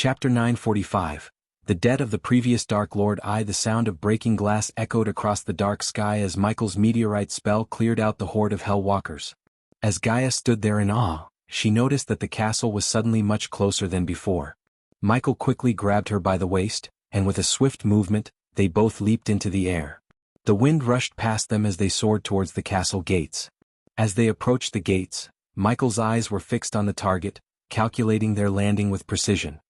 Chapter 945. The dead of the previous Dark Lord. The sound of breaking glass echoed across the dark sky as Michael's meteorite spell cleared out the horde of Hell Walkers. As Gaia stood there in awe, she noticed that the castle was suddenly much closer than before. Michael quickly grabbed her by the waist, and with a swift movement, they both leaped into the air. The wind rushed past them as they soared towards the castle gates. As they approached the gates, Michael's eyes were fixed on the target, calculating their landing with precision.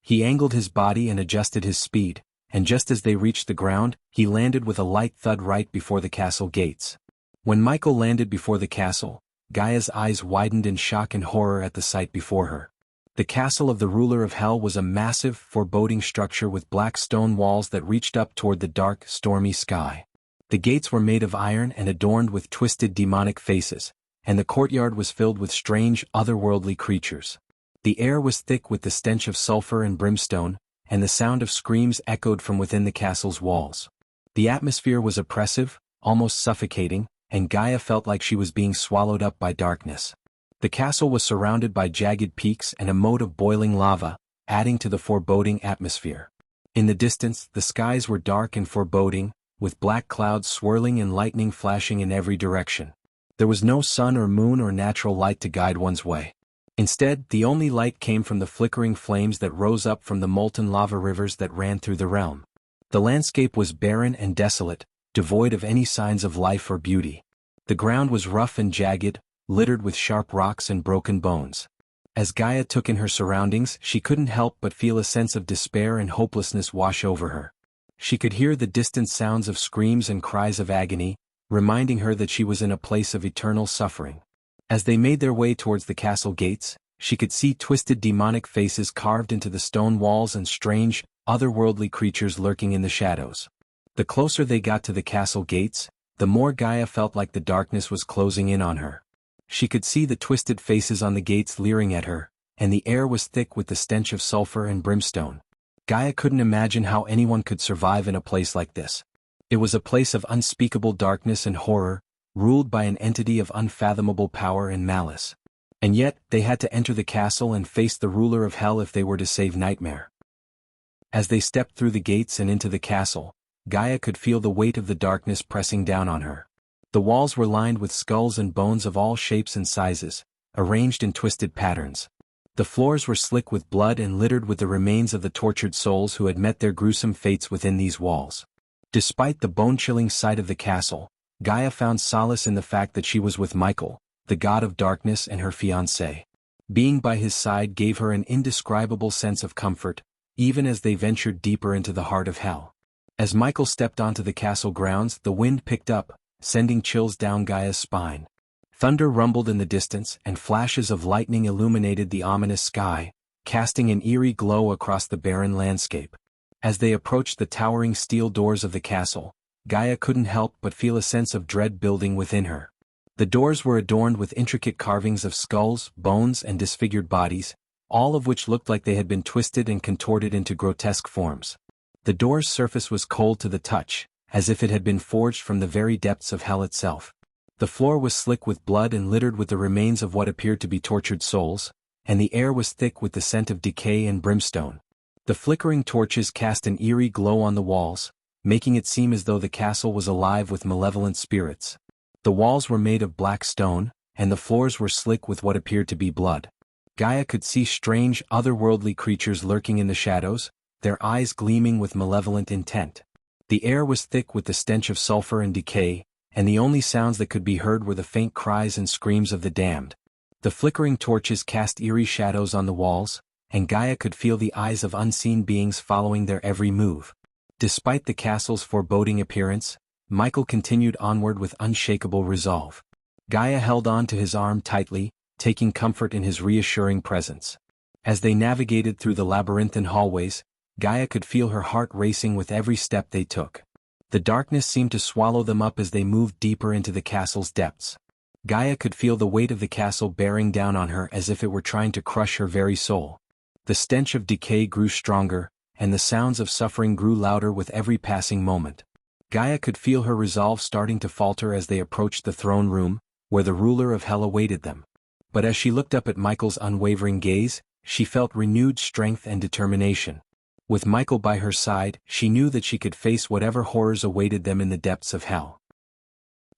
He angled his body and adjusted his speed, and just as they reached the ground, he landed with a light thud right before the castle gates. When Michael landed before the castle, Gaia's eyes widened in shock and horror at the sight before her. The castle of the ruler of Hell was a massive, foreboding structure with black stone walls that reached up toward the dark, stormy sky. The gates were made of iron and adorned with twisted demonic faces, and the courtyard was filled with strange, otherworldly creatures. The air was thick with the stench of sulfur and brimstone, and the sound of screams echoed from within the castle's walls. The atmosphere was oppressive, almost suffocating, and Gaia felt like she was being swallowed up by darkness. The castle was surrounded by jagged peaks and a moat of boiling lava, adding to the foreboding atmosphere. In the distance, the skies were dark and foreboding, with black clouds swirling and lightning flashing in every direction. There was no sun or moon or natural light to guide one's way. Instead, the only light came from the flickering flames that rose up from the molten lava rivers that ran through the realm. The landscape was barren and desolate, devoid of any signs of life or beauty. The ground was rough and jagged, littered with sharp rocks and broken bones. As Gaia took in her surroundings, she couldn't help but feel a sense of despair and hopelessness wash over her. She could hear the distant sounds of screams and cries of agony, reminding her that she was in a place of eternal suffering. As they made their way towards the castle gates, she could see twisted demonic faces carved into the stone walls and strange, otherworldly creatures lurking in the shadows. The closer they got to the castle gates, the more Gaia felt like the darkness was closing in on her. She could see the twisted faces on the gates leering at her, and the air was thick with the stench of sulfur and brimstone. Gaia couldn't imagine how anyone could survive in a place like this. It was a place of unspeakable darkness and horror, ruled by an entity of unfathomable power and malice. And yet, they had to enter the castle and face the ruler of Hell if they were to save Nightmare. As they stepped through the gates and into the castle, Gaia could feel the weight of the darkness pressing down on her. The walls were lined with skulls and bones of all shapes and sizes, arranged in twisted patterns. The floors were slick with blood and littered with the remains of the tortured souls who had met their gruesome fates within these walls. Despite the bone-chilling sight of the castle, Gaia found solace in the fact that she was with Michael, the god of darkness and her fiancé. Being by his side gave her an indescribable sense of comfort, even as they ventured deeper into the heart of Hell. As Michael stepped onto the castle grounds, the wind picked up, sending chills down Gaia's spine. Thunder rumbled in the distance, and flashes of lightning illuminated the ominous sky, casting an eerie glow across the barren landscape. As they approached the towering steel doors of the castle, Gaia couldn't help but feel a sense of dread building within her. The doors were adorned with intricate carvings of skulls, bones, and disfigured bodies, all of which looked like they had been twisted and contorted into grotesque forms. The door's surface was cold to the touch, as if it had been forged from the very depths of hell itself. The floor was slick with blood and littered with the remains of what appeared to be tortured souls, and the air was thick with the scent of decay and brimstone. The flickering torches cast an eerie glow on the walls, making it seem as though the castle was alive with malevolent spirits. The walls were made of black stone, and the floors were slick with what appeared to be blood. Gaia could see strange, otherworldly creatures lurking in the shadows, their eyes gleaming with malevolent intent. The air was thick with the stench of sulfur and decay, and the only sounds that could be heard were the faint cries and screams of the damned. The flickering torches cast eerie shadows on the walls, and Gaia could feel the eyes of unseen beings following their every move. Despite the castle's foreboding appearance, Michael continued onward with unshakable resolve. Gaia held on to his arm tightly, taking comfort in his reassuring presence. As they navigated through the labyrinthine hallways, Gaia could feel her heart racing with every step they took. The darkness seemed to swallow them up as they moved deeper into the castle's depths. Gaia could feel the weight of the castle bearing down on her as if it were trying to crush her very soul. The stench of decay grew stronger, and the sounds of suffering grew louder with every passing moment. Gaia could feel her resolve starting to falter as they approached the throne room, where the ruler of Hell awaited them. But as she looked up at Michael's unwavering gaze, she felt renewed strength and determination. With Michael by her side, she knew that she could face whatever horrors awaited them in the depths of hell.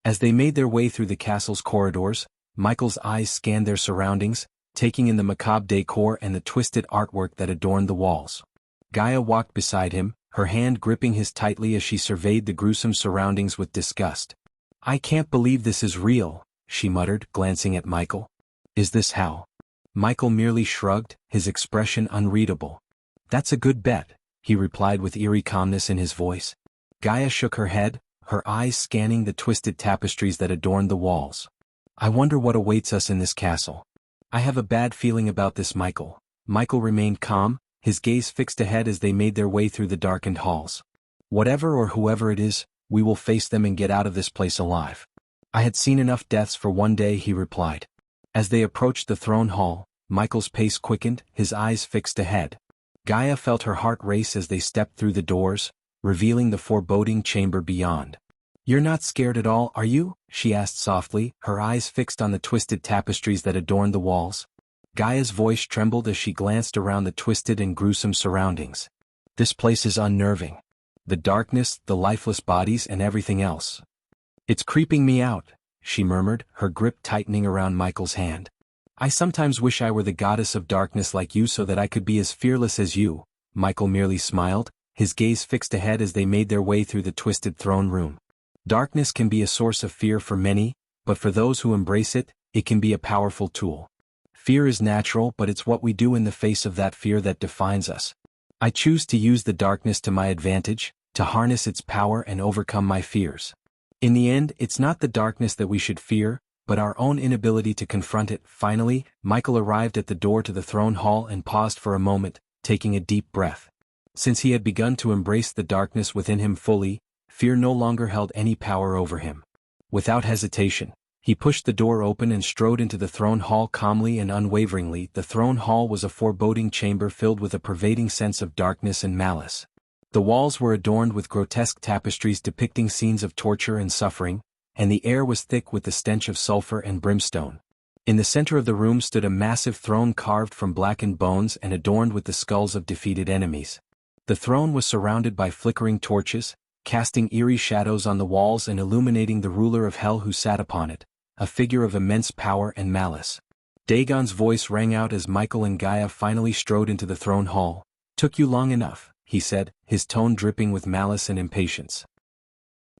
As they made their way through the castle's corridors, Michael's eyes scanned their surroundings, taking in the macabre decor and the twisted artwork that adorned the walls. Gaia walked beside him, her hand gripping his tightly as she surveyed the gruesome surroundings with disgust. "I can't believe this is real," she muttered, glancing at Michael. "Is this hell?" Michael merely shrugged, his expression unreadable. "That's a good bet," he replied with eerie calmness in his voice. Gaia shook her head, her eyes scanning the twisted tapestries that adorned the walls. "I wonder what awaits us in this castle. I have a bad feeling about this, Michael." Michael remained calm, his gaze fixed ahead as they made their way through the darkened halls. "Whatever or whoever it is, we will face them and get out of this place alive." "I had seen enough deaths for one day," he replied. As they approached the throne hall, Michael's pace quickened, his eyes fixed ahead. Gaia felt her heart race as they stepped through the doors, revealing the foreboding chamber beyond. "You're not scared at all, are you?" she asked softly, her eyes fixed on the twisted tapestries that adorned the walls. Gaia's voice trembled as she glanced around the twisted and gruesome surroundings. "This place is unnerving. The darkness, the lifeless bodies, and everything else. It's creeping me out," she murmured, her grip tightening around Michael's hand. "I sometimes wish I were the goddess of darkness like you so that I could be as fearless as you." Michael merely smiled, his gaze fixed ahead as they made their way through the twisted throne room. Darkness can be a source of fear for many, but for those who embrace it, it can be a powerful tool. Fear is natural, but it's what we do in the face of that fear that defines us. I choose to use the darkness to my advantage, to harness its power and overcome my fears. In the end, it's not the darkness that we should fear, but our own inability to confront it. Finally, Michael arrived at the door to the throne hall and paused for a moment, taking a deep breath. Since he had begun to embrace the darkness within him fully, fear no longer held any power over him. Without hesitation, he pushed the door open and strode into the throne hall calmly and unwaveringly. The throne hall was a foreboding chamber filled with a pervading sense of darkness and malice. The walls were adorned with grotesque tapestries depicting scenes of torture and suffering, and the air was thick with the stench of sulfur and brimstone. In the center of the room stood a massive throne carved from blackened bones and adorned with the skulls of defeated enemies. The throne was surrounded by flickering torches, casting eerie shadows on the walls and illuminating the ruler of hell who sat upon it, a figure of immense power and malice. Dagon's voice rang out as Michael and Gaia finally strode into the throne hall. "Took you long enough," he said, his tone dripping with malice and impatience.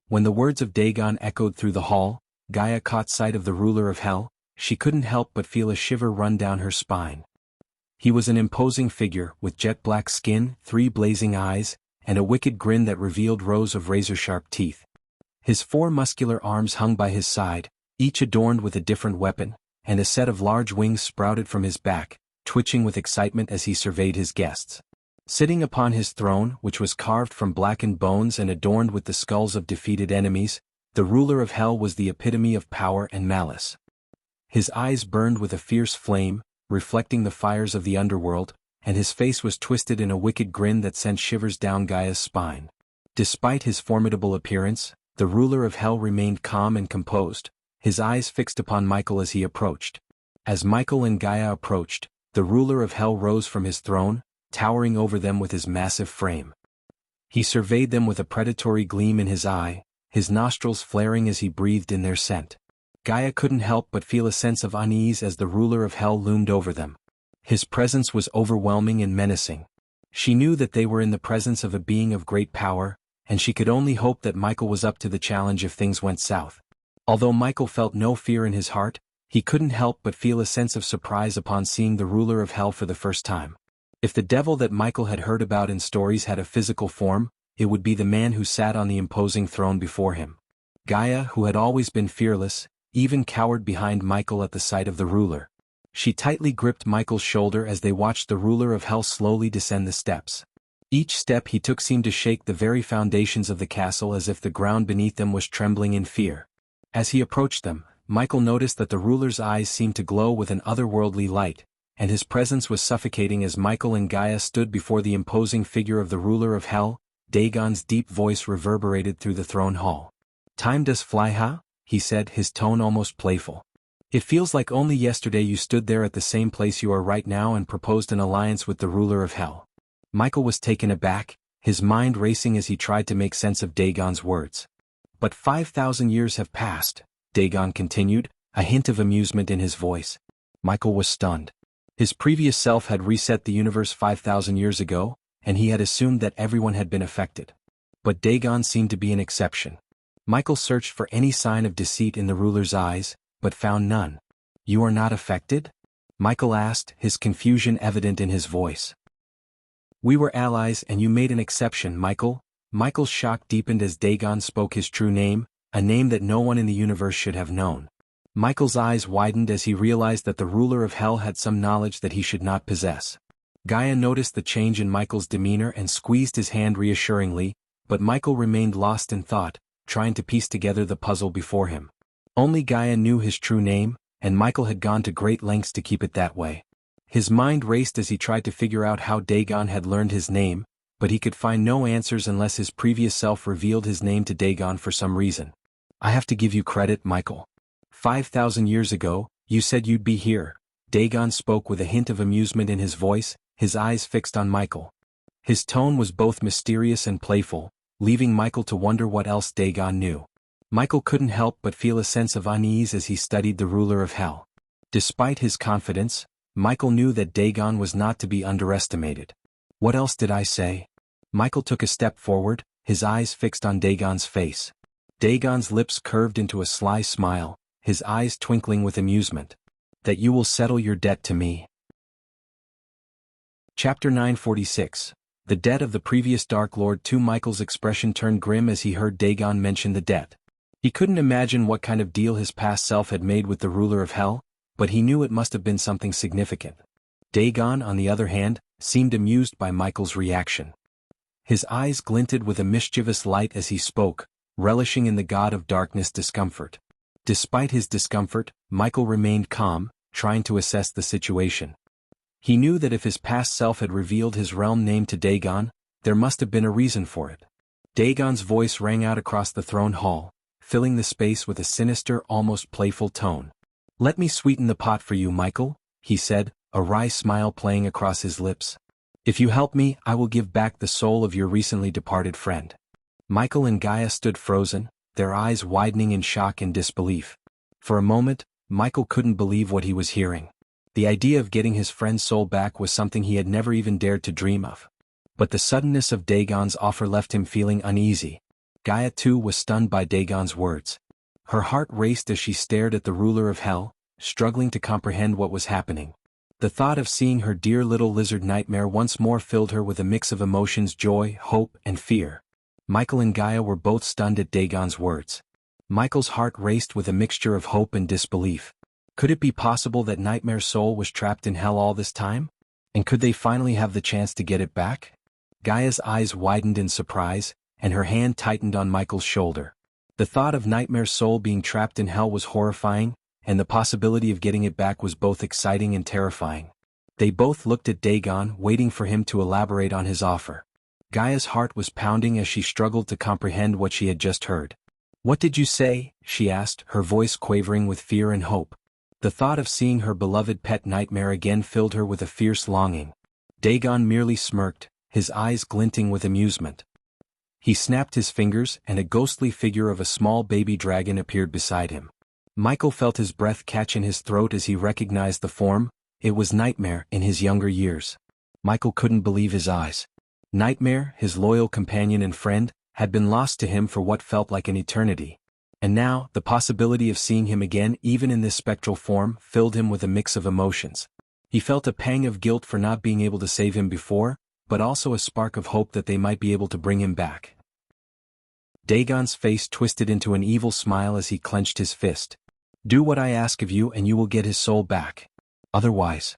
When the words of Dagon echoed through the hall, Gaia caught sight of the ruler of hell. She couldn't help but feel a shiver run down her spine. He was an imposing figure, with jet-black skin, 3 blazing eyes, and a wicked grin that revealed rows of razor-sharp teeth. His 4 muscular arms hung by his side, each adorned with a different weapon, and a set of large wings sprouted from his back, twitching with excitement as he surveyed his guests. Sitting upon his throne, which was carved from blackened bones and adorned with the skulls of defeated enemies, the ruler of hell was the epitome of power and malice. His eyes burned with a fierce flame, reflecting the fires of the underworld, and his face was twisted in a wicked grin that sent shivers down Gaia's spine. Despite his formidable appearance, the ruler of hell remained calm and composed, his eyes fixed upon Michael as he approached. As Michael and Gaia approached, the ruler of hell rose from his throne, towering over them with his massive frame. He surveyed them with a predatory gleam in his eye, his nostrils flaring as he breathed in their scent. Gaia couldn't help but feel a sense of unease as the ruler of hell loomed over them. His presence was overwhelming and menacing. She knew that they were in the presence of a being of great power, and she could only hope that Michael was up to the challenge if things went south. Although Michael felt no fear in his heart, he couldn't help but feel a sense of surprise upon seeing the ruler of hell for the first time. If the devil that Michael had heard about in stories had a physical form, it would be the man who sat on the imposing throne before him. Gaia, who had always been fearless, even cowered behind Michael at the sight of the ruler. She tightly gripped Michael's shoulder as they watched the ruler of hell slowly descend the steps. Each step he took seemed to shake the very foundations of the castle as if the ground beneath them was trembling in fear. As he approached them, Michael noticed that the ruler's eyes seemed to glow with an otherworldly light, and his presence was suffocating. As Michael and Gaia stood before the imposing figure of the ruler of hell, Dagon's deep voice reverberated through the throne hall. "Time does fly, huh?" he said, his tone almost playful. It feels like only yesterday you stood there at the same place you are right now and proposed an alliance with the ruler of hell. Michael was taken aback, his mind racing as he tried to make sense of Dagon's words. But 5,000 years have passed, Dagon continued, a hint of amusement in his voice. Michael was stunned. His previous self had reset the universe 5,000 years ago, and he had assumed that everyone had been affected. But Dagon seemed to be an exception. Michael searched for any sign of deceit in the ruler's eyes, but found none. "You are not affected?" Michael asked, his confusion evident in his voice. "We were allies and you made an exception, Michael." Michael's shock deepened as Dagon spoke his true name, a name that no one in the universe should have known. Michael's eyes widened as he realized that the ruler of hell had some knowledge that he should not possess. Gaia noticed the change in Michael's demeanor and squeezed his hand reassuringly, but Michael remained lost in thought, trying to piece together the puzzle before him. Only Gaia knew his true name, and Michael had gone to great lengths to keep it that way. His mind raced as he tried to figure out how Dagon had learned his name, but he could find no answers unless his previous self revealed his name to Dagon for some reason. "I have to give you credit, Michael. 5,000 years ago, you said you'd be here." Dagon spoke with a hint of amusement in his voice, his eyes fixed on Michael. His tone was both mysterious and playful, leaving Michael to wonder what else Dagon knew. Michael couldn't help but feel a sense of unease as he studied the ruler of hell. Despite his confidence, Michael knew that Dagon was not to be underestimated. "What else did I say?" Michael took a step forward, his eyes fixed on Dagon's face. Dagon's lips curved into a sly smile, his eyes twinkling with amusement. "That you will settle your debt to me." Chapter 946. The Debt of the Previous Dark Lord 2. Michael's expression turned grim as he heard Dagon mention the debt. He couldn't imagine what kind of deal his past self had made with the ruler of hell, but he knew it must have been something significant. Dagon, on the other hand, seemed amused by Michael's reaction. His eyes glinted with a mischievous light as he spoke, relishing in the god of darkness discomfort. Despite his discomfort, Michael remained calm, trying to assess the situation. He knew that if his past self had revealed his realm name to Dagon, there must have been a reason for it. Dagon's voice rang out across the throne hall, filling the space with a sinister, almost playful tone. "Let me sweeten the pot for you, Michael," he said, a wry smile playing across his lips. "If you help me, I will give back the soul of your recently departed friend." Michael and Gaia stood frozen, their eyes widening in shock and disbelief. For a moment, Michael couldn't believe what he was hearing. The idea of getting his friend's soul back was something he had never even dared to dream of. But the suddenness of Dagon's offer left him feeling uneasy. Gaia too was stunned by Dagon's words. Her heart raced as she stared at the ruler of hell, struggling to comprehend what was happening. The thought of seeing her dear little lizard Nightmare once more filled her with a mix of emotions: joy, hope, and fear. Michael and Gaia were both stunned at Dagon's words. Michael's heart raced with a mixture of hope and disbelief. Could it be possible that Nightmare's soul was trapped in hell all this time? And could they finally have the chance to get it back? Gaia's eyes widened in surprise, and her hand tightened on Michael's shoulder. The thought of Nightmare's soul being trapped in hell was horrifying, and the possibility of getting it back was both exciting and terrifying. They both looked at Dagon, waiting for him to elaborate on his offer. Gaia's heart was pounding as she struggled to comprehend what she had just heard. "What did you say?" she asked, her voice quavering with fear and hope. The thought of seeing her beloved pet Nightmare again filled her with a fierce longing. Dagon merely smirked, his eyes glinting with amusement. He snapped his fingers, and a ghostly figure of a small baby dragon appeared beside him. Michael felt his breath catch in his throat as he recognized the form. It was Nightmare in his younger years. Michael couldn't believe his eyes. Nightmare, his loyal companion and friend, had been lost to him for what felt like an eternity. And now, the possibility of seeing him again, even in this spectral form, filled him with a mix of emotions. He felt a pang of guilt for not being able to save him before, but also a spark of hope that they might be able to bring him back. Dagon's face twisted into an evil smile as he clenched his fist. "Do what I ask of you and you will get his soul back. Otherwise..."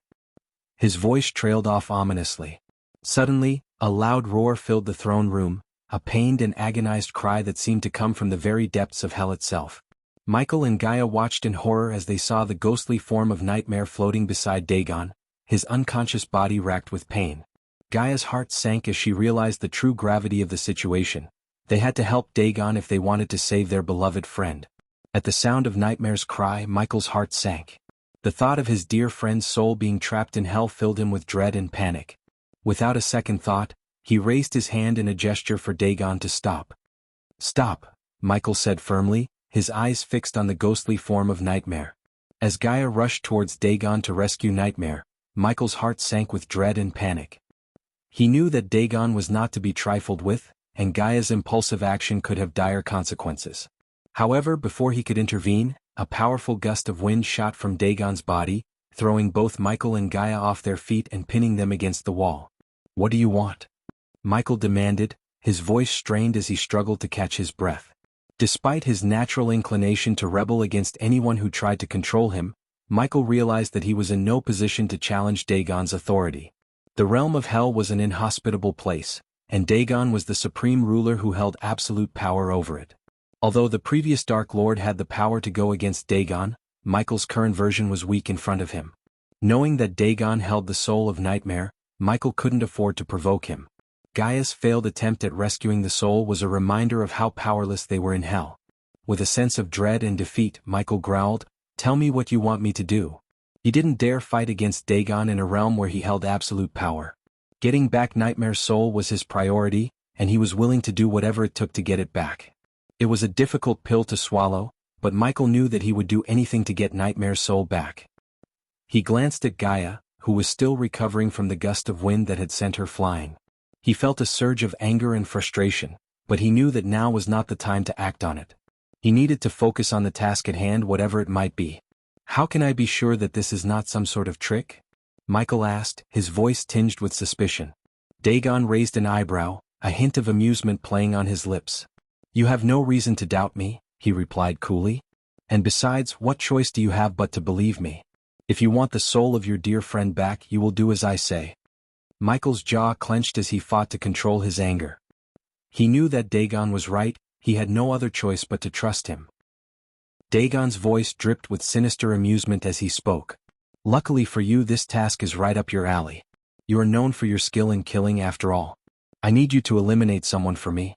His voice trailed off ominously. Suddenly, a loud roar filled the throne room, a pained and agonized cry that seemed to come from the very depths of hell itself. Michael and Gaia watched in horror as they saw the ghostly form of Nightmare floating beside Dagon, his unconscious body racked with pain. Gaia's heart sank as she realized the true gravity of the situation. They had to help Dagon if they wanted to save their beloved friend. At the sound of Nightmare's cry, Michael's heart sank. The thought of his dear friend's soul being trapped in hell filled him with dread and panic. Without a second thought, he raised his hand in a gesture for Dagon to stop. "Stop," Michael said firmly, his eyes fixed on the ghostly form of Nightmare. As Gaia rushed towards Dagon to rescue Nightmare, Michael's heart sank with dread and panic. He knew that Dagon was not to be trifled with, and Gaia's impulsive action could have dire consequences. However, before he could intervene, a powerful gust of wind shot from Dagon's body, throwing both Michael and Gaia off their feet and pinning them against the wall. "What do you want?" Michael demanded, his voice strained as he struggled to catch his breath. Despite his natural inclination to rebel against anyone who tried to control him, Michael realized that he was in no position to challenge Dagon's authority. The realm of hell was an inhospitable place, and Dagon was the supreme ruler who held absolute power over it. Although the previous Dark Lord had the power to go against Dagon, Michael's current version was weak in front of him. Knowing that Dagon held the soul of Nightmare, Michael couldn't afford to provoke him. Gaia's failed attempt at rescuing the soul was a reminder of how powerless they were in hell. With a sense of dread and defeat, Michael growled, "Tell me what you want me to do." He didn't dare fight against Dagon in a realm where he held absolute power. Getting back Nightmare's soul was his priority, and he was willing to do whatever it took to get it back. It was a difficult pill to swallow, but Michael knew that he would do anything to get Nightmare's soul back. He glanced at Gaia, who was still recovering from the gust of wind that had sent her flying. He felt a surge of anger and frustration, but he knew that now was not the time to act on it. He needed to focus on the task at hand, whatever it might be. "How can I be sure that this is not some sort of trick?" Michael asked, his voice tinged with suspicion. Dagon raised an eyebrow, a hint of amusement playing on his lips. "You have no reason to doubt me," he replied coolly. "And besides, what choice do you have but to believe me? If you want the soul of your dear friend back, you will do as I say." Michael's jaw clenched as he fought to control his anger. He knew that Dagon was right, he had no other choice but to trust him. Dagon's voice dripped with sinister amusement as he spoke. "Luckily for you, this task is right up your alley. You are known for your skill in killing after all. I need you to eliminate someone for me."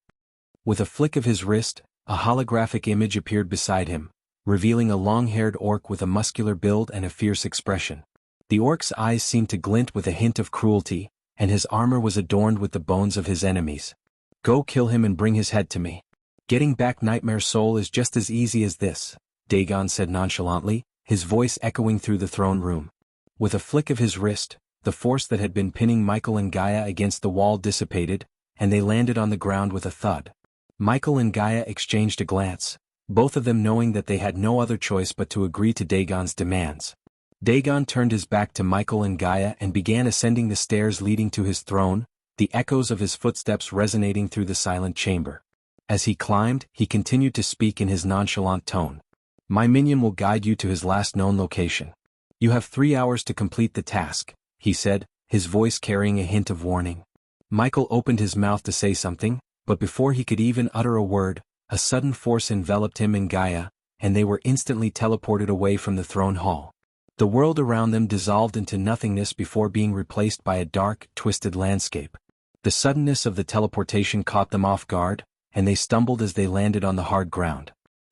With a flick of his wrist, a holographic image appeared beside him, revealing a long-haired orc with a muscular build and a fierce expression. The orc's eyes seemed to glint with a hint of cruelty, and his armor was adorned with the bones of his enemies. "Go kill him and bring his head to me. Getting back Nightmare's soul is just as easy as this," Dagon said nonchalantly, his voice echoing through the throne room. With a flick of his wrist, the force that had been pinning Michael and Gaia against the wall dissipated, and they landed on the ground with a thud. Michael and Gaia exchanged a glance, both of them knowing that they had no other choice but to agree to Dagon's demands. Dagon turned his back to Michael and Gaia and began ascending the stairs leading to his throne, the echoes of his footsteps resonating through the silent chamber. As he climbed, he continued to speak in his nonchalant tone. "My minion will guide you to his last known location. You have 3 hours to complete the task," he said, his voice carrying a hint of warning. Michael opened his mouth to say something, but before he could even utter a word, a sudden force enveloped him and Gaia, and they were instantly teleported away from the throne hall. The world around them dissolved into nothingness before being replaced by a dark, twisted landscape. The suddenness of the teleportation caught them off guard, and they stumbled as they landed on the hard ground.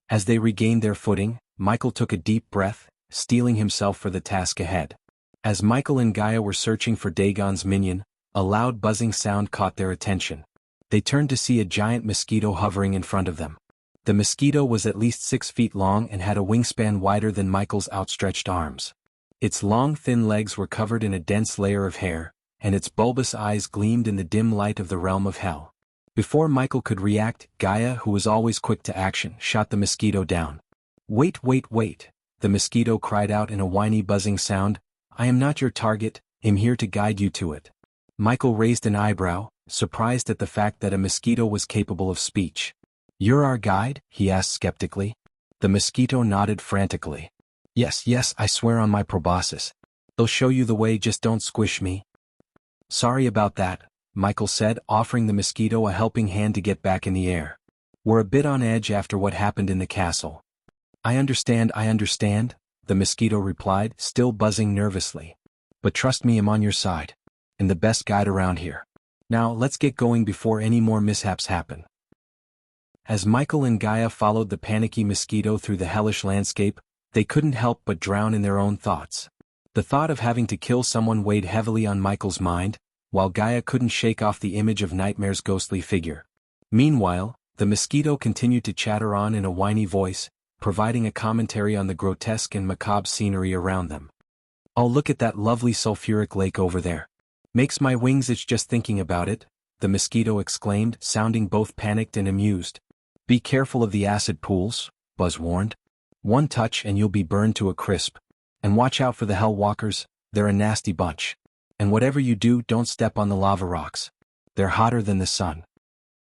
As they regained their footing, Michael took a deep breath, steeling himself for the task ahead. As Michael and Gaia were searching for Dagon's minion, a loud buzzing sound caught their attention. They turned to see a giant mosquito hovering in front of them. The mosquito was at least 6 feet long and had a wingspan wider than Michael's outstretched arms. Its long thin legs were covered in a dense layer of hair, and its bulbous eyes gleamed in the dim light of the realm of hell. Before Michael could react, Gaia, who was always quick to action, shot the mosquito down. "Wait, wait, wait," the mosquito cried out in a whiny buzzing sound. "I am not your target, I'm here to guide you to it." Michael raised an eyebrow, surprised at the fact that a mosquito was capable of speech. "You're our guide?" he asked skeptically. The mosquito nodded frantically. Yes, I swear on my proboscis. They'll show you the way, just don't squish me." "Sorry about that," Michael said, offering the mosquito a helping hand to get back in the air. "We're a bit on edge after what happened in the castle." I understand, the mosquito replied, still buzzing nervously. "But trust me, I'm on your side. And the best guide around here. Now, let's get going before any more mishaps happen." As Michael and Gaia followed the panicky mosquito through the hellish landscape, they couldn't help but drown in their own thoughts. The thought of having to kill someone weighed heavily on Michael's mind, while Gaia couldn't shake off the image of Nightmare's ghostly figure. Meanwhile, the mosquito continued to chatter on in a whiny voice, providing a commentary on the grotesque and macabre scenery around them. "Oh, look at that lovely sulfuric lake over there. Makes my wings itch just thinking about it," the mosquito exclaimed, sounding both panicked and amused. "Be careful of the acid pools," Buzz warned. "One touch and you'll be burned to a crisp. And watch out for the hell walkers, they're a nasty bunch. And whatever you do, don't step on the lava rocks. They're hotter than the sun."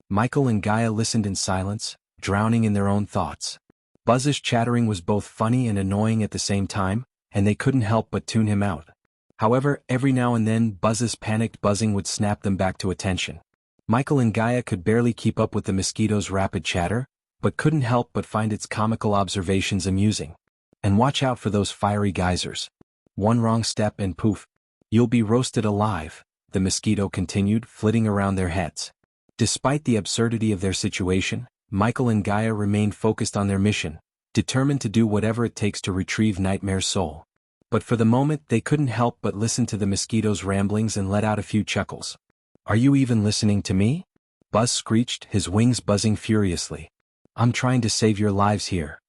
Michael and Gaia listened in silence, drowning in their own thoughts. Buzz's chattering was both funny and annoying at the same time, and they couldn't help but tune him out. However, every now and then Buzz's panicked buzzing would snap them back to attention. Michael and Gaia could barely keep up with the mosquito's rapid chatter, but couldn't help but find its comical observations amusing. "And watch out for those fiery geysers. One wrong step and poof, you'll be roasted alive," the mosquito continued, flitting around their heads. Despite the absurdity of their situation, Michael and Gaia remained focused on their mission, determined to do whatever it takes to retrieve Nightmare's soul. But for the moment they couldn't help but listen to the mosquito's ramblings and let out a few chuckles. "Are you even listening to me?" Buzz screeched, his wings buzzing furiously. "I'm trying to save your lives here."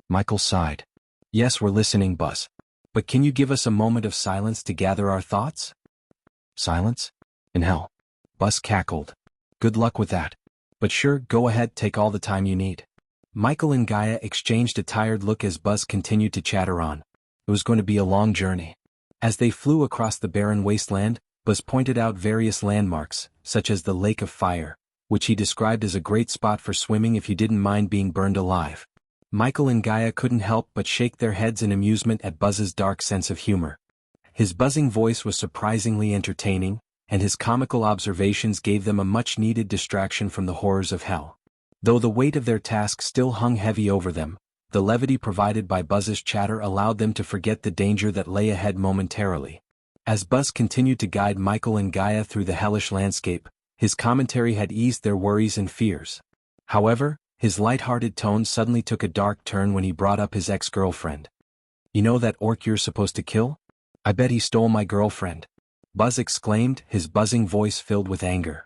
Michael sighed. "Yes, we're listening, Buzz. But can you give us a moment of silence to gather our thoughts?" "Silence? In hell." Buzz cackled. "Good luck with that. But sure, go ahead, take all the time you need." Michael and Gaia exchanged a tired look as Buzz continued to chatter on. It was going to be a long journey. As they flew across the barren wasteland, Buzz pointed out various landmarks, such as the Lake of Fire, which he described as a great spot for swimming if you didn't mind being burned alive. Michael and Gaia couldn't help but shake their heads in amusement at Buzz's dark sense of humor. His buzzing voice was surprisingly entertaining, and his comical observations gave them a much-needed distraction from the horrors of hell. Though the weight of their task still hung heavy over them, the levity provided by Buzz's chatter allowed them to forget the danger that lay ahead momentarily. As Buzz continued to guide Michael and Gaia through the hellish landscape, his commentary had eased their worries and fears. However, his light-hearted tone suddenly took a dark turn when he brought up his ex-girlfriend. "You know that orc you're supposed to kill? I bet he stole my girlfriend," Buzz exclaimed, his buzzing voice filled with anger.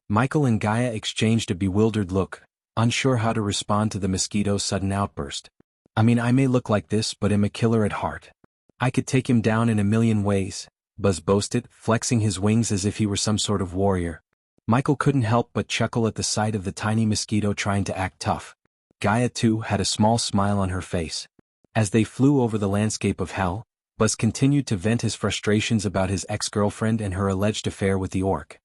Michael and Gaia exchanged a bewildered look, unsure how to respond to the mosquito's sudden outburst. "I mean, I may look like this, but am a killer at heart. I could take him down in a million ways," Buzz boasted, flexing his wings as if he were some sort of warrior. Michael couldn't help but chuckle at the sight of the tiny mosquito trying to act tough. Gaia, too, had a small smile on her face. As they flew over the landscape of hell, Buzz continued to vent his frustrations about his ex-girlfriend and her alleged affair with the orc.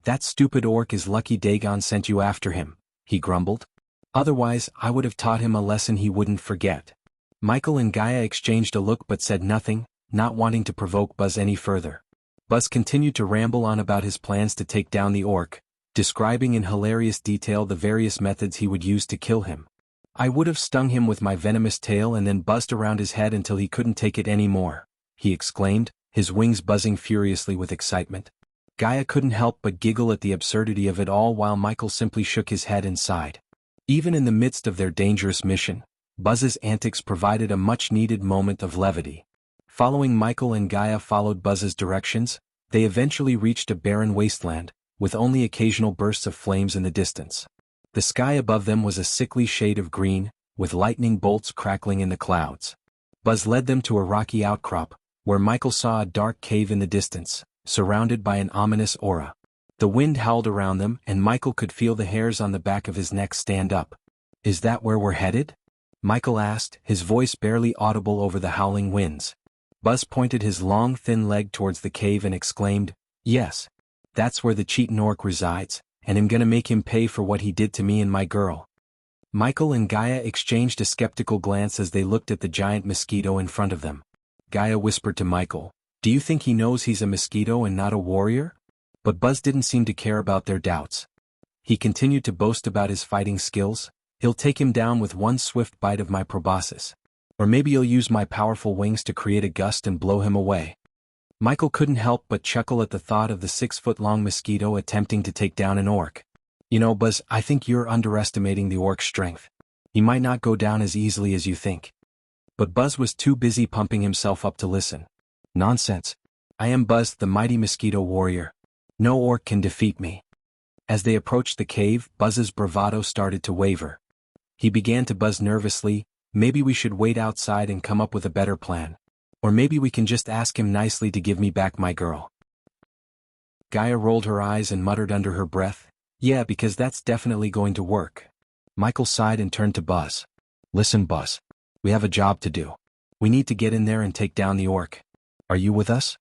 "That stupid orc is lucky Dagon sent you after him," he grumbled. "Otherwise, I would have taught him a lesson he wouldn't forget." Michael and Gaia exchanged a look but said nothing, not wanting to provoke Buzz any further. Buzz continued to ramble on about his plans to take down the orc, describing in hilarious detail the various methods he would use to kill him. "I would have stung him with my venomous tail and then buzzed around his head until he couldn't take it anymore," he exclaimed, his wings buzzing furiously with excitement. Gaia couldn't help but giggle at the absurdity of it all while Michael simply shook his head and sighed. Even in the midst of their dangerous mission, Buzz's antics provided a much-needed moment of levity. Following Michael and Gaia followed Buzz's directions, they eventually reached a barren wasteland, with only occasional bursts of flames in the distance. The sky above them was a sickly shade of green, with lightning bolts crackling in the clouds. Buzz led them to a rocky outcrop, where Michael saw a dark cave in the distance, surrounded by an ominous aura. The wind howled around them and Michael could feel the hairs on the back of his neck stand up. "Is that where we're headed?" Michael asked, his voice barely audible over the howling winds. Buzz pointed his long thin leg towards the cave and exclaimed, "Yes. That's where the cheatin' orc resides, and I'm gonna make him pay for what he did to me and my girl." Michael and Gaia exchanged a skeptical glance as they looked at the giant mosquito in front of them. Gaia whispered to Michael, "Do you think he knows he's a mosquito and not a warrior?" But Buzz didn't seem to care about their doubts. He continued to boast about his fighting skills. "He'll take him down with one swift bite of my proboscis. Or maybe he'll use my powerful wings to create a gust and blow him away." Michael couldn't help but chuckle at the thought of the 6-foot-long mosquito attempting to take down an orc. You know, Buzz, I think you're underestimating the orc's strength. He might not go down as easily as you think. But Buzz was too busy pumping himself up to listen. Nonsense. I am Buzz, the mighty mosquito warrior. No orc can defeat me. As they approached the cave, Buzz's bravado started to waver. He began to buzz nervously. Maybe we should wait outside and come up with a better plan. Or maybe we can just ask him nicely to give me back my girl. Gaia rolled her eyes and muttered under her breath, yeah, because that's definitely going to work. Michael sighed and turned to Buzz. Listen, Buzz. We have a job to do. We need to get in there and take down the orc. Are you with us?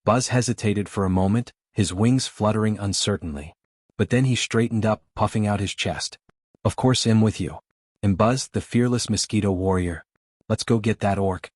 Buzz hesitated for a moment, his wings fluttering uncertainly. But then he straightened up, puffing out his chest. Of course I'm with you. And Buzz, the fearless mosquito warrior. Let's go get that orc.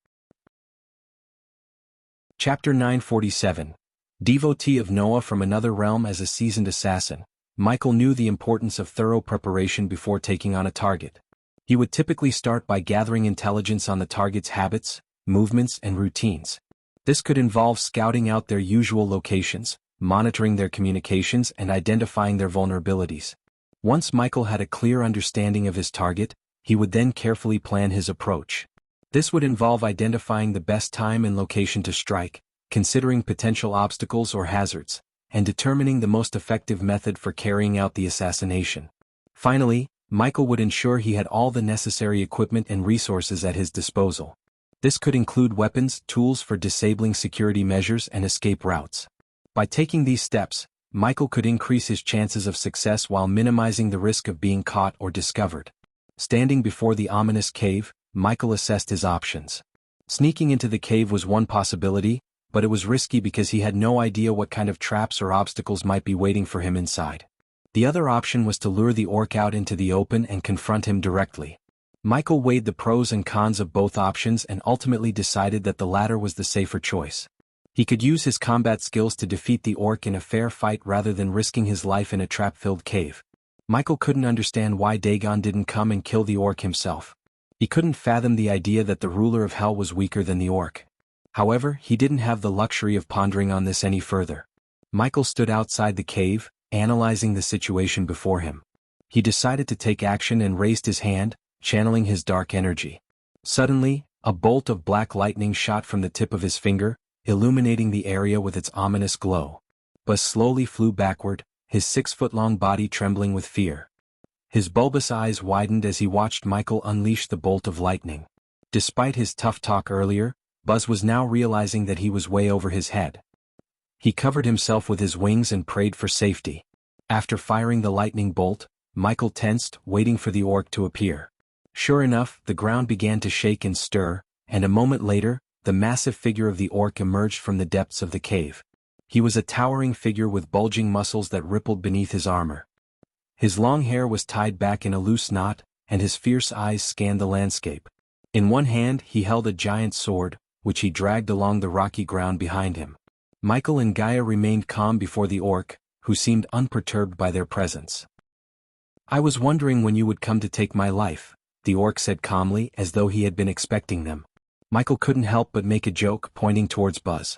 Chapter 947. Devotee of Noah from another realm. As a seasoned assassin, Michael knew the importance of thorough preparation before taking on a target. He would typically start by gathering intelligence on the target's habits, movements, and routines. This could involve scouting out their usual locations, monitoring their communications, and identifying their vulnerabilities. Once Michael had a clear understanding of his target, he would then carefully plan his approach. This would involve identifying the best time and location to strike, considering potential obstacles or hazards, and determining the most effective method for carrying out the assassination. Finally, Michael would ensure he had all the necessary equipment and resources at his disposal. This could include weapons, tools for disabling security measures, and escape routes. By taking these steps, Michael could increase his chances of success while minimizing the risk of being caught or discovered. Standing before the ominous cave, Michael assessed his options. Sneaking into the cave was one possibility, but it was risky because he had no idea what kind of traps or obstacles might be waiting for him inside. The other option was to lure the orc out into the open and confront him directly. Michael weighed the pros and cons of both options and ultimately decided that the latter was the safer choice. He could use his combat skills to defeat the orc in a fair fight rather than risking his life in a trap-filled cave. Michael couldn't understand why Dagon didn't come and kill the orc himself. He couldn't fathom the idea that the ruler of hell was weaker than the orc. However, he didn't have the luxury of pondering on this any further. Michael stood outside the cave, analyzing the situation before him. He decided to take action and raised his hand, channeling his dark energy. Suddenly, a bolt of black lightning shot from the tip of his finger, illuminating the area with its ominous glow. Buzz slowly flew backward, his 6-foot-long body trembling with fear. His bulbous eyes widened as he watched Michael unleash the bolt of lightning. Despite his tough talk earlier, Buzz was now realizing that he was way over his head. He covered himself with his wings and prayed for safety. After firing the lightning bolt, Michael tensed, waiting for the orc to appear. Sure enough, the ground began to shake and stir, and a moment later, the massive figure of the orc emerged from the depths of the cave. He was a towering figure with bulging muscles that rippled beneath his armor. His long hair was tied back in a loose knot, and his fierce eyes scanned the landscape. In one hand he held a giant sword, which he dragged along the rocky ground behind him. Michael and Gaia remained calm before the orc, who seemed unperturbed by their presence. I was wondering when you would come to take my life, the orc said calmly, as though he had been expecting them. Michael couldn't help but make a joke, pointing towards Buzz.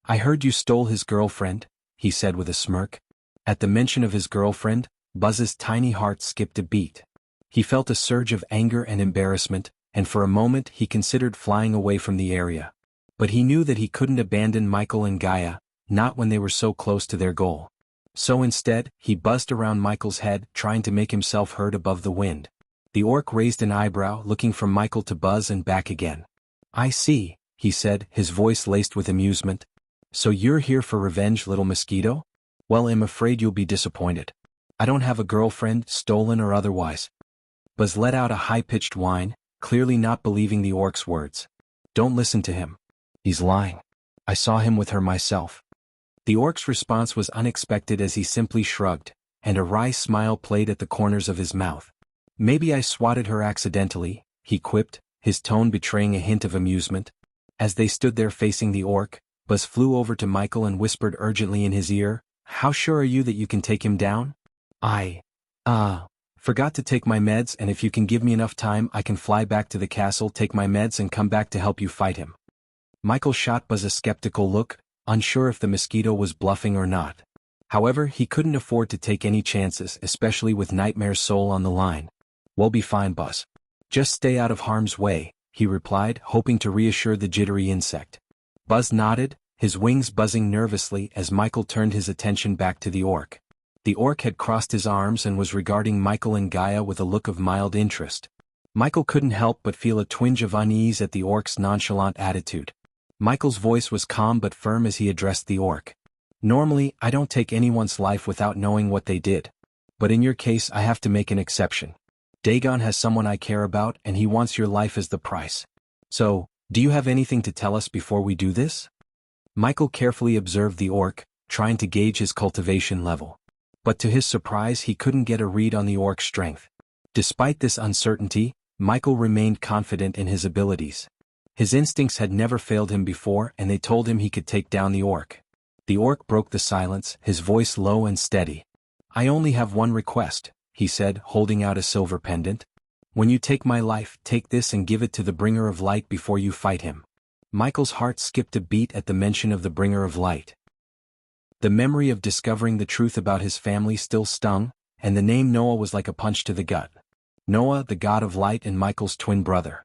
I heard you stole his girlfriend, he said with a smirk. At the mention of his girlfriend, Buzz's tiny heart skipped a beat. He felt a surge of anger and embarrassment, and for a moment he considered flying away from the area. But he knew that he couldn't abandon Michael and Gaia, not when they were so close to their goal. So instead, he buzzed around Michael's head, trying to make himself heard above the wind. The orc raised an eyebrow, looking from Michael to Buzz and back again. I see, he said, his voice laced with amusement. So you're here for revenge, little mosquito? Well, I'm afraid you'll be disappointed. I don't have a girlfriend, stolen or otherwise. Buzz let out a high-pitched whine, clearly not believing the orc's words. Don't listen to him. He's lying. I saw him with her myself. The orc's response was unexpected as he simply shrugged, and a wry smile played at the corners of his mouth. Maybe I swatted her accidentally, he quipped, his tone betraying a hint of amusement. As they stood there facing the orc, Buzz flew over to Michael and whispered urgently in his ear, How sure are you that you can take him down? I forgot to take my meds, and if you can give me enough time I can fly back to the castle, take my meds and come back to help you fight him. Michael shot Buzz a skeptical look, unsure if the mosquito was bluffing or not. However, he couldn't afford to take any chances, especially with Nightmare's soul on the line. "We'll be fine, Buzz. Just stay out of harm's way," he replied, hoping to reassure the jittery insect. Buzz nodded, his wings buzzing nervously as Michael turned his attention back to the orc. The orc had crossed his arms and was regarding Michael and Gaia with a look of mild interest. Michael couldn't help but feel a twinge of unease at the orc's nonchalant attitude. Michael's voice was calm but firm as he addressed the orc. "Normally, I don't take anyone's life without knowing what they did. But in your case I have to make an exception. Dagon has someone I care about and he wants your life as the price. So, do you have anything to tell us before we do this?" Michael carefully observed the orc, trying to gauge his cultivation level. But to his surprise he couldn't get a read on the orc's strength. Despite this uncertainty, Michael remained confident in his abilities. His instincts had never failed him before and they told him he could take down the orc. The orc broke the silence, his voice low and steady. "I only have one request," he said, holding out a silver pendant. "When you take my life, take this and give it to the Bringer of Light before you fight him." Michael's heart skipped a beat at the mention of the Bringer of Light. The memory of discovering the truth about his family still stung, and the name Noah was like a punch to the gut. Noah, the god of light and Michael's twin brother.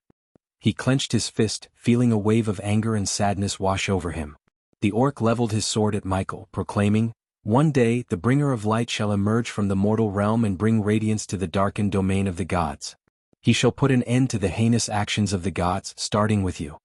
He clenched his fist, feeling a wave of anger and sadness wash over him. The orc leveled his sword at Michael, proclaiming, "One day the Bringer of Light shall emerge from the mortal realm and bring radiance to the darkened domain of the gods. He shall put an end to the heinous actions of the gods, starting with you."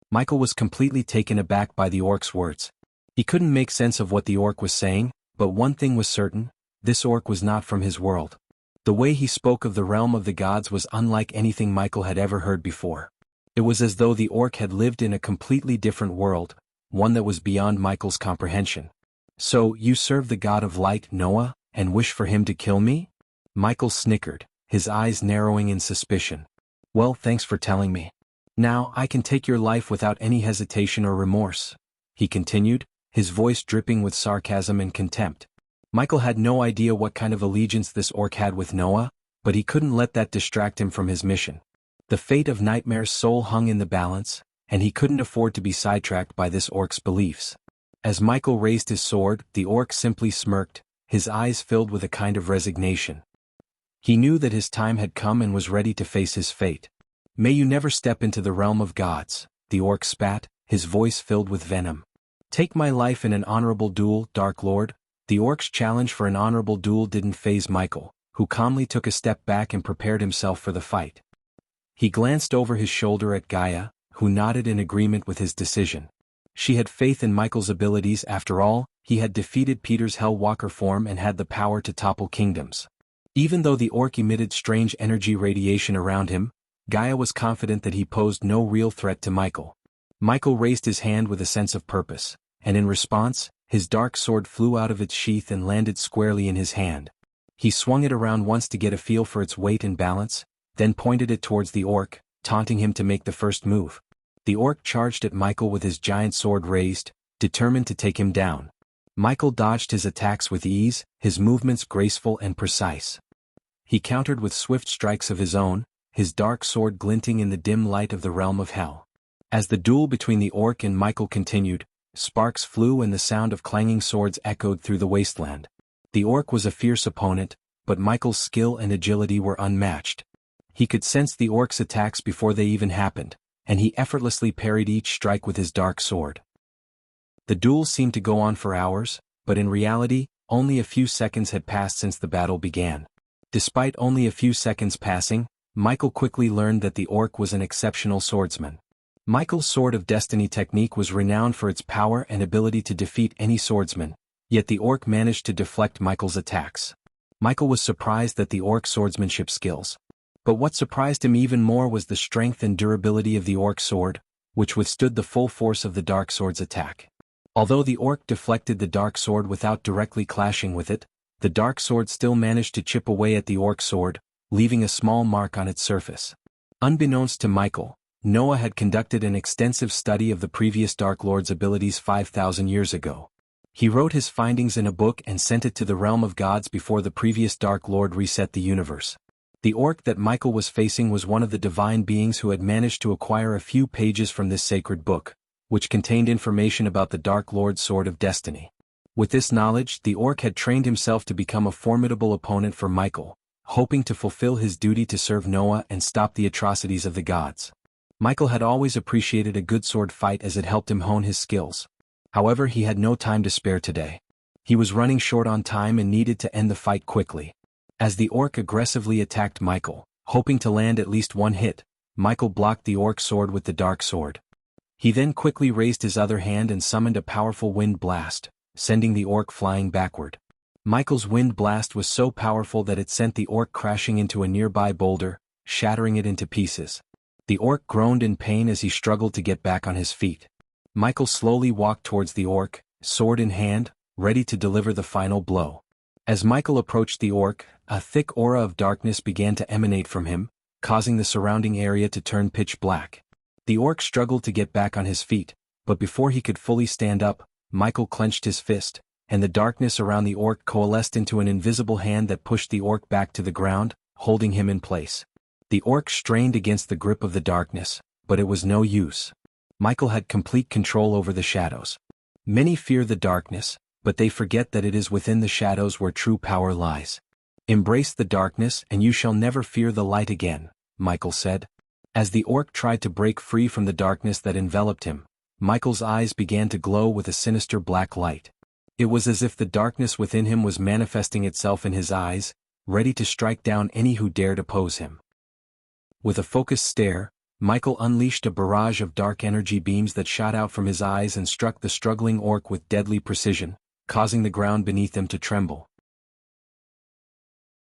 Michael was completely taken aback by the orc's words. He couldn't make sense of what the orc was saying, but one thing was certain, this orc was not from his world. The way he spoke of the realm of the gods was unlike anything Michael had ever heard before. It was as though the orc had lived in a completely different world, one that was beyond Michael's comprehension. "So, you serve the god of light, Noah, and wish for him to kill me?" Michael snickered, his eyes narrowing in suspicion. "Well, thanks for telling me. Now, I can take your life without any hesitation or remorse," he continued, his voice dripping with sarcasm and contempt. Michael had no idea what kind of allegiance this orc had with Noah, but he couldn't let that distract him from his mission. The fate of Nightmare's soul hung in the balance, and he couldn't afford to be sidetracked by this orc's beliefs. As Michael raised his sword, the orc simply smirked, his eyes filled with a kind of resignation. He knew that his time had come and was ready to face his fate. "May you never step into the realm of gods," the orc spat, his voice filled with venom. "Take my life in an honorable duel, Dark Lord." The orc's challenge for an honorable duel didn't faze Michael, who calmly took a step back and prepared himself for the fight. He glanced over his shoulder at Gaia, who nodded in agreement with his decision. She had faith in Michael's abilities. After all, he had defeated Peter's Hellwalker form and had the power to topple kingdoms. Even though the orc emitted strange energy radiation around him, Gaia was confident that he posed no real threat to Michael. Michael raised his hand with a sense of purpose, and in response, his dark sword flew out of its sheath and landed squarely in his hand. He swung it around once to get a feel for its weight and balance, then pointed it towards the orc, taunting him to make the first move. The orc charged at Michael with his giant sword raised, determined to take him down. Michael dodged his attacks with ease, his movements graceful and precise. He countered with swift strikes of his own, his dark sword glinting in the dim light of the realm of hell. As the duel between the orc and Michael continued, sparks flew and the sound of clanging swords echoed through the wasteland. The orc was a fierce opponent, but Michael's skill and agility were unmatched. He could sense the orc's attacks before they even happened, and he effortlessly parried each strike with his dark sword. The duel seemed to go on for hours, but in reality, only a few seconds had passed since the battle began. Despite only a few seconds passing, Michael quickly learned that the orc was an exceptional swordsman. Michael's Sword of Destiny technique was renowned for its power and ability to defeat any swordsman, yet the orc managed to deflect Michael's attacks. Michael was surprised at the orc's swordsmanship skills. But what surprised him even more was the strength and durability of the orc's sword, which withstood the full force of the dark sword's attack. Although the orc deflected the dark sword without directly clashing with it, the dark sword still managed to chip away at the orc's sword, leaving a small mark on its surface. Unbeknownst to Michael, Noah had conducted an extensive study of the previous Dark Lord's abilities 5,000 years ago. He wrote his findings in a book and sent it to the realm of gods before the previous Dark Lord reset the universe. The orc that Michael was facing was one of the divine beings who had managed to acquire a few pages from this sacred book, which contained information about the Dark Lord's Sword of Destiny. With this knowledge, the orc had trained himself to become a formidable opponent for Michael, hoping to fulfill his duty to serve Noah and stop the atrocities of the gods. Michael had always appreciated a good sword fight as it helped him hone his skills. However, he had no time to spare today. He was running short on time and needed to end the fight quickly. As the orc aggressively attacked Michael, hoping to land at least one hit, Michael blocked the orc's sword with the dark sword. He then quickly raised his other hand and summoned a powerful wind blast, sending the orc flying backward. Michael's wind blast was so powerful that it sent the orc crashing into a nearby boulder, shattering it into pieces. The orc groaned in pain as he struggled to get back on his feet. Michael slowly walked towards the orc, sword in hand, ready to deliver the final blow. As Michael approached the orc, a thick aura of darkness began to emanate from him, causing the surrounding area to turn pitch black. The orc struggled to get back on his feet, but before he could fully stand up, Michael clenched his fist, and the darkness around the orc coalesced into an invisible hand that pushed the orc back to the ground, holding him in place. The orc strained against the grip of the darkness, but it was no use. Michael had complete control over the shadows. Many fear the darkness, but they forget that it is within the shadows where true power lies. "Embrace the darkness and you shall never fear the light again," Michael said. As the orc tried to break free from the darkness that enveloped him, Michael's eyes began to glow with a sinister black light. It was as if the darkness within him was manifesting itself in his eyes, ready to strike down any who dared oppose him. With a focused stare, Michael unleashed a barrage of dark energy beams that shot out from his eyes and struck the struggling orc with deadly precision, causing the ground beneath them to tremble.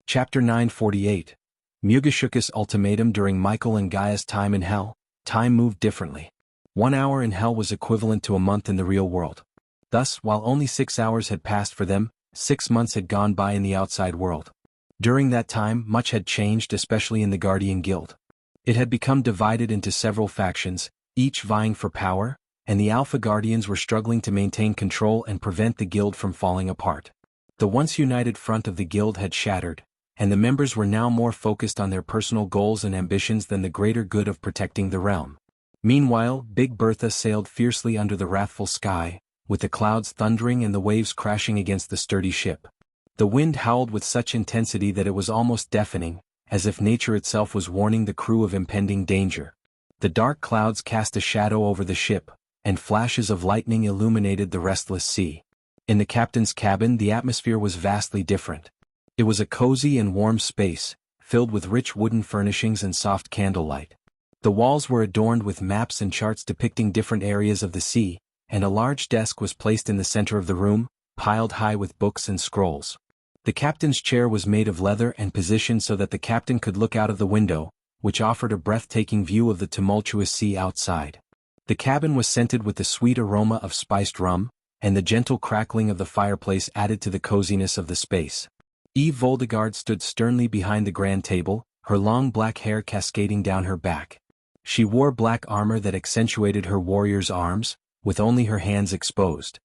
Chapter 948. Mugashuka's ultimatum. During Michael and Gaia's time in Hell, time moved differently. 1 hour in Hell was equivalent to a month in the real world. Thus, while only 6 hours had passed for them, 6 months had gone by in the outside world. During that time, much had changed, especially in the Guardian Guild. It had become divided into several factions, each vying for power, and the Alpha Guardians were struggling to maintain control and prevent the guild from falling apart. The once united front of the guild had shattered, and the members were now more focused on their personal goals and ambitions than the greater good of protecting the realm. Meanwhile, Big Bertha sailed fiercely under the wrathful sky, with the clouds thundering and the waves crashing against the sturdy ship. The wind howled with such intensity that it was almost deafening, as if nature itself was warning the crew of impending danger. The dark clouds cast a shadow over the ship, and flashes of lightning illuminated the restless sea. In the captain's cabin, the atmosphere was vastly different. It was a cozy and warm space, filled with rich wooden furnishings and soft candlelight. The walls were adorned with maps and charts depicting different areas of the sea, and a large desk was placed in the center of the room, piled high with books and scrolls. The captain's chair was made of leather and positioned so that the captain could look out of the window, which offered a breathtaking view of the tumultuous sea outside. The cabin was scented with the sweet aroma of spiced rum, and the gentle crackling of the fireplace added to the coziness of the space. Eve Voldegard stood sternly behind the grand table, her long black hair cascading down her back. She wore black armor that accentuated her warrior's arms, with only her hands exposed.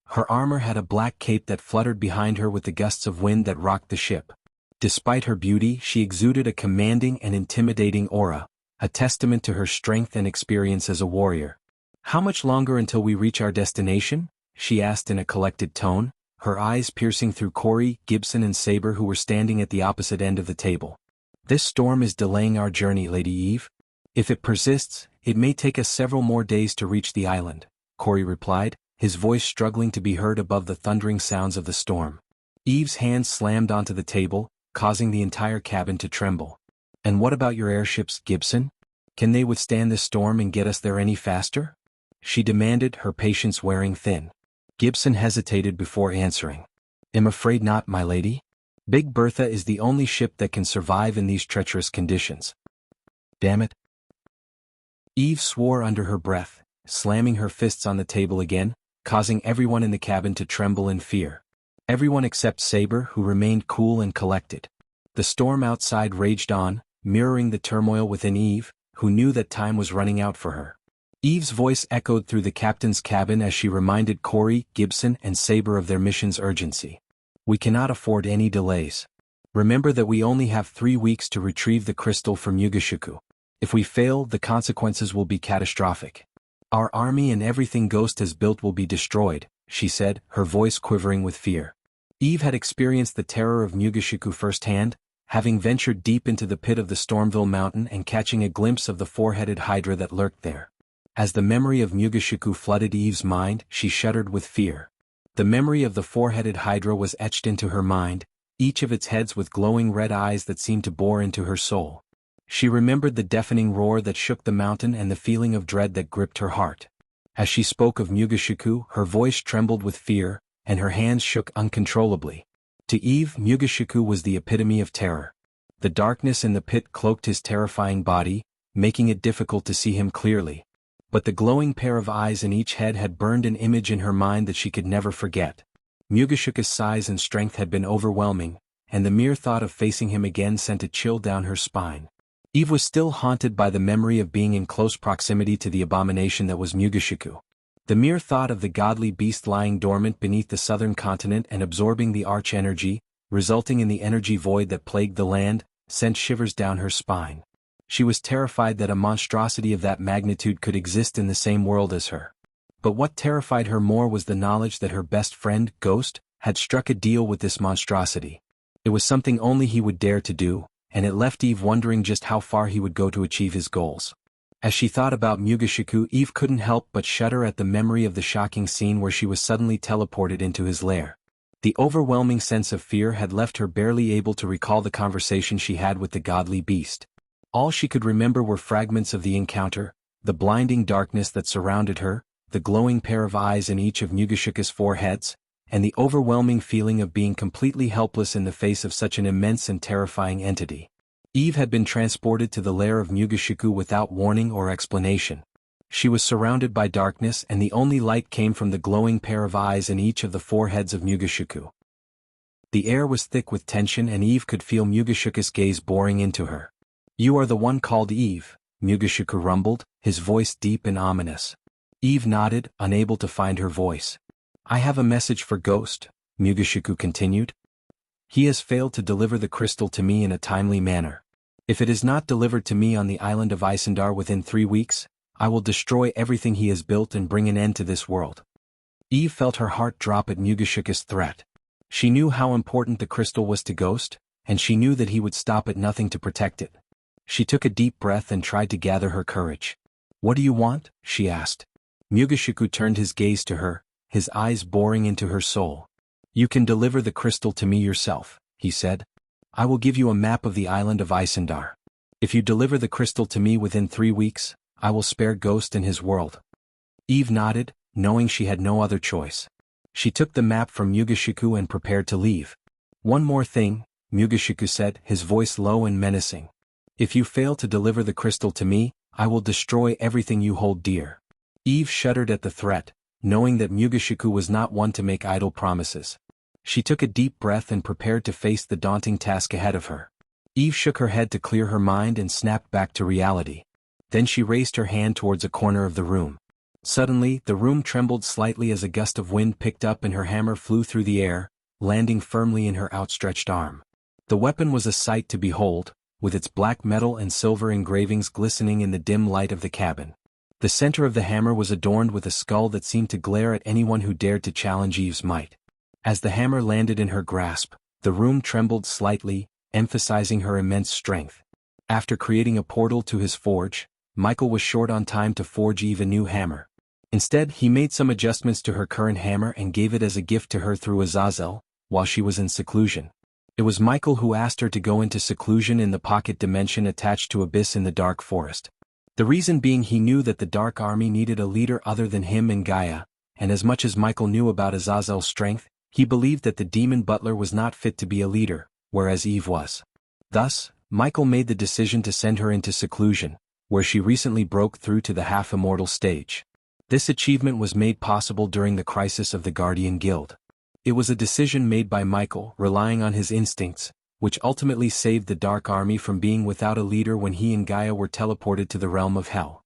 Her armor had a black cape that fluttered behind her with the gusts of wind that rocked the ship. Despite her beauty, she exuded a commanding and intimidating aura, a testament to her strength and experience as a warrior. "How much longer until we reach our destination?" she asked in a collected tone, her eyes piercing through Corey, Gibson and Saber, who were standing at the opposite end of the table. "This storm is delaying our journey, Lady Eve. If it persists, it may take us several more days to reach the island," Corey replied, his voice struggling to be heard above the thundering sounds of the storm. Eve's hand slammed onto the table, causing the entire cabin to tremble. "And what about your airships, Gibson? Can they withstand this storm and get us there any faster?" she demanded, her patience wearing thin. Gibson hesitated before answering. "I'm afraid not, my lady. Big Bertha is the only ship that can survive in these treacherous conditions." "Damn it." Eve swore under her breath, slamming her fists on the table again, causing everyone in the cabin to tremble in fear. Everyone except Saber, who remained cool and collected. The storm outside raged on, mirroring the turmoil within Eve, who knew that time was running out for her. Eve's voice echoed through the captain's cabin as she reminded Corey, Gibson and Saber of their mission's urgency. "We cannot afford any delays. Remember that we only have 3 weeks to retrieve the crystal from Mugashuku. If we fail, the consequences will be catastrophic. Our army and everything Ghost has built will be destroyed, she said, her voice quivering with fear. Eve had experienced the terror of Mugishiku firsthand, having ventured deep into the pit of the Stormville Mountain and catching a glimpse of the four-headed hydra that lurked there. As the memory of Mugishiku flooded Eve's mind, she shuddered with fear. The memory of the four-headed hydra was etched into her mind, each of its heads with glowing red eyes that seemed to bore into her soul. She remembered the deafening roar that shook the mountain and the feeling of dread that gripped her heart. As she spoke of Mugishiku, her voice trembled with fear, and her hands shook uncontrollably. To Eve, Mugishiku was the epitome of terror. The darkness in the pit cloaked his terrifying body, making it difficult to see him clearly. But the glowing pair of eyes in each head had burned an image in her mind that she could never forget. Mugishuka's size and strength had been overwhelming, and the mere thought of facing him again sent a chill down her spine. Eve was still haunted by the memory of being in close proximity to the abomination that was Mugishiku. The mere thought of the godly beast lying dormant beneath the southern continent and absorbing the arch-energy, resulting in the energy void that plagued the land, sent shivers down her spine. She was terrified that a monstrosity of that magnitude could exist in the same world as her. But what terrified her more was the knowledge that her best friend, Ghost, had struck a deal with this monstrosity. It was something only he would dare to do, and it left Eve wondering just how far he would go to achieve his goals. As she thought about Mugishiku, Eve couldn't help but shudder at the memory of the shocking scene where she was suddenly teleported into his lair. The overwhelming sense of fear had left her barely able to recall the conversation she had with the godly beast. All she could remember were fragments of the encounter, the blinding darkness that surrounded her, the glowing pair of eyes in each of Mugishuka's four heads, and the overwhelming feeling of being completely helpless in the face of such an immense and terrifying entity. Eve had been transported to the lair of Mugishiku without warning or explanation. She was surrounded by darkness and the only light came from the glowing pair of eyes in each of the four heads of Mugishiku. The air was thick with tension and Eve could feel Mugishuka's gaze boring into her. "You are the one called Eve," Mugishiku rumbled, his voice deep and ominous. Eve nodded, unable to find her voice. "I have a message for Ghost," Mugishiku continued. "He has failed to deliver the crystal to me in a timely manner. If it is not delivered to me on the island of Isendar within 3 weeks, I will destroy everything he has built and bring an end to this world." Eve felt her heart drop at Mugishuka's threat. She knew how important the crystal was to Ghost, and she knew that he would stop at nothing to protect it. She took a deep breath and tried to gather her courage. "What do you want?" she asked. Mugishiku turned his gaze to her, his eyes boring into her soul. "You can deliver the crystal to me yourself," he said. "I will give you a map of the island of Isendar. If you deliver the crystal to me within 3 weeks, I will spare Ghost and his world." Eve nodded, knowing she had no other choice. She took the map from Mugishiku and prepared to leave. "One more thing," Mugishiku said, his voice low and menacing. "If you fail to deliver the crystal to me, I will destroy everything you hold dear." Eve shuddered at the threat, knowing that Mugishiku was not one to make idle promises. She took a deep breath and prepared to face the daunting task ahead of her. Eve shook her head to clear her mind and snapped back to reality. Then she raised her hand towards a corner of the room. Suddenly, the room trembled slightly as a gust of wind picked up and her hammer flew through the air, landing firmly in her outstretched arm. The weapon was a sight to behold, with its black metal and silver engravings glistening in the dim light of the cabin. The center of the hammer was adorned with a skull that seemed to glare at anyone who dared to challenge Eve's might. As the hammer landed in her grasp, the room trembled slightly, emphasizing her immense strength. After creating a portal to his forge, Michael was short on time to forge Eve a new hammer. Instead, he made some adjustments to her current hammer and gave it as a gift to her through Azazel, while she was in seclusion. It was Michael who asked her to go into seclusion in the pocket dimension attached to Abyss in the Dark Forest. The reason being he knew that the Dark Army needed a leader other than him and Gaia, and as much as Michael knew about Azazel's strength, he believed that the demon butler was not fit to be a leader, whereas Eve was. Thus, Michael made the decision to send her into seclusion, where she recently broke through to the half-immortal stage. This achievement was made possible during the crisis of the Guardian Guild. It was a decision made by Michael, relying on his instincts, which ultimately saved the Dark Army from being without a leader when he and Gaia were teleported to the realm of Hell.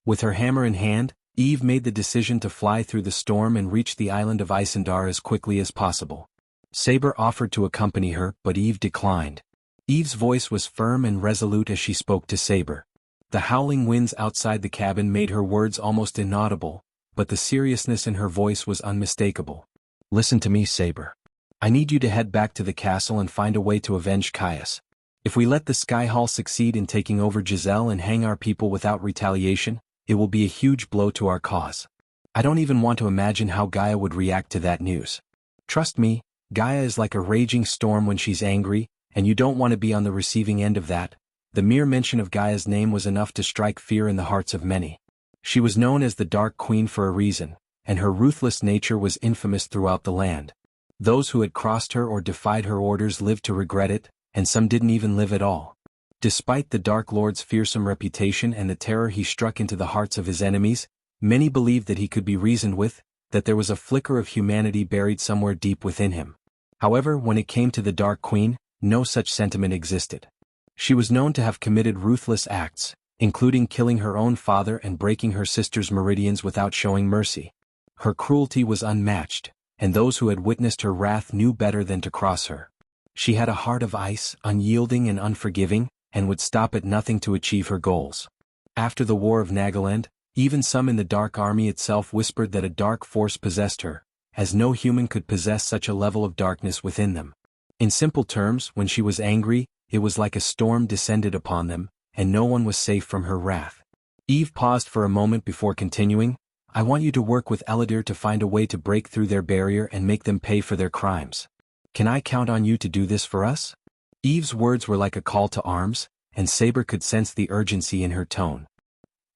With her hammer in hand, Eve made the decision to fly through the storm and reach the island of Isendar as quickly as possible. Saber offered to accompany her, but Eve declined. Eve's voice was firm and resolute as she spoke to Saber. The howling winds outside the cabin made her words almost inaudible, but the seriousness in her voice was unmistakable. "Listen to me, Saber. I need you to head back to the castle and find a way to avenge Caius. If we let the Sky Hall succeed in taking over Giselle and hang our people without retaliation, it will be a huge blow to our cause. I don't even want to imagine how Gaia would react to that news. Trust me, Gaia is like a raging storm when she's angry, and you don't want to be on the receiving end of that." The mere mention of Gaia's name was enough to strike fear in the hearts of many. She was known as the Dark Queen for a reason, and her ruthless nature was infamous throughout the land. Those who had crossed her or defied her orders lived to regret it, and some didn't even live at all. Despite the Dark Lord's fearsome reputation and the terror he struck into the hearts of his enemies, many believed that he could be reasoned with, that there was a flicker of humanity buried somewhere deep within him. However, when it came to the Dark Queen, no such sentiment existed. She was known to have committed ruthless acts, including killing her own father and breaking her sister's meridians without showing mercy. Her cruelty was unmatched, and those who had witnessed her wrath knew better than to cross her. She had a heart of ice, unyielding and unforgiving, and would stop at nothing to achieve her goals. After the War of Nagaland, even some in the Dark Army itself whispered that a dark force possessed her, as no human could possess such a level of darkness within them. In simple terms, when she was angry, it was like a storm descended upon them, and no one was safe from her wrath. Eve paused for a moment before continuing, "I want you to work with Eladir to find a way to break through their barrier and make them pay for their crimes. Can I count on you to do this for us?" Eve's words were like a call to arms, and Saber could sense the urgency in her tone.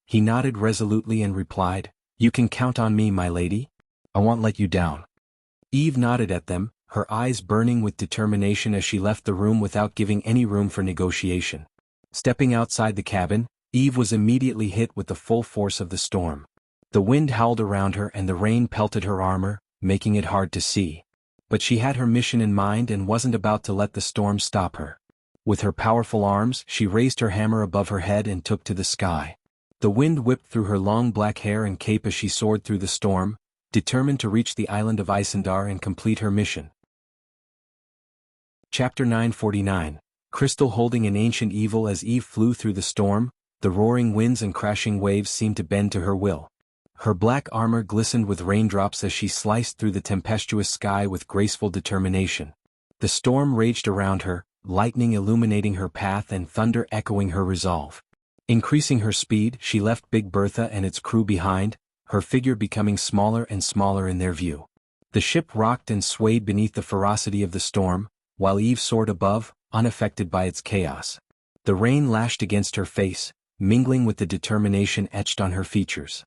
He nodded resolutely and replied, "You can count on me, my lady. I won't let you down." Eve nodded at them, her eyes burning with determination as she left the room without giving any room for negotiation. Stepping outside the cabin, Eve was immediately hit with the full force of the storm. The wind howled around her and the rain pelted her armor, making it hard to see. But she had her mission in mind and wasn't about to let the storm stop her. With her powerful arms, she raised her hammer above her head and took to the sky. The wind whipped through her long black hair and cape as she soared through the storm, determined to reach the island of Isendar and complete her mission. Chapter 949. Crystal holding an ancient evil. As Eve flew through the storm, the roaring winds and crashing waves seemed to bend to her will. Her black armor glistened with raindrops as she sliced through the tempestuous sky with graceful determination. The storm raged around her, lightning illuminating her path and thunder echoing her resolve. Increasing her speed, she left Big Bertha and its crew behind, her figure becoming smaller and smaller in their view. The ship rocked and swayed beneath the ferocity of the storm, while Eve soared above, unaffected by its chaos. The rain lashed against her face, mingling with the determination etched on her features.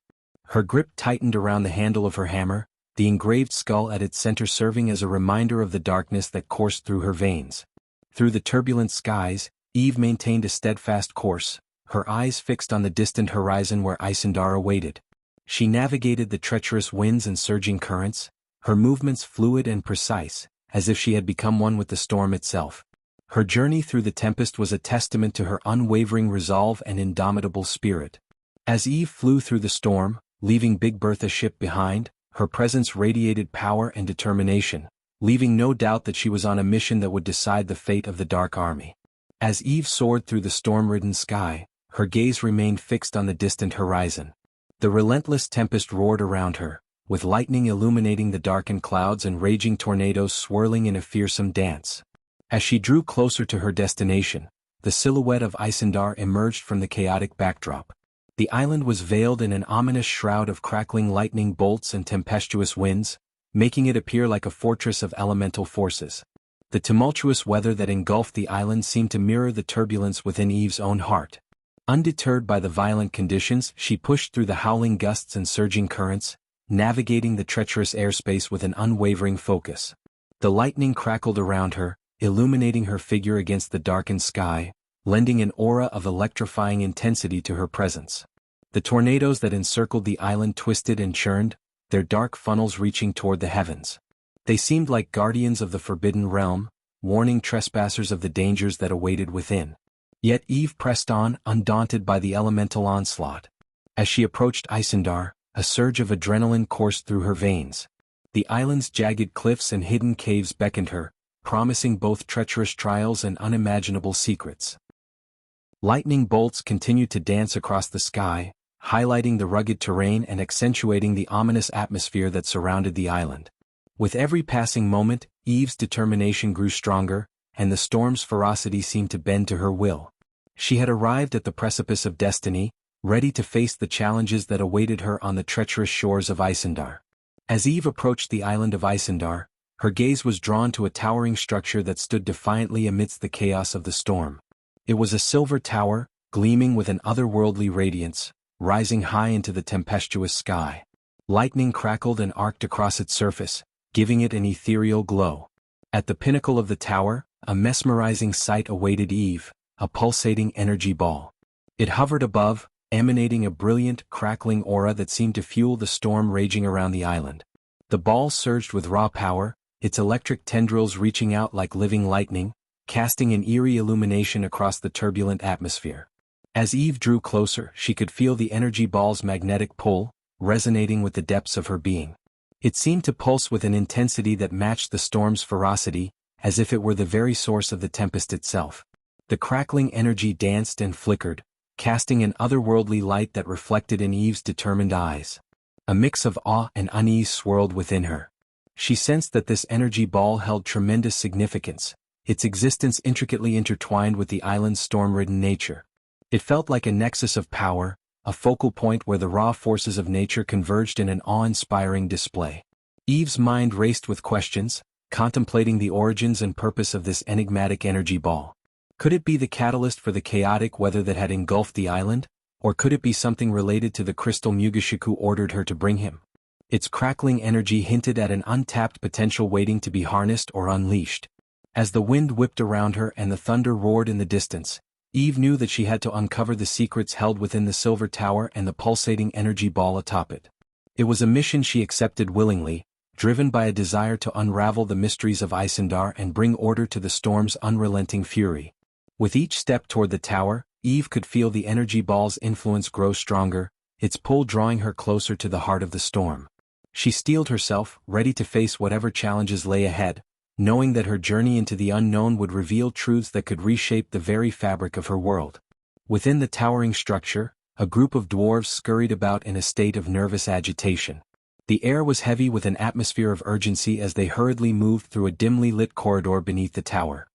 Her grip tightened around the handle of her hammer, the engraved skull at its center serving as a reminder of the darkness that coursed through her veins. Through the turbulent skies, Eve maintained a steadfast course, her eyes fixed on the distant horizon where Isendar awaited. She navigated the treacherous winds and surging currents, her movements fluid and precise, as if she had become one with the storm itself. Her journey through the tempest was a testament to her unwavering resolve and indomitable spirit. As Eve flew through the storm, leaving Big Bertha's ship behind, her presence radiated power and determination, leaving no doubt that she was on a mission that would decide the fate of the Dark Army. As Eve soared through the storm-ridden sky, her gaze remained fixed on the distant horizon. The relentless tempest roared around her, with lightning illuminating the darkened clouds and raging tornadoes swirling in a fearsome dance. As she drew closer to her destination, the silhouette of Isendar emerged from the chaotic backdrop. The island was veiled in an ominous shroud of crackling lightning bolts and tempestuous winds, making it appear like a fortress of elemental forces. The tumultuous weather that engulfed the island seemed to mirror the turbulence within Eve's own heart. Undeterred by the violent conditions, she pushed through the howling gusts and surging currents, navigating the treacherous airspace with an unwavering focus. The lightning crackled around her, illuminating her figure against the darkened sky, lending an aura of electrifying intensity to her presence. The tornadoes that encircled the island twisted and churned, their dark funnels reaching toward the heavens. They seemed like guardians of the forbidden realm, warning trespassers of the dangers that awaited within. Yet Eve pressed on, undaunted by the elemental onslaught. As she approached Isendar, a surge of adrenaline coursed through her veins. The island's jagged cliffs and hidden caves beckoned her, promising both treacherous trials and unimaginable secrets. Lightning bolts continued to dance across the sky, highlighting the rugged terrain and accentuating the ominous atmosphere that surrounded the island. With every passing moment, Eve's determination grew stronger, and the storm's ferocity seemed to bend to her will. She had arrived at the precipice of destiny, ready to face the challenges that awaited her on the treacherous shores of Isendar. As Eve approached the island of Isendar, her gaze was drawn to a towering structure that stood defiantly amidst the chaos of the storm. It was a silver tower, gleaming with an otherworldly radiance, rising high into the tempestuous sky. Lightning crackled and arced across its surface, giving it an ethereal glow. At the pinnacle of the tower, a mesmerizing sight awaited Eve, a pulsating energy ball. It hovered above, emanating a brilliant, crackling aura that seemed to fuel the storm raging around the island. The ball surged with raw power, its electric tendrils reaching out like living lightning, casting an eerie illumination across the turbulent atmosphere. As Eve drew closer, she could feel the energy ball's magnetic pull, resonating with the depths of her being. It seemed to pulse with an intensity that matched the storm's ferocity, as if it were the very source of the tempest itself. The crackling energy danced and flickered, casting an otherworldly light that reflected in Eve's determined eyes. A mix of awe and unease swirled within her. She sensed that this energy ball held tremendous significance, its existence intricately intertwined with the island's storm-ridden nature. It felt like a nexus of power, a focal point where the raw forces of nature converged in an awe-inspiring display. Eve's mind raced with questions, contemplating the origins and purpose of this enigmatic energy ball. Could it be the catalyst for the chaotic weather that had engulfed the island, or could it be something related to the crystal Mugishiku ordered her to bring him? Its crackling energy hinted at an untapped potential waiting to be harnessed or unleashed. As the wind whipped around her and the thunder roared in the distance, Eve knew that she had to uncover the secrets held within the silver tower and the pulsating energy ball atop it. It was a mission she accepted willingly, driven by a desire to unravel the mysteries of Isendar and bring order to the storm's unrelenting fury. With each step toward the tower, Eve could feel the energy ball's influence grow stronger, its pull drawing her closer to the heart of the storm. She steeled herself, ready to face whatever challenges lay ahead, knowing that her journey into the unknown would reveal truths that could reshape the very fabric of her world. Within the towering structure, a group of dwarves scurried about in a state of nervous agitation. The air was heavy with an atmosphere of urgency as they hurriedly moved through a dimly lit corridor beneath the tower.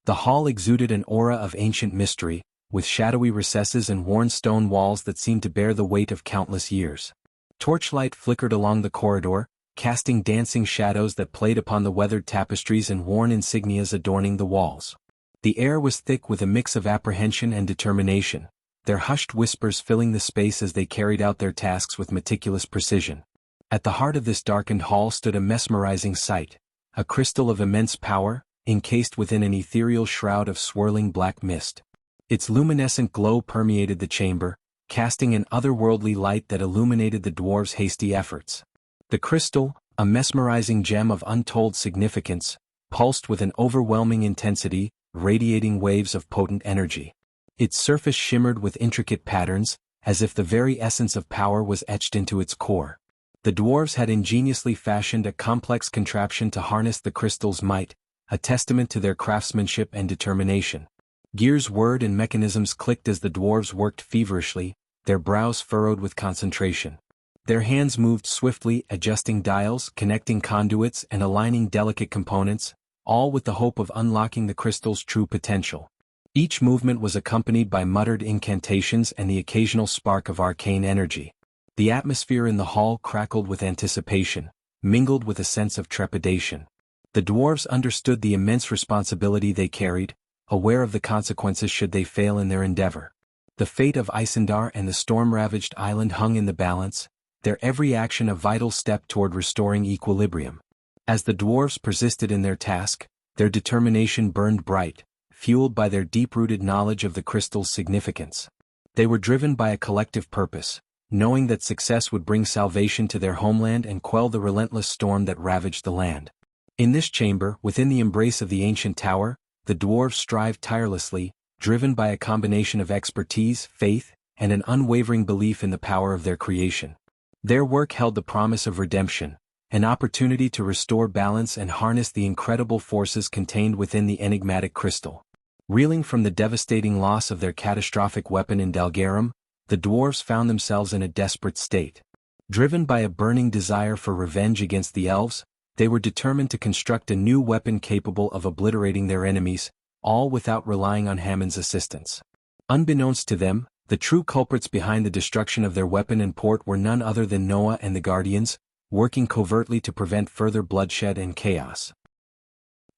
The hall exuded an aura of ancient mystery, with shadowy recesses and worn stone walls that seemed to bear the weight of countless years. Torchlight flickered along the corridor, casting dancing shadows that played upon the weathered tapestries and worn insignias adorning the walls. The air was thick with a mix of apprehension and determination, their hushed whispers filling the space as they carried out their tasks with meticulous precision. At the heart of this darkened hall stood a mesmerizing sight, a crystal of immense power, encased within an ethereal shroud of swirling black mist. Its luminescent glow permeated the chamber, casting an otherworldly light that illuminated the dwarves' hasty efforts. The crystal, a mesmerizing gem of untold significance, pulsed with an overwhelming intensity, radiating waves of potent energy. Its surface shimmered with intricate patterns, as if the very essence of power was etched into its core. The dwarves had ingeniously fashioned a complex contraption to harness the crystal's might, a testament to their craftsmanship and determination. Gears whirred and mechanisms clicked as the dwarves worked feverishly, their brows furrowed with concentration. Their hands moved swiftly, adjusting dials, connecting conduits, and aligning delicate components, all with the hope of unlocking the crystal's true potential. Each movement was accompanied by muttered incantations and the occasional spark of arcane energy. The atmosphere in the hall crackled with anticipation, mingled with a sense of trepidation. The dwarves understood the immense responsibility they carried, aware of the consequences should they fail in their endeavor. The fate of Isendar and the storm-ravaged island hung in the balance, their every action a vital step toward restoring equilibrium. As the dwarves persisted in their task, their determination burned bright, fueled by their deep-rooted knowledge of the crystal's significance. They were driven by a collective purpose, knowing that success would bring salvation to their homeland and quell the relentless storm that ravaged the land. In this chamber, within the embrace of the ancient tower, the dwarves strived tirelessly, driven by a combination of expertise, faith, and an unwavering belief in the power of their creation. Their work held the promise of redemption, an opportunity to restore balance and harness the incredible forces contained within the enigmatic crystal. Reeling from the devastating loss of their catastrophic weapon in Dalgarum, the dwarves found themselves in a desperate state. Driven by a burning desire for revenge against the elves, they were determined to construct a new weapon capable of obliterating their enemies, all without relying on Hammond's assistance. Unbeknownst to them, the true culprits behind the destruction of their weapon and port were none other than Noah and the Guardians, working covertly to prevent further bloodshed and chaos.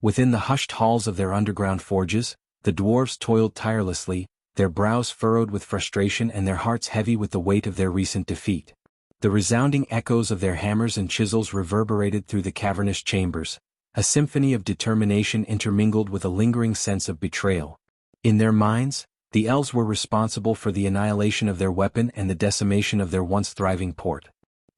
Within the hushed halls of their underground forges, the dwarves toiled tirelessly, their brows furrowed with frustration and their hearts heavy with the weight of their recent defeat. The resounding echoes of their hammers and chisels reverberated through the cavernous chambers, a symphony of determination intermingled with a lingering sense of betrayal. In their minds, the elves were responsible for the annihilation of their weapon and the decimation of their once thriving port.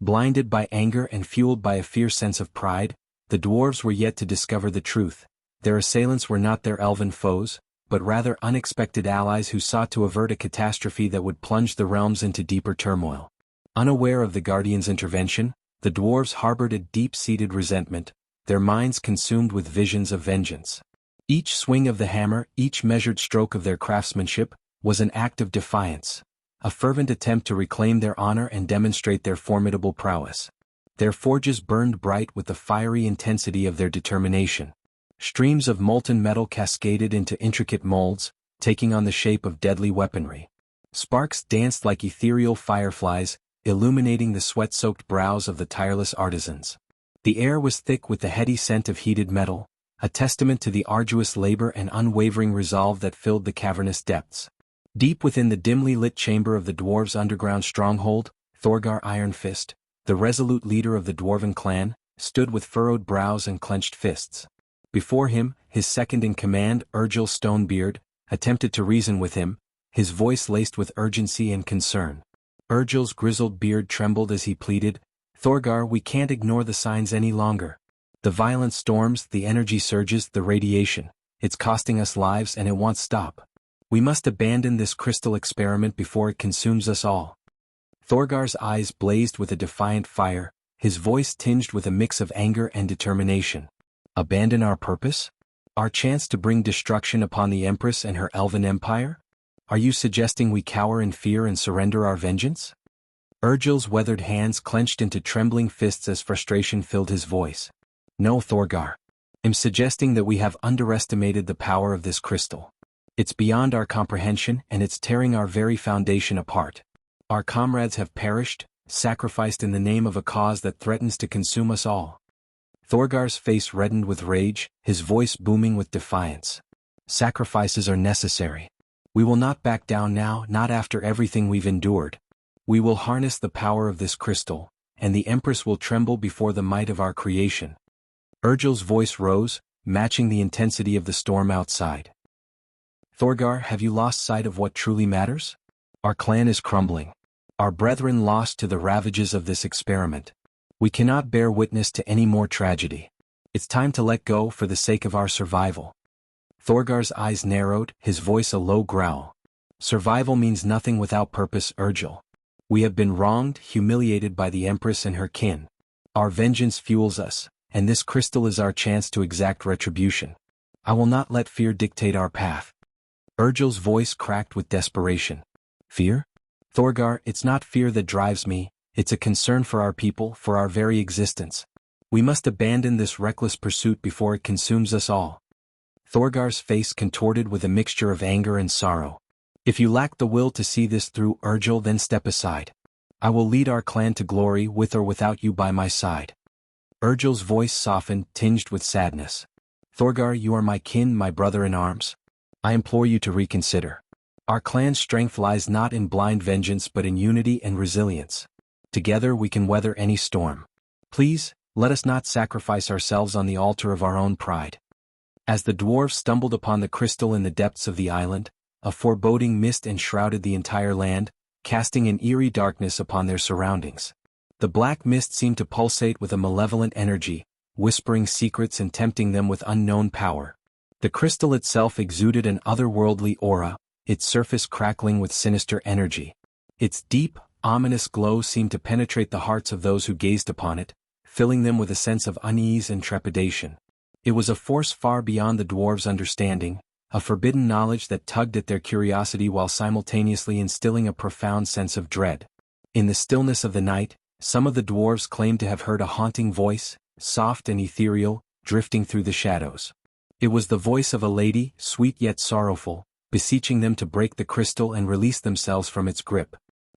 Blinded by anger and fueled by a fierce sense of pride, the dwarves were yet to discover the truth. Their assailants were not their elven foes, but rather unexpected allies who sought to avert a catastrophe that would plunge the realms into deeper turmoil. Unaware of the Guardian's intervention, the dwarves harbored a deep-seated resentment, their minds consumed with visions of vengeance. Each swing of the hammer, each measured stroke of their craftsmanship, was an act of defiance, a fervent attempt to reclaim their honor and demonstrate their formidable prowess. Their forges burned bright with the fiery intensity of their determination. Streams of molten metal cascaded into intricate molds, taking on the shape of deadly weaponry. Sparks danced like ethereal fireflies, illuminating the sweat-soaked brows of the tireless artisans. The air was thick with the heady scent of heated metal, a testament to the arduous labor and unwavering resolve that filled the cavernous depths. Deep within the dimly lit chamber of the dwarves' underground stronghold, Thorgar Ironfist, the resolute leader of the dwarven clan, stood with furrowed brows and clenched fists. Before him, his second-in-command, Urgil Stonebeard, attempted to reason with him, his voice laced with urgency and concern. Urgil's grizzled beard trembled as he pleaded, "Thorgar, we can't ignore the signs any longer. The violent storms, the energy surges, the radiation, it's costing us lives and it won't stop. We must abandon this crystal experiment before it consumes us all." Thorgar's eyes blazed with a defiant fire, his voice tinged with a mix of anger and determination. Abandon our purpose? Our chance to bring destruction upon the Empress and her elven empire? Are you suggesting we cower in fear and surrender our vengeance? Urgil's weathered hands clenched into trembling fists as frustration filled his voice. No, Thorgar. I'm suggesting that we have underestimated the power of this crystal. It's beyond our comprehension and it's tearing our very foundation apart. Our comrades have perished, sacrificed in the name of a cause that threatens to consume us all. Thorgar's face reddened with rage, his voice booming with defiance. Sacrifices are necessary. We will not back down now, not after everything we've endured. We will harness the power of this crystal, and the Empress will tremble before the might of our creation. Urgil's voice rose, matching the intensity of the storm outside. Thorgar, have you lost sight of what truly matters? Our clan is crumbling. Our brethren lost to the ravages of this experiment. We cannot bear witness to any more tragedy. It's time to let go for the sake of our survival. Thorgar's eyes narrowed, his voice a low growl. Survival means nothing without purpose, Urgil. We have been wronged, humiliated by the Empress and her kin. Our vengeance fuels us, and this crystal is our chance to exact retribution. I will not let fear dictate our path. Urgil's voice cracked with desperation. Fear? Thorgar, it's not fear that drives me, it's a concern for our people, for our very existence. We must abandon this reckless pursuit before it consumes us all. Thorgar's face contorted with a mixture of anger and sorrow. If you lack the will to see this through, Urgil, then step aside. I will lead our clan to glory with or without you by my side. Urgil's voice softened, tinged with sadness. Thorgar, you are my kin, my brother in arms. I implore you to reconsider. Our clan's strength lies not in blind vengeance but in unity and resilience. Together we can weather any storm. Please, let us not sacrifice ourselves on the altar of our own pride. As the dwarves stumbled upon the crystal in the depths of the island, a foreboding mist enshrouded the entire land, casting an eerie darkness upon their surroundings. The black mist seemed to pulsate with a malevolent energy, whispering secrets and tempting them with unknown power. The crystal itself exuded an otherworldly aura, its surface crackling with sinister energy. Its deep, ominous glow seemed to penetrate the hearts of those who gazed upon it, filling them with a sense of unease and trepidation. It was a force far beyond the dwarves' understanding, a forbidden knowledge that tugged at their curiosity while simultaneously instilling a profound sense of dread. In the stillness of the night, some of the dwarves claimed to have heard a haunting voice, soft and ethereal, drifting through the shadows. It was the voice of a lady, sweet yet sorrowful, beseeching them to break the crystal and release themselves from its grip.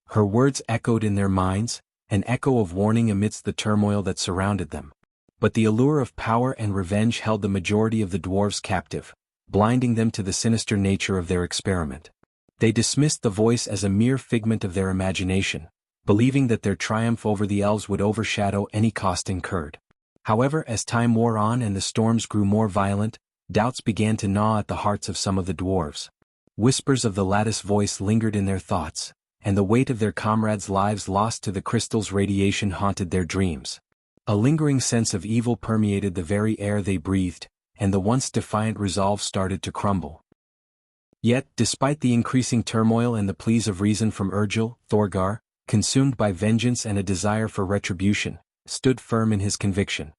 Her words echoed in their minds, an echo of warning amidst the turmoil that surrounded them. But the allure of power and revenge held the majority of the dwarves captive, blinding them to the sinister nature of their experiment. They dismissed the voice as a mere figment of their imagination, believing that their triumph over the elves would overshadow any cost incurred. However, as time wore on and the storms grew more violent, doubts began to gnaw at the hearts of some of the dwarves. Whispers of the lattice voice lingered in their thoughts, and the weight of their comrades' lives lost to the crystal's radiation haunted their dreams. A lingering sense of evil permeated the very air they breathed, and the once defiant resolve started to crumble. Yet, despite the increasing turmoil and the pleas of reason from Urgil, Thorgar, consumed by vengeance and a desire for retribution, stood firm in his conviction.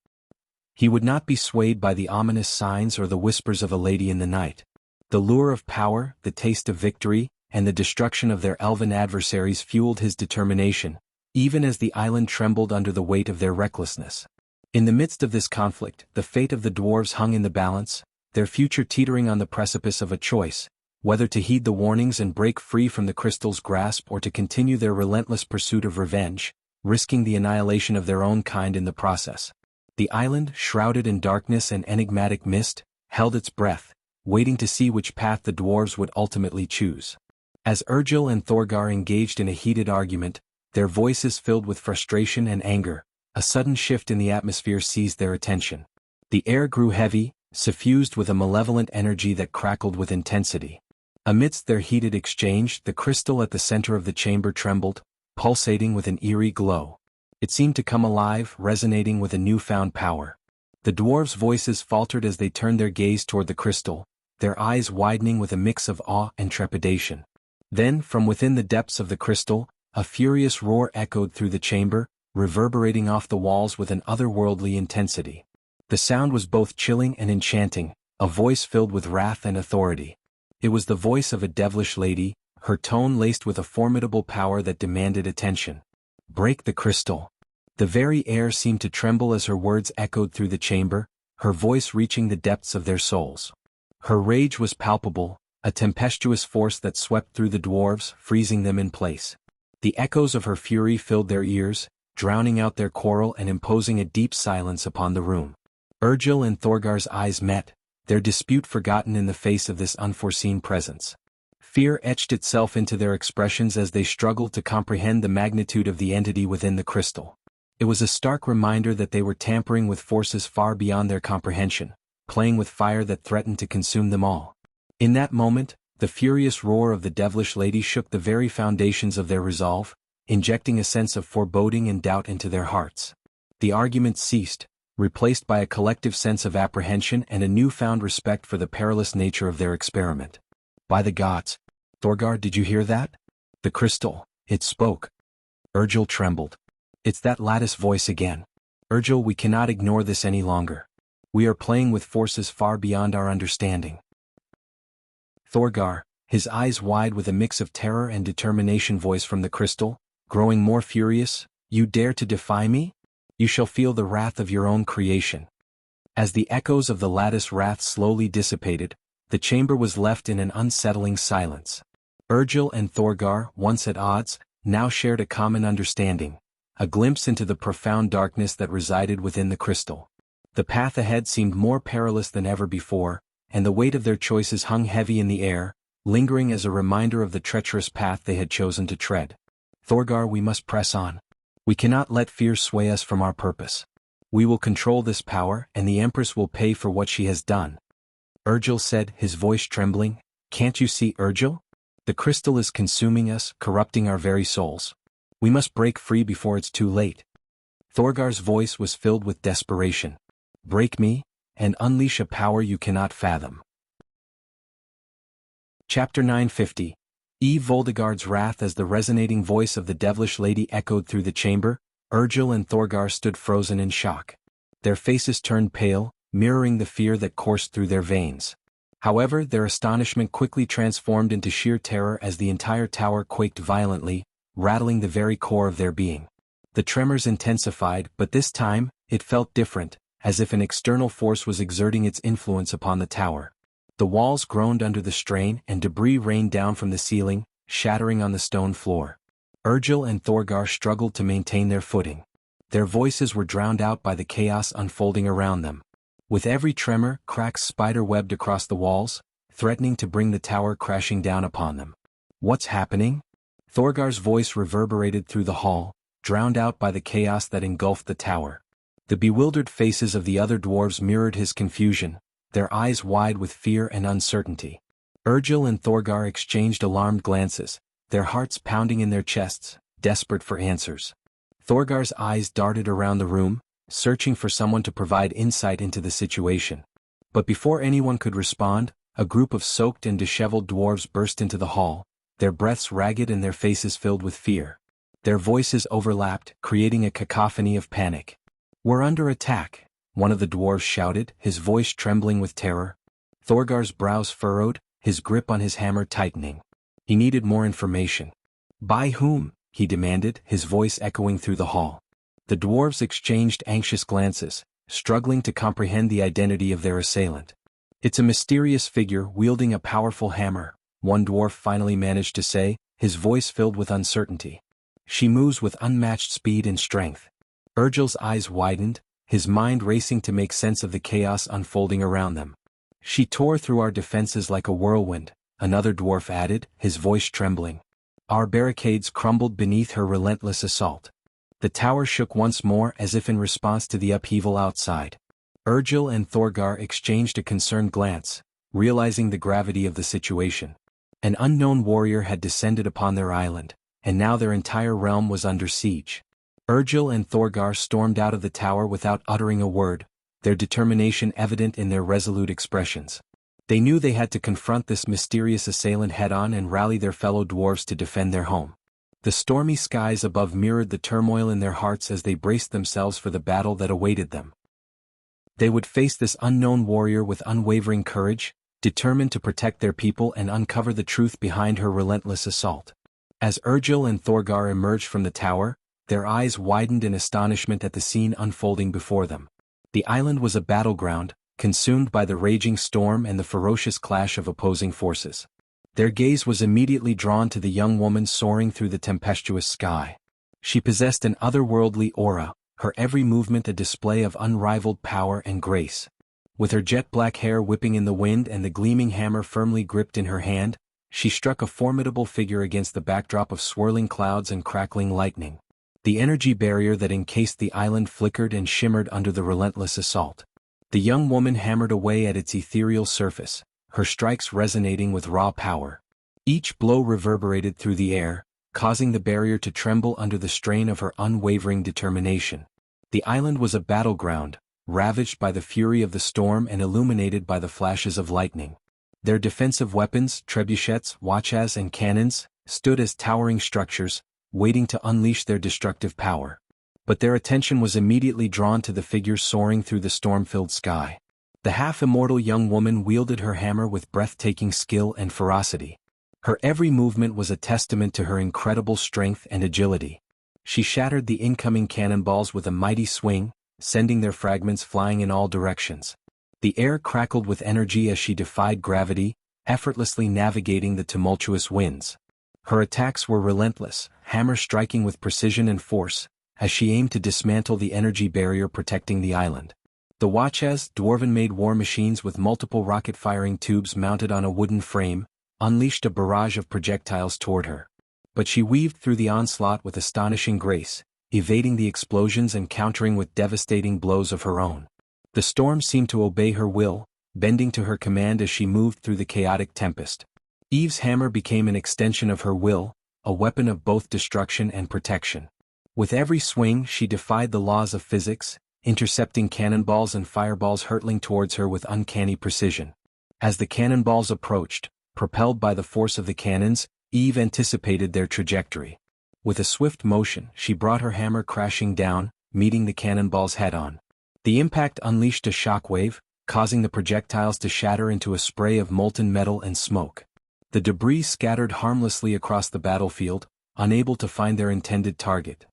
He would not be swayed by the ominous signs or the whispers of a lady in the night. The lure of power, the taste of victory, and the destruction of their elven adversaries fueled his determination, even as the island trembled under the weight of their recklessness. In the midst of this conflict, the fate of the dwarves hung in the balance, their future teetering on the precipice of a choice, whether to heed the warnings and break free from the crystal's grasp or to continue their relentless pursuit of revenge, risking the annihilation of their own kind in the process. The island, shrouded in darkness and enigmatic mist, held its breath, waiting to see which path the dwarves would ultimately choose. As Urgil and Thorgar engaged in a heated argument, their voices filled with frustration and anger, a sudden shift in the atmosphere seized their attention. The air grew heavy, suffused with a malevolent energy that crackled with intensity. Amidst their heated exchange, the crystal at the center of the chamber trembled, pulsating with an eerie glow. It seemed to come alive, resonating with a newfound power. The dwarves' voices faltered as they turned their gaze toward the crystal, their eyes widening with a mix of awe and trepidation. Then, from within the depths of the crystal, a furious roar echoed through the chamber, reverberating off the walls with an otherworldly intensity. The sound was both chilling and enchanting, a voice filled with wrath and authority. It was the voice of a devilish lady, her tone laced with a formidable power that demanded attention. Break the crystal. The very air seemed to tremble as her words echoed through the chamber, her voice reaching the depths of their souls. Her rage was palpable, a tempestuous force that swept through the dwarves, freezing them in place. The echoes of her fury filled their ears, drowning out their quarrel and imposing a deep silence upon the room. Urgil and Thorgar's eyes met, their dispute forgotten in the face of this unforeseen presence. Fear etched itself into their expressions as they struggled to comprehend the magnitude of the entity within the crystal. It was a stark reminder that they were tampering with forces far beyond their comprehension, playing with fire that threatened to consume them all. In that moment, the furious roar of the devilish lady shook the very foundations of their resolve, injecting a sense of foreboding and doubt into their hearts. The argument ceased, replaced by a collective sense of apprehension and a newfound respect for the perilous nature of their experiment. By the gods! Thorgar, did you hear that? The crystal, it spoke. Urgil trembled. It's that lattice voice again. Urgil, we cannot ignore this any longer. We are playing with forces far beyond our understanding. Thorgar, his eyes wide with a mix of terror and determination, voice from the crystal, growing more furious, you dare to defy me? You shall feel the wrath of your own creation. As the echoes of the lattice wrath slowly dissipated, the chamber was left in an unsettling silence. Urgil and Thorgar, once at odds, now shared a common understanding, a glimpse into the profound darkness that resided within the crystal. The path ahead seemed more perilous than ever before, and the weight of their choices hung heavy in the air, lingering as a reminder of the treacherous path they had chosen to tread. Thorgar, we must press on. We cannot let fear sway us from our purpose. We will control this power, and the Empress will pay for what she has done. Urgil said, his voice trembling. Can't you see, Urgil? The crystal is consuming us, corrupting our very souls. We must break free before it's too late. Thorgar's voice was filled with desperation. Break me, and unleash a power you cannot fathom. Chapter 950. Eve Voldegard's wrath. As the resonating voice of the devilish lady echoed through the chamber, Urgil and Thorgar stood frozen in shock. Their faces turned pale, mirroring the fear that coursed through their veins. However, their astonishment quickly transformed into sheer terror as the entire tower quaked violently, rattling the very core of their being. The tremors intensified, but this time, it felt different, as if an external force was exerting its influence upon the tower. The walls groaned under the strain and debris rained down from the ceiling, shattering on the stone floor. Urgil and Thorgar struggled to maintain their footing. Their voices were drowned out by the chaos unfolding around them. With every tremor, cracks spider-webbed across the walls, threatening to bring the tower crashing down upon them. "What's happening?" Thorgar's voice reverberated through the hall, drowned out by the chaos that engulfed the tower. The bewildered faces of the other dwarves mirrored his confusion, their eyes wide with fear and uncertainty. Urgil and Thorgar exchanged alarmed glances, their hearts pounding in their chests, desperate for answers. Thorgar's eyes darted around the room, searching for someone to provide insight into the situation. But before anyone could respond, a group of soaked and disheveled dwarves burst into the hall, their breaths ragged and their faces filled with fear. Their voices overlapped, creating a cacophony of panic. "We're under attack," one of the dwarves shouted, his voice trembling with terror. Thorgar's brows furrowed, his grip on his hammer tightening. He needed more information. "By whom?" he demanded, his voice echoing through the hall. The dwarves exchanged anxious glances, struggling to comprehend the identity of their assailant. "It's a mysterious figure wielding a powerful hammer," one dwarf finally managed to say, his voice filled with uncertainty. "She moves with unmatched speed and strength." Urgil's eyes widened, his mind racing to make sense of the chaos unfolding around them. "She tore through our defenses like a whirlwind," another dwarf added, his voice trembling. "Our barricades crumbled beneath her relentless assault." The tower shook once more as if in response to the upheaval outside. Urgil and Thorgar exchanged a concerned glance, realizing the gravity of the situation. An unknown warrior had descended upon their island, and now their entire realm was under siege. Urgil and Thorgar stormed out of the tower without uttering a word, their determination evident in their resolute expressions. They knew they had to confront this mysterious assailant head-on and rally their fellow dwarves to defend their home. The stormy skies above mirrored the turmoil in their hearts as they braced themselves for the battle that awaited them. They would face this unknown warrior with unwavering courage, determined to protect their people and uncover the truth behind her relentless assault. As Urgil and Thorgar emerged from the tower, their eyes widened in astonishment at the scene unfolding before them. The island was a battleground, consumed by the raging storm and the ferocious clash of opposing forces. Their gaze was immediately drawn to the young woman soaring through the tempestuous sky. She possessed an otherworldly aura, her every movement a display of unrivaled power and grace. With her jet-black hair whipping in the wind and the gleaming hammer firmly gripped in her hand, she struck a formidable figure against the backdrop of swirling clouds and crackling lightning. The energy barrier that encased the island flickered and shimmered under the relentless assault. The young woman hammered away at its ethereal surface, her strikes resonating with raw power. Each blow reverberated through the air, causing the barrier to tremble under the strain of her unwavering determination. The island was a battleground, ravaged by the fury of the storm and illuminated by the flashes of lightning. Their defensive weapons, trebuchets, wachas and cannons, stood as towering structures, waiting to unleash their destructive power. But their attention was immediately drawn to the figure soaring through the storm-filled sky. The half-immortal young woman wielded her hammer with breathtaking skill and ferocity. Her every movement was a testament to her incredible strength and agility. She shattered the incoming cannonballs with a mighty swing, sending their fragments flying in all directions. The air crackled with energy as she defied gravity, effortlessly navigating the tumultuous winds. Her attacks were relentless, hammer striking with precision and force, as she aimed to dismantle the energy barrier protecting the island. The wachas, dwarven-made war machines with multiple rocket-firing tubes mounted on a wooden frame, unleashed a barrage of projectiles toward her. But she weaved through the onslaught with astonishing grace, evading the explosions and countering with devastating blows of her own. The storm seemed to obey her will, bending to her command as she moved through the chaotic tempest. Eve's hammer became an extension of her will, a weapon of both destruction and protection. With every swing she defied the laws of physics, intercepting cannonballs and fireballs hurtling towards her with uncanny precision. As the cannonballs approached, propelled by the force of the cannons, Eve anticipated their trajectory. With a swift motion, she brought her hammer crashing down, meeting the cannonballs head-on. The impact unleashed a shockwave, causing the projectiles to shatter into a spray of molten metal and smoke. The debris scattered harmlessly across the battlefield, unable to find their intended target.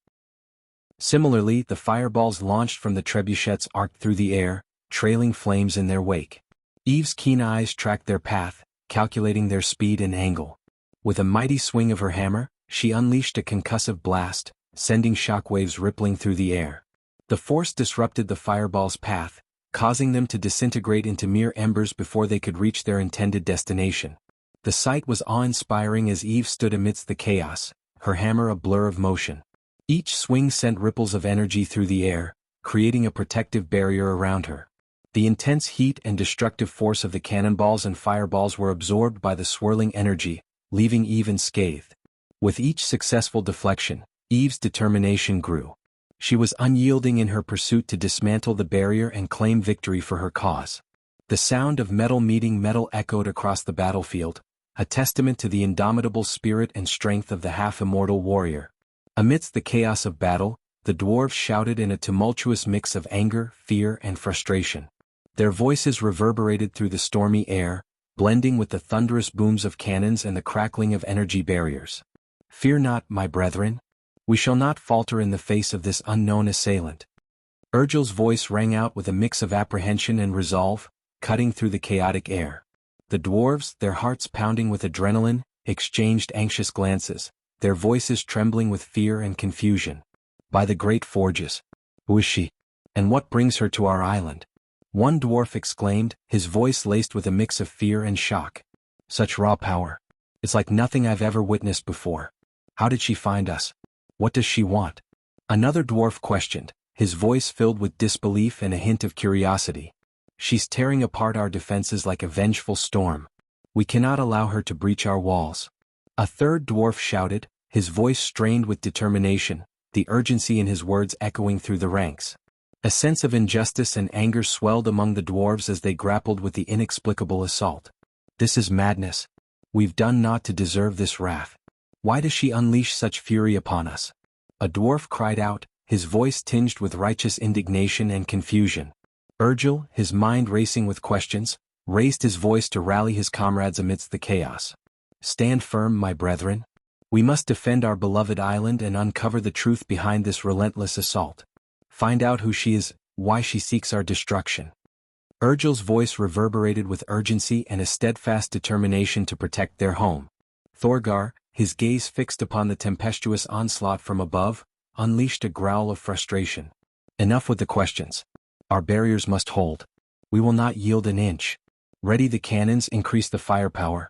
Similarly, the fireballs launched from the trebuchets arced through the air, trailing flames in their wake. Eve's keen eyes tracked their path, calculating their speed and angle. With a mighty swing of her hammer, she unleashed a concussive blast, sending shockwaves rippling through the air. The force disrupted the fireball's path, causing them to disintegrate into mere embers before they could reach their intended destination. The sight was awe-inspiring as Eve stood amidst the chaos, her hammer a blur of motion. Each swing sent ripples of energy through the air, creating a protective barrier around her. The intense heat and destructive force of the cannonballs and fireballs were absorbed by the swirling energy, leaving Eve unscathed. With each successful deflection, Eve's determination grew. She was unyielding in her pursuit to dismantle the barrier and claim victory for her cause. The sound of metal meeting metal echoed across the battlefield, a testament to the indomitable spirit and strength of the half-immortal warrior. Amidst the chaos of battle, the dwarves shouted in a tumultuous mix of anger, fear, and frustration. Their voices reverberated through the stormy air, blending with the thunderous booms of cannons and the crackling of energy barriers. "Fear not, my brethren. We shall not falter in the face of this unknown assailant." Urgel's voice rang out with a mix of apprehension and resolve, cutting through the chaotic air. The dwarves, their hearts pounding with adrenaline, exchanged anxious glances, their voices trembling with fear and confusion. "By the great forges! Who is she? And what brings her to our island?" One dwarf exclaimed, his voice laced with a mix of fear and shock. "Such raw power. It's like nothing I've ever witnessed before. How did she find us? What does she want?" Another dwarf questioned, his voice filled with disbelief and a hint of curiosity. "She's tearing apart our defenses like a vengeful storm. We cannot allow her to breach our walls." A third dwarf shouted, his voice strained with determination, the urgency in his words echoing through the ranks. A sense of injustice and anger swelled among the dwarves as they grappled with the inexplicable assault. "This is madness. We've done naught to deserve this wrath. Why does she unleash such fury upon us?" A dwarf cried out, his voice tinged with righteous indignation and confusion. Urgel, his mind racing with questions, raised his voice to rally his comrades amidst the chaos. "Stand firm, my brethren. We must defend our beloved island and uncover the truth behind this relentless assault. Find out who she is, why she seeks our destruction." Urgel's voice reverberated with urgency and a steadfast determination to protect their home. Thorgar, his gaze fixed upon the tempestuous onslaught from above, unleashed a growl of frustration. "Enough with the questions. Our barriers must hold. We will not yield an inch. Ready the cannons, increase the firepower."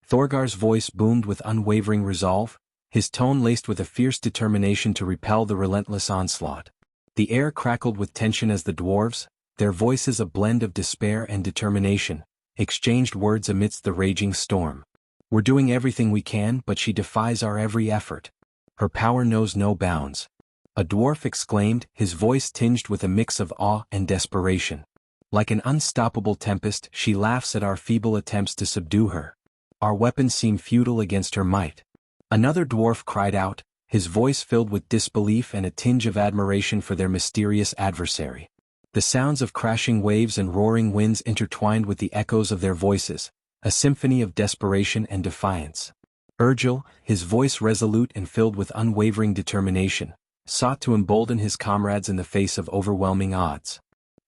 Thorgar's voice boomed with unwavering resolve, his tone laced with a fierce determination to repel the relentless onslaught. The air crackled with tension as the dwarves, their voices a blend of despair and determination, exchanged words amidst the raging storm. "We're doing everything we can, but she defies our every effort. Her power knows no bounds." A dwarf exclaimed, his voice tinged with a mix of awe and desperation. "Like an unstoppable tempest, she laughs at our feeble attempts to subdue her. Our weapons seem futile against her might." Another dwarf cried out, his voice filled with disbelief and a tinge of admiration for their mysterious adversary. The sounds of crashing waves and roaring winds intertwined with the echoes of their voices, a symphony of desperation and defiance. Urgel, his voice resolute and filled with unwavering determination, sought to embolden his comrades in the face of overwhelming odds.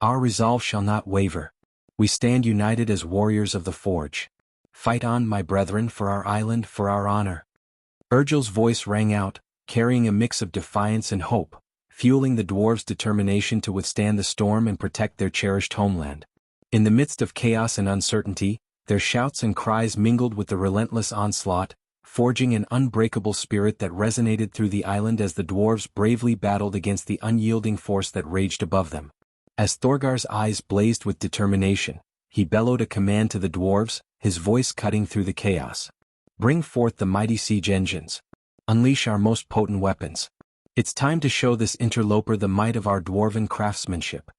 "Our resolve shall not waver. We stand united as warriors of the forge. Fight on, my brethren, for our island, for our honor." Urgel's voice rang out, carrying a mix of defiance and hope, fueling the dwarves' determination to withstand the storm and protect their cherished homeland. In the midst of chaos and uncertainty, their shouts and cries mingled with the relentless onslaught, forging an unbreakable spirit that resonated through the island as the dwarves bravely battled against the unyielding force that raged above them. As Thorgar's eyes blazed with determination, he bellowed a command to the dwarves, his voice cutting through the chaos. "Bring forth the mighty siege engines. Unleash our most potent weapons. It's time to show this interloper the might of our dwarven craftsmanship."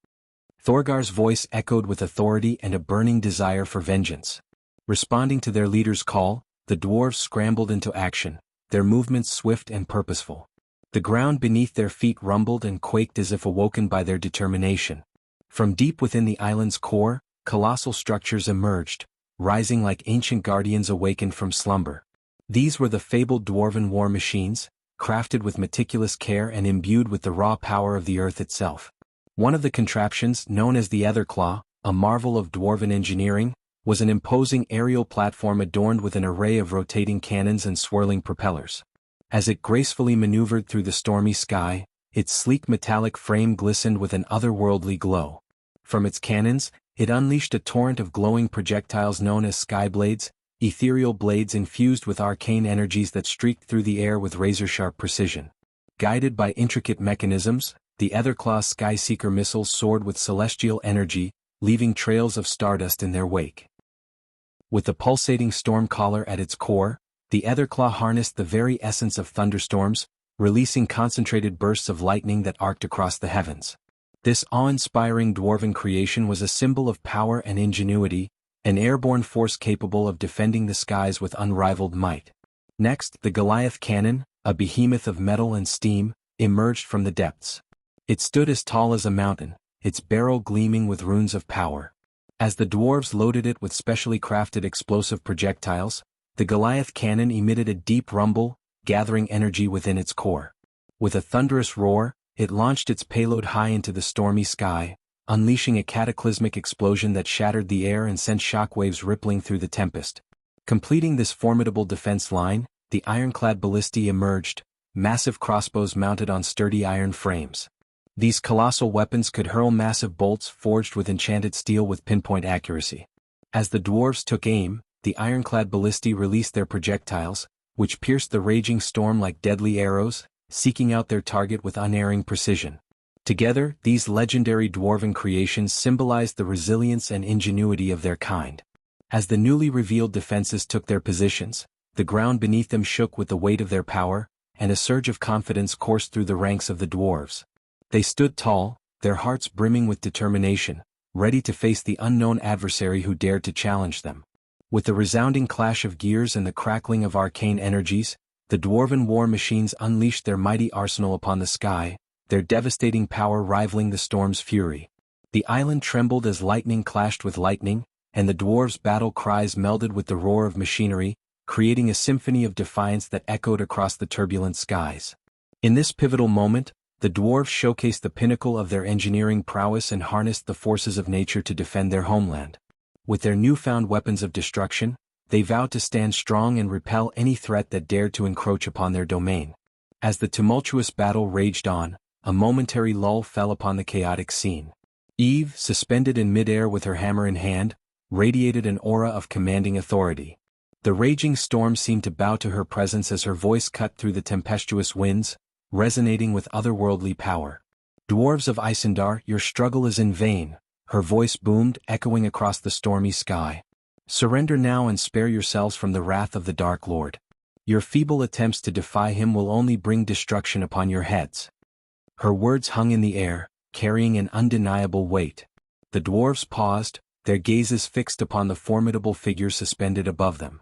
Thorgar's voice echoed with authority and a burning desire for vengeance. Responding to their leader's call, the dwarves scrambled into action, their movements swift and purposeful. The ground beneath their feet rumbled and quaked as if awoken by their determination. From deep within the island's core, colossal structures emerged, rising like ancient guardians awakened from slumber. These were the fabled dwarven war machines, crafted with meticulous care and imbued with the raw power of the earth itself. One of the contraptions, known as the Etherclaw, a marvel of dwarven engineering, was an imposing aerial platform adorned with an array of rotating cannons and swirling propellers. As it gracefully maneuvered through the stormy sky, its sleek metallic frame glistened with an otherworldly glow. From its cannons, it unleashed a torrent of glowing projectiles known as skyblades, ethereal blades infused with arcane energies that streaked through the air with razor-sharp precision. Guided by intricate mechanisms, the Etherclaw Skyseeker missiles soared with celestial energy, leaving trails of stardust in their wake. With the pulsating storm collar at its core, the Etherclaw harnessed the very essence of thunderstorms, releasing concentrated bursts of lightning that arced across the heavens. This awe-inspiring dwarven creation was a symbol of power and ingenuity, an airborne force capable of defending the skies with unrivaled might. Next, the Goliath cannon, a behemoth of metal and steam, emerged from the depths. It stood as tall as a mountain, its barrel gleaming with runes of power. As the dwarves loaded it with specially crafted explosive projectiles, the Goliath cannon emitted a deep rumble, gathering energy within its core. With a thunderous roar, it launched its payload high into the stormy sky, unleashing a cataclysmic explosion that shattered the air and sent shockwaves rippling through the tempest. Completing this formidable defense line, the ironclad ballistae emerged, massive crossbows mounted on sturdy iron frames. These colossal weapons could hurl massive bolts forged with enchanted steel with pinpoint accuracy. As the dwarves took aim, the ironclad ballistae released their projectiles, which pierced the raging storm like deadly arrows, seeking out their target with unerring precision. Together, these legendary dwarven creations symbolized the resilience and ingenuity of their kind. As the newly revealed defenses took their positions, the ground beneath them shook with the weight of their power, and a surge of confidence coursed through the ranks of the dwarves. They stood tall, their hearts brimming with determination, ready to face the unknown adversary who dared to challenge them. With the resounding clash of gears and the crackling of arcane energies, the dwarven war machines unleashed their mighty arsenal upon the sky, their devastating power rivaling the storm's fury. The island trembled as lightning clashed with lightning, and the dwarves' battle cries melded with the roar of machinery, creating a symphony of defiance that echoed across the turbulent skies. In this pivotal moment, the dwarves showcased the pinnacle of their engineering prowess and harnessed the forces of nature to defend their homeland. With their newfound weapons of destruction, they vowed to stand strong and repel any threat that dared to encroach upon their domain. As the tumultuous battle raged on, a momentary lull fell upon the chaotic scene. Eve, suspended in midair with her hammer in hand, radiated an aura of commanding authority. The raging storm seemed to bow to her presence as her voice cut through the tempestuous winds, resonating with otherworldly power. "Dwarves of Isendar, your struggle is in vain," her voice boomed, echoing across the stormy sky. "Surrender now and spare yourselves from the wrath of the Dark Lord. Your feeble attempts to defy him will only bring destruction upon your heads." Her words hung in the air, carrying an undeniable weight. The dwarves paused, their gazes fixed upon the formidable figure suspended above them.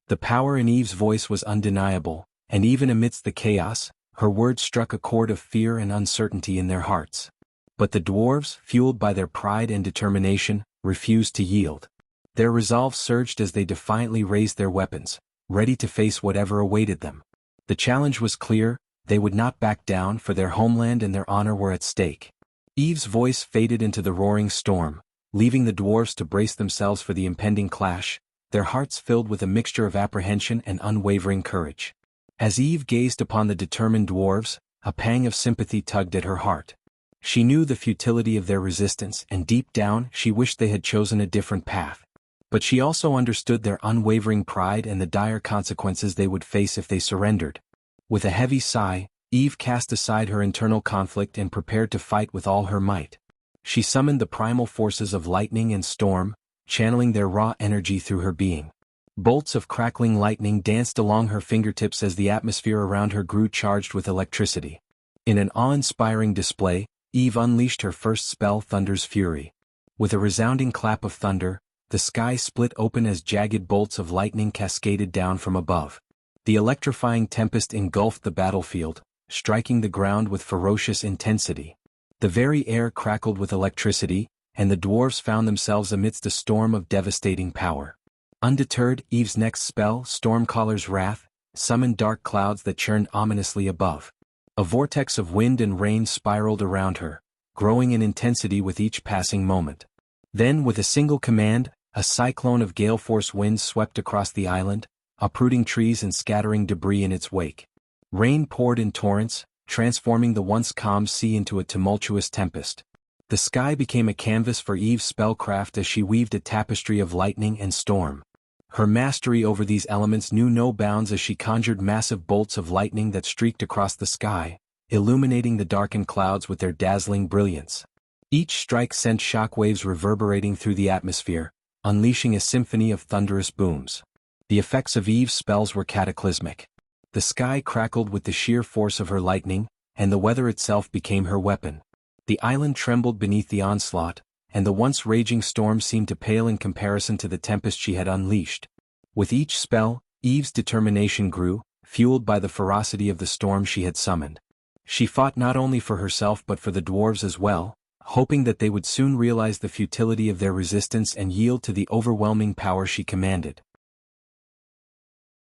The power in Eve's voice was undeniable, and even amidst the chaos, her words struck a chord of fear and uncertainty in their hearts. But the dwarves, fueled by their pride and determination, refused to yield. Their resolve surged as they defiantly raised their weapons, ready to face whatever awaited them. The challenge was clear: they would not back down, for their homeland and their honor were at stake. Eve's voice faded into the roaring storm, leaving the dwarves to brace themselves for the impending clash, their hearts filled with a mixture of apprehension and unwavering courage. As Eve gazed upon the determined dwarves, a pang of sympathy tugged at her heart. She knew the futility of their resistance, and deep down she wished they had chosen a different path. But she also understood their unwavering pride and the dire consequences they would face if they surrendered. With a heavy sigh, Eve cast aside her internal conflict and prepared to fight with all her might. She summoned the primal forces of lightning and storm, channeling their raw energy through her being. Bolts of crackling lightning danced along her fingertips as the atmosphere around her grew charged with electricity. In an awe-inspiring display, Eve unleashed her first spell, Thunder's Fury. With a resounding clap of thunder, the sky split open as jagged bolts of lightning cascaded down from above. The electrifying tempest engulfed the battlefield, striking the ground with ferocious intensity. The very air crackled with electricity, and the dwarves found themselves amidst a storm of devastating power. Undeterred, Eve's next spell, Stormcaller's Wrath, summoned dark clouds that churned ominously above. A vortex of wind and rain spiraled around her, growing in intensity with each passing moment. Then, with a single command, a cyclone of gale-force winds swept across the island, uprooting trees and scattering debris in its wake. Rain poured in torrents, transforming the once calm sea into a tumultuous tempest. The sky became a canvas for Eve's spellcraft as she weaved a tapestry of lightning and storm. Her mastery over these elements knew no bounds as she conjured massive bolts of lightning that streaked across the sky, illuminating the darkened clouds with their dazzling brilliance. Each strike sent shockwaves reverberating through the atmosphere, unleashing a symphony of thunderous booms. The effects of Eve's spells were cataclysmic. The sky crackled with the sheer force of her lightning, and the weather itself became her weapon. The island trembled beneath the onslaught, and the once raging storm seemed to pale in comparison to the tempest she had unleashed. With each spell, Eve's determination grew, fueled by the ferocity of the storm she had summoned. She fought not only for herself but for the dwarves as well, hoping that they would soon realize the futility of their resistance and yield to the overwhelming power she commanded.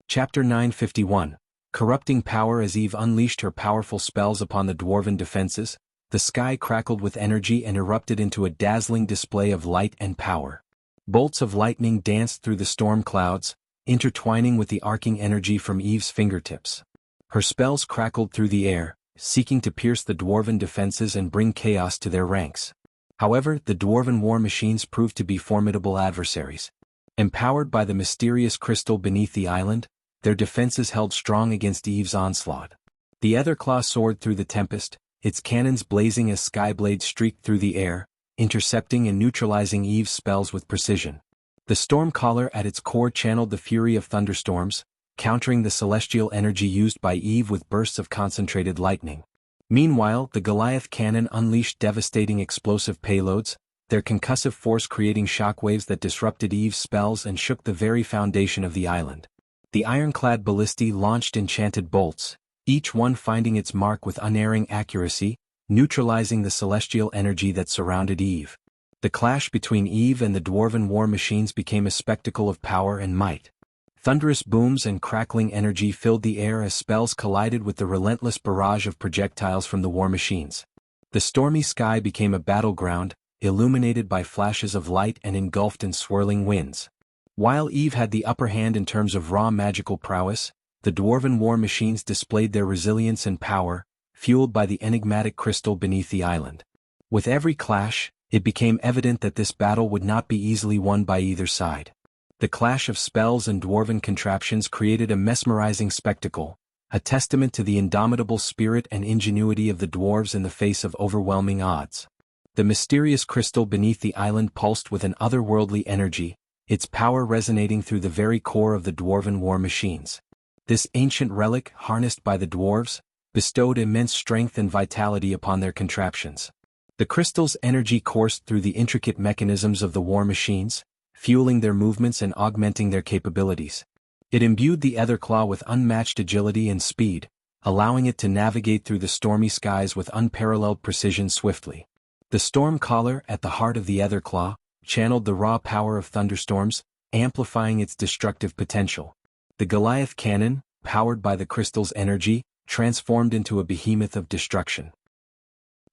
Chapter 951. Corrupting Power. As Eve unleashed her powerful spells upon the dwarven defenses, the sky crackled with energy and erupted into a dazzling display of light and power. Bolts of lightning danced through the storm clouds, intertwining with the arcing energy from Eve's fingertips. Her spells crackled through the air, seeking to pierce the dwarven defenses and bring chaos to their ranks. However, the dwarven war machines proved to be formidable adversaries. Empowered by the mysterious crystal beneath the island, their defenses held strong against Eve's onslaught. The Etherclaw soared through the tempest, its cannons blazing as skyblades streaked through the air, intercepting and neutralizing Eve's spells with precision. The Stormcaller at its core channeled the fury of thunderstorms, countering the celestial energy used by Eve with bursts of concentrated lightning. Meanwhile, the Goliath cannon unleashed devastating explosive payloads, their concussive force creating shockwaves that disrupted Eve's spells and shook the very foundation of the island. The ironclad ballistae launched enchanted bolts, each one finding its mark with unerring accuracy, neutralizing the celestial energy that surrounded Eve. The clash between Eve and the dwarven war machines became a spectacle of power and might. Thunderous booms and crackling energy filled the air as spells collided with the relentless barrage of projectiles from the war machines. The stormy sky became a battleground, illuminated by flashes of light and engulfed in swirling winds. While Eve had the upper hand in terms of raw magical prowess, the dwarven war machines displayed their resilience and power, fueled by the enigmatic crystal beneath the island. With every clash, it became evident that this battle would not be easily won by either side. The clash of spells and dwarven contraptions created a mesmerizing spectacle, a testament to the indomitable spirit and ingenuity of the dwarves in the face of overwhelming odds. The mysterious crystal beneath the island pulsed with an otherworldly energy, its power resonating through the very core of the dwarven war machines. This ancient relic, harnessed by the dwarves, bestowed immense strength and vitality upon their contraptions. The crystal's energy coursed through the intricate mechanisms of the war machines, fueling their movements and augmenting their capabilities. It imbued the Etherclaw with unmatched agility and speed, allowing it to navigate through the stormy skies with unparalleled precision swiftly. The Stormcaller, at the heart of the Etherclaw, channeled the raw power of thunderstorms, amplifying its destructive potential. The Goliath cannon, powered by the crystal's energy, transformed into a behemoth of destruction.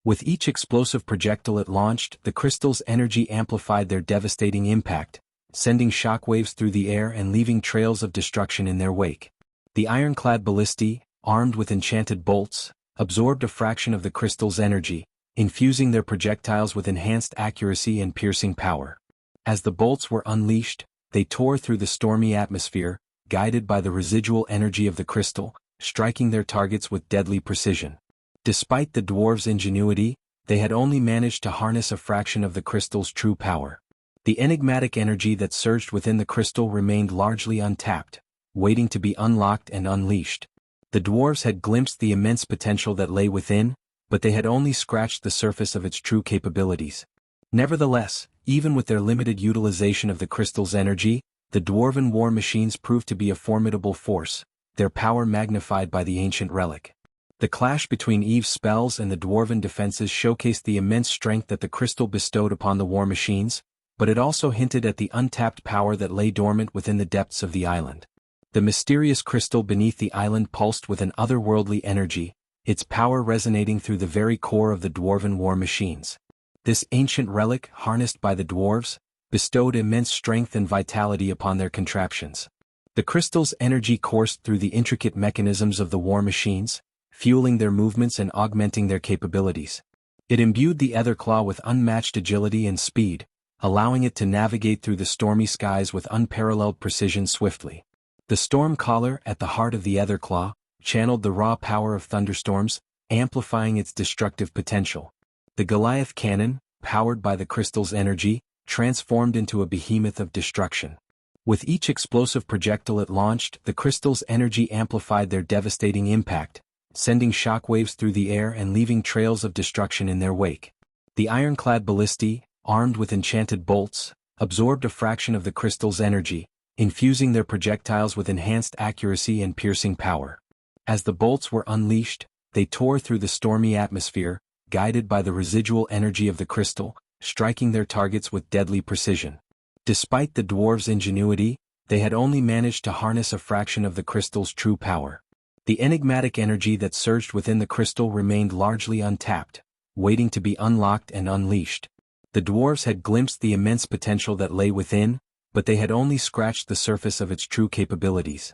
With each explosive projectile it launched, the crystal's energy amplified their devastating impact, sending shockwaves through the air and leaving trails of destruction in their wake. The ironclad ballistae, armed with enchanted bolts, absorbed a fraction of the crystal's energy, infusing their projectiles with enhanced accuracy and piercing power. As the bolts were unleashed, they tore through the stormy atmosphere, guided by the residual energy of the crystal, striking their targets with deadly precision. Despite the dwarves' ingenuity, they had only managed to harness a fraction of the crystal's true power. The enigmatic energy that surged within the crystal remained largely untapped, waiting to be unlocked and unleashed. The dwarves had glimpsed the immense potential that lay within, but they had only scratched the surface of its true capabilities. Nevertheless, even with their limited utilization of the crystal's energy, the dwarven war machines proved to be a formidable force, their power magnified by the ancient relic. The clash between Eve's spells and the dwarven defenses showcased the immense strength that the crystal bestowed upon the war machines, but it also hinted at the untapped power that lay dormant within the depths of the island. The mysterious crystal beneath the island pulsed with an otherworldly energy, its power resonating through the very core of the dwarven war machines. This ancient relic, harnessed by the dwarves, bestowed immense strength and vitality upon their contraptions. The crystal's energy coursed through the intricate mechanisms of the war machines, fueling their movements and augmenting their capabilities. It imbued the Etherclaw with unmatched agility and speed, allowing it to navigate through the stormy skies with unparalleled precision swiftly. The Storm Caller, at the heart of the Etherclaw, channeled the raw power of thunderstorms, amplifying its destructive potential. The Goliath Cannon, powered by the crystal's energy, transformed into a behemoth of destruction. With each explosive projectile it launched, the crystal's energy amplified their devastating impact, sending shockwaves through the air and leaving trails of destruction in their wake. The ironclad ballistae, armed with enchanted bolts, absorbed a fraction of the crystal's energy, infusing their projectiles with enhanced accuracy and piercing power. As the bolts were unleashed, they tore through the stormy atmosphere, guided by the residual energy of the crystal, striking their targets with deadly precision. Despite the dwarves' ingenuity, they had only managed to harness a fraction of the crystal's true power. The enigmatic energy that surged within the crystal remained largely untapped, waiting to be unlocked and unleashed. The dwarves had glimpsed the immense potential that lay within, but they had only scratched the surface of its true capabilities.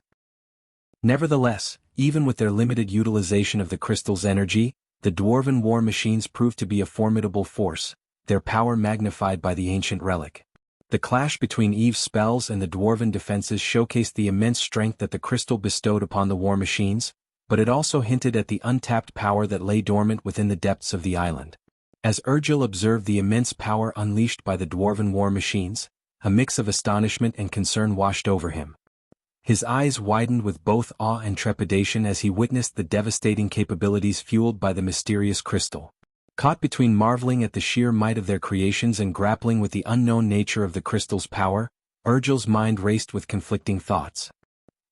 Nevertheless, even with their limited utilization of the crystal's energy, the dwarven war machines proved to be a formidable force, their power magnified by the ancient relic. The clash between Eve's spells and the dwarven defenses showcased the immense strength that the crystal bestowed upon the war machines, but it also hinted at the untapped power that lay dormant within the depths of the island. As Urgil observed the immense power unleashed by the dwarven war machines, a mix of astonishment and concern washed over him. His eyes widened with both awe and trepidation as he witnessed the devastating capabilities fueled by the mysterious crystal. Caught between marveling at the sheer might of their creations and grappling with the unknown nature of the crystal's power, Urgil's mind raced with conflicting thoughts.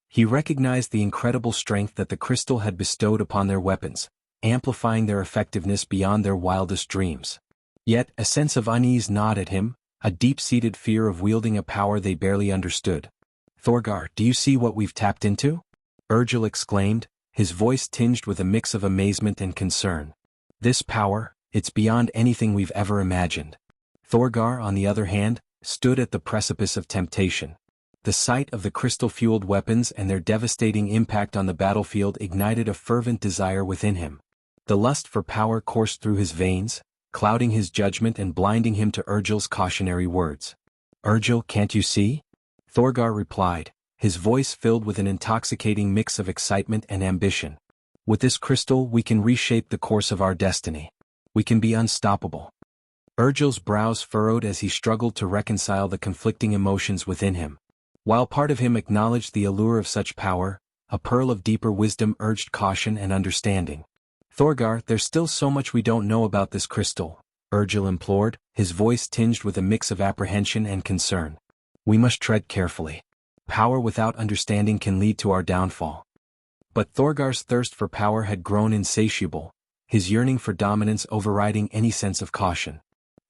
He recognized the incredible strength that the crystal had bestowed upon their weapons, amplifying their effectiveness beyond their wildest dreams. Yet, a sense of unease gnawed at him, a deep-seated fear of wielding a power they barely understood. "Thorgar, do you see what we've tapped into?" Urgil exclaimed, his voice tinged with a mix of amazement and concern. "This power, it's beyond anything we've ever imagined." Thorgar, on the other hand, stood at the precipice of temptation. The sight of the crystal-fueled weapons and their devastating impact on the battlefield ignited a fervent desire within him. The lust for power coursed through his veins, clouding his judgment and blinding him to Urgil's cautionary words. "Urgil, can't you see?" Thorgar replied, his voice filled with an intoxicating mix of excitement and ambition. "With this crystal we can reshape the course of our destiny. We can be unstoppable." Urgil's brows furrowed as he struggled to reconcile the conflicting emotions within him. While part of him acknowledged the allure of such power, a pearl of deeper wisdom urged caution and understanding. "Thorgar, there's still so much we don't know about this crystal," Urgil implored, his voice tinged with a mix of apprehension and concern. "We must tread carefully. Power without understanding can lead to our downfall." But Thorgar's thirst for power had grown insatiable, his yearning for dominance overriding any sense of caution.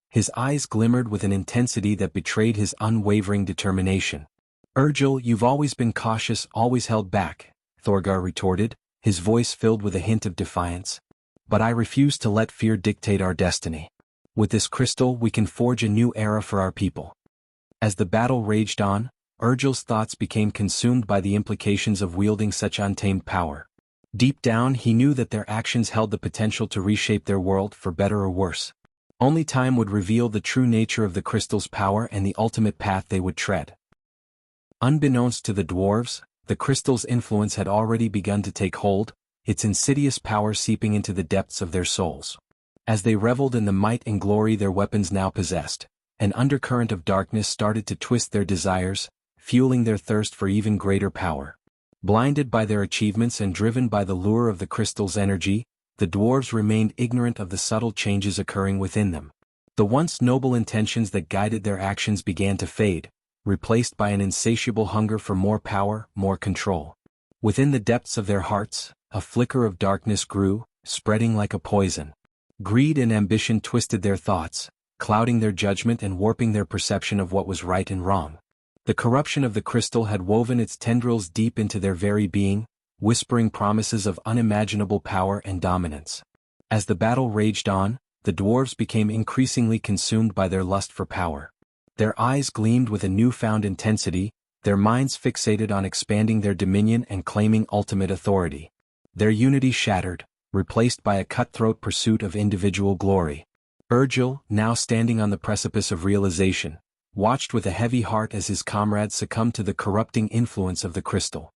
His eyes glimmered with an intensity that betrayed his unwavering determination. "Urgil, you've always been cautious, always held back," Thorgar retorted, his voice filled with a hint of defiance. "But I refuse to let fear dictate our destiny. With this crystal we can forge a new era for our people." As the battle raged on, Urgil's thoughts became consumed by the implications of wielding such untamed power. Deep down he knew that their actions held the potential to reshape their world for better or worse. Only time would reveal the true nature of the crystal's power and the ultimate path they would tread. Unbeknownst to the dwarves, the crystal's influence had already begun to take hold, its insidious power seeping into the depths of their souls. As they reveled in the might and glory their weapons now possessed, an undercurrent of darkness started to twist their desires, fueling their thirst for even greater power. Blinded by their achievements and driven by the lure of the crystal's energy, the dwarves remained ignorant of the subtle changes occurring within them. The once noble intentions that guided their actions began to fade, replaced by an insatiable hunger for more power, more control. Within the depths of their hearts, a flicker of darkness grew, spreading like a poison. Greed and ambition twisted their thoughts, clouding their judgment and warping their perception of what was right and wrong. The corruption of the crystal had woven its tendrils deep into their very being, whispering promises of unimaginable power and dominance. As the battle raged on, the dwarves became increasingly consumed by their lust for power. Their eyes gleamed with a newfound intensity, their minds fixated on expanding their dominion and claiming ultimate authority. Their unity shattered, replaced by a cutthroat pursuit of individual glory. Urgil, now standing on the precipice of realization, watched with a heavy heart as his comrades succumbed to the corrupting influence of the crystal.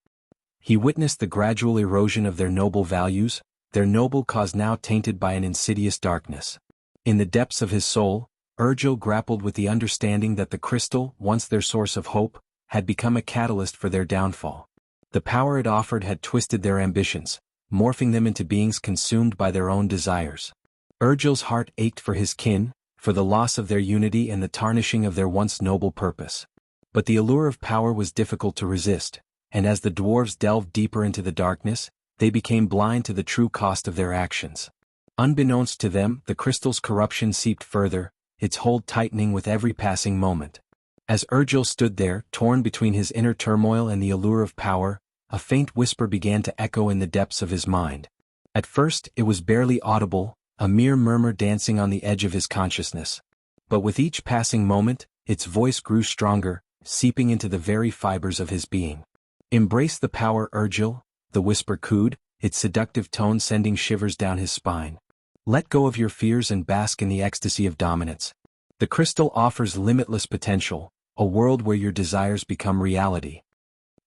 He witnessed the gradual erosion of their noble values, their noble cause now tainted by an insidious darkness. In the depths of his soul, Urgil grappled with the understanding that the crystal, once their source of hope, had become a catalyst for their downfall. The power it offered had twisted their ambitions, morphing them into beings consumed by their own desires. Urgil's heart ached for his kin, for the loss of their unity and the tarnishing of their once noble purpose. But the allure of power was difficult to resist, and as the dwarves delved deeper into the darkness, they became blind to the true cost of their actions. Unbeknownst to them, the crystal's corruption seeped further, its hold tightening with every passing moment. As Urgil stood there, torn between his inner turmoil and the allure of power, a faint whisper began to echo in the depths of his mind. At first, it was barely audible, a mere murmur dancing on the edge of his consciousness. But with each passing moment, its voice grew stronger, seeping into the very fibers of his being. "Embrace the power, Urgil," the whisper cooed, its seductive tone sending shivers down his spine. "Let go of your fears and bask in the ecstasy of dominance. The crystal offers limitless potential, a world where your desires become reality."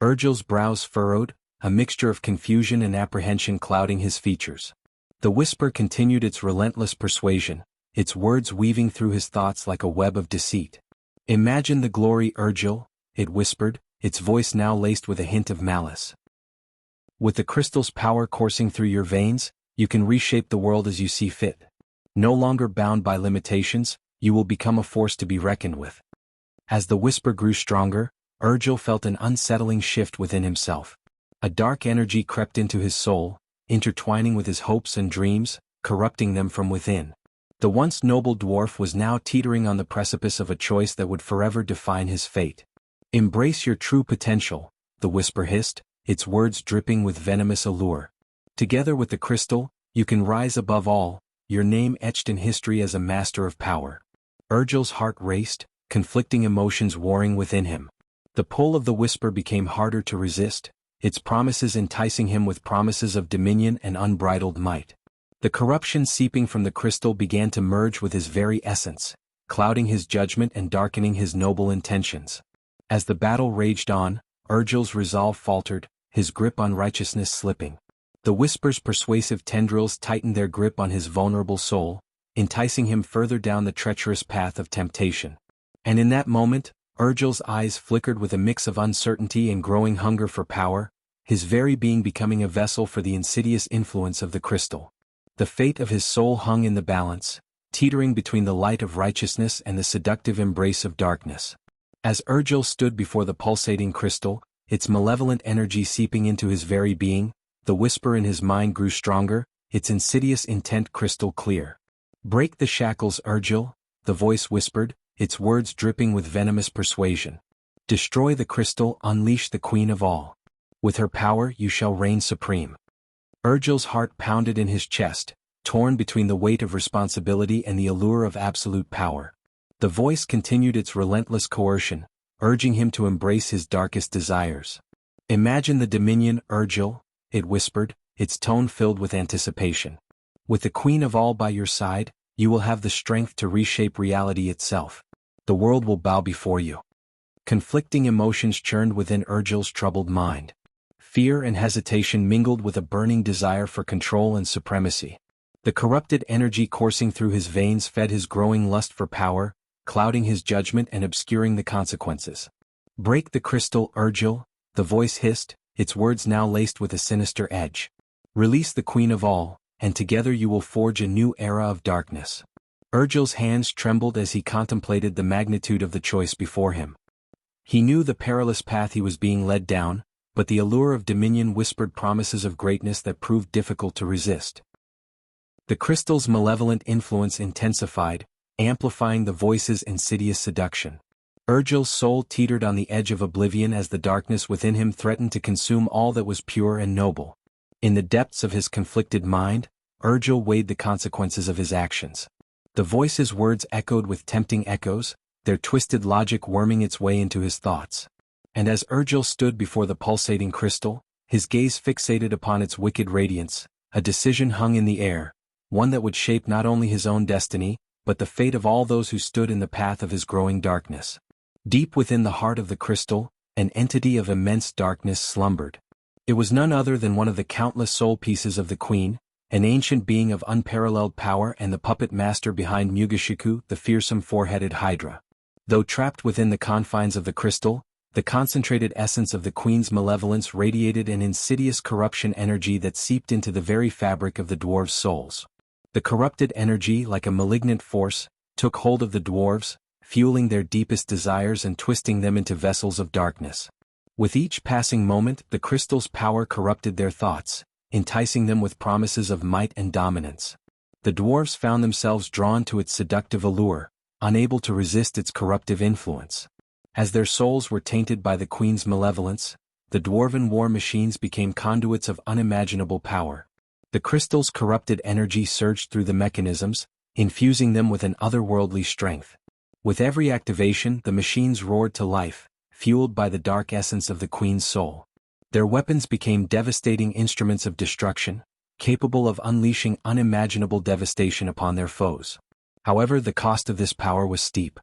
Urgil's brows furrowed, a mixture of confusion and apprehension clouding his features. The whisper continued its relentless persuasion, its words weaving through his thoughts like a web of deceit. "Imagine the glory, Urgil," it whispered, its voice now laced with a hint of malice. "With the crystal's power coursing through your veins, you can reshape the world as you see fit. No longer bound by limitations, you will become a force to be reckoned with." As the whisper grew stronger, Urgil felt an unsettling shift within himself. A dark energy crept into his soul, intertwining with his hopes and dreams, corrupting them from within. The once noble dwarf was now teetering on the precipice of a choice that would forever define his fate. "Embrace your true potential," the whisper hissed, its words dripping with venomous allure. "Together with the crystal, you can rise above all, your name etched in history as a master of power." Urgil's heart raced, conflicting emotions warring within him. The pull of the whisper became harder to resist, its promises enticing him with promises of dominion and unbridled might. The corruption seeping from the crystal began to merge with his very essence, clouding his judgment and darkening his noble intentions. As the battle raged on, Urgil's resolve faltered, his grip on righteousness slipping. The whisper's persuasive tendrils tightened their grip on his vulnerable soul, enticing him further down the treacherous path of temptation. And in that moment, Urgil's eyes flickered with a mix of uncertainty and growing hunger for power, his very being becoming a vessel for the insidious influence of the crystal. The fate of his soul hung in the balance, teetering between the light of righteousness and the seductive embrace of darkness. As Urgil stood before the pulsating crystal, its malevolent energy seeping into his very being, the whisper in his mind grew stronger, its insidious intent crystal clear. "Break the shackles, Urgil," the voice whispered, its words dripping with venomous persuasion. "Destroy the crystal, unleash the queen of all. With her power you shall reign supreme." Urgil's heart pounded in his chest, torn between the weight of responsibility and the allure of absolute power. The voice continued its relentless coercion, urging him to embrace his darkest desires. "Imagine the dominion, Urgil," it whispered, its tone filled with anticipation. "With the queen of all by your side, you will have the strength to reshape reality itself. The world will bow before you." Conflicting emotions churned within Urgil's troubled mind. Fear and hesitation mingled with a burning desire for control and supremacy. The corrupted energy coursing through his veins fed his growing lust for power, clouding his judgment and obscuring the consequences. "Break the crystal, Urgil," the voice hissed, its words now laced with a sinister edge. "Release the queen of all, and together you will forge a new era of darkness." Urgil's hands trembled as he contemplated the magnitude of the choice before him. He knew the perilous path he was being led down, but the allure of dominion whispered promises of greatness that proved difficult to resist. The crystal's malevolent influence intensified, amplifying the voice's insidious seduction. Urgil's soul teetered on the edge of oblivion as the darkness within him threatened to consume all that was pure and noble. In the depths of his conflicted mind, Urgil weighed the consequences of his actions. The voice's words echoed with tempting echoes, their twisted logic worming its way into his thoughts. And as Urgil stood before the pulsating crystal, his gaze fixated upon its wicked radiance, a decision hung in the air, one that would shape not only his own destiny, but the fate of all those who stood in the path of his growing darkness. Deep within the heart of the crystal, an entity of immense darkness slumbered. It was none other than one of the countless soul pieces of the queen, an ancient being of unparalleled power and the puppet master behind Mugashiku, the fearsome four-headed hydra. Though trapped within the confines of the crystal, the concentrated essence of the queen's malevolence radiated an insidious corruption energy that seeped into the very fabric of the dwarves' souls. The corrupted energy, like a malignant force, took hold of the dwarves, fueling their deepest desires and twisting them into vessels of darkness. With each passing moment, the crystal's power corrupted their thoughts, enticing them with promises of might and dominance. The dwarves found themselves drawn to its seductive allure, unable to resist its corruptive influence. As their souls were tainted by the queen's malevolence, the dwarven war machines became conduits of unimaginable power. The crystal's corrupted energy surged through the mechanisms, infusing them with an otherworldly strength. With every activation, the machines roared to life, fueled by the dark essence of the queen's soul. Their weapons became devastating instruments of destruction, capable of unleashing unimaginable devastation upon their foes. However, the cost of this power was steep.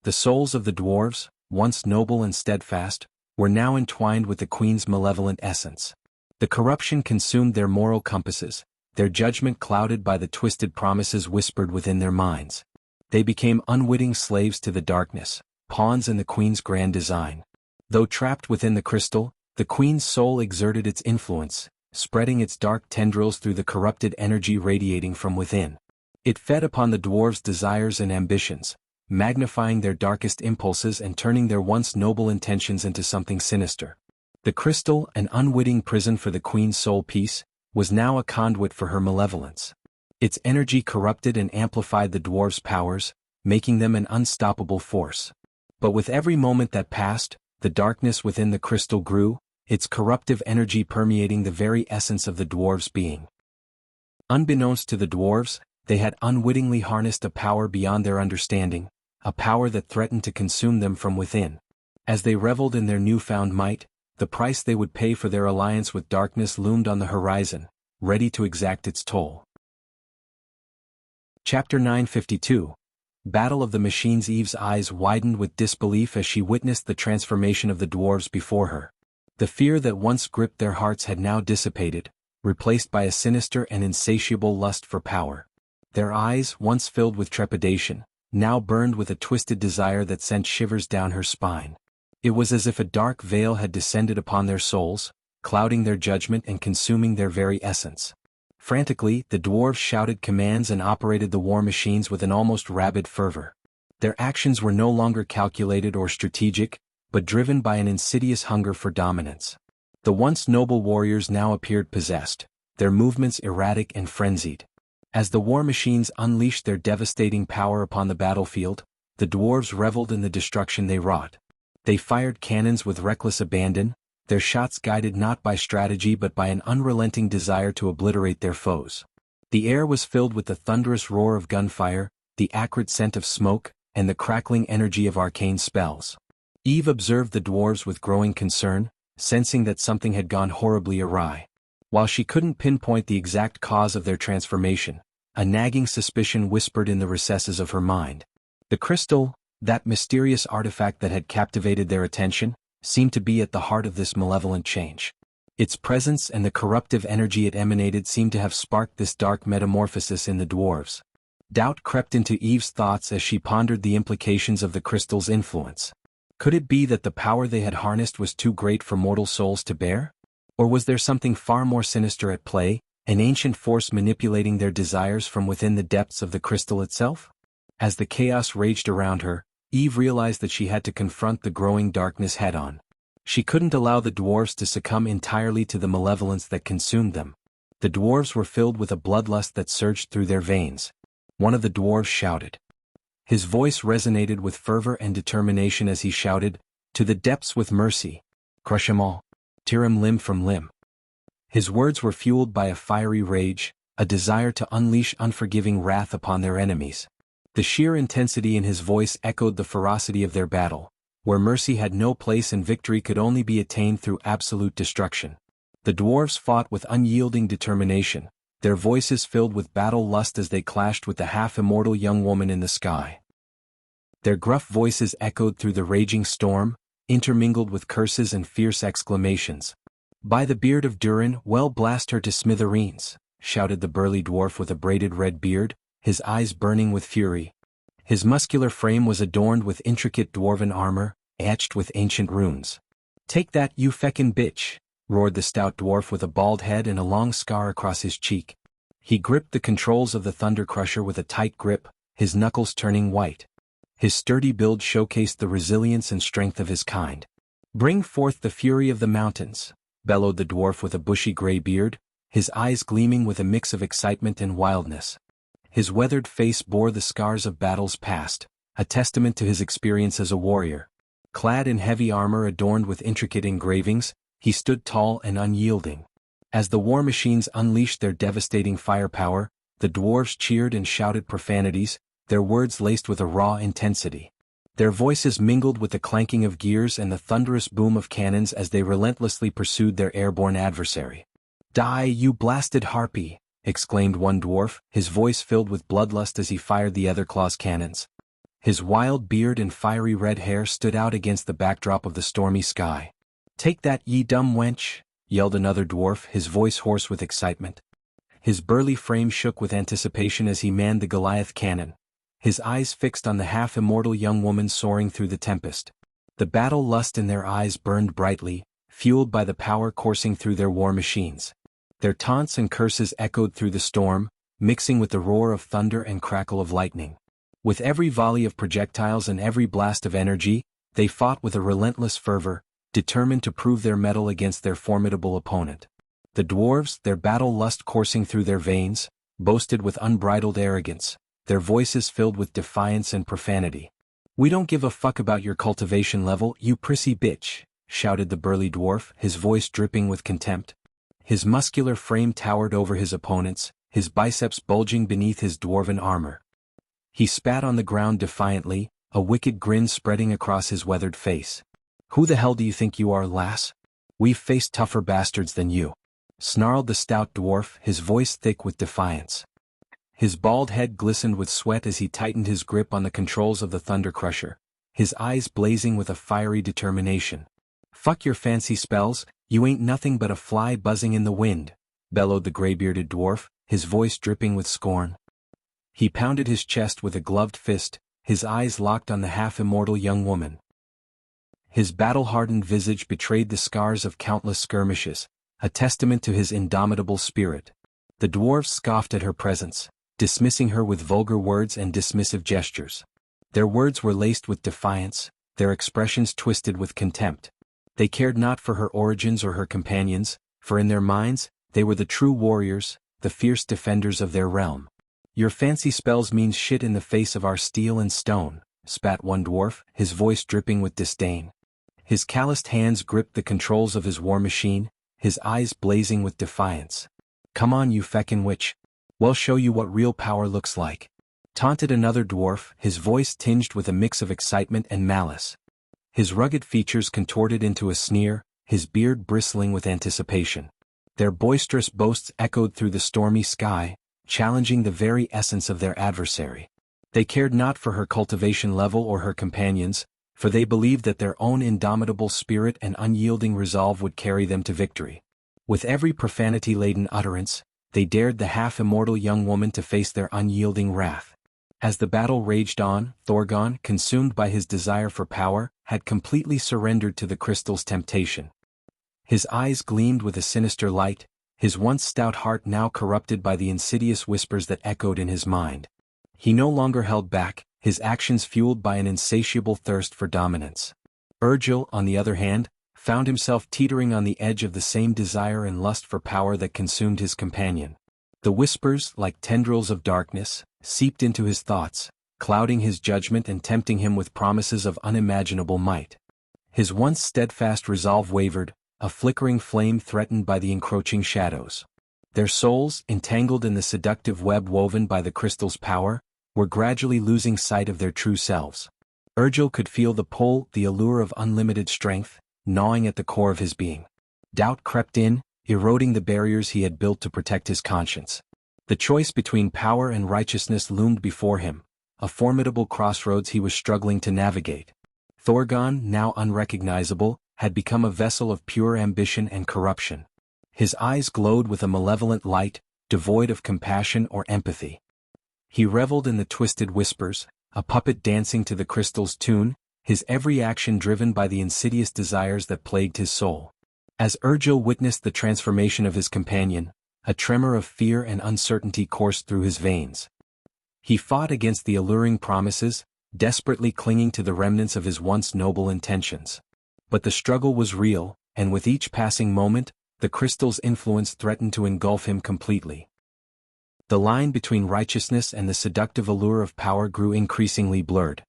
The souls of the dwarves, once noble and steadfast, were now entwined with the queen's malevolent essence. The corruption consumed their moral compasses, their judgment clouded by the twisted promises whispered within their minds. They became unwitting slaves to the darkness, pawns in the queen's grand design. Though trapped within the crystal, the queen's soul exerted its influence, spreading its dark tendrils through the corrupted energy radiating from within. It fed upon the dwarves' desires and ambitions, magnifying their darkest impulses and turning their once noble intentions into something sinister. The crystal, an unwitting prison for the queen's soul piece, was now a conduit for her malevolence. Its energy corrupted and amplified the dwarves' powers, making them an unstoppable force. But with every moment that passed, the darkness within the crystal grew, its corruptive energy permeating the very essence of the dwarves' being. Unbeknownst to the dwarves, they had unwittingly harnessed a power beyond their understanding, a power that threatened to consume them from within. As they reveled in their newfound might, the price they would pay for their alliance with darkness loomed on the horizon, ready to exact its toll. Chapter 952. Battle of the Machines. Eve's eyes widened with disbelief as she witnessed the transformation of the dwarves before her. The fear that once gripped their hearts had now dissipated, replaced by a sinister and insatiable lust for power. Their eyes, once filled with trepidation, now burned with a twisted desire that sent shivers down her spine. It was as if a dark veil had descended upon their souls, clouding their judgment and consuming their very essence. Frantically, the dwarves shouted commands and operated the war machines with an almost rabid fervor. Their actions were no longer calculated or strategic, but driven by an insidious hunger for dominance. The once noble warriors now appeared possessed, their movements erratic and frenzied. As the war machines unleashed their devastating power upon the battlefield, the dwarves reveled in the destruction they wrought. They fired cannons with reckless abandon, their shots guided not by strategy but by an unrelenting desire to obliterate their foes. The air was filled with the thunderous roar of gunfire, the acrid scent of smoke, and the crackling energy of arcane spells. Eve observed the dwarves with growing concern, sensing that something had gone horribly awry. While she couldn't pinpoint the exact cause of their transformation, a nagging suspicion whispered in the recesses of her mind. The crystal, that mysterious artifact that had captivated their attention, seemed to be at the heart of this malevolent change. Its presence and the corruptive energy it emanated seemed to have sparked this dark metamorphosis in the dwarves. Doubt crept into Eve's thoughts as she pondered the implications of the crystal's influence. Could it be that the power they had harnessed was too great for mortal souls to bear? Or was there something far more sinister at play, an ancient force manipulating their desires from within the depths of the crystal itself? As the chaos raged around her, Eve realized that she had to confront the growing darkness head-on. She couldn't allow the dwarves to succumb entirely to the malevolence that consumed them. The dwarves were filled with a bloodlust that surged through their veins. One of the dwarves shouted. His voice resonated with fervor and determination as he shouted, "To the depths with mercy! Crush 'em all! Tear 'em limb from limb!" His words were fueled by a fiery rage, a desire to unleash unforgiving wrath upon their enemies. The sheer intensity in his voice echoed the ferocity of their battle, where mercy had no place and victory could only be attained through absolute destruction. The dwarves fought with unyielding determination, their voices filled with battle lust as they clashed with the half-immortal young woman in the sky. Their gruff voices echoed through the raging storm, intermingled with curses and fierce exclamations. "By the beard of Durin, well blast her to smithereens!" shouted the burly dwarf with a braided red beard, his eyes burning with fury. His muscular frame was adorned with intricate dwarven armor, etched with ancient runes. "Take that, you feckin' bitch!" roared the stout dwarf with a bald head and a long scar across his cheek. He gripped the controls of the Thunder Crusher with a tight grip, his knuckles turning white. His sturdy build showcased the resilience and strength of his kind. "Bring forth the fury of the mountains," bellowed the dwarf with a bushy gray beard, his eyes gleaming with a mix of excitement and wildness. His weathered face bore the scars of battles past, a testament to his experience as a warrior. Clad in heavy armor adorned with intricate engravings, he stood tall and unyielding. As the war machines unleashed their devastating firepower, the dwarves cheered and shouted profanities, their words laced with a raw intensity. Their voices mingled with the clanking of gears and the thunderous boom of cannons as they relentlessly pursued their airborne adversary. "Die, you blasted harpy!" exclaimed one dwarf, his voice filled with bloodlust as he fired the other claw's cannons. His wild beard and fiery red hair stood out against the backdrop of the stormy sky. "Take that, ye dumb wench!" yelled another dwarf, his voice hoarse with excitement. His burly frame shook with anticipation as he manned the Goliath cannon, his eyes fixed on the half-immortal young woman soaring through the tempest. The battle lust in their eyes burned brightly, fueled by the power coursing through their war machines. Their taunts and curses echoed through the storm, mixing with the roar of thunder and crackle of lightning. With every volley of projectiles and every blast of energy, they fought with a relentless fervor, determined to prove their mettle against their formidable opponent. The dwarves, their battle lust coursing through their veins, boasted with unbridled arrogance, their voices filled with defiance and profanity. "We don't give a fuck about your cultivation level, you prissy bitch," shouted the burly dwarf, his voice dripping with contempt. His muscular frame towered over his opponents, his biceps bulging beneath his dwarven armor. He spat on the ground defiantly, a wicked grin spreading across his weathered face. "Who the hell do you think you are, lass? We've faced tougher bastards than you," snarled the stout dwarf, his voice thick with defiance. His bald head glistened with sweat as he tightened his grip on the controls of the Thunder Crusher, his eyes blazing with a fiery determination. "Fuck your fancy spells, you ain't nothing but a fly buzzing in the wind," bellowed the gray-bearded dwarf, his voice dripping with scorn. He pounded his chest with a gloved fist, his eyes locked on the half-immortal young woman. His battle-hardened visage betrayed the scars of countless skirmishes, a testament to his indomitable spirit. The dwarves scoffed at her presence, dismissing her with vulgar words and dismissive gestures. Their words were laced with defiance, their expressions twisted with contempt. They cared not for her origins or her companions, for in their minds, they were the true warriors, the fierce defenders of their realm. "Your fancy spells means shit in the face of our steel and stone," spat one dwarf, his voice dripping with disdain. His calloused hands gripped the controls of his war machine, his eyes blazing with defiance. "Come on, you feckin' witch. We'll show you what real power looks like," taunted another dwarf, his voice tinged with a mix of excitement and malice. His rugged features contorted into a sneer, his beard bristling with anticipation. Their boisterous boasts echoed through the stormy sky, challenging the very essence of their adversary. They cared not for her cultivation level or her companions, for they believed that their own indomitable spirit and unyielding resolve would carry them to victory. With every profanity-laden utterance, they dared the half-immortal young woman to face their unyielding wrath. As the battle raged on, Thorgon, consumed by his desire for power, had completely surrendered to the crystal's temptation. His eyes gleamed with a sinister light, his once stout heart now corrupted by the insidious whispers that echoed in his mind. He no longer held back, his actions fueled by an insatiable thirst for dominance. Urgil, on the other hand, found himself teetering on the edge of the same desire and lust for power that consumed his companion. The whispers, like tendrils of darkness, seeped into his thoughts, clouding his judgment and tempting him with promises of unimaginable might. His once steadfast resolve wavered, a flickering flame threatened by the encroaching shadows. Their souls, entangled in the seductive web woven by the crystal's power, were gradually losing sight of their true selves. Urgil could feel the pull, the allure of unlimited strength, gnawing at the core of his being. Doubt crept in, eroding the barriers he had built to protect his conscience. The choice between power and righteousness loomed before him, a formidable crossroads he was struggling to navigate. Thorgon, now unrecognizable, had become a vessel of pure ambition and corruption. His eyes glowed with a malevolent light, devoid of compassion or empathy. He reveled in the twisted whispers, a puppet dancing to the crystal's tune, his every action driven by the insidious desires that plagued his soul. As Urgil witnessed the transformation of his companion, a tremor of fear and uncertainty coursed through his veins. He fought against the alluring promises, desperately clinging to the remnants of his once noble intentions. But the struggle was real, and with each passing moment, the crystal's influence threatened to engulf him completely. The line between righteousness and the seductive allure of power grew increasingly blurred.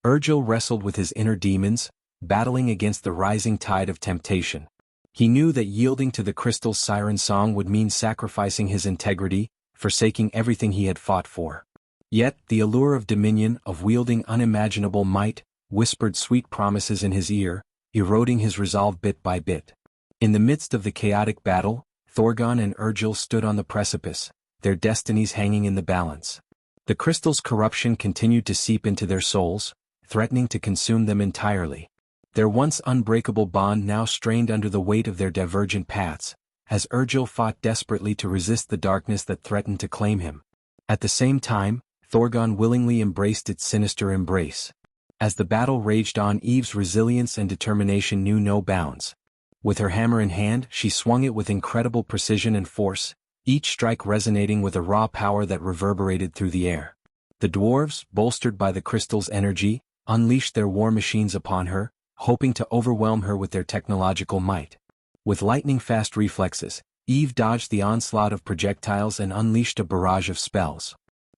Urgil wrestled with his inner demons, battling against the rising tide of temptation. He knew that yielding to the crystal's siren song would mean sacrificing his integrity, forsaking everything he had fought for. Yet, the allure of dominion, of wielding unimaginable might, whispered sweet promises in his ear, eroding his resolve bit by bit. In the midst of the chaotic battle, Thorgon and Urgil stood on the precipice, their destinies hanging in the balance. The crystal's corruption continued to seep into their souls, threatening to consume them entirely. Their once unbreakable bond now strained under the weight of their divergent paths, as Urgil fought desperately to resist the darkness that threatened to claim him. At the same time, Thorgon willingly embraced its sinister embrace. As the battle raged on, Eve's resilience and determination knew no bounds. With her hammer in hand, she swung it with incredible precision and force, each strike resonating with a raw power that reverberated through the air. The dwarves, bolstered by the crystal's energy, unleashed their war machines upon her, hoping to overwhelm her with their technological might. With lightning-fast reflexes, Eve dodged the onslaught of projectiles and unleashed a barrage of spells.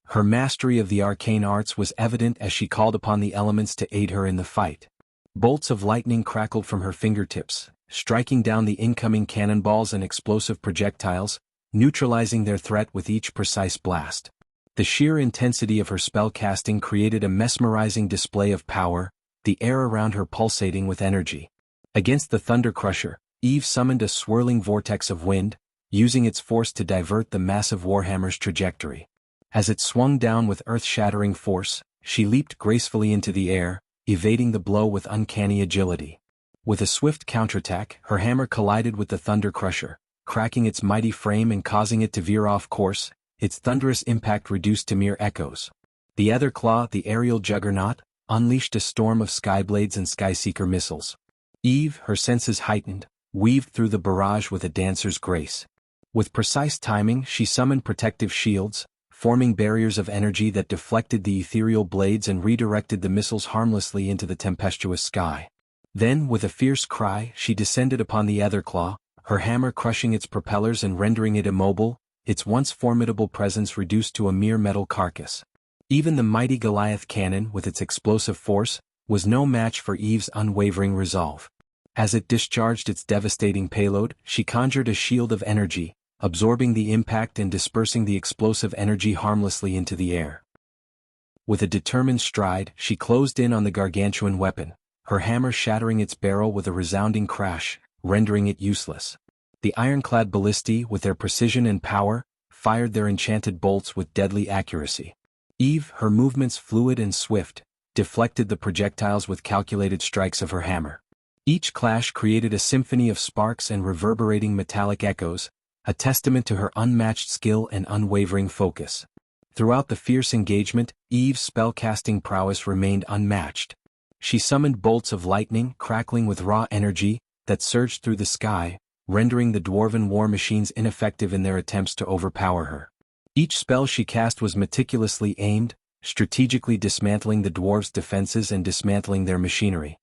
Her mastery of the arcane arts was evident as she called upon the elements to aid her in the fight. Bolts of lightning crackled from her fingertips, striking down the incoming cannonballs and explosive projectiles, neutralizing their threat with each precise blast. The sheer intensity of her spell-casting created a mesmerizing display of power, the air around her pulsating with energy. Against the Thunder Crusher, Eve summoned a swirling vortex of wind, using its force to divert the massive warhammer's trajectory. As it swung down with earth-shattering force, she leaped gracefully into the air, evading the blow with uncanny agility. With a swift counterattack, her hammer collided with the Thunder Crusher, cracking its mighty frame and causing it to veer off course, its thunderous impact reduced to mere echoes. The Etherclaw, the aerial juggernaut, unleashed a storm of Skyblades and Skyseeker missiles. Eve, her senses heightened, weaved through the barrage with a dancer's grace. With precise timing, she summoned protective shields, forming barriers of energy that deflected the ethereal blades and redirected the missiles harmlessly into the tempestuous sky. Then, with a fierce cry, she descended upon the Etherclaw, her hammer crushing its propellers and rendering it immobile, its once formidable presence reduced to a mere metal carcass. Even the mighty Goliath cannon, with its explosive force, was no match for Eve's unwavering resolve. As it discharged its devastating payload, she conjured a shield of energy, absorbing the impact and dispersing the explosive energy harmlessly into the air. With a determined stride, she closed in on the gargantuan weapon, her hammer shattering its barrel with a resounding crash, rendering it useless. The ironclad ballistae, with their precision and power, fired their enchanted bolts with deadly accuracy. Eve, her movements fluid and swift, deflected the projectiles with calculated strikes of her hammer. Each clash created a symphony of sparks and reverberating metallic echoes, a testament to her unmatched skill and unwavering focus. Throughout the fierce engagement, Eve's spellcasting prowess remained unmatched. She summoned bolts of lightning, crackling with raw energy, that surged through the sky, rendering the dwarven war machines ineffective in their attempts to overpower her. Each spell she cast was meticulously aimed, strategically dismantling the dwarves' defenses and dismantling their machinery.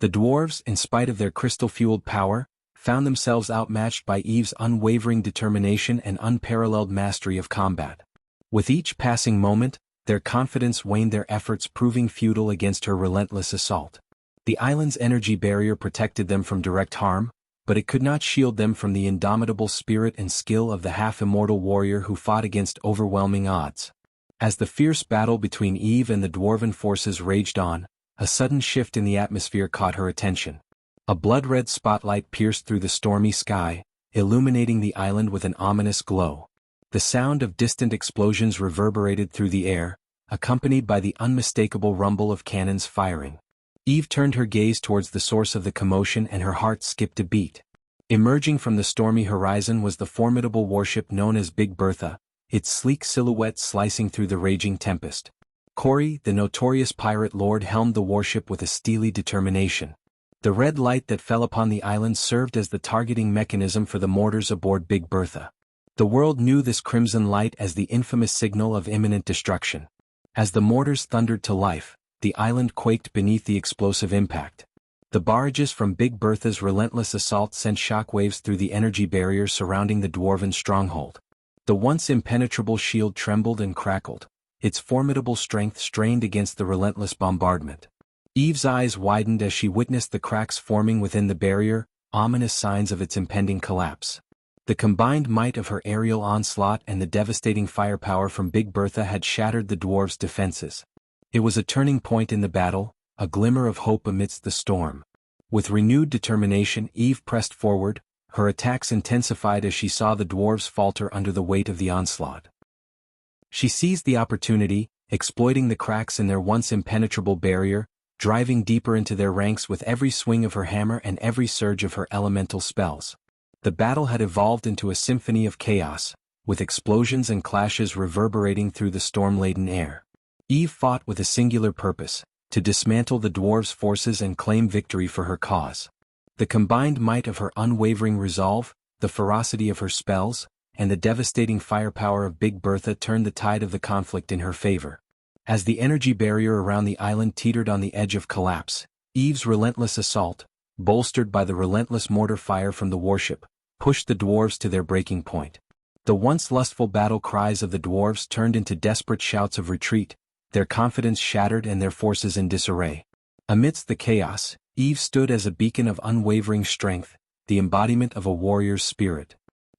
The dwarves, in spite of their crystal-fueled power, found themselves outmatched by Eve's unwavering determination and unparalleled mastery of combat. With each passing moment, their confidence waned, their efforts proving futile against her relentless assault. The island's energy barrier protected them from direct harm, but it could not shield them from the indomitable spirit and skill of the half-immortal warrior who fought against overwhelming odds. As the fierce battle between Eve and the dwarven forces raged on, a sudden shift in the atmosphere caught her attention. A blood-red spotlight pierced through the stormy sky, illuminating the island with an ominous glow. The sound of distant explosions reverberated through the air, accompanied by the unmistakable rumble of cannons firing. Eve turned her gaze towards the source of the commotion and her heart skipped a beat. Emerging from the stormy horizon was the formidable warship known as Big Bertha, its sleek silhouette slicing through the raging tempest. Corey, the notorious pirate lord, helmed the warship with a steely determination. The red light that fell upon the island served as the targeting mechanism for the mortars aboard Big Bertha. The world knew this crimson light as the infamous signal of imminent destruction. As the mortars thundered to life, the island quaked beneath the explosive impact. The barrages from Big Bertha's relentless assault sent shockwaves through the energy barrier surrounding the dwarven stronghold. The once impenetrable shield trembled and crackled, its formidable strength strained against the relentless bombardment. Eve's eyes widened as she witnessed the cracks forming within the barrier, ominous signs of its impending collapse. The combined might of her aerial onslaught and the devastating firepower from Big Bertha had shattered the dwarves' defenses. It was a turning point in the battle, a glimmer of hope amidst the storm. With renewed determination, Eve pressed forward, her attacks intensified as she saw the dwarves falter under the weight of the onslaught. She seized the opportunity, exploiting the cracks in their once impenetrable barrier, driving deeper into their ranks with every swing of her hammer and every surge of her elemental spells. The battle had evolved into a symphony of chaos, with explosions and clashes reverberating through the storm-laden air. Eve fought with a singular purpose, to dismantle the dwarves' forces and claim victory for her cause. The combined might of her unwavering resolve, the ferocity of her spells, and the devastating firepower of Big Bertha turned the tide of the conflict in her favor. As the energy barrier around the island teetered on the edge of collapse, Eve's relentless assault, bolstered by the relentless mortar fire from the warship, pushed the dwarves to their breaking point. The once lustful battle cries of the dwarves turned into desperate shouts of retreat, their confidence shattered and their forces in disarray. Amidst the chaos, Eve stood as a beacon of unwavering strength, the embodiment of a warrior's spirit.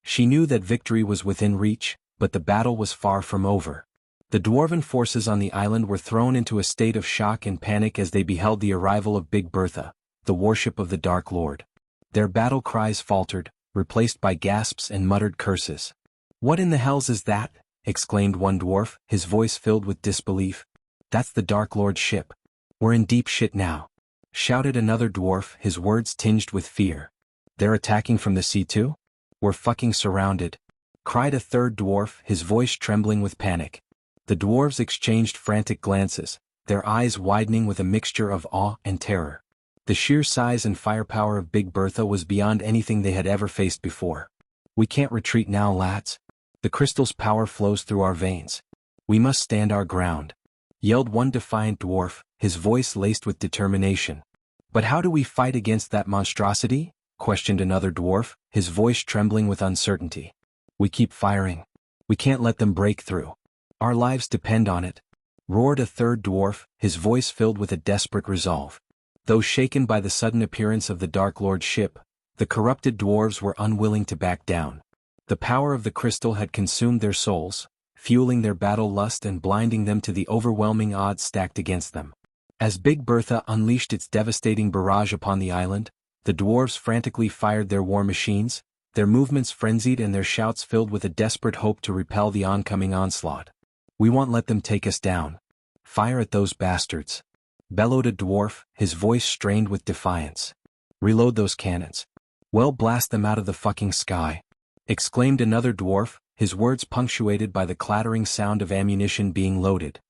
She knew that victory was within reach, but the battle was far from over. The dwarven forces on the island were thrown into a state of shock and panic as they beheld the arrival of Big Bertha, the warship of the Dark Lord. Their battle cries faltered, replaced by gasps and muttered curses. "What in the hells is that?" exclaimed one dwarf, his voice filled with disbelief. "That's the Dark Lord's ship. We're in deep shit now," shouted another dwarf, his words tinged with fear. "They're attacking from the sea too? We're fucking surrounded," cried a third dwarf, his voice trembling with panic. The dwarves exchanged frantic glances, their eyes widening with a mixture of awe and terror. The sheer size and firepower of Big Bertha was beyond anything they had ever faced before. "We can't retreat now, lads. The crystal's power flows through our veins. We must stand our ground," yelled one defiant dwarf, his voice laced with determination. "But how do we fight against that monstrosity?" questioned another dwarf, his voice trembling with uncertainty. "We keep firing. We can't let them break through. Our lives depend on it," roared a third dwarf, his voice filled with a desperate resolve. Though shaken by the sudden appearance of the Dark Lord's ship, the corrupted dwarves were unwilling to back down. The power of the crystal had consumed their souls, fueling their battle lust and blinding them to the overwhelming odds stacked against them. As Big Bertha unleashed its devastating barrage upon the island, the dwarves frantically fired their war machines, their movements frenzied and their shouts filled with a desperate hope to repel the oncoming onslaught. "We won't let them take us down. Fire at those bastards," bellowed a dwarf, his voice strained with defiance. "Reload those cannons. Well, blast them out of the fucking sky," exclaimed another dwarf, his words punctuated by the clattering sound of ammunition being loaded.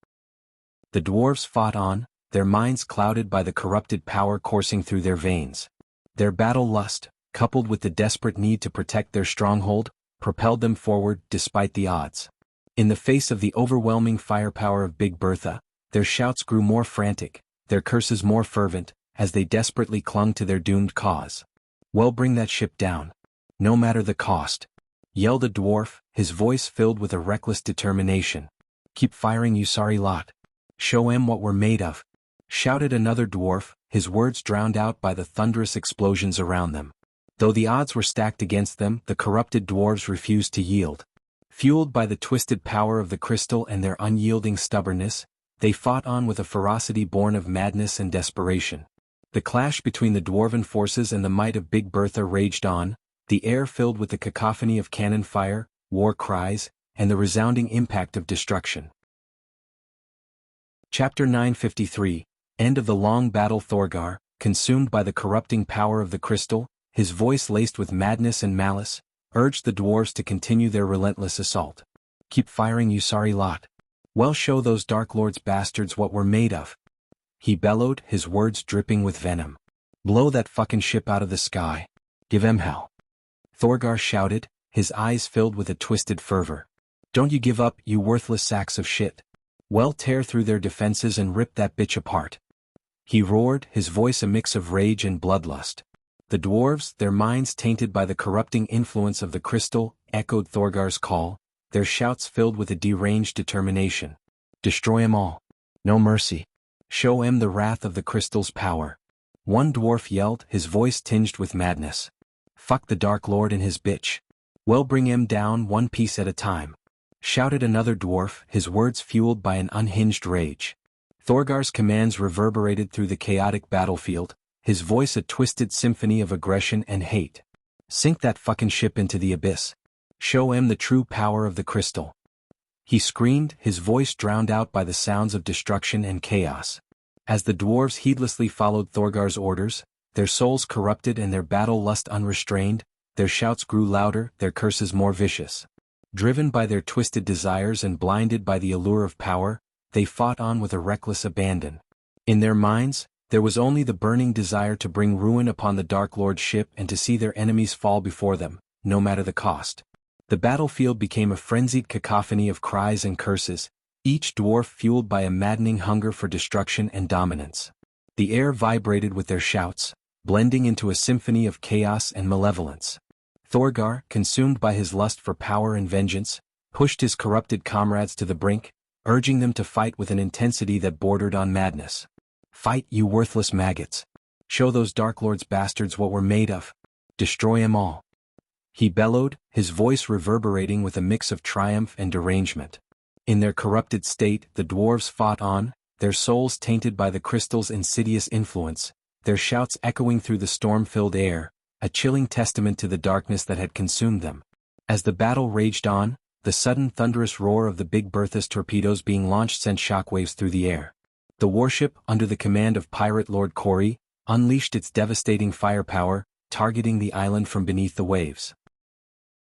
The dwarves fought on, their minds clouded by the corrupted power coursing through their veins. Their battle lust, coupled with the desperate need to protect their stronghold, propelled them forward despite the odds. In the face of the overwhelming firepower of Big Bertha, their shouts grew more frantic, their curses more fervent, as they desperately clung to their doomed cause. "Well, bring that ship down. No matter the cost," yelled a dwarf, his voice filled with a reckless determination. "Keep firing, you sorry lot. Show 'em what we're made of," shouted another dwarf, his words drowned out by the thunderous explosions around them. Though the odds were stacked against them, the corrupted dwarves refused to yield. Fueled by the twisted power of the crystal and their unyielding stubbornness, they fought on with a ferocity born of madness and desperation. The clash between the dwarven forces and the might of Big Bertha raged on, the air filled with the cacophony of cannon fire, war cries, and the resounding impact of destruction. Chapter 953, End of the Long Battle. Thorgar, consumed by the corrupting power of the crystal, his voice laced with madness and malice, urged the dwarves to continue their relentless assault. "Keep firing, you sorry lot. Well, show those Dark Lord's bastards what we're made of," he bellowed, his words dripping with venom. "Blow that fucking ship out of the sky. Give 'em hell," Thorgar shouted, his eyes filled with a twisted fervor. "Don't you give up, you worthless sacks of shit. Well, tear through their defenses and rip that bitch apart," he roared, his voice a mix of rage and bloodlust. The dwarves, their minds tainted by the corrupting influence of the crystal, echoed Thorgar's call, their shouts filled with a deranged determination. "Destroy 'em all. No mercy. Show 'em the wrath of the crystal's power," one dwarf yelled, his voice tinged with madness. "Fuck the Dark Lord and his bitch. Well, bring 'em down one piece at a time," shouted another dwarf, his words fueled by an unhinged rage. Thorgar's commands reverberated through the chaotic battlefield, his voice a twisted symphony of aggression and hate. "Sink that fucking ship into the abyss. Show 'em the true power of the crystal," he screamed, his voice drowned out by the sounds of destruction and chaos. As the dwarves heedlessly followed Thorgar's orders, their souls corrupted and their battle lust unrestrained, their shouts grew louder, their curses more vicious. Driven by their twisted desires and blinded by the allure of power, they fought on with a reckless abandon. In their minds, there was only the burning desire to bring ruin upon the Dark Lord's ship and to see their enemies fall before them, no matter the cost. The battlefield became a frenzied cacophony of cries and curses, each dwarf fueled by a maddening hunger for destruction and dominance. The air vibrated with their shouts, blending into a symphony of chaos and malevolence. Thorgar, consumed by his lust for power and vengeance, pushed his corrupted comrades to the brink, urging them to fight with an intensity that bordered on madness. "Fight, you worthless maggots. Show those Dark Lord's bastards what we're made of. Destroy 'em all," he bellowed, his voice reverberating with a mix of triumph and derangement. In their corrupted state, the dwarves fought on, their souls tainted by the crystal's insidious influence, their shouts echoing through the storm-filled air, a chilling testament to the darkness that had consumed them. As the battle raged on, the sudden thunderous roar of the Big Bertha's torpedoes being launched sent shockwaves through the air. The warship, under the command of Pirate Lord Corey, unleashed its devastating firepower, targeting the island from beneath the waves.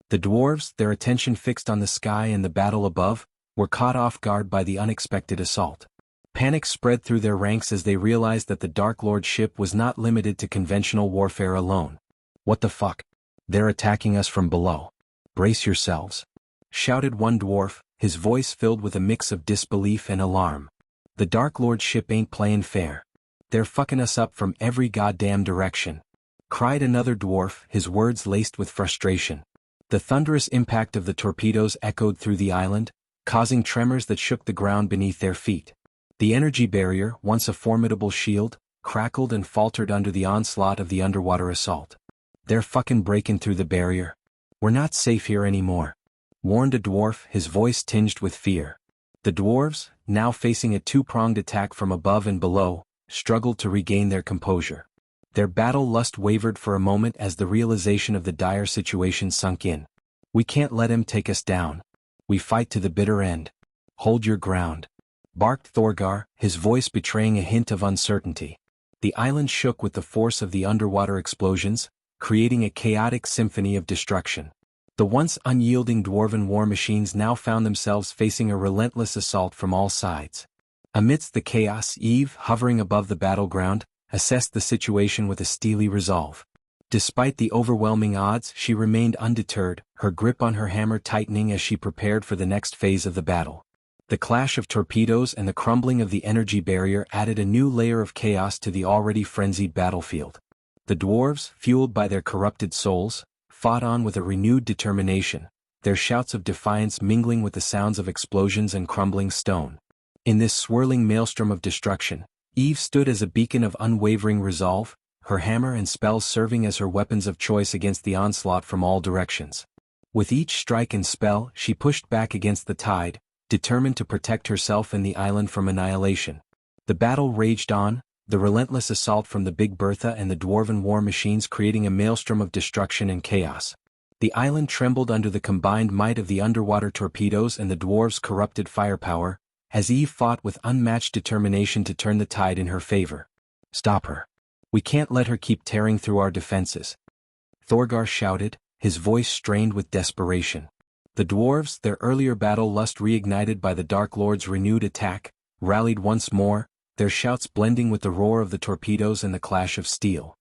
The dwarves, their attention fixed on the sky and the battle above, were caught off guard by the unexpected assault. Panic spread through their ranks as they realized that the Dark Lord's ship was not limited to conventional warfare alone. "What the fuck? They're attacking us from below. Brace yourselves," shouted one dwarf, his voice filled with a mix of disbelief and alarm. "The Dark Lord's ship ain't playin' fair. They're fucking us up from every goddamn direction," cried another dwarf, his words laced with frustration. The thunderous impact of the torpedoes echoed through the island, causing tremors that shook the ground beneath their feet. The energy barrier, once a formidable shield, crackled and faltered under the onslaught of the underwater assault. "They're fucking breaking through the barrier. We're not safe here anymore," warned a dwarf, his voice tinged with fear. The dwarves, now facing a two-pronged attack from above and below, struggled to regain their composure. Their battle lust wavered for a moment as the realization of the dire situation sunk in. "We can't let him take us down. We fight to the bitter end. Hold your ground," barked Thorgar, his voice betraying a hint of uncertainty. The island shook with the force of the underwater explosions, creating a chaotic symphony of destruction. The once unyielding dwarven war machines now found themselves facing a relentless assault from all sides. Amidst the chaos, Eve, hovering above the battleground, assessed the situation with a steely resolve. Despite the overwhelming odds, she remained undeterred, her grip on her hammer tightening as she prepared for the next phase of the battle. The clash of torpedoes and the crumbling of the energy barrier added a new layer of chaos to the already frenzied battlefield. The dwarves, fueled by their corrupted souls, fought on with a renewed determination, their shouts of defiance mingling with the sounds of explosions and crumbling stone. In this swirling maelstrom of destruction, Eve stood as a beacon of unwavering resolve, her hammer and spells serving as her weapons of choice against the onslaught from all directions. With each strike and spell, she pushed back against the tide, determined to protect herself and the island from annihilation. The battle raged on, the relentless assault from the Big Bertha and the dwarven war machines creating a maelstrom of destruction and chaos. The island trembled under the combined might of the underwater torpedoes and the dwarves' corrupted firepower, as Eve fought with unmatched determination to turn the tide in her favor. "Stop her. We can't let her keep tearing through our defenses," Thorgar shouted, his voice strained with desperation. The dwarves, their earlier battle lust reignited by the Dark Lord's renewed attack, rallied once more, their shouts blending with the roar of the torpedoes and the clash of steel.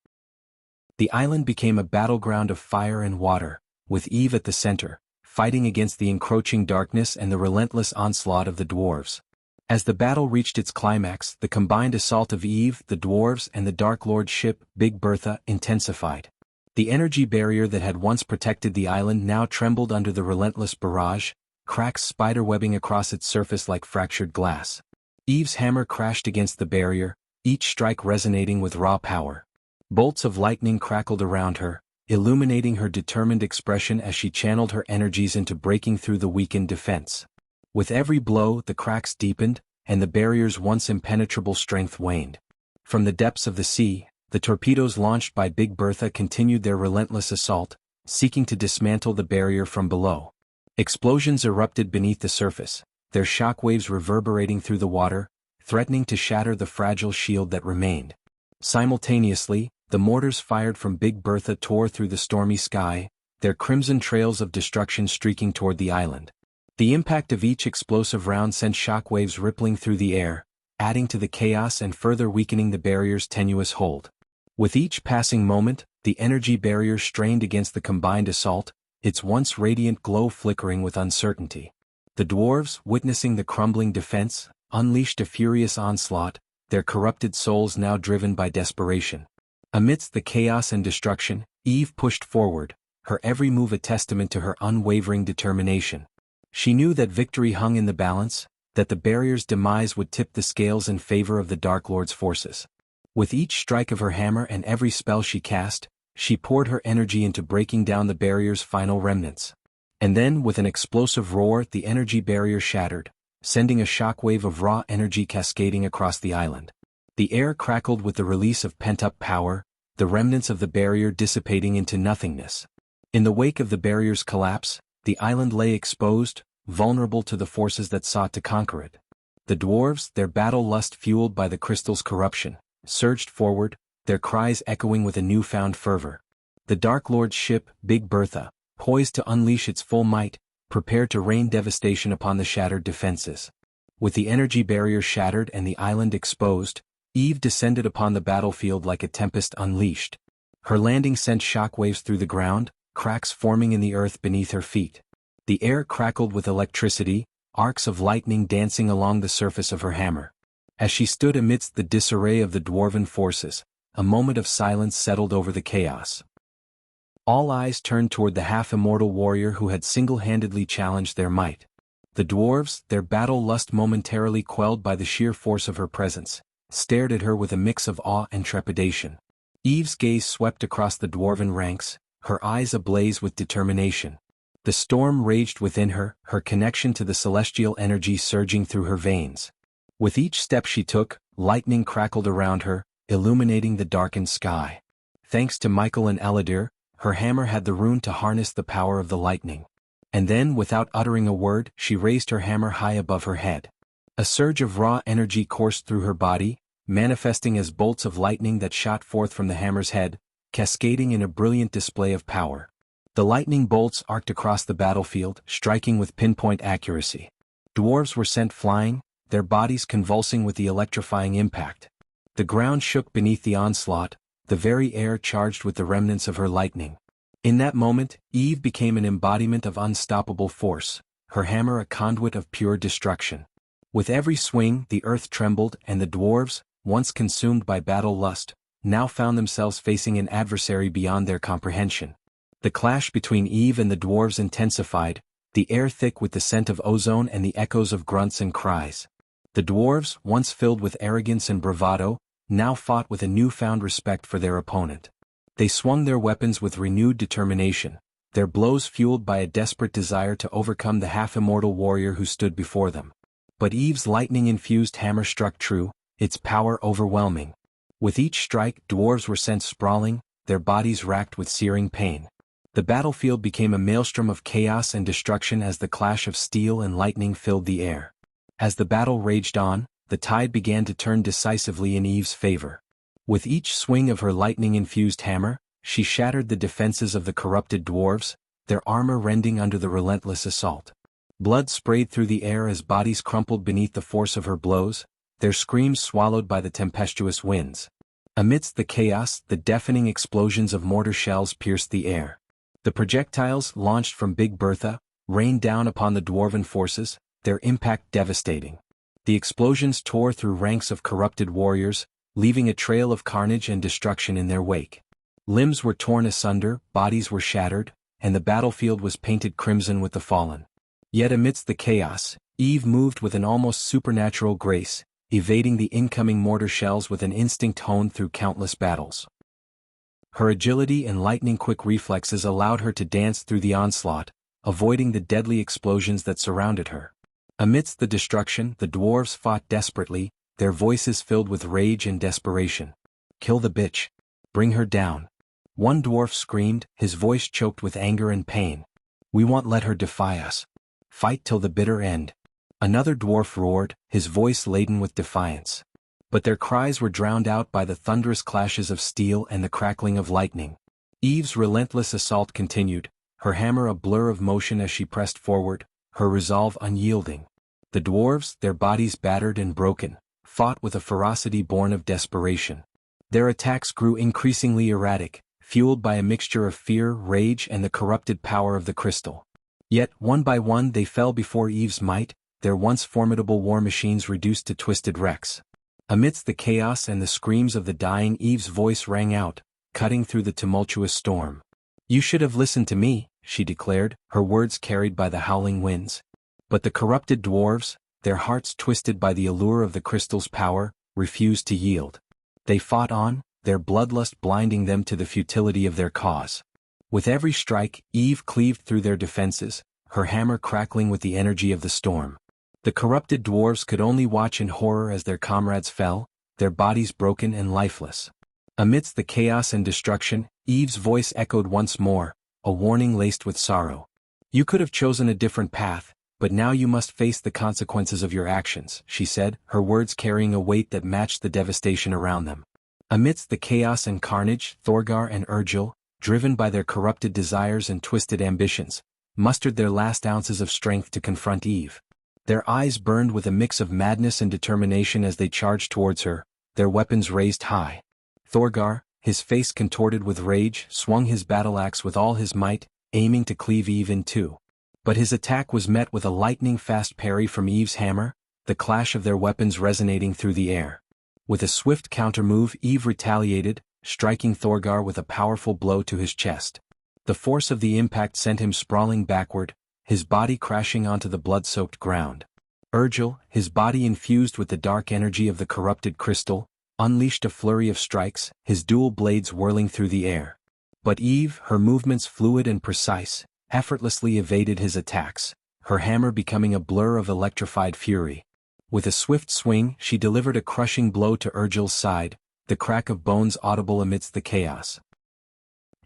The island became a battleground of fire and water, with Eve at the center, fighting against the encroaching darkness and the relentless onslaught of the dwarves. As the battle reached its climax, the combined assault of Eve, the dwarves and the Dark Lord's ship, Big Bertha, intensified. The energy barrier that had once protected the island now trembled under the relentless barrage, cracks spiderwebbing across its surface like fractured glass. Eve's hammer crashed against the barrier, each strike resonating with raw power. Bolts of lightning crackled around her, illuminating her determined expression as she channeled her energies into breaking through the weakened defense. With every blow, the cracks deepened, and the barrier's once impenetrable strength waned. From the depths of the sea, the torpedoes launched by Big Bertha continued their relentless assault, seeking to dismantle the barrier from below. Explosions erupted beneath the surface, their shockwaves reverberating through the water, threatening to shatter the fragile shield that remained. Simultaneously, the mortars fired from Big Bertha tore through the stormy sky, their crimson trails of destruction streaking toward the island. The impact of each explosive round sent shockwaves rippling through the air, adding to the chaos and further weakening the barrier's tenuous hold. With each passing moment, the energy barrier strained against the combined assault, its once radiant glow flickering with uncertainty. The dwarves, witnessing the crumbling defense, unleashed a furious onslaught, their corrupted souls now driven by desperation. Amidst the chaos and destruction, Eve pushed forward, her every move a testament to her unwavering determination. She knew that victory hung in the balance, that the barrier's demise would tip the scales in favor of the Dark Lord's forces. With each strike of her hammer and every spell she cast, she poured her energy into breaking down the barrier's final remnants. And then, with an explosive roar, the energy barrier shattered, sending a shockwave of raw energy cascading across the island. The air crackled with the release of pent-up power, the remnants of the barrier dissipating into nothingness. In the wake of the barrier's collapse, the island lay exposed, vulnerable to the forces that sought to conquer it. The dwarves, their battle lust fueled by the crystal's corruption, surged forward, their cries echoing with a newfound fervor. The Dark Lord's ship, Big Bertha, poised to unleash its full might, prepared to rain devastation upon the shattered defenses. With the energy barrier shattered and the island exposed, Eve descended upon the battlefield like a tempest unleashed. Her landing sent shockwaves through the ground, cracks forming in the earth beneath her feet. The air crackled with electricity, arcs of lightning dancing along the surface of her hammer. As she stood amidst the disarray of the dwarven forces, a moment of silence settled over the chaos. All eyes turned toward the half-immortal warrior who had single-handedly challenged their might. The dwarves, their battle lust momentarily quelled by the sheer force of her presence, stared at her with a mix of awe and trepidation. Eve's gaze swept across the dwarven ranks, her eyes ablaze with determination. The storm raged within her, her connection to the celestial energy surging through her veins. With each step she took, lightning crackled around her, illuminating the darkened sky. Thanks to Michael and Eladir, her hammer had the rune to harness the power of the lightning. And then, without uttering a word, she raised her hammer high above her head. A surge of raw energy coursed through her body, manifesting as bolts of lightning that shot forth from the hammer's head, cascading in a brilliant display of power. The lightning bolts arced across the battlefield, striking with pinpoint accuracy. Dwarves were sent flying, their bodies convulsing with the electrifying impact. The ground shook beneath the onslaught, the very air charged with the remnants of her lightning. In that moment, Eve became an embodiment of unstoppable force, her hammer a conduit of pure destruction. With every swing, the earth trembled, and the dwarves, once consumed by battle lust, now found themselves facing an adversary beyond their comprehension. The clash between Eve and the dwarves intensified, the air thick with the scent of ozone and the echoes of grunts and cries. The dwarves, once filled with arrogance and bravado, now fought with a newfound respect for their opponent. They swung their weapons with renewed determination, their blows fueled by a desperate desire to overcome the half-immortal warrior who stood before them. But Eve's lightning-infused hammer struck true, its power overwhelming. With each strike, dwarves were sent sprawling, their bodies racked with searing pain. The battlefield became a maelstrom of chaos and destruction as the clash of steel and lightning filled the air. As the battle raged on, the tide began to turn decisively in Eve's favor. With each swing of her lightning-infused hammer, she shattered the defenses of the corrupted dwarves, their armor rending under the relentless assault. Blood sprayed through the air as bodies crumpled beneath the force of her blows, their screams swallowed by the tempestuous winds. Amidst the chaos, the deafening explosions of mortar shells pierced the air. The projectiles, launched from Big Bertha, rained down upon the dwarven forces, their impact devastating. The explosions tore through ranks of corrupted warriors, leaving a trail of carnage and destruction in their wake. Limbs were torn asunder, bodies were shattered, and the battlefield was painted crimson with the fallen. Yet amidst the chaos, Eve moved with an almost supernatural grace, evading the incoming mortar shells with an instinct honed through countless battles. Her agility and lightning-quick reflexes allowed her to dance through the onslaught, avoiding the deadly explosions that surrounded her. Amidst the destruction, the dwarves fought desperately, their voices filled with rage and desperation. "Kill the bitch. Bring her down." One dwarf screamed, his voice choked with anger and pain. "We won't let her defy us. Fight till the bitter end." Another dwarf roared, his voice laden with defiance. But their cries were drowned out by the thunderous clashes of steel and the crackling of lightning. Eve's relentless assault continued, her hammer a blur of motion as she pressed forward, her resolve unyielding. The dwarves, their bodies battered and broken, fought with a ferocity born of desperation. Their attacks grew increasingly erratic, fueled by a mixture of fear, rage, and the corrupted power of the crystal. Yet, one by one they fell before Eve's might, their once formidable war machines reduced to twisted wrecks. Amidst the chaos and the screams of the dying, Eve's voice rang out, cutting through the tumultuous storm. "You should have listened to me," she declared, her words carried by the howling winds. But the corrupted dwarves, their hearts twisted by the allure of the crystal's power, refused to yield. They fought on, their bloodlust blinding them to the futility of their cause. With every strike, Eve cleaved through their defenses, her hammer crackling with the energy of the storm. The corrupted dwarves could only watch in horror as their comrades fell, their bodies broken and lifeless. Amidst the chaos and destruction, Eve's voice echoed once more, a warning laced with sorrow. "You could have chosen a different path, but now you must face the consequences of your actions," she said, her words carrying a weight that matched the devastation around them. Amidst the chaos and carnage, Thorgar and Urgil, driven by their corrupted desires and twisted ambitions, mustered their last ounces of strength to confront Eve. Their eyes burned with a mix of madness and determination as they charged towards her, their weapons raised high. Thorgar, his face contorted with rage, swung his battle-axe with all his might, aiming to cleave Eve in two. But his attack was met with a lightning-fast parry from Eve's hammer, the clash of their weapons resonating through the air. With a swift counter-move, Eve retaliated, striking Thorgar with a powerful blow to his chest. The force of the impact sent him sprawling backward, his body crashing onto the blood-soaked ground. Urgil, his body infused with the dark energy of the corrupted crystal, unleashed a flurry of strikes, his dual blades whirling through the air. But Eve, her movements fluid and precise, effortlessly evaded his attacks, her hammer becoming a blur of electrified fury. With a swift swing, she delivered a crushing blow to Urgil's side, the crack of bones audible amidst the chaos.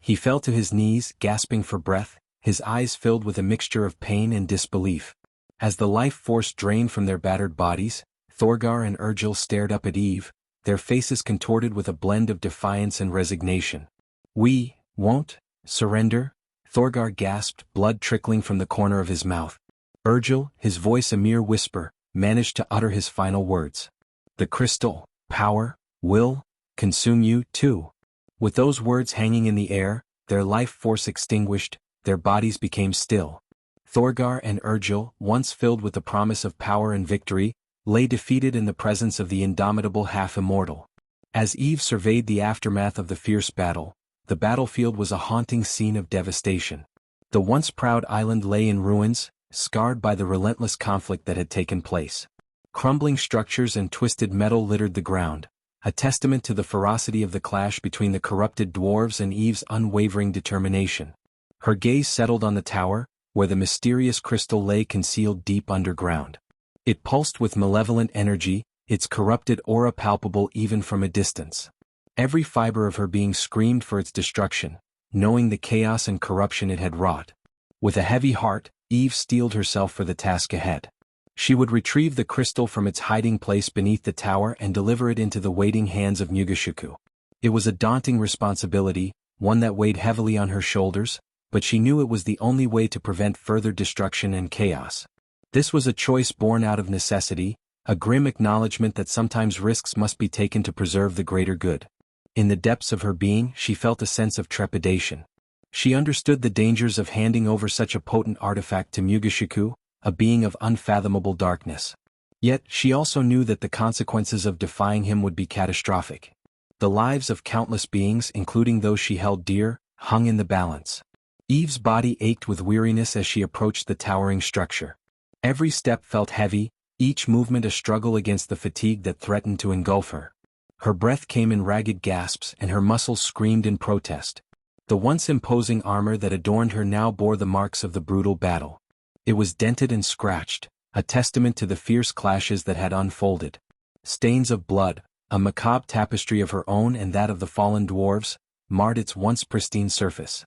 He fell to his knees, gasping for breath, his eyes filled with a mixture of pain and disbelief. As the life force drained from their battered bodies, Thorgar and Urgil stared up at Eve, their faces contorted with a blend of defiance and resignation. "We won't surrender," Thorgar gasped, blood trickling from the corner of his mouth. Urgil, his voice a mere whisper, managed to utter his final words. "The crystal power will consume you too." With those words hanging in the air, their life force extinguished, their bodies became still. Thorgar and Urgil, once filled with the promise of power and victory, lay defeated in the presence of the indomitable half-immortal. As Eve surveyed the aftermath of the fierce battle, the battlefield was a haunting scene of devastation. The once proud island lay in ruins, scarred by the relentless conflict that had taken place. Crumbling structures and twisted metal littered the ground, a testament to the ferocity of the clash between the corrupted dwarves and Eve's unwavering determination. Her gaze settled on the tower, where the mysterious crystal lay concealed deep underground. It pulsed with malevolent energy, its corrupted aura palpable even from a distance. Every fiber of her being screamed for its destruction, knowing the chaos and corruption it had wrought. With a heavy heart, Eve steeled herself for the task ahead. She would retrieve the crystal from its hiding place beneath the tower and deliver it into the waiting hands of Mugishiku. It was a daunting responsibility, one that weighed heavily on her shoulders, but she knew it was the only way to prevent further destruction and chaos. This was a choice born out of necessity, a grim acknowledgement that sometimes risks must be taken to preserve the greater good. In the depths of her being, she felt a sense of trepidation. She understood the dangers of handing over such a potent artifact to Mugishiku, a being of unfathomable darkness. Yet, she also knew that the consequences of defying him would be catastrophic. The lives of countless beings, including those she held dear, hung in the balance. Eve's body ached with weariness as she approached the towering structure. Every step felt heavy, each movement a struggle against the fatigue that threatened to engulf her. Her breath came in ragged gasps and her muscles screamed in protest. The once imposing armor that adorned her now bore the marks of the brutal battle. It was dented and scratched, a testament to the fierce clashes that had unfolded. Stains of blood, a macabre tapestry of her own and that of the fallen dwarves, marred its once pristine surface.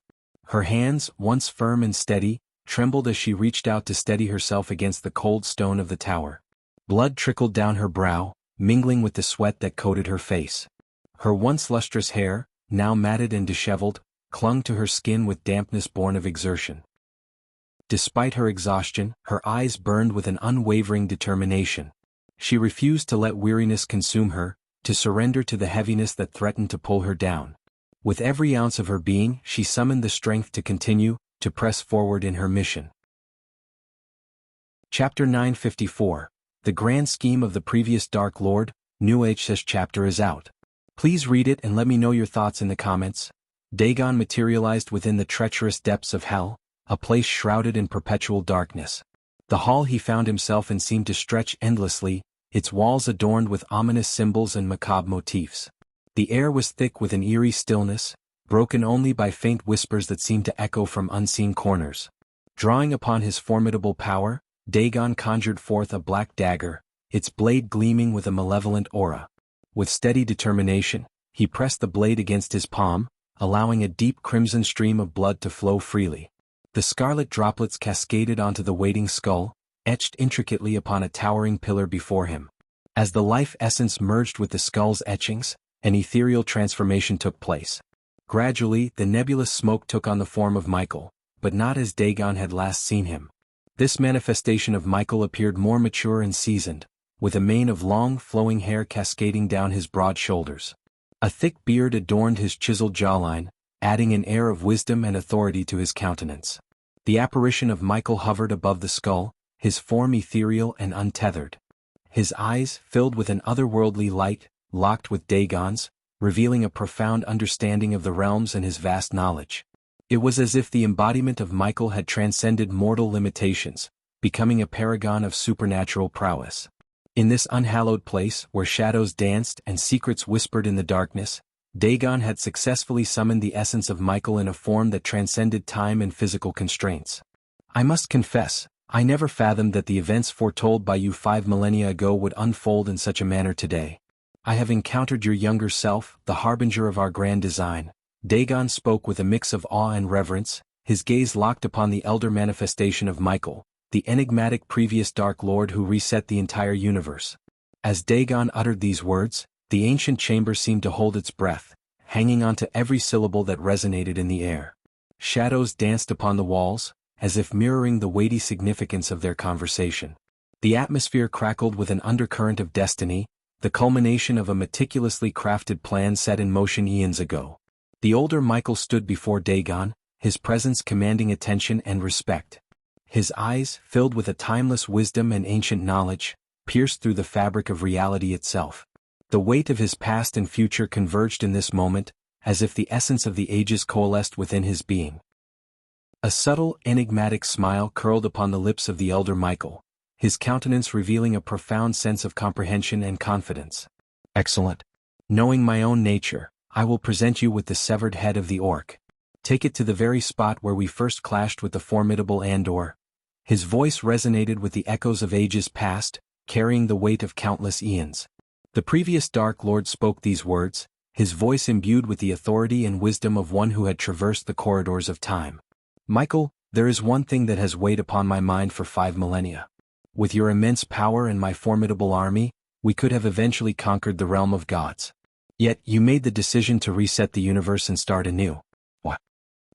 Her hands, once firm and steady, trembled as she reached out to steady herself against the cold stone of the tower. Blood trickled down her brow, mingling with the sweat that coated her face. Her once lustrous hair, now matted and disheveled, clung to her skin with dampness born of exertion. Despite her exhaustion, her eyes burned with an unwavering determination. She refused to let weariness consume her, to surrender to the heaviness that threatened to pull her down. With every ounce of her being, she summoned the strength to continue, to press forward in her mission. Chapter 954. The Grand Scheme of the Previous Dark Lord, New H's chapter is out. Please read it and let me know your thoughts in the comments. Dagon materialized within the treacherous depths of hell, a place shrouded in perpetual darkness. The hall he found himself in seemed to stretch endlessly, its walls adorned with ominous symbols and macabre motifs. The air was thick with an eerie stillness, broken only by faint whispers that seemed to echo from unseen corners. Drawing upon his formidable power, Dagon conjured forth a black dagger, its blade gleaming with a malevolent aura. With steady determination, he pressed the blade against his palm, allowing a deep crimson stream of blood to flow freely. The scarlet droplets cascaded onto the waiting skull, etched intricately upon a towering pillar before him. As the life essence merged with the skull's etchings, an ethereal transformation took place. Gradually, the nebulous smoke took on the form of Michael, but not as Dagon had last seen him. This manifestation of Michael appeared more mature and seasoned, with a mane of long, flowing hair cascading down his broad shoulders. A thick beard adorned his chiseled jawline, adding an air of wisdom and authority to his countenance. The apparition of Michael hovered above the skull, his form ethereal and untethered. His eyes, filled with an otherworldly light, locked with Dagon's, revealing a profound understanding of the realms and his vast knowledge. It was as if the embodiment of Michael had transcended mortal limitations, becoming a paragon of supernatural prowess. In this unhallowed place, where shadows danced and secrets whispered in the darkness, Dagon had successfully summoned the essence of Michael in a form that transcended time and physical constraints. I must confess, I never fathomed that the events foretold by you 5 millennia ago would unfold in such a manner today. I have encountered your younger self, the harbinger of our grand design. Dagon spoke with a mix of awe and reverence, his gaze locked upon the elder manifestation of Michael, the enigmatic previous Dark Lord who reset the entire universe. As Dagon uttered these words, the ancient chamber seemed to hold its breath, hanging on to every syllable that resonated in the air. Shadows danced upon the walls, as if mirroring the weighty significance of their conversation. The atmosphere crackled with an undercurrent of destiny, the culmination of a meticulously crafted plan set in motion eons ago. The older Michael stood before Dagon, his presence commanding attention and respect. His eyes, filled with a timeless wisdom and ancient knowledge, pierced through the fabric of reality itself. The weight of his past and future converged in this moment, as if the essence of the ages coalesced within his being. A subtle, enigmatic smile curled upon the lips of the elder Michael, his countenance revealing a profound sense of comprehension and confidence. Excellent. Knowing my own nature, I will present you with the severed head of the orc. Take it to the very spot where we first clashed with the formidable Andor. His voice resonated with the echoes of ages past, carrying the weight of countless eons. The previous Dark Lord spoke these words, his voice imbued with the authority and wisdom of one who had traversed the corridors of time. Michael, there is one thing that has weighed upon my mind for 5 millennia. With your immense power and my formidable army, we could have eventually conquered the realm of gods. Yet, you made the decision to reset the universe and start anew. What?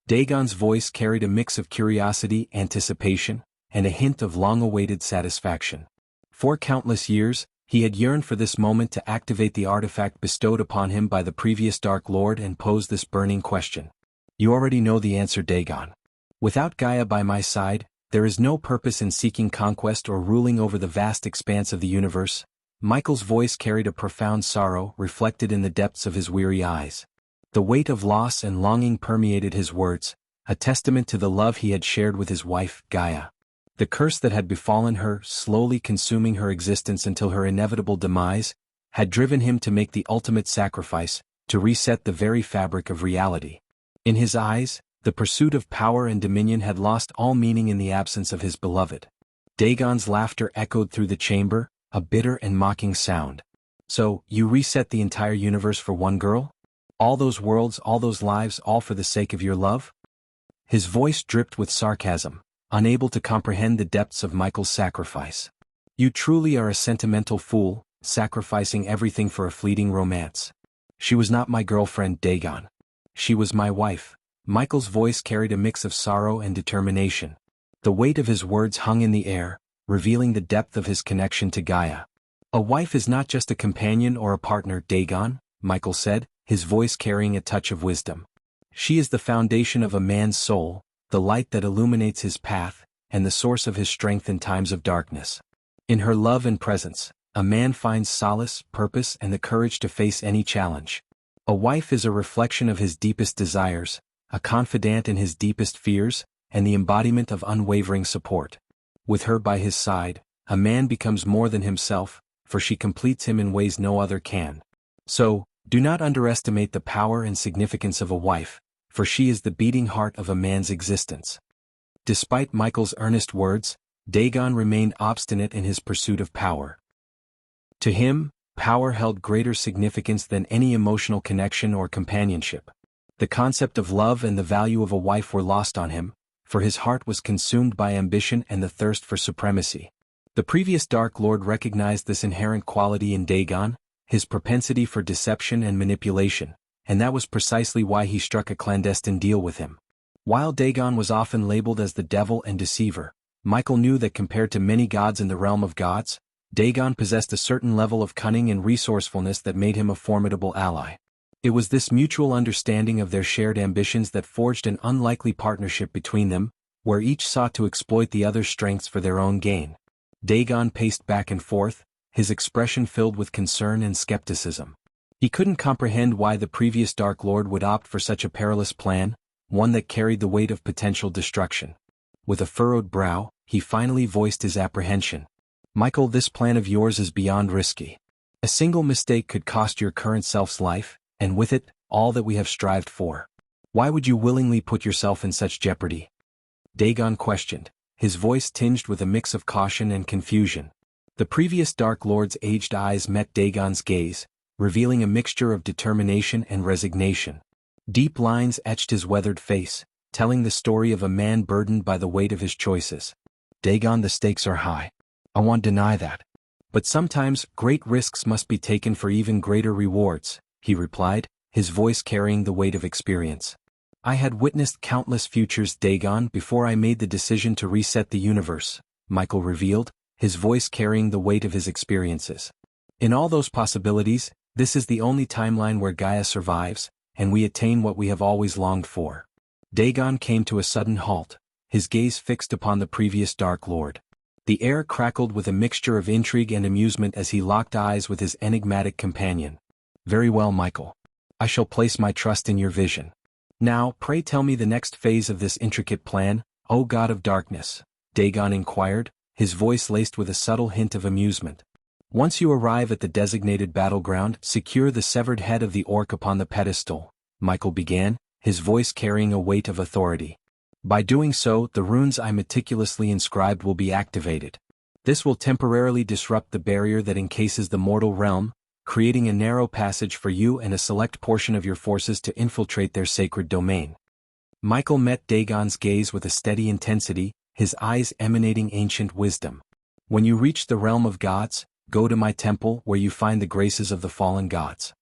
Dagon's voice carried a mix of curiosity, anticipation, and a hint of long-awaited satisfaction. For countless years, he had yearned for this moment to activate the artifact bestowed upon him by the previous Dark Lord and pose this burning question. You already know the answer, Dagon. Without Gaia by my side, there is no purpose in seeking conquest or ruling over the vast expanse of the universe. Michael's voice carried a profound sorrow reflected in the depths of his weary eyes. The weight of loss and longing permeated his words, a testament to the love he had shared with his wife, Gaia. The curse that had befallen her, slowly consuming her existence until her inevitable demise, had driven him to make the ultimate sacrifice, to reset the very fabric of reality. In his eyes, the pursuit of power and dominion had lost all meaning in the absence of his beloved. Dagon's laughter echoed through the chamber, a bitter and mocking sound. So, you reset the entire universe for one girl? All those worlds, all those lives, all for the sake of your love? His voice dripped with sarcasm, unable to comprehend the depths of Michael's sacrifice. You truly are a sentimental fool, sacrificing everything for a fleeting romance. She was not my girlfriend, Dagon. She was my wife. Michael's voice carried a mix of sorrow and determination. The weight of his words hung in the air, revealing the depth of his connection to Gaia. A wife is not just a companion or a partner, Dagon, Michael said, his voice carrying a touch of wisdom. She is the foundation of a man's soul, the light that illuminates his path, and the source of his strength in times of darkness. In her love and presence, a man finds solace, purpose, and the courage to face any challenge. A wife is a reflection of his deepest desires, a confidant in his deepest fears, and the embodiment of unwavering support. With her by his side, a man becomes more than himself, for she completes him in ways no other can. So, do not underestimate the power and significance of a wife, for she is the beating heart of a man's existence. Despite Michael's earnest words, Dagon remained obstinate in his pursuit of power. To him, power held greater significance than any emotional connection or companionship. The concept of love and the value of a wife were lost on him, for his heart was consumed by ambition and the thirst for supremacy. The previous Dark Lord recognized this inherent quality in Dagon, his propensity for deception and manipulation, and that was precisely why he struck a clandestine deal with him. While Dagon was often labeled as the devil and deceiver, Michael knew that compared to many gods in the realm of gods, Dagon possessed a certain level of cunning and resourcefulness that made him a formidable ally. It was this mutual understanding of their shared ambitions that forged an unlikely partnership between them, where each sought to exploit the other's strengths for their own gain. Dagon paced back and forth, his expression filled with concern and skepticism. He couldn't comprehend why the previous Dark Lord would opt for such a perilous plan, one that carried the weight of potential destruction. With a furrowed brow, he finally voiced his apprehension. Michael, this plan of yours is beyond risky. A single mistake could cost your current self's life, and with it, all that we have strived for. Why would you willingly put yourself in such jeopardy? Dagon questioned, his voice tinged with a mix of caution and confusion. The previous Dark Lord's aged eyes met Dagon's gaze, revealing a mixture of determination and resignation. Deep lines etched his weathered face, telling the story of a man burdened by the weight of his choices. Dagon, the stakes are high. I won't deny that. But sometimes, great risks must be taken for even greater rewards, he replied, his voice carrying the weight of experience. I had witnessed countless futures, Dagon, before I made the decision to reset the universe, Michael revealed, his voice carrying the weight of his experiences. In all those possibilities, this is the only timeline where Gaia survives, and we attain what we have always longed for. Dagon came to a sudden halt, his gaze fixed upon the previous Dark Lord. The air crackled with a mixture of intrigue and amusement as he locked eyes with his enigmatic companion. Very well, Michael. I shall place my trust in your vision. Now, pray tell me the next phase of this intricate plan, O God of Darkness, Dagon inquired, his voice laced with a subtle hint of amusement. Once you arrive at the designated battleground, secure the severed head of the orc upon the pedestal, Michael began, his voice carrying a weight of authority. By doing so, the runes I meticulously inscribed will be activated. This will temporarily disrupt the barrier that encases the mortal realm, creating a narrow passage for you and a select portion of your forces to infiltrate their sacred domain. Michael met Dagon's gaze with a steady intensity, his eyes emanating ancient wisdom. When you reach the realm of gods, go to my temple where you find the graces of the fallen gods.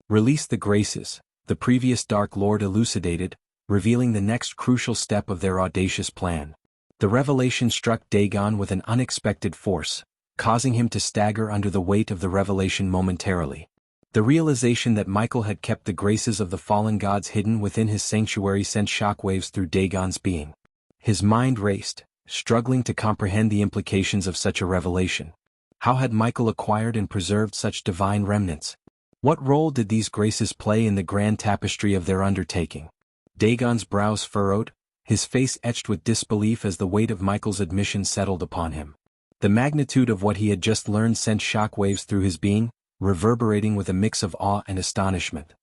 Release the graces, the previous Dark Lord elucidated, revealing the next crucial step of their audacious plan. The revelation struck Dagon with an unexpected force, causing him to stagger under the weight of the revelation momentarily. The realization that Michael had kept the graces of the fallen gods hidden within his sanctuary sent shockwaves through Dagon's being. His mind raced, struggling to comprehend the implications of such a revelation. How had Michael acquired and preserved such divine remnants? What role did these graces play in the grand tapestry of their undertaking? Dagon's brows furrowed, his face etched with disbelief as the weight of Michael's admission settled upon him. The magnitude of what he had just learned sent shockwaves through his being, reverberating with a mix of awe and astonishment.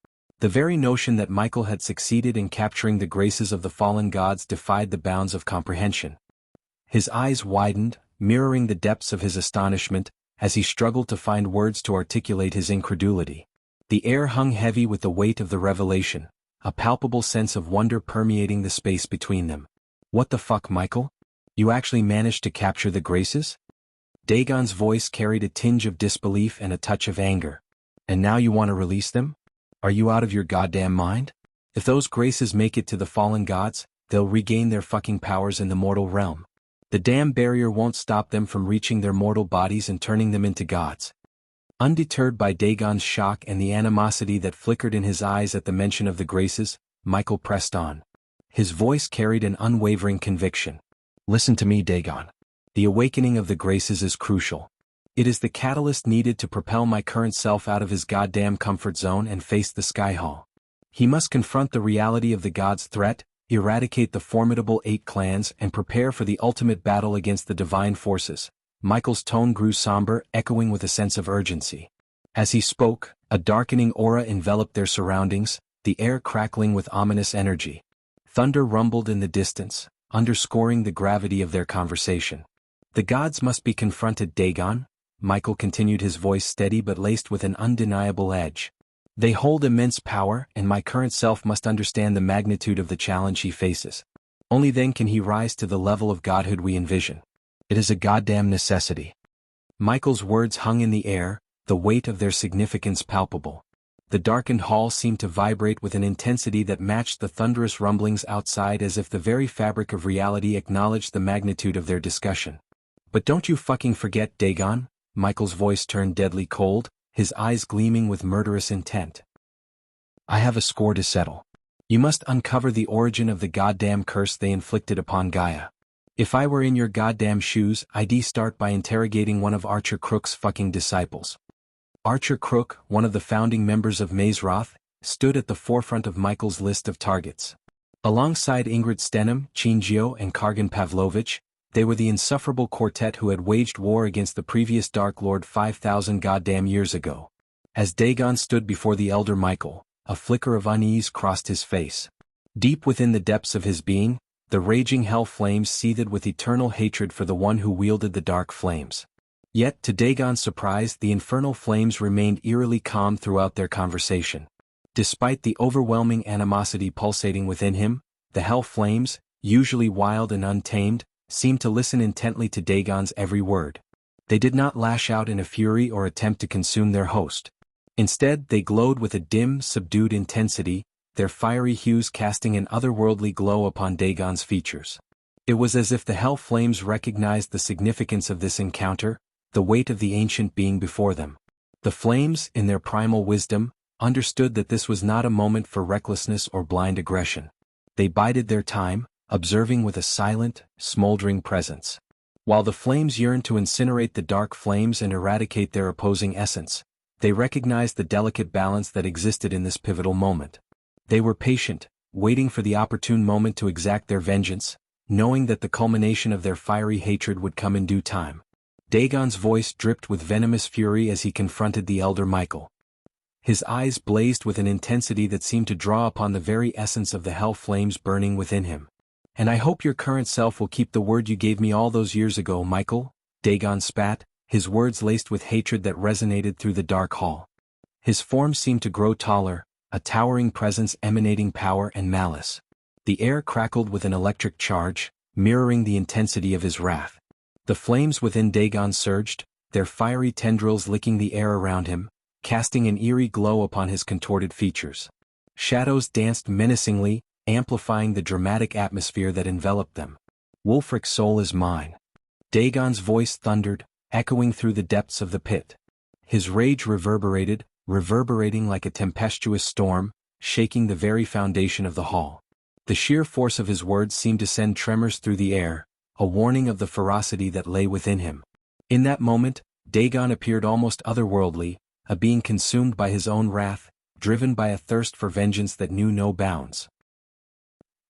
The very notion that Michael had succeeded in capturing the graces of the fallen gods defied the bounds of comprehension. His eyes widened, mirroring the depths of his astonishment, as he struggled to find words to articulate his incredulity. The air hung heavy with the weight of the revelation, a palpable sense of wonder permeating the space between them. What the fuck, Michael? You actually managed to capture the graces? Dagon's voice carried a tinge of disbelief and a touch of anger. And now you want to release them? Are you out of your goddamn mind? If those graces make it to the fallen gods, they'll regain their fucking powers in the mortal realm. The damn barrier won't stop them from reaching their mortal bodies and turning them into gods. Undeterred by Dagon's shock and the animosity that flickered in his eyes at the mention of the graces, Michael pressed on. His voice carried an unwavering conviction. Listen to me, Dagon. The awakening of the graces is crucial. It is the catalyst needed to propel my current self out of his goddamn comfort zone and face the sky hall. He must confront the reality of the gods' threat, eradicate the formidable 8 clans and prepare for the ultimate battle against the divine forces. Michael's tone grew somber, echoing with a sense of urgency. As he spoke, a darkening aura enveloped their surroundings, the air crackling with ominous energy. Thunder rumbled in the distance, underscoring the gravity of their conversation. The gods must be confronted, Dagon, Michael continued, his voice steady but laced with an undeniable edge. They hold immense power, and my current self must understand the magnitude of the challenge he faces. Only then can he rise to the level of godhood we envision. It is a goddamn necessity. Michael's words hung in the air, the weight of their significance palpable. The darkened hall seemed to vibrate with an intensity that matched the thunderous rumblings outside, as if the very fabric of reality acknowledged the magnitude of their discussion. But don't you fucking forget, Dagon, Michael's voice turned deadly cold, his eyes gleaming with murderous intent. I have a score to settle. You must uncover the origin of the goddamn curse they inflicted upon Gaia. If I were in your goddamn shoes, I'd start by interrogating one of Archer Crook's fucking disciples. Archer Crook, one of the founding members of Mazeroth, stood at the forefront of Michael's list of targets. Alongside Ingrid Stenham, Chinjio and Kargan Pavlovich, they were the insufferable quartet who had waged war against the previous Dark Lord 5,000 goddamn years ago. As Dagon stood before the elder Michael, a flicker of unease crossed his face. Deep within the depths of his being, the raging hell flames seethed with eternal hatred for the one who wielded the dark flames. Yet, to Dagon's surprise, the infernal flames remained eerily calm throughout their conversation. Despite the overwhelming animosity pulsating within him, the hell flames, usually wild and untamed, seemed to listen intently to Dagon's every word. They did not lash out in a fury or attempt to consume their host. Instead, they glowed with a dim, subdued intensity, their fiery hues casting an otherworldly glow upon Dagon's features. It was as if the hell flames recognized the significance of this encounter, the weight of the ancient being before them. The flames, in their primal wisdom, understood that this was not a moment for recklessness or blind aggression. They bided their time, observing with a silent, smoldering presence. While the flames yearned to incinerate the dark flames and eradicate their opposing essence, they recognized the delicate balance that existed in this pivotal moment. They were patient, waiting for the opportune moment to exact their vengeance, knowing that the culmination of their fiery hatred would come in due time. Dagon's voice dripped with venomous fury as he confronted the elder Michael. His eyes blazed with an intensity that seemed to draw upon the very essence of the hell flames burning within him. "And I hope your current self will keep the word you gave me all those years ago, Michael," Dagon spat, his words laced with hatred that resonated through the dark hall. His form seemed to grow taller, a towering presence emanating power and malice. The air crackled with an electric charge, mirroring the intensity of his wrath. The flames within Dagon surged, their fiery tendrils licking the air around him, casting an eerie glow upon his contorted features. Shadows danced menacingly, amplifying the dramatic atmosphere that enveloped them. "Wulfric's soul is mine." Dagon's voice thundered, echoing through the depths of the pit. His rage reverberating like a tempestuous storm, shaking the very foundation of the hall. The sheer force of his words seemed to send tremors through the air, a warning of the ferocity that lay within him. In that moment, Dagon appeared almost otherworldly, a being consumed by his own wrath, driven by a thirst for vengeance that knew no bounds.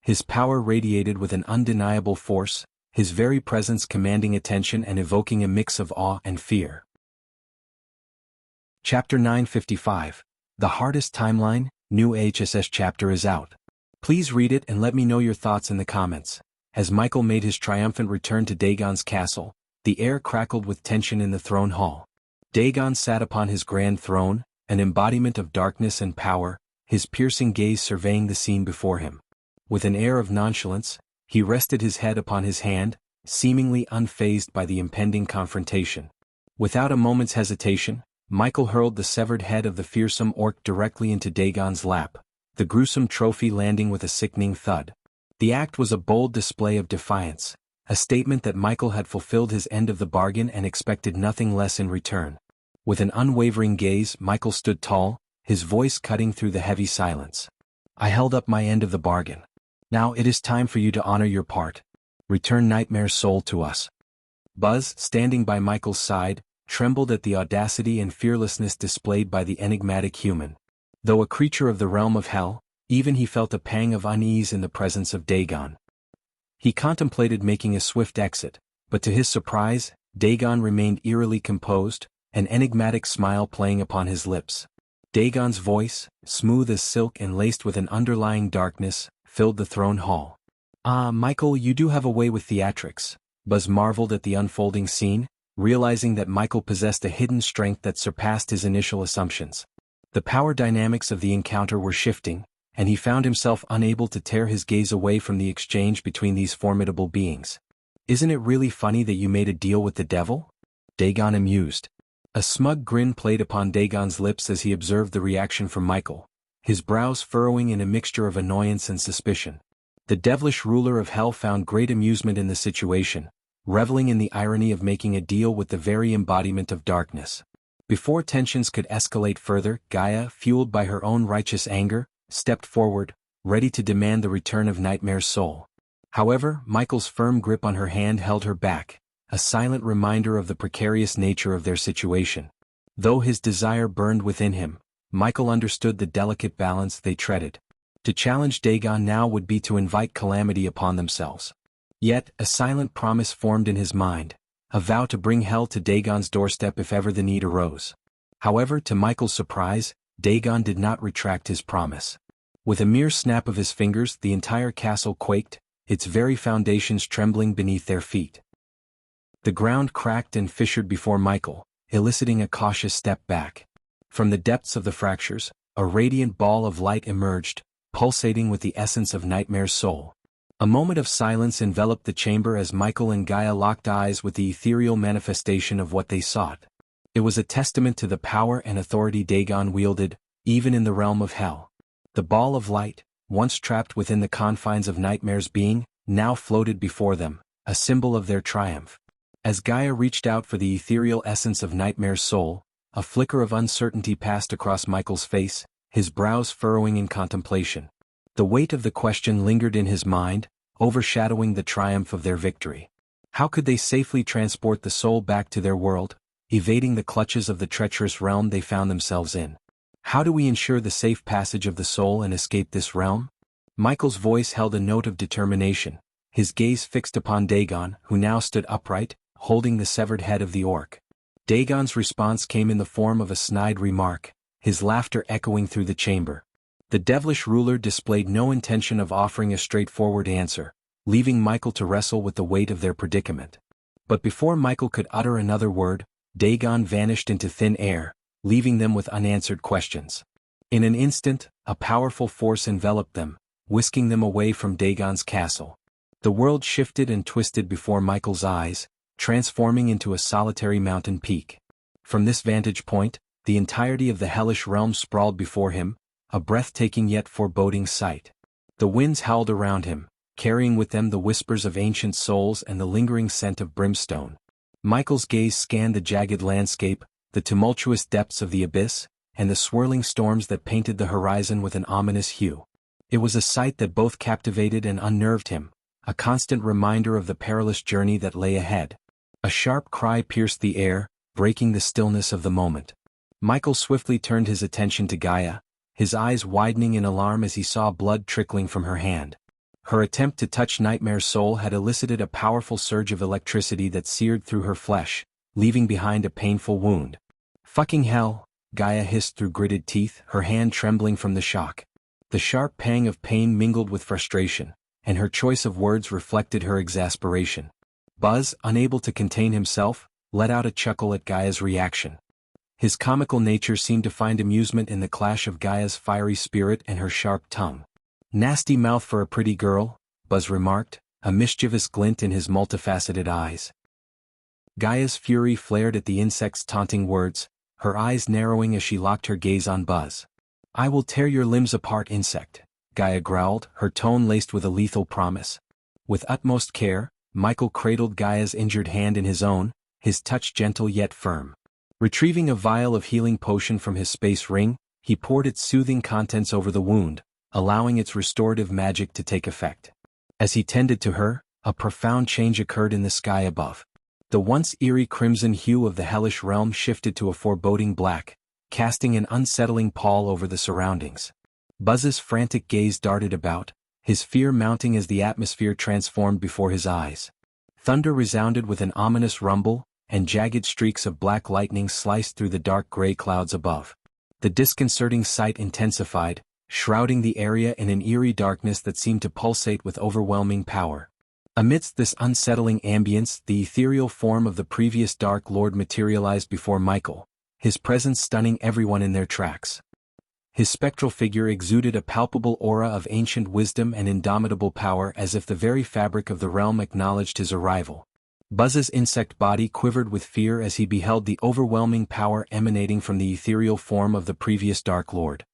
His power radiated with an undeniable force, his very presence commanding attention and evoking a mix of awe and fear. Chapter 955, The Hardest Timeline, New HSS chapter is out. Please read it and let me know your thoughts in the comments. As Michael made his triumphant return to Dagon's castle, the air crackled with tension in the throne hall. Dagon sat upon his grand throne, an embodiment of darkness and power, his piercing gaze surveying the scene before him. With an air of nonchalance, he rested his head upon his hand, seemingly unfazed by the impending confrontation. Without a moment's hesitation, Michael hurled the severed head of the fearsome orc directly into Dagon's lap, the gruesome trophy landing with a sickening thud. The act was a bold display of defiance, a statement that Michael had fulfilled his end of the bargain and expected nothing less in return. With an unwavering gaze, Michael stood tall, his voice cutting through the heavy silence. "I held up my end of the bargain. Now it is time for you to honor your part. Return Nightmare's soul to us." Buzz, standing by Michael's side, trembled at the audacity and fearlessness displayed by the enigmatic human. Though a creature of the realm of hell, even he felt a pang of unease in the presence of Dagon. He contemplated making a swift exit, but to his surprise, Dagon remained eerily composed, an enigmatic smile playing upon his lips. Dagon's voice, smooth as silk and laced with an underlying darkness, filled the throne hall. "Ah, Michael, you do have a way with theatrics," Buzz marveled at the unfolding scene, realizing that Michael possessed a hidden strength that surpassed his initial assumptions. The power dynamics of the encounter were shifting, and he found himself unable to tear his gaze away from the exchange between these formidable beings. "Isn't it really funny that you made a deal with the devil?" Dagon amused. A smug grin played upon Dagon's lips as he observed the reaction from Michael, his brows furrowing in a mixture of annoyance and suspicion. The devilish ruler of hell found great amusement in the situation, reveling in the irony of making a deal with the very embodiment of darkness. Before tensions could escalate further, Gaia, fueled by her own righteous anger, stepped forward, ready to demand the return of Nightmare's soul. However, Michael's firm grip on her hand held her back, a silent reminder of the precarious nature of their situation. Though his desire burned within him, Michael understood the delicate balance they treaded. To challenge Dagon now would be to invite calamity upon themselves. Yet, a silent promise formed in his mind, a vow to bring hell to Dagon's doorstep if ever the need arose. However, to Michael's surprise, Dagon did not retract his promise. With a mere snap of his fingers, the entire castle quaked, its very foundations trembling beneath their feet. The ground cracked and fissured before Michael, eliciting a cautious step back. From the depths of the fractures, a radiant ball of light emerged, pulsating with the essence of Nightmare's soul. A moment of silence enveloped the chamber as Michael and Gaia locked eyes with the ethereal manifestation of what they sought. It was a testament to the power and authority Dagon wielded, even in the realm of hell. The ball of light, once trapped within the confines of Nightmare's being, now floated before them, a symbol of their triumph. As Gaia reached out for the ethereal essence of Nightmare's soul, a flicker of uncertainty passed across Michael's face, his brows furrowing in contemplation. The weight of the question lingered in his mind, overshadowing the triumph of their victory. How could they safely transport the soul back to their world, evading the clutches of the treacherous realm they found themselves in? How do we ensure the safe passage of the soul and escape this realm? Michael's voice held a note of determination, his gaze fixed upon Dagon, who now stood upright, holding the severed head of the orc. Dagon's response came in the form of a snide remark, his laughter echoing through the chamber. The devilish ruler displayed no intention of offering a straightforward answer, leaving Michael to wrestle with the weight of their predicament. But before Michael could utter another word, Dagon vanished into thin air, leaving them with unanswered questions. In an instant, a powerful force enveloped them, whisking them away from Dagon's castle. The world shifted and twisted before Michael's eyes, transforming into a solitary mountain peak. From this vantage point, the entirety of the hellish realm sprawled before him, a breathtaking yet foreboding sight. The winds howled around him, carrying with them the whispers of ancient souls and the lingering scent of brimstone. Michael's gaze scanned the jagged landscape, the tumultuous depths of the abyss, and the swirling storms that painted the horizon with an ominous hue. It was a sight that both captivated and unnerved him, a constant reminder of the perilous journey that lay ahead. A sharp cry pierced the air, breaking the stillness of the moment. Michael swiftly turned his attention to Gaia, his eyes widening in alarm as he saw blood trickling from her hand. Her attempt to touch Nightmare's soul had elicited a powerful surge of electricity that seared through her flesh, leaving behind a painful wound. "Fucking hell," Gaia hissed through gritted teeth, her hand trembling from the shock. The sharp pang of pain mingled with frustration, and her choice of words reflected her exasperation. Buzz, unable to contain himself, let out a chuckle at Gaia's reaction. His comical nature seemed to find amusement in the clash of Gaia's fiery spirit and her sharp tongue. "Nasty mouth for a pretty girl," Buzz remarked, a mischievous glint in his multifaceted eyes. Gaia's fury flared at the insect's taunting words, her eyes narrowing as she locked her gaze on Buzz. "I will tear your limbs apart, insect," Gaia growled, her tone laced with a lethal promise. With utmost care, Michael cradled Gaia's injured hand in his own, his touch gentle yet firm. Retrieving a vial of healing potion from his space ring, he poured its soothing contents over the wound, allowing its restorative magic to take effect. As he tended to her, a profound change occurred in the sky above. The once eerie crimson hue of the hellish realm shifted to a foreboding black, casting an unsettling pall over the surroundings. Buzz's frantic gaze darted about, his fear mounting as the atmosphere transformed before his eyes. Thunder resounded with an ominous rumble, and jagged streaks of black lightning sliced through the dark gray clouds above. The disconcerting sight intensified, shrouding the area in an eerie darkness that seemed to pulsate with overwhelming power. Amidst this unsettling ambience, the ethereal form of the previous Dark Lord materialized before Michael, his presence stunning everyone in their tracks. His spectral figure exuded a palpable aura of ancient wisdom and indomitable power, as if the very fabric of the realm acknowledged his arrival. Buzz's insect body quivered with fear as he beheld the overwhelming power emanating from the ethereal form of the previous Dark Lord.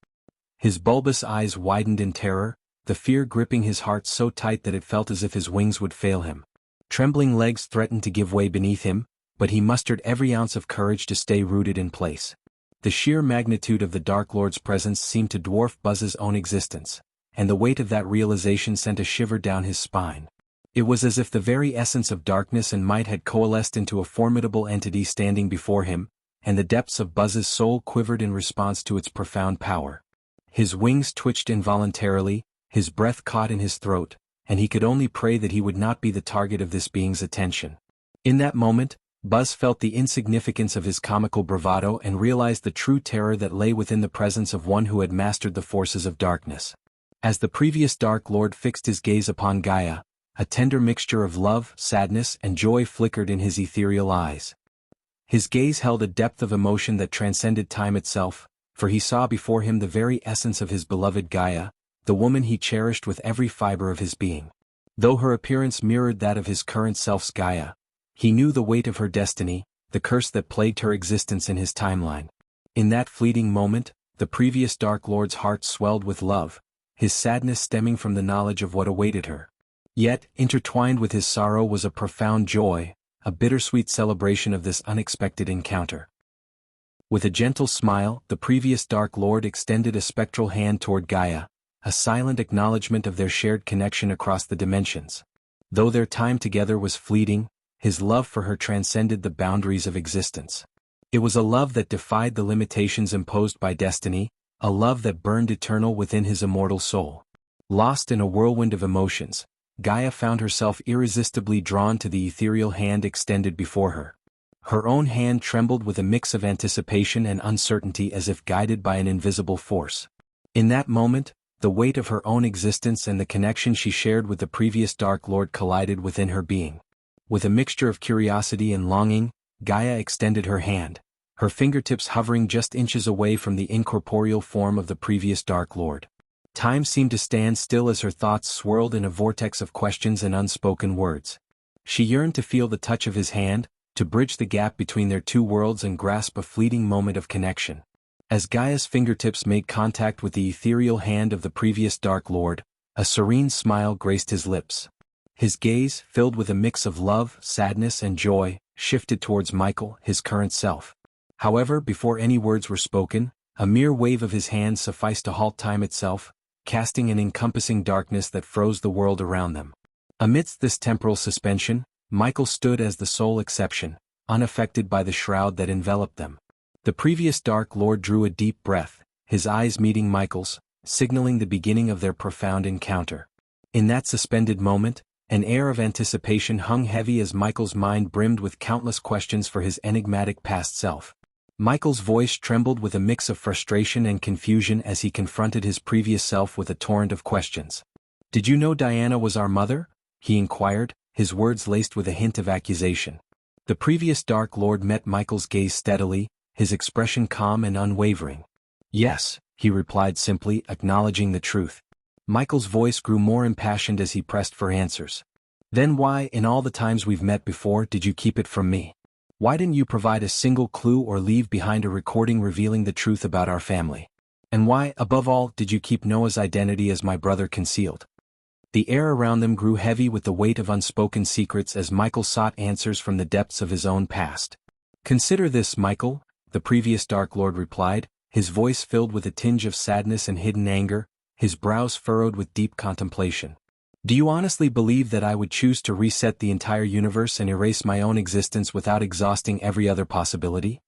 His bulbous eyes widened in terror, the fear gripping his heart so tight that it felt as if his wings would fail him. Trembling legs threatened to give way beneath him, but he mustered every ounce of courage to stay rooted in place. The sheer magnitude of the Dark Lord's presence seemed to dwarf Buzz's own existence, and the weight of that realization sent a shiver down his spine. It was as if the very essence of darkness and might had coalesced into a formidable entity standing before him, and the depths of Buzz's soul quivered in response to its profound power. His wings twitched involuntarily, his breath caught in his throat, and he could only pray that he would not be the target of this being's attention. In that moment, Buzz felt the insignificance of his comical bravado and realized the true terror that lay within the presence of one who had mastered the forces of darkness. As the previous Dark Lord fixed his gaze upon Gaia, a tender mixture of love, sadness, and joy flickered in his ethereal eyes. His gaze held a depth of emotion that transcended time itself, for he saw before him the very essence of his beloved Gaia, the woman he cherished with every fiber of his being. Though her appearance mirrored that of his current self's Gaia, he knew the weight of her destiny, the curse that plagued her existence in his timeline. In that fleeting moment, the previous Dark Lord's heart swelled with love, his sadness stemming from the knowledge of what awaited her. Yet, intertwined with his sorrow was a profound joy, a bittersweet celebration of this unexpected encounter. With a gentle smile, the previous Dark Lord extended a spectral hand toward Gaia, a silent acknowledgement of their shared connection across the dimensions. Though their time together was fleeting, his love for her transcended the boundaries of existence. It was a love that defied the limitations imposed by destiny, a love that burned eternal within his immortal soul. Lost in a whirlwind of emotions, Gaia found herself irresistibly drawn to the ethereal hand extended before her. Her own hand trembled with a mix of anticipation and uncertainty as if guided by an invisible force. In that moment, the weight of her own existence and the connection she shared with the previous Dark Lord collided within her being. With a mixture of curiosity and longing, Gaia extended her hand, her fingertips hovering just inches away from the incorporeal form of the previous Dark Lord. Time seemed to stand still as her thoughts swirled in a vortex of questions and unspoken words. She yearned to feel the touch of his hand, to bridge the gap between their two worlds and grasp a fleeting moment of connection. As Gaia's fingertips made contact with the ethereal hand of the previous Dark Lord, a serene smile graced his lips. His gaze, filled with a mix of love, sadness and joy, shifted towards Michael, his current self. However, before any words were spoken, a mere wave of his hand sufficed to halt time itself, casting an encompassing darkness that froze the world around them. Amidst this temporal suspension, Michael stood as the sole exception, unaffected by the shroud that enveloped them. The previous Dark Lord drew a deep breath, his eyes meeting Michael's, signaling the beginning of their profound encounter. In that suspended moment, an air of anticipation hung heavy as Michael's mind brimmed with countless questions for his enigmatic past self. Michael's voice trembled with a mix of frustration and confusion as he confronted his previous self with a torrent of questions. "Did you know Diana was our mother?" he inquired, his words laced with a hint of accusation. The previous Dark Lord met Michael's gaze steadily, his expression calm and unwavering. "Yes," he replied simply, acknowledging the truth. Michael's voice grew more impassioned as he pressed for answers. "Then why, in all the times we've met before, did you keep it from me? Why didn't you provide a single clue or leave behind a recording revealing the truth about our family? And why, above all, did you keep Noah's identity as my brother concealed?" The air around them grew heavy with the weight of unspoken secrets as Michael sought answers from the depths of his own past. "Consider this, Michael," the previous Dark Lord replied, his voice filled with a tinge of sadness and hidden anger, his brows furrowed with deep contemplation. "Do you honestly believe that I would choose to reset the entire universe and erase my own existence without exhausting every other possibility?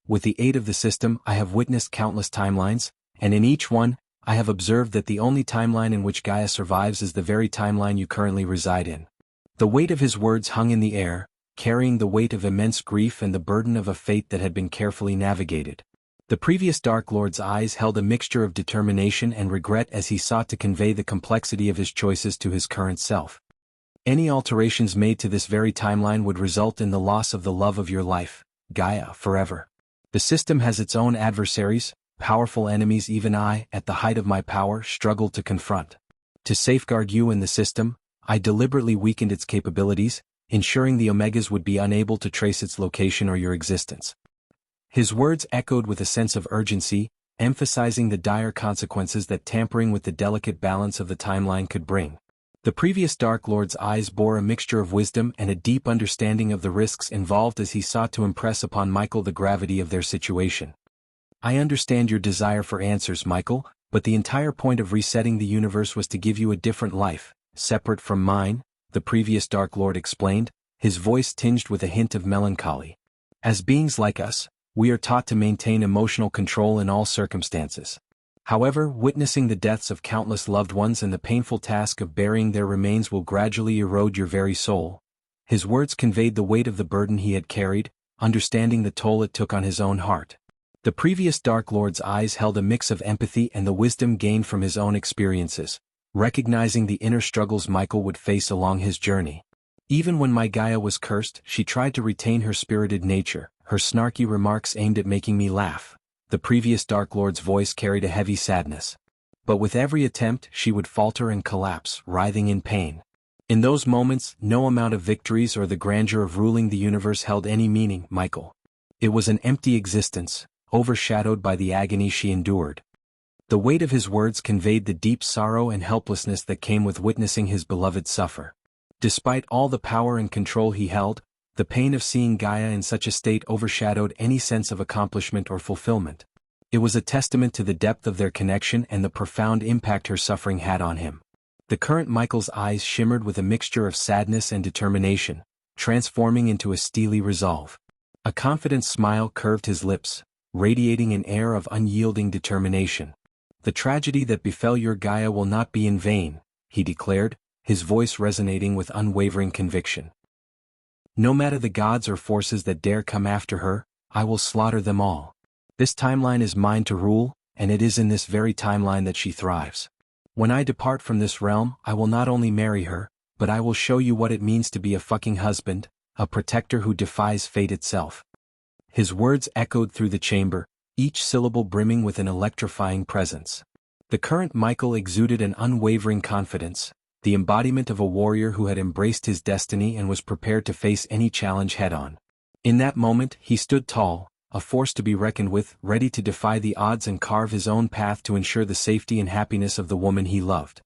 With the aid of the system, I have witnessed countless timelines, and in each one, I have observed that the only timeline in which Gaia survives is the very timeline you currently reside in." The weight of his words hung in the air, carrying the weight of immense grief and the burden of a fate that had been carefully navigated. The previous Dark Lord's eyes held a mixture of determination and regret as he sought to convey the complexity of his choices to his current self. "Any alterations made to this very timeline would result in the loss of the love of your life, Gaia, forever. The system has its own adversaries, powerful enemies even I, at the height of my power, struggled to confront. To safeguard you and the system, I deliberately weakened its capabilities, ensuring the Omegas would be unable to trace its location or your existence." His words echoed with a sense of urgency, emphasizing the dire consequences that tampering with the delicate balance of the timeline could bring. The previous Dark Lord's eyes bore a mixture of wisdom and a deep understanding of the risks involved as he sought to impress upon Michael the gravity of their situation. "I understand your desire for answers, Michael, but the entire point of resetting the universe was to give you a different life, separate from mine," the previous Dark Lord explained, his voice tinged with a hint of melancholy. "As beings like us, we are taught to maintain emotional control in all circumstances. However, witnessing the deaths of countless loved ones and the painful task of burying their remains will gradually erode your very soul." His words conveyed the weight of the burden he had carried, understanding the toll it took on his own heart. The previous Dark Lord's eyes held a mix of empathy and the wisdom gained from his own experiences, recognizing the inner struggles Michael would face along his journey. "Even when my Gaia was cursed, she tried to retain her spirited nature, her snarky remarks aimed at making me laugh." The previous Dark Lord's voice carried a heavy sadness. "But with every attempt, she would falter and collapse, writhing in pain. In those moments, no amount of victories or the grandeur of ruling the universe held any meaning, Michael. It was an empty existence, overshadowed by the agony she endured." The weight of his words conveyed the deep sorrow and helplessness that came with witnessing his beloved suffer. Despite all the power and control he held, the pain of seeing Gaia in such a state overshadowed any sense of accomplishment or fulfillment. It was a testament to the depth of their connection and the profound impact her suffering had on him. The current Michael's eyes shimmered with a mixture of sadness and determination, transforming into a steely resolve. A confident smile curved his lips, radiating an air of unyielding determination. "The tragedy that befell your Gaia will not be in vain," he declared, his voice resonating with unwavering conviction. "No matter the gods or forces that dare come after her, I will slaughter them all. This timeline is mine to rule, and it is in this very timeline that she thrives. When I depart from this realm, I will not only marry her, but I will show you what it means to be a fucking husband, a protector who defies fate itself." His words echoed through the chamber, each syllable brimming with an electrifying presence. The current Michael exuded an unwavering confidence, the embodiment of a warrior who had embraced his destiny and was prepared to face any challenge head-on. In that moment, he stood tall, a force to be reckoned with, ready to defy the odds and carve his own path to ensure the safety and happiness of the woman he loved.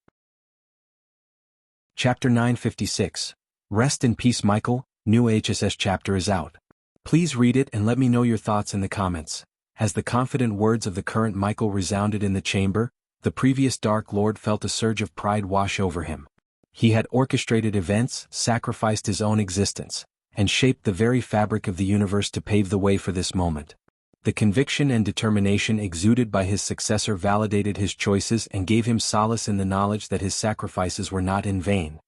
Chapter 956. Rest in peace, Michael. New HSS chapter is out. Please read it and let me know your thoughts in the comments. As the confident words of the current Michael resounded in the chamber, the previous Dark Lord felt a surge of pride wash over him. He had orchestrated events, sacrificed his own existence, and shaped the very fabric of the universe to pave the way for this moment. The conviction and determination exuded by his successor validated his choices and gave him solace in the knowledge that his sacrifices were not in vain.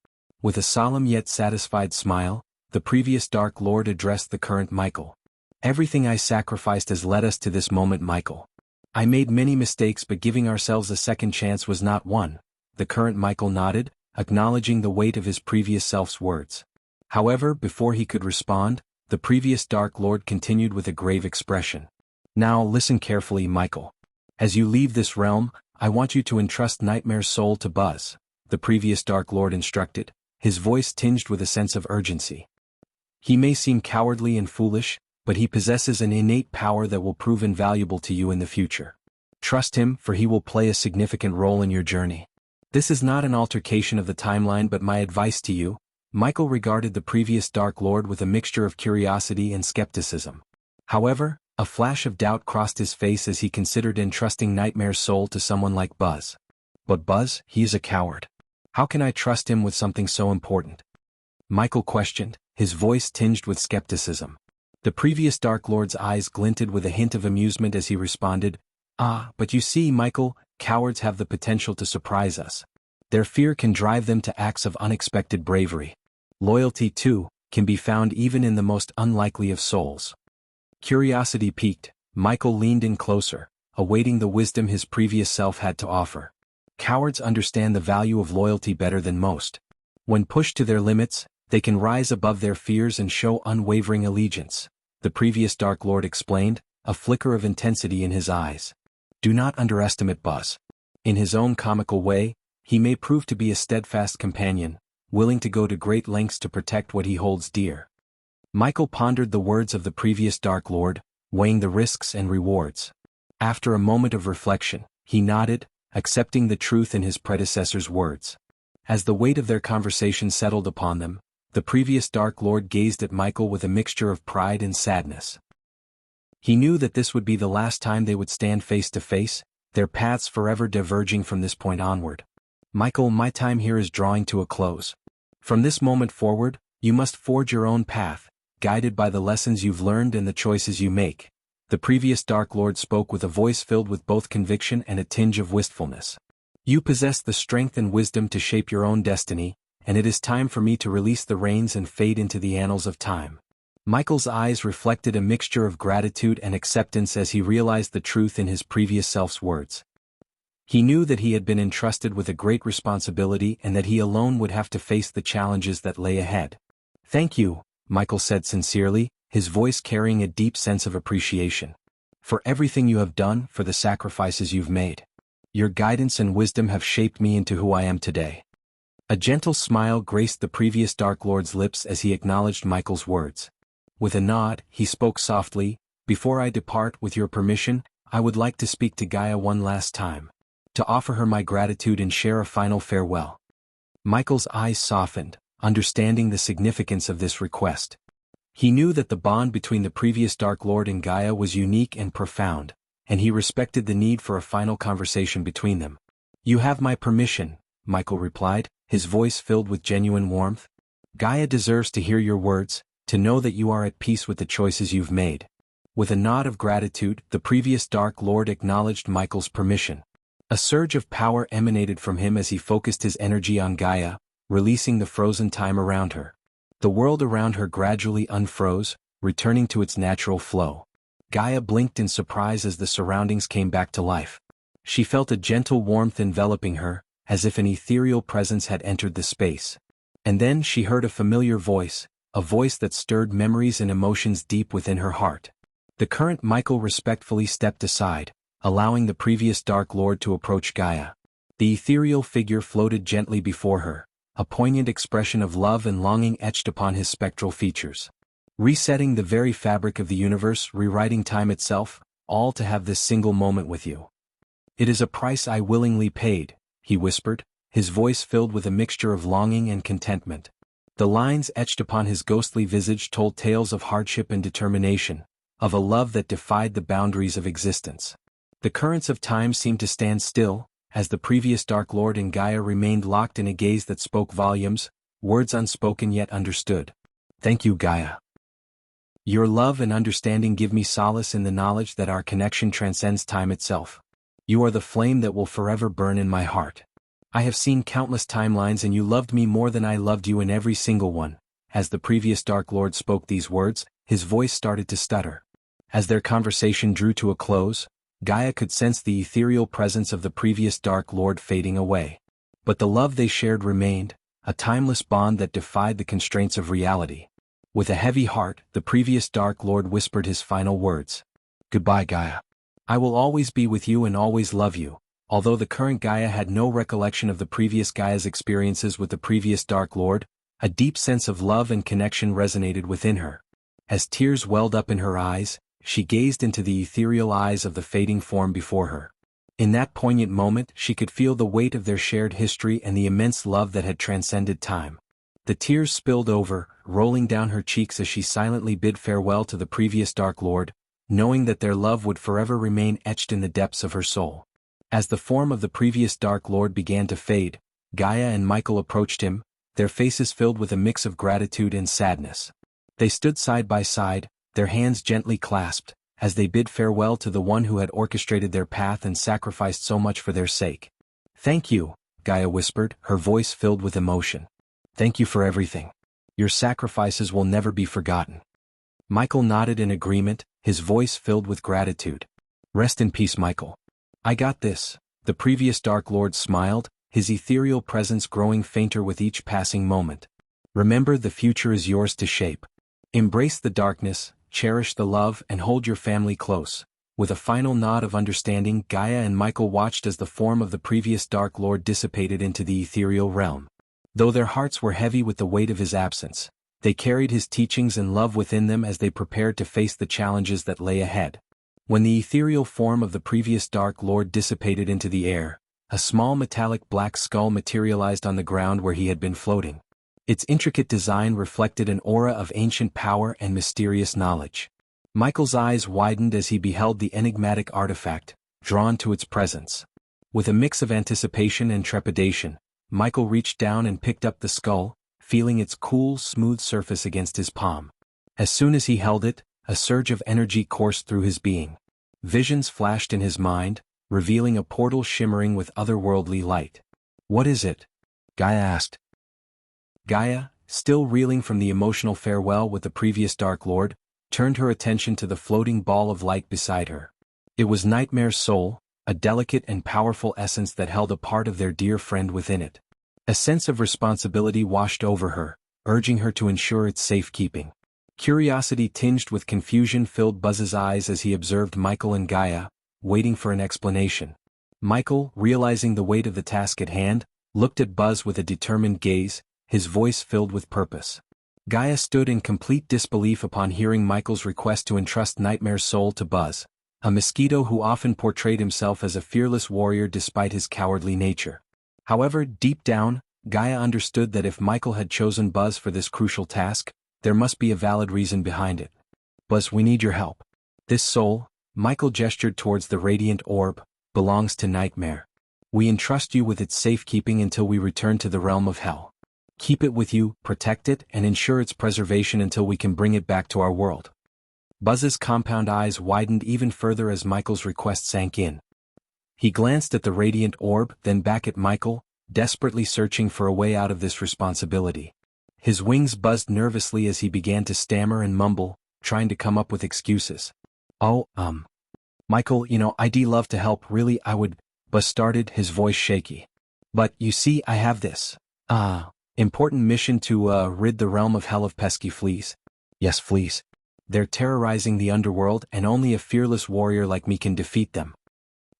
With a solemn yet satisfied smile, the previous Dark Lord addressed the current Michael. "Everything I sacrificed has led us to this moment, Michael. I made many mistakes, but giving ourselves a second chance was not one." The current Michael nodded, acknowledging the weight of his previous self's words. However, before he could respond, the previous Dark Lord continued with a grave expression. "Now listen carefully, Michael. As you leave this realm, I want you to entrust Nightmare's soul to Buzz," the previous Dark Lord instructed, his voice tinged with a sense of urgency. "He may seem cowardly and foolish, but he possesses an innate power that will prove invaluable to you in the future. Trust him, for he will play a significant role in your journey. This is not an altercation of the timeline but my advice to you." Michael regarded the previous Dark Lord with a mixture of curiosity and skepticism. However, a flash of doubt crossed his face as he considered entrusting Nightmare's soul to someone like Buzz. "But Buzz, he is a coward. How can I trust him with something so important?" Michael questioned, his voice tinged with skepticism. The previous Dark Lord's eyes glinted with a hint of amusement as he responded, But you see, Michael, cowards have the potential to surprise us. Their fear can drive them to acts of unexpected bravery. Loyalty, too, can be found even in the most unlikely of souls." Curiosity piqued, Michael leaned in closer, awaiting the wisdom his previous self had to offer. Cowards understand the value of loyalty better than most. When pushed to their limits, they can rise above their fears and show unwavering allegiance, the previous Dark Lord explained, a flicker of intensity in his eyes. "Do not underestimate Buzz. In his own comical way, he may prove to be a steadfast companion, willing to go to great lengths to protect what he holds dear." Michael pondered the words of the previous Dark Lord, weighing the risks and rewards. After a moment of reflection, he nodded, accepting the truth in his predecessor's words. As the weight of their conversation settled upon them, the previous Dark Lord gazed at Michael with a mixture of pride and sadness. He knew that this would be the last time they would stand face to face, their paths forever diverging from this point onward. "Michael, my time here is drawing to a close. From this moment forward, you must forge your own path, guided by the lessons you've learned and the choices you make." The previous Dark Lord spoke with a voice filled with both conviction and a tinge of wistfulness. "You possess the strength and wisdom to shape your own destiny, and it is time for me to release the reins and fade into the annals of time." Michael's eyes reflected a mixture of gratitude and acceptance as he realized the truth in his previous self's words. He knew that he had been entrusted with a great responsibility and that he alone would have to face the challenges that lay ahead. "Thank you," Michael said sincerely, his voice carrying a deep sense of appreciation. "For everything you have done, for the sacrifices you've made. Your guidance and wisdom have shaped me into who I am today." A gentle smile graced the previous Dark Lord's lips as he acknowledged Michael's words. With a nod, he spoke softly, "Before I depart, with your permission, I would like to speak to Gaia one last time. To offer her my gratitude and share a final farewell." Michael's eyes softened, understanding the significance of this request. He knew that the bond between the previous Dark Lord and Gaia was unique and profound, and he respected the need for a final conversation between them. "You have my permission," Michael replied, his voice filled with genuine warmth. Gaia deserves to hear your words, to know that you are at peace with the choices you've made. With a nod of gratitude, the previous Dark Lord acknowledged Michael's permission. A surge of power emanated from him as he focused his energy on Gaia, releasing the frozen time around her. The world around her gradually unfroze, returning to its natural flow. Gaia blinked in surprise as the surroundings came back to life. She felt a gentle warmth enveloping her, as if an ethereal presence had entered the space. And then she heard a familiar voice, a voice that stirred memories and emotions deep within her heart. The current Michael respectfully stepped aside, allowing the previous Dark Lord to approach Gaia. The ethereal figure floated gently before her, a poignant expression of love and longing etched upon his spectral features. Resetting the very fabric of the universe, rewriting time itself, all to have this single moment with you. It is a price I willingly paid, he whispered, his voice filled with a mixture of longing and contentment. The lines etched upon his ghostly visage told tales of hardship and determination, of a love that defied the boundaries of existence. The currents of time seemed to stand still, as the previous Dark Lord and Gaia remained locked in a gaze that spoke volumes, words unspoken yet understood. Thank you, Gaia. Your love and understanding give me solace in the knowledge that our connection transcends time itself. You are the flame that will forever burn in my heart. I have seen countless timelines and you loved me more than I loved you in every single one. As the previous Dark Lord spoke these words, his voice started to stutter. As their conversation drew to a close, Gaia could sense the ethereal presence of the previous Dark Lord fading away. But the love they shared remained, a timeless bond that defied the constraints of reality. With a heavy heart, the previous Dark Lord whispered his final words. Goodbye, Gaia. I will always be with you and always love you. Although the current Gaia had no recollection of the previous Gaia's experiences with the previous Dark Lord, a deep sense of love and connection resonated within her. As tears welled up in her eyes, she gazed into the ethereal eyes of the fading form before her. In that poignant moment, she could feel the weight of their shared history and the immense love that had transcended time. The tears spilled over, rolling down her cheeks as she silently bid farewell to the previous Dark Lord, knowing that their love would forever remain etched in the depths of her soul. As the form of the previous Dark Lord began to fade, Gaia and Michael approached him, their faces filled with a mix of gratitude and sadness. They stood side by side, their hands gently clasped, as they bid farewell to the one who had orchestrated their path and sacrificed so much for their sake. Thank you, Gaia whispered, her voice filled with emotion. Thank you for everything. Your sacrifices will never be forgotten. Michael nodded in agreement, his voice filled with gratitude. Rest in peace, Michael. I got this. The previous Dark Lord smiled, his ethereal presence growing fainter with each passing moment. Remember, the future is yours to shape. Embrace the darkness, cherish the love, and hold your family close. With a final nod of understanding, Gaia and Michael watched as the form of the previous Dark Lord dissipated into the ethereal realm. Though their hearts were heavy with the weight of his absence, they carried his teachings and love within them as they prepared to face the challenges that lay ahead. When the ethereal form of the previous Dark Lord dissipated into the air, a small metallic black skull materialized on the ground where he had been floating. Its intricate design reflected an aura of ancient power and mysterious knowledge. Michael's eyes widened as he beheld the enigmatic artifact, drawn to its presence. With a mix of anticipation and trepidation, Michael reached down and picked up the skull, feeling its cool, smooth surface against his palm. As soon as he held it, a surge of energy coursed through his being. Visions flashed in his mind, revealing a portal shimmering with otherworldly light. What is it? Gaia asked. Gaia, still reeling from the emotional farewell with the previous Dark Lord, turned her attention to the floating ball of light beside her. It was Nightmare's soul, a delicate and powerful essence that held a part of their dear friend within it. A sense of responsibility washed over her, urging her to ensure its safekeeping. Curiosity tinged with confusion filled Buzz's eyes as he observed Michael and Gaia, waiting for an explanation. Michael, realizing the weight of the task at hand, looked at Buzz with a determined gaze, his voice filled with purpose. Gaia stood in complete disbelief upon hearing Michael's request to entrust Nightmare's soul to Buzz, a mosquito who often portrayed himself as a fearless warrior despite his cowardly nature. However, deep down, Gaia understood that if Michael had chosen Buzz for this crucial task, there must be a valid reason behind it. Buzz, we need your help. This soul, Michael gestured towards the radiant orb, belongs to Nightmare. We entrust you with its safekeeping until we return to the realm of hell. Keep it with you, protect it, and ensure its preservation until we can bring it back to our world. Buzz's compound eyes widened even further as Michael's request sank in. He glanced at the radiant orb, then back at Michael, desperately searching for a way out of this responsibility. His wings buzzed nervously as he began to stammer and mumble, trying to come up with excuses. Michael, I'd love to help, really, I would, Buzz started, his voice shaky. But, you see, I have this, important mission to, rid the realm of hell of pesky fleas. Yes, fleas. They're terrorizing the underworld and only a fearless warrior like me can defeat them.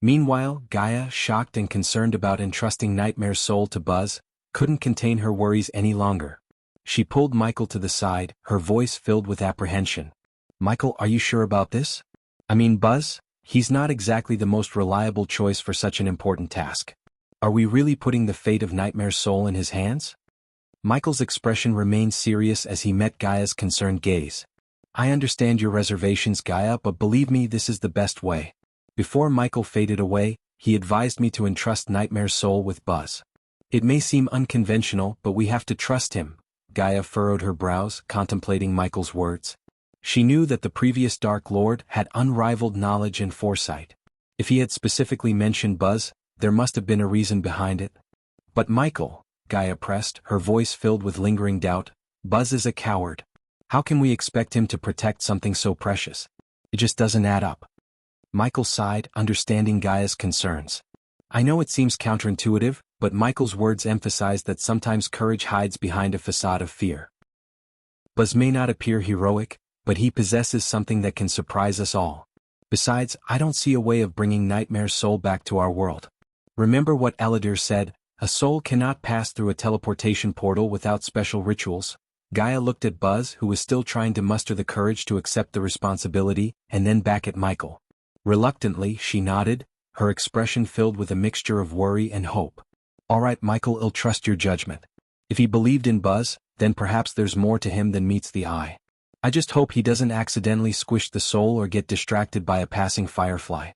Meanwhile, Gaia, shocked and concerned about entrusting Nightmare's soul to Buzz, couldn't contain her worries any longer. She pulled Michael to the side, her voice filled with apprehension. Michael, are you sure about this? I mean, Buzz, he's not exactly the most reliable choice for such an important task. Are we really putting the fate of Nightmare's soul in his hands? Michael's expression remained serious as he met Gaia's concerned gaze. I understand your reservations, Gaia, but believe me, this is the best way. Before Michael faded away, he advised me to entrust Nightmare's soul with Buzz. It may seem unconventional, but we have to trust him. Gaia furrowed her brows, contemplating Michael's words. She knew that the previous Dark Lord had unrivaled knowledge and foresight. If he had specifically mentioned Buzz, there must have been a reason behind it. But Michael, Gaia pressed, her voice filled with lingering doubt, Buzz is a coward. How can we expect him to protect something so precious? It just doesn't add up. Michael sighed, understanding Gaia's concerns. I know it seems counterintuitive, but Michael's words emphasized that sometimes courage hides behind a facade of fear. Buzz may not appear heroic, but he possesses something that can surprise us all. Besides, I don't see a way of bringing Nightmare's soul back to our world. Remember what Eladir said, a soul cannot pass through a teleportation portal without special rituals. Gaia looked at Buzz, who was still trying to muster the courage to accept the responsibility, and then back at Michael. Reluctantly, she nodded, her expression filled with a mixture of worry and hope. All right, Michael, I'll trust your judgment. If he believed in Buzz, then perhaps there's more to him than meets the eye. I just hope he doesn't accidentally squish the soul or get distracted by a passing firefly.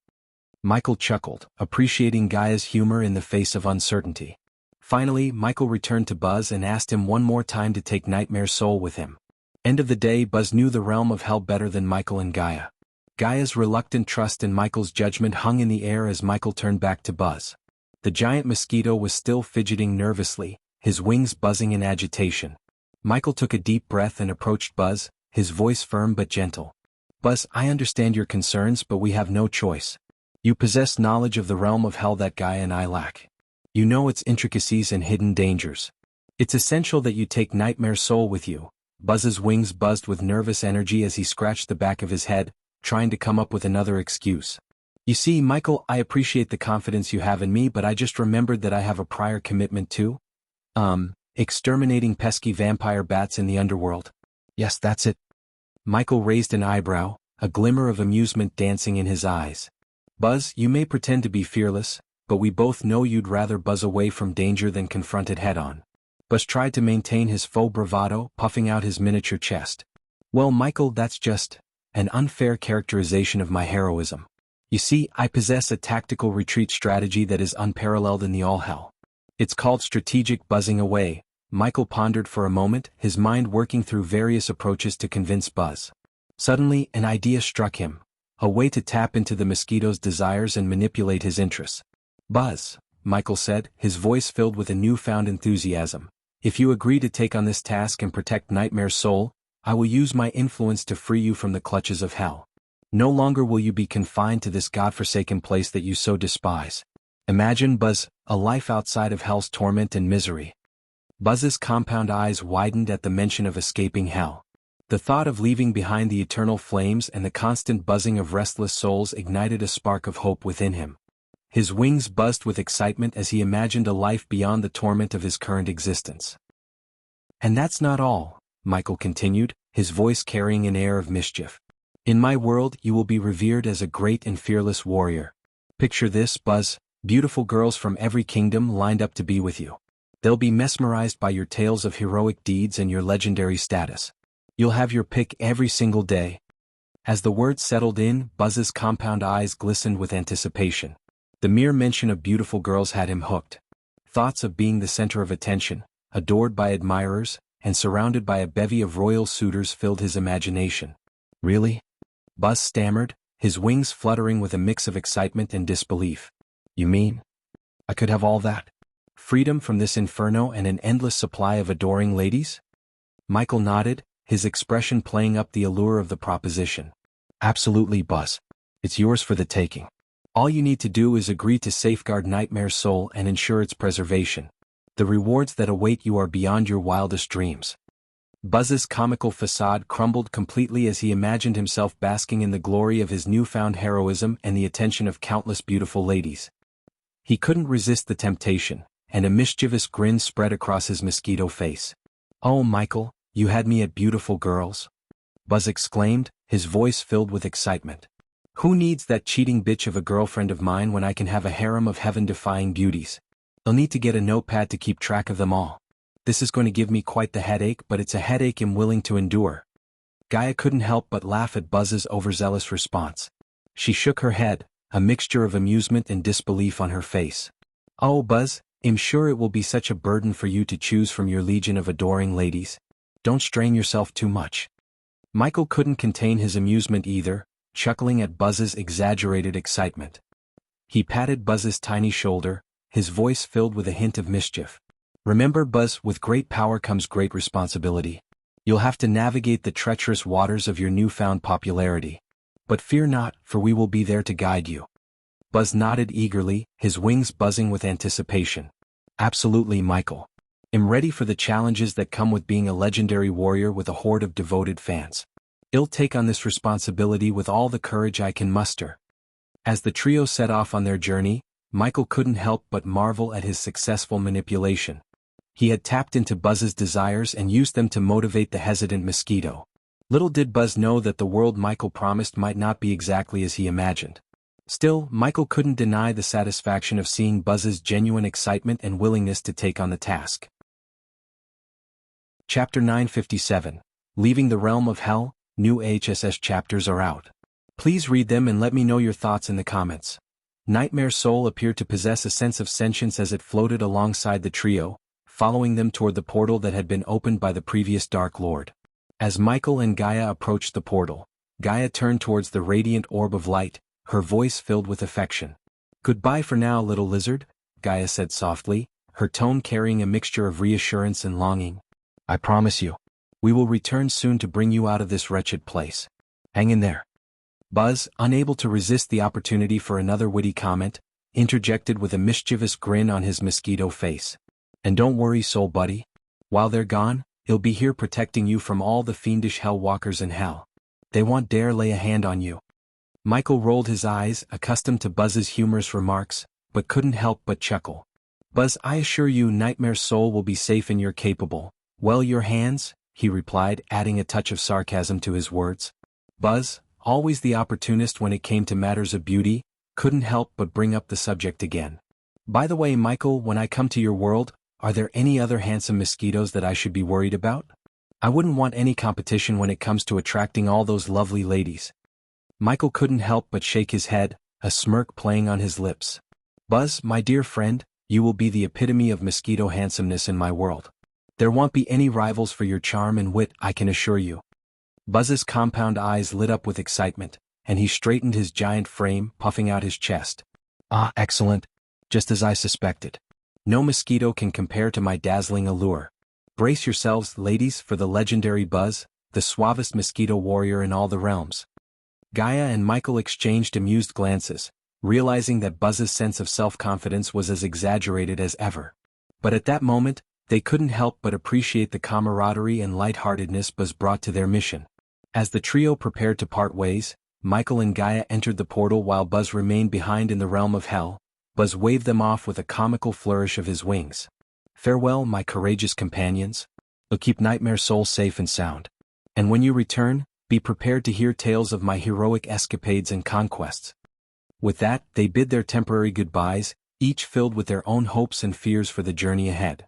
Michael chuckled, appreciating Gaia's humor in the face of uncertainty. Finally, Michael returned to Buzz and asked him one more time to take Nightmare's soul with him. End of the day, Buzz knew the realm of hell better than Michael and Gaia. Gaia's reluctant trust in Michael's judgment hung in the air as Michael turned back to Buzz. The giant mosquito was still fidgeting nervously, his wings buzzing in agitation. Michael took a deep breath and approached Buzz, his voice firm but gentle. Buzz, I understand your concerns, but we have no choice. You possess knowledge of the realm of hell that Gaia and I lack. You know its intricacies and hidden dangers. It's essential that you take Nightmare's soul with you. Buzz's wings buzzed with nervous energy as he scratched the back of his head, trying to come up with another excuse. You see, Michael, I appreciate the confidence you have in me, but I just remembered that I have a prior commitment to, exterminating pesky vampire bats in the underworld. Yes, that's it. Michael raised an eyebrow, a glimmer of amusement dancing in his eyes. Buzz, you may pretend to be fearless, but we both know you'd rather buzz away from danger than confront it head-on. Buzz tried to maintain his faux bravado, puffing out his miniature chest. Well, Michael, that's just an unfair characterization of my heroism. You see, I possess a tactical retreat strategy that is unparalleled in the all-hell. It's called strategic buzzing away. Michael pondered for a moment, his mind working through various approaches to convince Buzz. Suddenly, an idea struck him. A way to tap into the mosquito's desires and manipulate his interests. Buzz, Michael said, his voice filled with a newfound enthusiasm. If you agree to take on this task and protect Nightmare's soul, I will use my influence to free you from the clutches of hell. No longer will you be confined to this godforsaken place that you so despise. Imagine, Buzz, a life outside of hell's torment and misery. Buzz's compound eyes widened at the mention of escaping hell. The thought of leaving behind the eternal flames and the constant buzzing of restless souls ignited a spark of hope within him. His wings buzzed with excitement as he imagined a life beyond the torment of his current existence. And that's not all, Michael continued, his voice carrying an air of mischief. In my world, you will be revered as a great and fearless warrior. Picture this, Buzz, beautiful girls from every kingdom lined up to be with you. They'll be mesmerized by your tales of heroic deeds and your legendary status. You'll have your pick every single day. As the words settled in, Buzz's compound eyes glistened with anticipation. The mere mention of beautiful girls had him hooked. Thoughts of being the center of attention, adored by admirers, and surrounded by a bevy of royal suitors filled his imagination. Really? Buzz stammered, his wings fluttering with a mix of excitement and disbelief. You mean? I could have all that? Freedom from this inferno and an endless supply of adoring ladies? Michael nodded, his expression playing up the allure of the proposition. Absolutely, Buzz. It's yours for the taking. All you need to do is agree to safeguard Nightmare's soul and ensure its preservation. The rewards that await you are beyond your wildest dreams. Buzz's comical facade crumbled completely as he imagined himself basking in the glory of his newfound heroism and the attention of countless beautiful ladies. He couldn't resist the temptation, and a mischievous grin spread across his mosquito face. Oh, Michael, you had me at beautiful girls? Buzz exclaimed, his voice filled with excitement. Who needs that cheating bitch of a girlfriend of mine when I can have a harem of heaven-defying beauties? I'll need to get a notepad to keep track of them all. This is going to give me quite the headache, but it's a headache I'm willing to endure. Gaia couldn't help but laugh at Buzz's overzealous response. She shook her head, a mixture of amusement and disbelief on her face. Oh, Buzz, I'm sure it will be such a burden for you to choose from your legion of adoring ladies. Don't strain yourself too much. Michael couldn't contain his amusement either, chuckling at Buzz's exaggerated excitement. He patted Buzz's tiny shoulder, his voice filled with a hint of mischief. Remember, Buzz, with great power comes great responsibility. You'll have to navigate the treacherous waters of your newfound popularity. But fear not, for we will be there to guide you. Buzz nodded eagerly, his wings buzzing with anticipation. Absolutely, Michael. I'm ready for the challenges that come with being a legendary warrior with a horde of devoted fans. I'll take on this responsibility with all the courage I can muster. As the trio set off on their journey, Michael couldn't help but marvel at his successful manipulation. He had tapped into Buzz's desires and used them to motivate the hesitant mosquito. Little did Buzz know that the world Michael promised might not be exactly as he imagined. Still, Michael couldn't deny the satisfaction of seeing Buzz's genuine excitement and willingness to take on the task. Chapter 957, Leaving the Realm of Hell, new HSS chapters are out. Please read them and let me know your thoughts in the comments. Nightmare's soul appeared to possess a sense of sentience as it floated alongside the trio, following them toward the portal that had been opened by the previous Dark Lord. As Michael and Gaia approached the portal, Gaia turned towards the radiant orb of light, her voice filled with affection. Goodbye for now, little lizard, Gaia said softly, her tone carrying a mixture of reassurance and longing. I promise you, we will return soon to bring you out of this wretched place. Hang in there. Buzz, unable to resist the opportunity for another witty comment, interjected with a mischievous grin on his mosquito face. And don't worry, soul buddy. While they're gone, I'll be here protecting you from all the fiendish hellwalkers in hell. They won't dare lay a hand on you. Michael rolled his eyes, accustomed to Buzz's humorous remarks, but couldn't help but chuckle. Buzz, I assure you Nightmare's soul will be safe in your capable, well, your hands, he replied, adding a touch of sarcasm to his words. Buzz, always the opportunist when it came to matters of beauty, couldn't help but bring up the subject again. By the way, Michael, when I come to your world, are there any other handsome mosquitoes that I should be worried about? I wouldn't want any competition when it comes to attracting all those lovely ladies. Michael couldn't help but shake his head, a smirk playing on his lips. Buzz, my dear friend, you will be the epitome of mosquito handsomeness in my world. There won't be any rivals for your charm and wit, I can assure you. Buzz's compound eyes lit up with excitement, and he straightened his giant frame, puffing out his chest. Ah, excellent. Just as I suspected. No mosquito can compare to my dazzling allure. Brace yourselves, ladies, for the legendary Buzz, the suavest mosquito warrior in all the realms. Gaia and Michael exchanged amused glances, realizing that Buzz's sense of self-confidence was as exaggerated as ever. But at that moment, they couldn't help but appreciate the camaraderie and lightheartedness Buzz brought to their mission. As the trio prepared to part ways, Michael and Gaia entered the portal while Buzz remained behind in the realm of hell. Buzz waved them off with a comical flourish of his wings. Farewell, my courageous companions. I'll keep Nightmare's soul safe and sound. And when you return, be prepared to hear tales of my heroic escapades and conquests. With that, they bid their temporary goodbyes, each filled with their own hopes and fears for the journey ahead.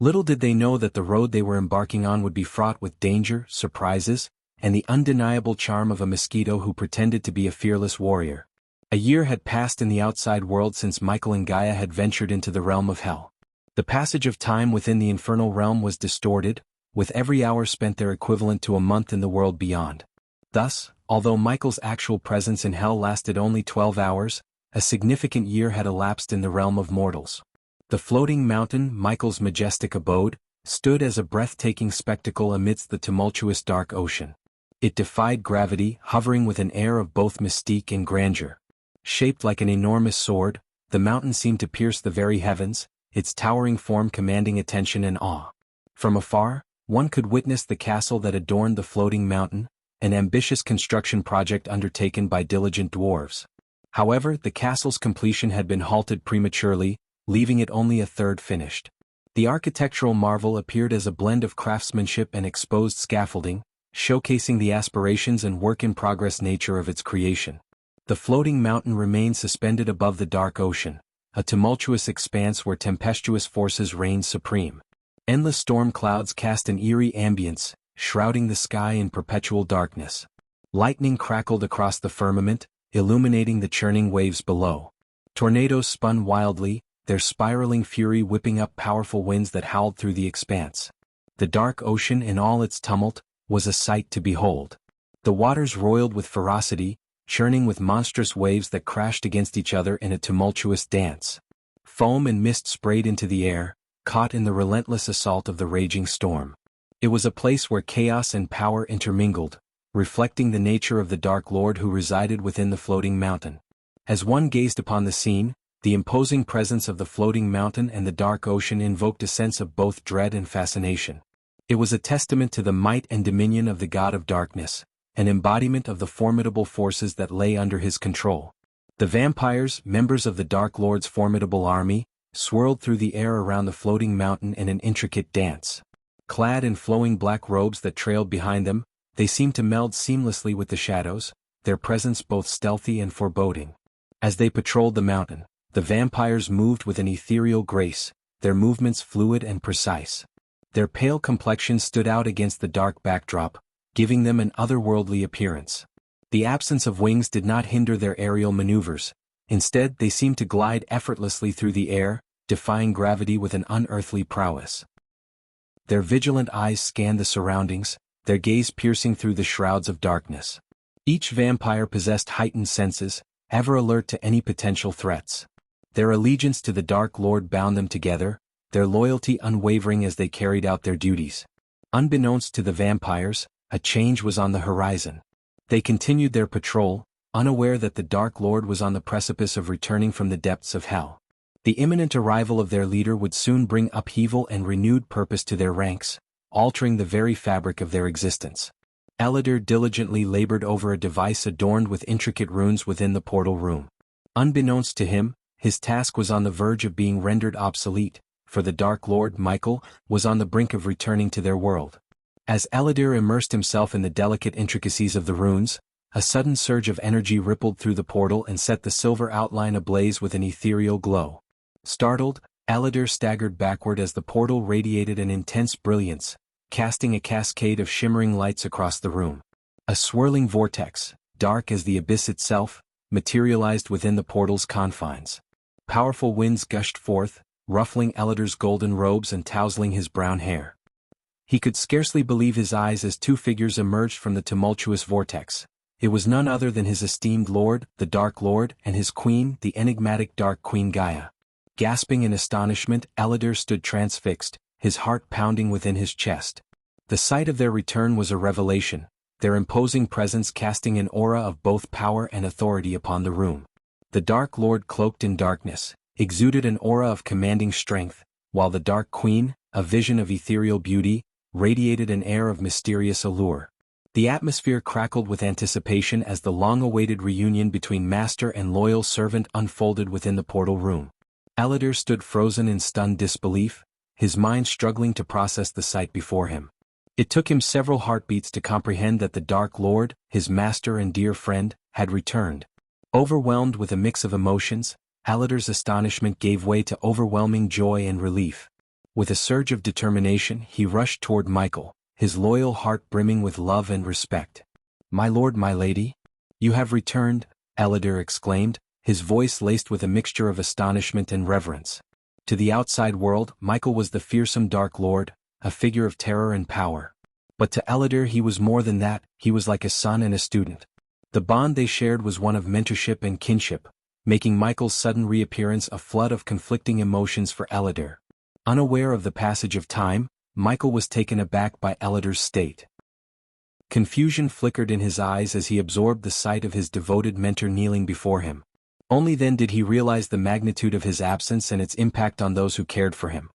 Little did they know that the road they were embarking on would be fraught with danger, surprises, and the undeniable charm of a mosquito who pretended to be a fearless warrior. A year had passed in the outside world since Michael and Gaia had ventured into the realm of hell. The passage of time within the infernal realm was distorted, with every hour spent there equivalent to a month in the world beyond. Thus, although Michael's actual presence in hell lasted only 12 hours, a significant year had elapsed in the realm of mortals. The floating mountain, Michael's majestic abode, stood as a breathtaking spectacle amidst the tumultuous dark ocean. It defied gravity, hovering with an air of both mystique and grandeur. Shaped like an enormous sword, the mountain seemed to pierce the very heavens, its towering form commanding attention and awe. From afar, one could witness the castle that adorned the floating mountain, an ambitious construction project undertaken by diligent dwarves. However, the castle's completion had been halted prematurely, leaving it only a third finished. The architectural marvel appeared as a blend of craftsmanship and exposed scaffolding, showcasing the aspirations and work-in-progress nature of its creation. The floating mountain remained suspended above the dark ocean, a tumultuous expanse where tempestuous forces reigned supreme. Endless storm clouds cast an eerie ambience, shrouding the sky in perpetual darkness. Lightning crackled across the firmament, illuminating the churning waves below. Tornadoes spun wildly, their spiraling fury whipping up powerful winds that howled through the expanse. The dark ocean in all its tumult was a sight to behold. The waters roiled with ferocity, churning with monstrous waves that crashed against each other in a tumultuous dance. Foam and mist sprayed into the air, caught in the relentless assault of the raging storm. It was a place where chaos and power intermingled, reflecting the nature of the Dark Lord who resided within the floating mountain. As one gazed upon the scene, the imposing presence of the floating mountain and the dark ocean invoked a sense of both dread and fascination. It was a testament to the might and dominion of the God of Darkness, an embodiment of the formidable forces that lay under his control. The vampires, members of the Dark Lord's formidable army, swirled through the air around the floating mountain in an intricate dance. Clad in flowing black robes that trailed behind them, they seemed to meld seamlessly with the shadows, their presence both stealthy and foreboding. As they patrolled the mountain, the vampires moved with an ethereal grace, their movements fluid and precise. Their pale complexions stood out against the dark backdrop, giving them an otherworldly appearance. The absence of wings did not hinder their aerial maneuvers. Instead, they seemed to glide effortlessly through the air, defying gravity with an unearthly prowess. Their vigilant eyes scanned the surroundings, their gaze piercing through the shrouds of darkness. Each vampire possessed heightened senses, ever alert to any potential threats. Their allegiance to the Dark Lord bound them together, their loyalty unwavering as they carried out their duties. Unbeknownst to the vampires, a change was on the horizon. They continued their patrol, unaware that the Dark Lord was on the precipice of returning from the depths of hell. The imminent arrival of their leader would soon bring upheaval and renewed purpose to their ranks, altering the very fabric of their existence. Elidar diligently labored over a device adorned with intricate runes within the portal room. Unbeknownst to him, his task was on the verge of being rendered obsolete, for the Dark Lord, Michael, was on the brink of returning to their world. As Elidar immersed himself in the delicate intricacies of the runes, a sudden surge of energy rippled through the portal and set the silver outline ablaze with an ethereal glow. Startled, Elidar staggered backward as the portal radiated an intense brilliance, casting a cascade of shimmering lights across the room. A swirling vortex, dark as the abyss itself, materialized within the portal's confines. Powerful winds gushed forth, ruffling Elidar's golden robes and tousling his brown hair. He could scarcely believe his eyes as two figures emerged from the tumultuous vortex. It was none other than his esteemed lord, the Dark Lord, and his queen, the enigmatic Dark Queen Gaia. Gasping in astonishment, Elidar stood transfixed, his heart pounding within his chest. The sight of their return was a revelation, their imposing presence casting an aura of both power and authority upon the room. The Dark Lord, cloaked in darkness, exuded an aura of commanding strength, while the Dark Queen, a vision of ethereal beauty, radiated an air of mysterious allure. The atmosphere crackled with anticipation as the long-awaited reunion between master and loyal servant unfolded within the portal room. Elidar stood frozen in stunned disbelief, his mind struggling to process the sight before him. It took him several heartbeats to comprehend that the Dark Lord, his master and dear friend, had returned. Overwhelmed with a mix of emotions, Elidar's astonishment gave way to overwhelming joy and relief. With a surge of determination, he rushed toward Michael, his loyal heart brimming with love and respect. "My lord, my lady, you have returned," Elidar exclaimed, his voice laced with a mixture of astonishment and reverence. To the outside world, Michael was the fearsome Dark Lord, a figure of terror and power. But to Ellider he was more than that, he was like a son and a student. The bond they shared was one of mentorship and kinship, making Michael's sudden reappearance a flood of conflicting emotions for Ellider. Unaware of the passage of time, Michael was taken aback by Ellider's state. Confusion flickered in his eyes as he absorbed the sight of his devoted mentor kneeling before him. Only then did he realize the magnitude of his absence and its impact on those who cared for him.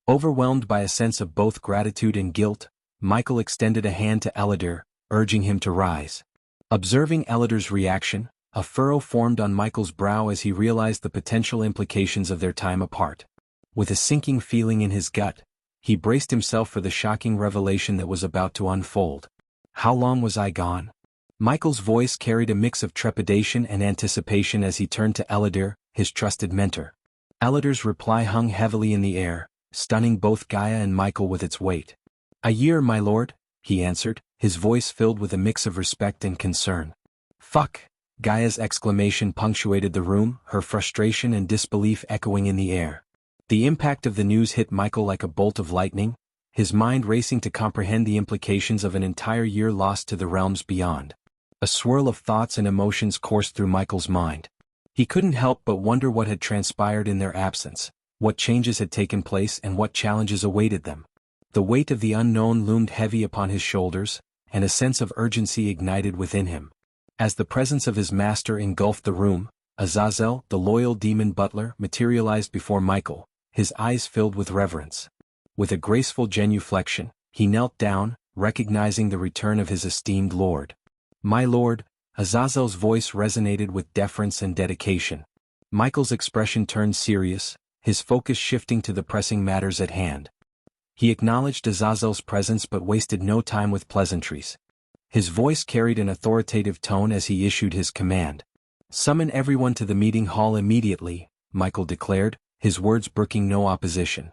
Overwhelmed by a sense of both gratitude and guilt, Michael extended a hand to Ellider, urging him to rise. Observing Ellider's reaction, a furrow formed on Michael's brow as he realized the potential implications of their time apart. With a sinking feeling in his gut, he braced himself for the shocking revelation that was about to unfold. How long was I gone? Michael's voice carried a mix of trepidation and anticipation as he turned to Ellider, his trusted mentor. Ellider's reply hung heavily in the air, stunning both Gaia and Michael with its weight. "A year, my lord," he answered, his voice filled with a mix of respect and concern. "Fuck!" Gaia's exclamation punctuated the room, her frustration and disbelief echoing in the air. The impact of the news hit Michael like a bolt of lightning, his mind racing to comprehend the implications of an entire year lost to the realms beyond. A swirl of thoughts and emotions coursed through Michael's mind. He couldn't help but wonder what had transpired in their absence, what changes had taken place and what challenges awaited them. The weight of the unknown loomed heavy upon his shoulders, and a sense of urgency ignited within him. As the presence of his master engulfed the room, Azazel, the loyal demon butler, materialized before Michael, his eyes filled with reverence. With a graceful genuflection, he knelt down, recognizing the return of his esteemed lord. "My lord," Azazel's voice resonated with deference and dedication. Michael's expression turned serious, his focus shifting to the pressing matters at hand. He acknowledged Azazel's presence but wasted no time with pleasantries. His voice carried an authoritative tone as he issued his command. "Summon everyone to the meeting hall immediately," Michael declared, his words brooking no opposition.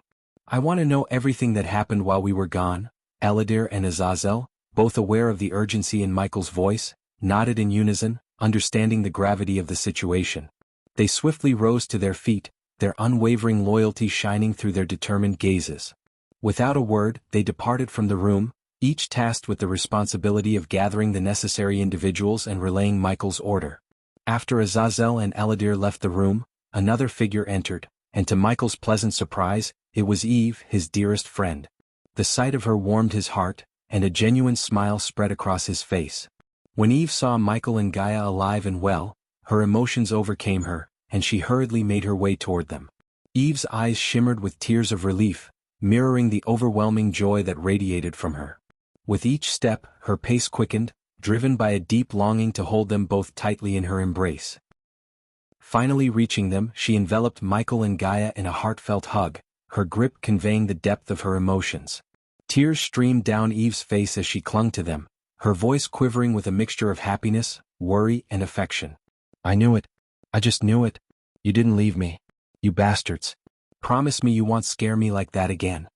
"I want to know everything that happened while we were gone." Ellider and Azazel, both aware of the urgency in Michael's voice, nodded in unison, understanding the gravity of the situation. They swiftly rose to their feet, their unwavering loyalty shining through their determined gazes. Without a word, they departed from the room, each tasked with the responsibility of gathering the necessary individuals and relaying Michael's order. After Azazel and Ellider left the room, another figure entered, and to Michael's pleasant surprise, it was Eve, his dearest friend. The sight of her warmed his heart, and a genuine smile spread across his face. When Eve saw Michael and Gaia alive and well, her emotions overcame her, and she hurriedly made her way toward them. Eve's eyes shimmered with tears of relief, mirroring the overwhelming joy that radiated from her. With each step, her pace quickened, driven by a deep longing to hold them both tightly in her embrace. Finally reaching them, she enveloped Michael and Gaia in a heartfelt hug, her grip conveying the depth of her emotions. Tears streamed down Eve's face as she clung to them, her voice quivering with a mixture of happiness, worry, and affection. "I knew it. I just knew it. You didn't leave me. You bastards. Promise me you won't scare me like that again."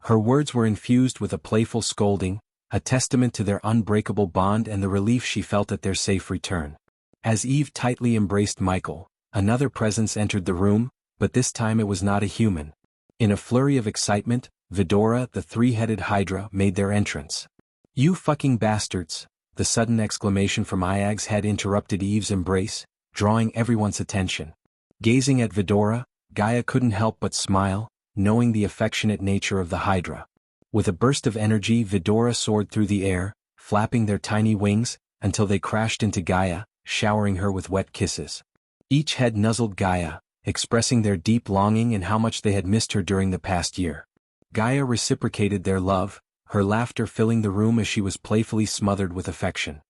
Her words were infused with a playful scolding, a testament to their unbreakable bond and the relief she felt at their safe return. As Eve tightly embraced Michael, another presence entered the room, but this time it was not a human. In a flurry of excitement, Vidora, the three-headed Hydra, made their entrance. "You fucking bastards!" The sudden exclamation from Iag's head interrupted Eve's embrace, drawing everyone's attention. Gazing at Vidora, Gaia couldn't help but smile, knowing the affectionate nature of the Hydra. With a burst of energy, Vidora soared through the air, flapping their tiny wings, until they crashed into Gaia, showering her with wet kisses. Each head nuzzled Gaia, expressing their deep longing and how much they had missed her during the past year. Gaia reciprocated their love, her laughter filling the room as she was playfully smothered with affection.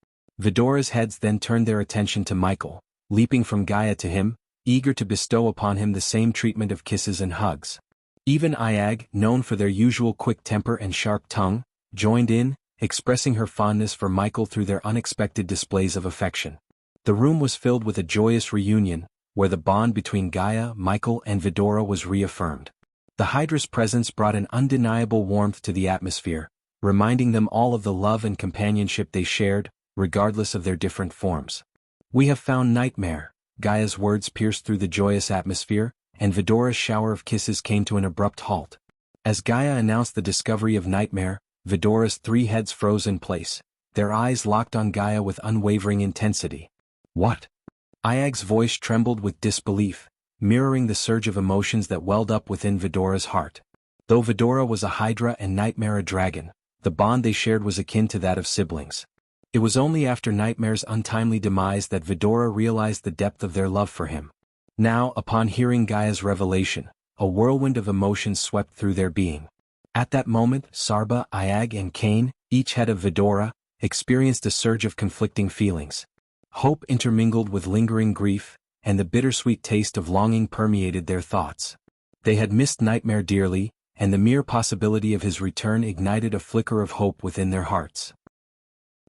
Vidora's heads then turned their attention to Michael, leaping from Gaia to him, eager to bestow upon him the same treatment of kisses and hugs. Even Iag, known for their usual quick temper and sharp tongue, joined in, expressing her fondness for Michael through their unexpected displays of affection. The room was filled with a joyous reunion, where the bond between Gaia, Michael, and Vidora was reaffirmed. The Hydra's presence brought an undeniable warmth to the atmosphere, reminding them all of the love and companionship they shared, regardless of their different forms. "We have found Nightmare," Gaia's words pierced through the joyous atmosphere, and Vidora's shower of kisses came to an abrupt halt. As Gaia announced the discovery of Nightmare, Vidora's three heads froze in place, their eyes locked on Gaia with unwavering intensity. What? Iag's voice trembled with disbelief, mirroring the surge of emotions that welled up within Vidora's heart. Though Vidora was a Hydra and Nightmare a dragon, the bond they shared was akin to that of siblings. It was only after Nightmare's untimely demise that Vidora realized the depth of their love for him. Now, upon hearing Gaia's revelation, a whirlwind of emotions swept through their being. At that moment, Sarba, Iag and Cain, each head of Vidora, experienced a surge of conflicting feelings. Hope intermingled with lingering grief, and the bittersweet taste of longing permeated their thoughts. They had missed Nightmare dearly, and the mere possibility of his return ignited a flicker of hope within their hearts.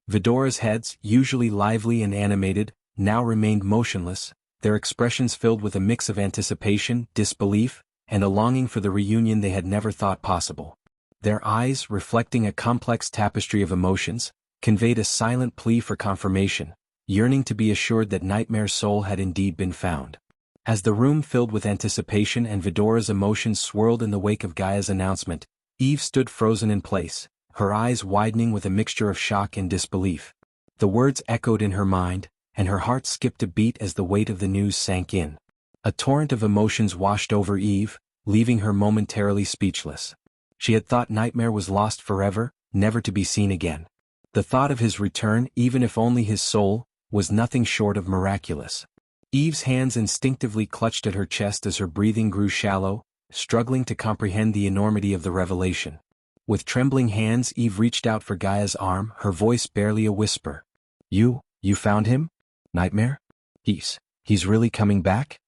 Vidora's heads, usually lively and animated, now remained motionless, their expressions filled with a mix of anticipation, disbelief, and a longing for the reunion they had never thought possible. Their eyes, reflecting a complex tapestry of emotions, conveyed a silent plea for confirmation, yearning to be assured that Nightmare's soul had indeed been found. As the room filled with anticipation and Vidora's emotions swirled in the wake of Gaia's announcement, Eve stood frozen in place, her eyes widening with a mixture of shock and disbelief. The words echoed in her mind, and her heart skipped a beat as the weight of the news sank in. A torrent of emotions washed over Eve, leaving her momentarily speechless. She had thought Nightmare was lost forever, never to be seen again. The thought of his return, even if only his soul, was nothing short of miraculous. Eve's hands instinctively clutched at her chest as her breathing grew shallow, struggling to comprehend the enormity of the revelation. With trembling hands, Eve reached out for Gaia's arm, her voice barely a whisper. You found him? Nightmare? He's really coming back?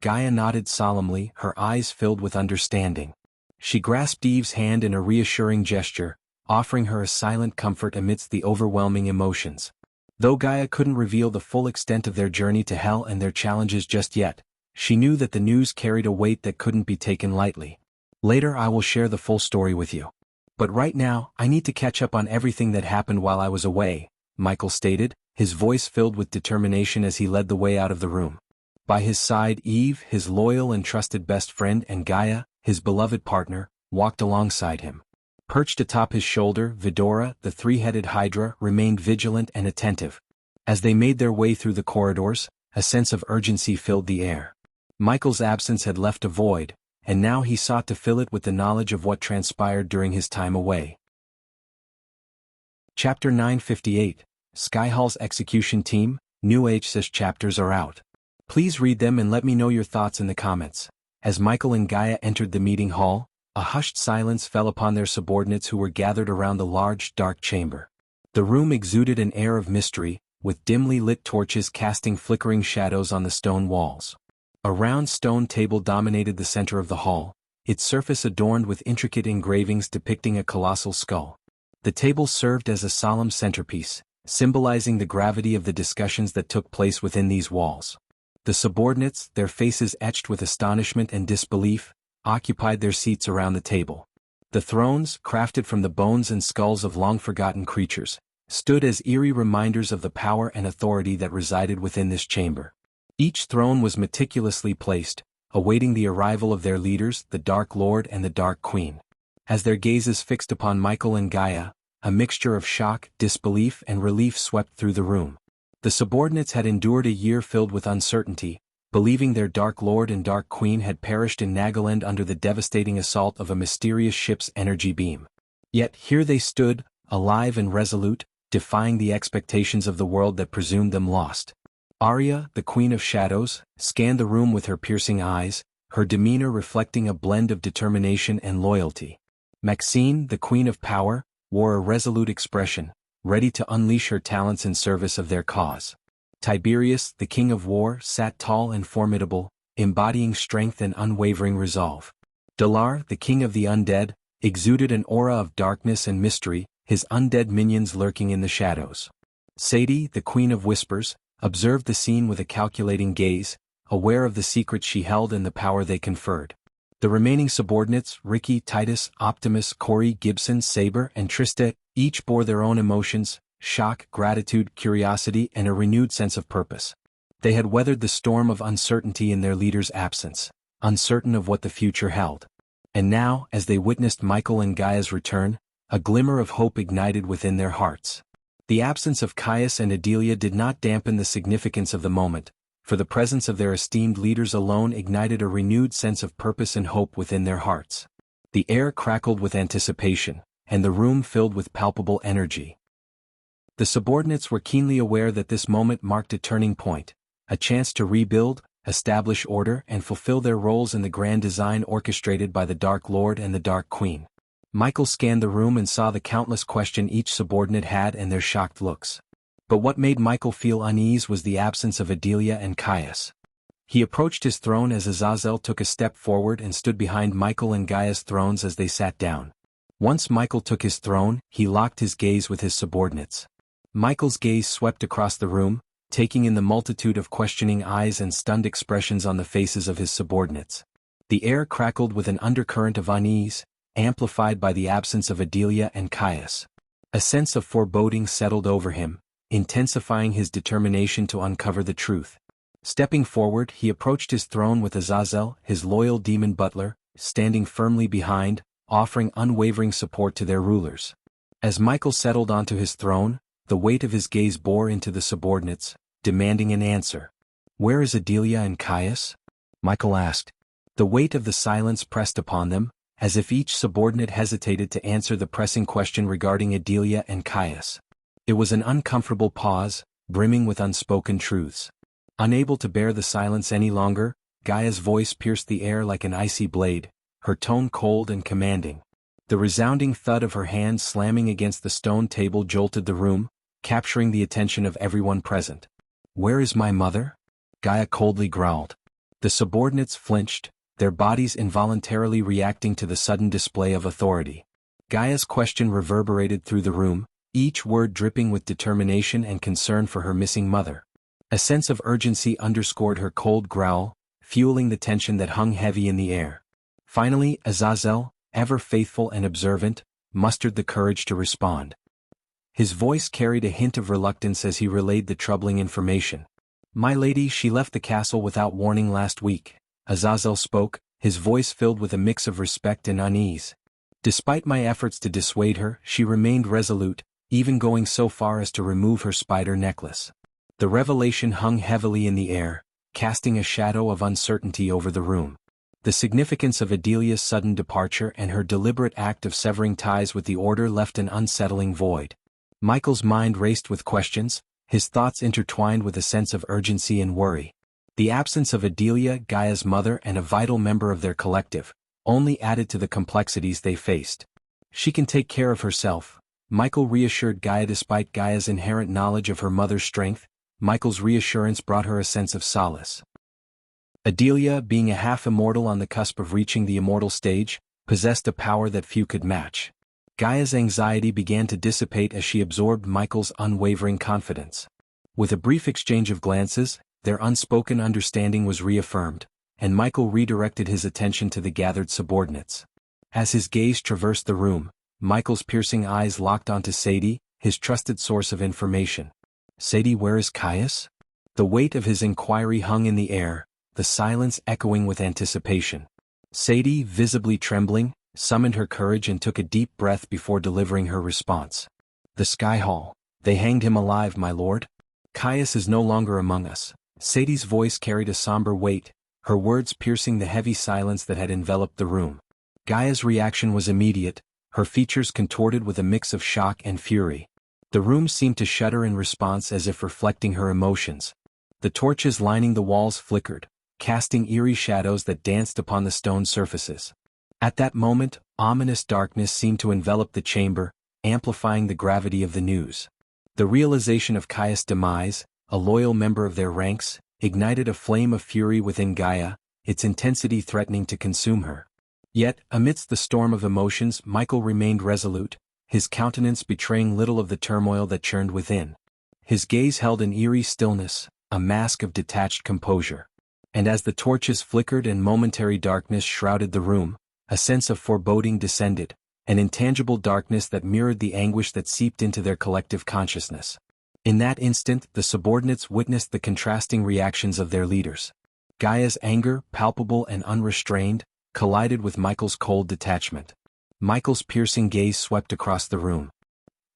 Gaia nodded solemnly, her eyes filled with understanding. She grasped Eve's hand in a reassuring gesture, offering her a silent comfort amidst the overwhelming emotions. Though Gaia couldn't reveal the full extent of their journey to Hell and their challenges just yet, she knew that the news carried a weight that couldn't be taken lightly. Later I will share the full story with you. But right now, I need to catch up on everything that happened while I was away, Michael stated, his voice filled with determination as he led the way out of the room. By his side, Eve, his loyal and trusted best friend, and Gaia, his beloved partner, walked alongside him. Perched atop his shoulder, Vidora, the three-headed Hydra, remained vigilant and attentive. As they made their way through the corridors, a sense of urgency filled the air. Michael's absence had left a void, and now he sought to fill it with the knowledge of what transpired during his time away. Chapter 958, Skyhall's Execution Team, New Age chapters are out. Please read them and let me know your thoughts in the comments. As Michael and Gaia entered the meeting hall, a hushed silence fell upon their subordinates who were gathered around the large, dark chamber. The room exuded an air of mystery, with dimly lit torches casting flickering shadows on the stone walls. A round stone table dominated the center of the hall, its surface adorned with intricate engravings depicting a colossal skull. The table served as a solemn centerpiece, symbolizing the gravity of the discussions that took place within these walls. The subordinates, their faces etched with astonishment and disbelief, occupied their seats around the table. The thrones, crafted from the bones and skulls of long-forgotten creatures, stood as eerie reminders of the power and authority that resided within this chamber. Each throne was meticulously placed, awaiting the arrival of their leaders, the Dark Lord and the Dark Queen. As their gazes fixed upon Michael and Gaia, a mixture of shock, disbelief and relief swept through the room. The subordinates had endured a year filled with uncertainty, believing their Dark Lord and Dark Queen had perished in Nagaland under the devastating assault of a mysterious ship's energy beam. Yet here they stood, alive and resolute, defying the expectations of the world that presumed them lost. Arya, the Queen of Shadows, scanned the room with her piercing eyes, her demeanor reflecting a blend of determination and loyalty. Maxine, the Queen of Power, wore a resolute expression, ready to unleash her talents in service of their cause. Tiberius, the King of War, sat tall and formidable, embodying strength and unwavering resolve. Dalar, the King of the Undead, exuded an aura of darkness and mystery, his undead minions lurking in the shadows. Sadie, the Queen of Whispers, observed the scene with a calculating gaze, aware of the secrets she held and the power they conferred. The remaining subordinates, Ricky, Titus, Optimus, Corey, Gibson, Saber, and Trista, each bore their own emotions, shock, gratitude, curiosity, and a renewed sense of purpose. They had weathered the storm of uncertainty in their leader's absence, uncertain of what the future held. And now, as they witnessed Michael and Gaia's return, a glimmer of hope ignited within their hearts. The absence of Caius and Adelia did not dampen the significance of the moment, for the presence of their esteemed leaders alone ignited a renewed sense of purpose and hope within their hearts. The air crackled with anticipation, and the room filled with palpable energy. The subordinates were keenly aware that this moment marked a turning point, a chance to rebuild, establish order and fulfill their roles in the grand design orchestrated by the Dark Lord and the Dark Queen. Michael scanned the room and saw the countless questions each subordinate had and their shocked looks. But what made Michael feel unease was the absence of Adelia and Caius. He approached his throne as Azazel took a step forward and stood behind Michael and Gaia's thrones as they sat down. Once Michael took his throne, he locked his gaze with his subordinates. Michael's gaze swept across the room, taking in the multitude of questioning eyes and stunned expressions on the faces of his subordinates. The air crackled with an undercurrent of unease, amplified by the absence of Adelia and Caius. A sense of foreboding settled over him, intensifying his determination to uncover the truth. Stepping forward, he approached his throne with Azazel, his loyal demon butler, standing firmly behind, offering unwavering support to their rulers. As Michael settled onto his throne, the weight of his gaze bore into the subordinates, demanding an answer. "Where is Adelia and Caius?" Michael asked. The weight of the silence pressed upon them, as if each subordinate hesitated to answer the pressing question regarding Adelia and Caius. It was an uncomfortable pause, brimming with unspoken truths. Unable to bear the silence any longer, Gaia's voice pierced the air like an icy blade, her tone cold and commanding. The resounding thud of her hand slamming against the stone table jolted the room, capturing the attention of everyone present. "Where is my mother?" Gaia coldly growled. The subordinates flinched, their bodies involuntarily reacting to the sudden display of authority. Gaia's question reverberated through the room, each word dripping with determination and concern for her missing mother. A sense of urgency underscored her cold growl, fueling the tension that hung heavy in the air. Finally, Azazel, ever faithful and observant, mustered the courage to respond. His voice carried a hint of reluctance as he relayed the troubling information. "My lady, she left the castle without warning last week," Azazel spoke, his voice filled with a mix of respect and unease. "Despite my efforts to dissuade her, she remained resolute, even going so far as to remove her spider necklace." The revelation hung heavily in the air, casting a shadow of uncertainty over the room. The significance of Adelia's sudden departure and her deliberate act of severing ties with the order left an unsettling void. Michael's mind raced with questions, his thoughts intertwined with a sense of urgency and worry. The absence of Adelia, Gaia's mother and a vital member of their collective, only added to the complexities they faced. "She can take care of herself," Michael reassured Gaia. Despite Gaia's inherent knowledge of her mother's strength, Michael's reassurance brought her a sense of solace. Adelia, being a half-immortal on the cusp of reaching the immortal stage, possessed a power that few could match. Gaia's anxiety began to dissipate as she absorbed Michael's unwavering confidence. With a brief exchange of glances, their unspoken understanding was reaffirmed, and Michael redirected his attention to the gathered subordinates. As his gaze traversed the room, Michael's piercing eyes locked onto Sadie, his trusted source of information. "Sadie, where is Caius?" The weight of his inquiry hung in the air, the silence echoing with anticipation. Sadie, visibly trembling, summoned her courage and took a deep breath before delivering her response. "The Sky Hall. They hanged him alive, my lord. Caius is no longer among us." Sadie's voice carried a somber weight, her words piercing the heavy silence that had enveloped the room. Gaia's reaction was immediate, her features contorted with a mix of shock and fury. The room seemed to shudder in response as if reflecting her emotions. The torches lining the walls flickered, casting eerie shadows that danced upon the stone surfaces. At that moment, ominous darkness seemed to envelop the chamber, amplifying the gravity of the news. The realization of Caius' demise, a loyal member of their ranks, ignited a flame of fury within Gaia, its intensity threatening to consume her. Yet, amidst the storm of emotions, Michael remained resolute, his countenance betraying little of the turmoil that churned within. His gaze held an eerie stillness, a mask of detached composure. And as the torches flickered and momentary darkness shrouded the room, a sense of foreboding descended, an intangible darkness that mirrored the anguish that seeped into their collective consciousness. In that instant, the subordinates witnessed the contrasting reactions of their leaders. Gaia's anger, palpable and unrestrained, collided with Michael's cold detachment. Michael's piercing gaze swept across the room.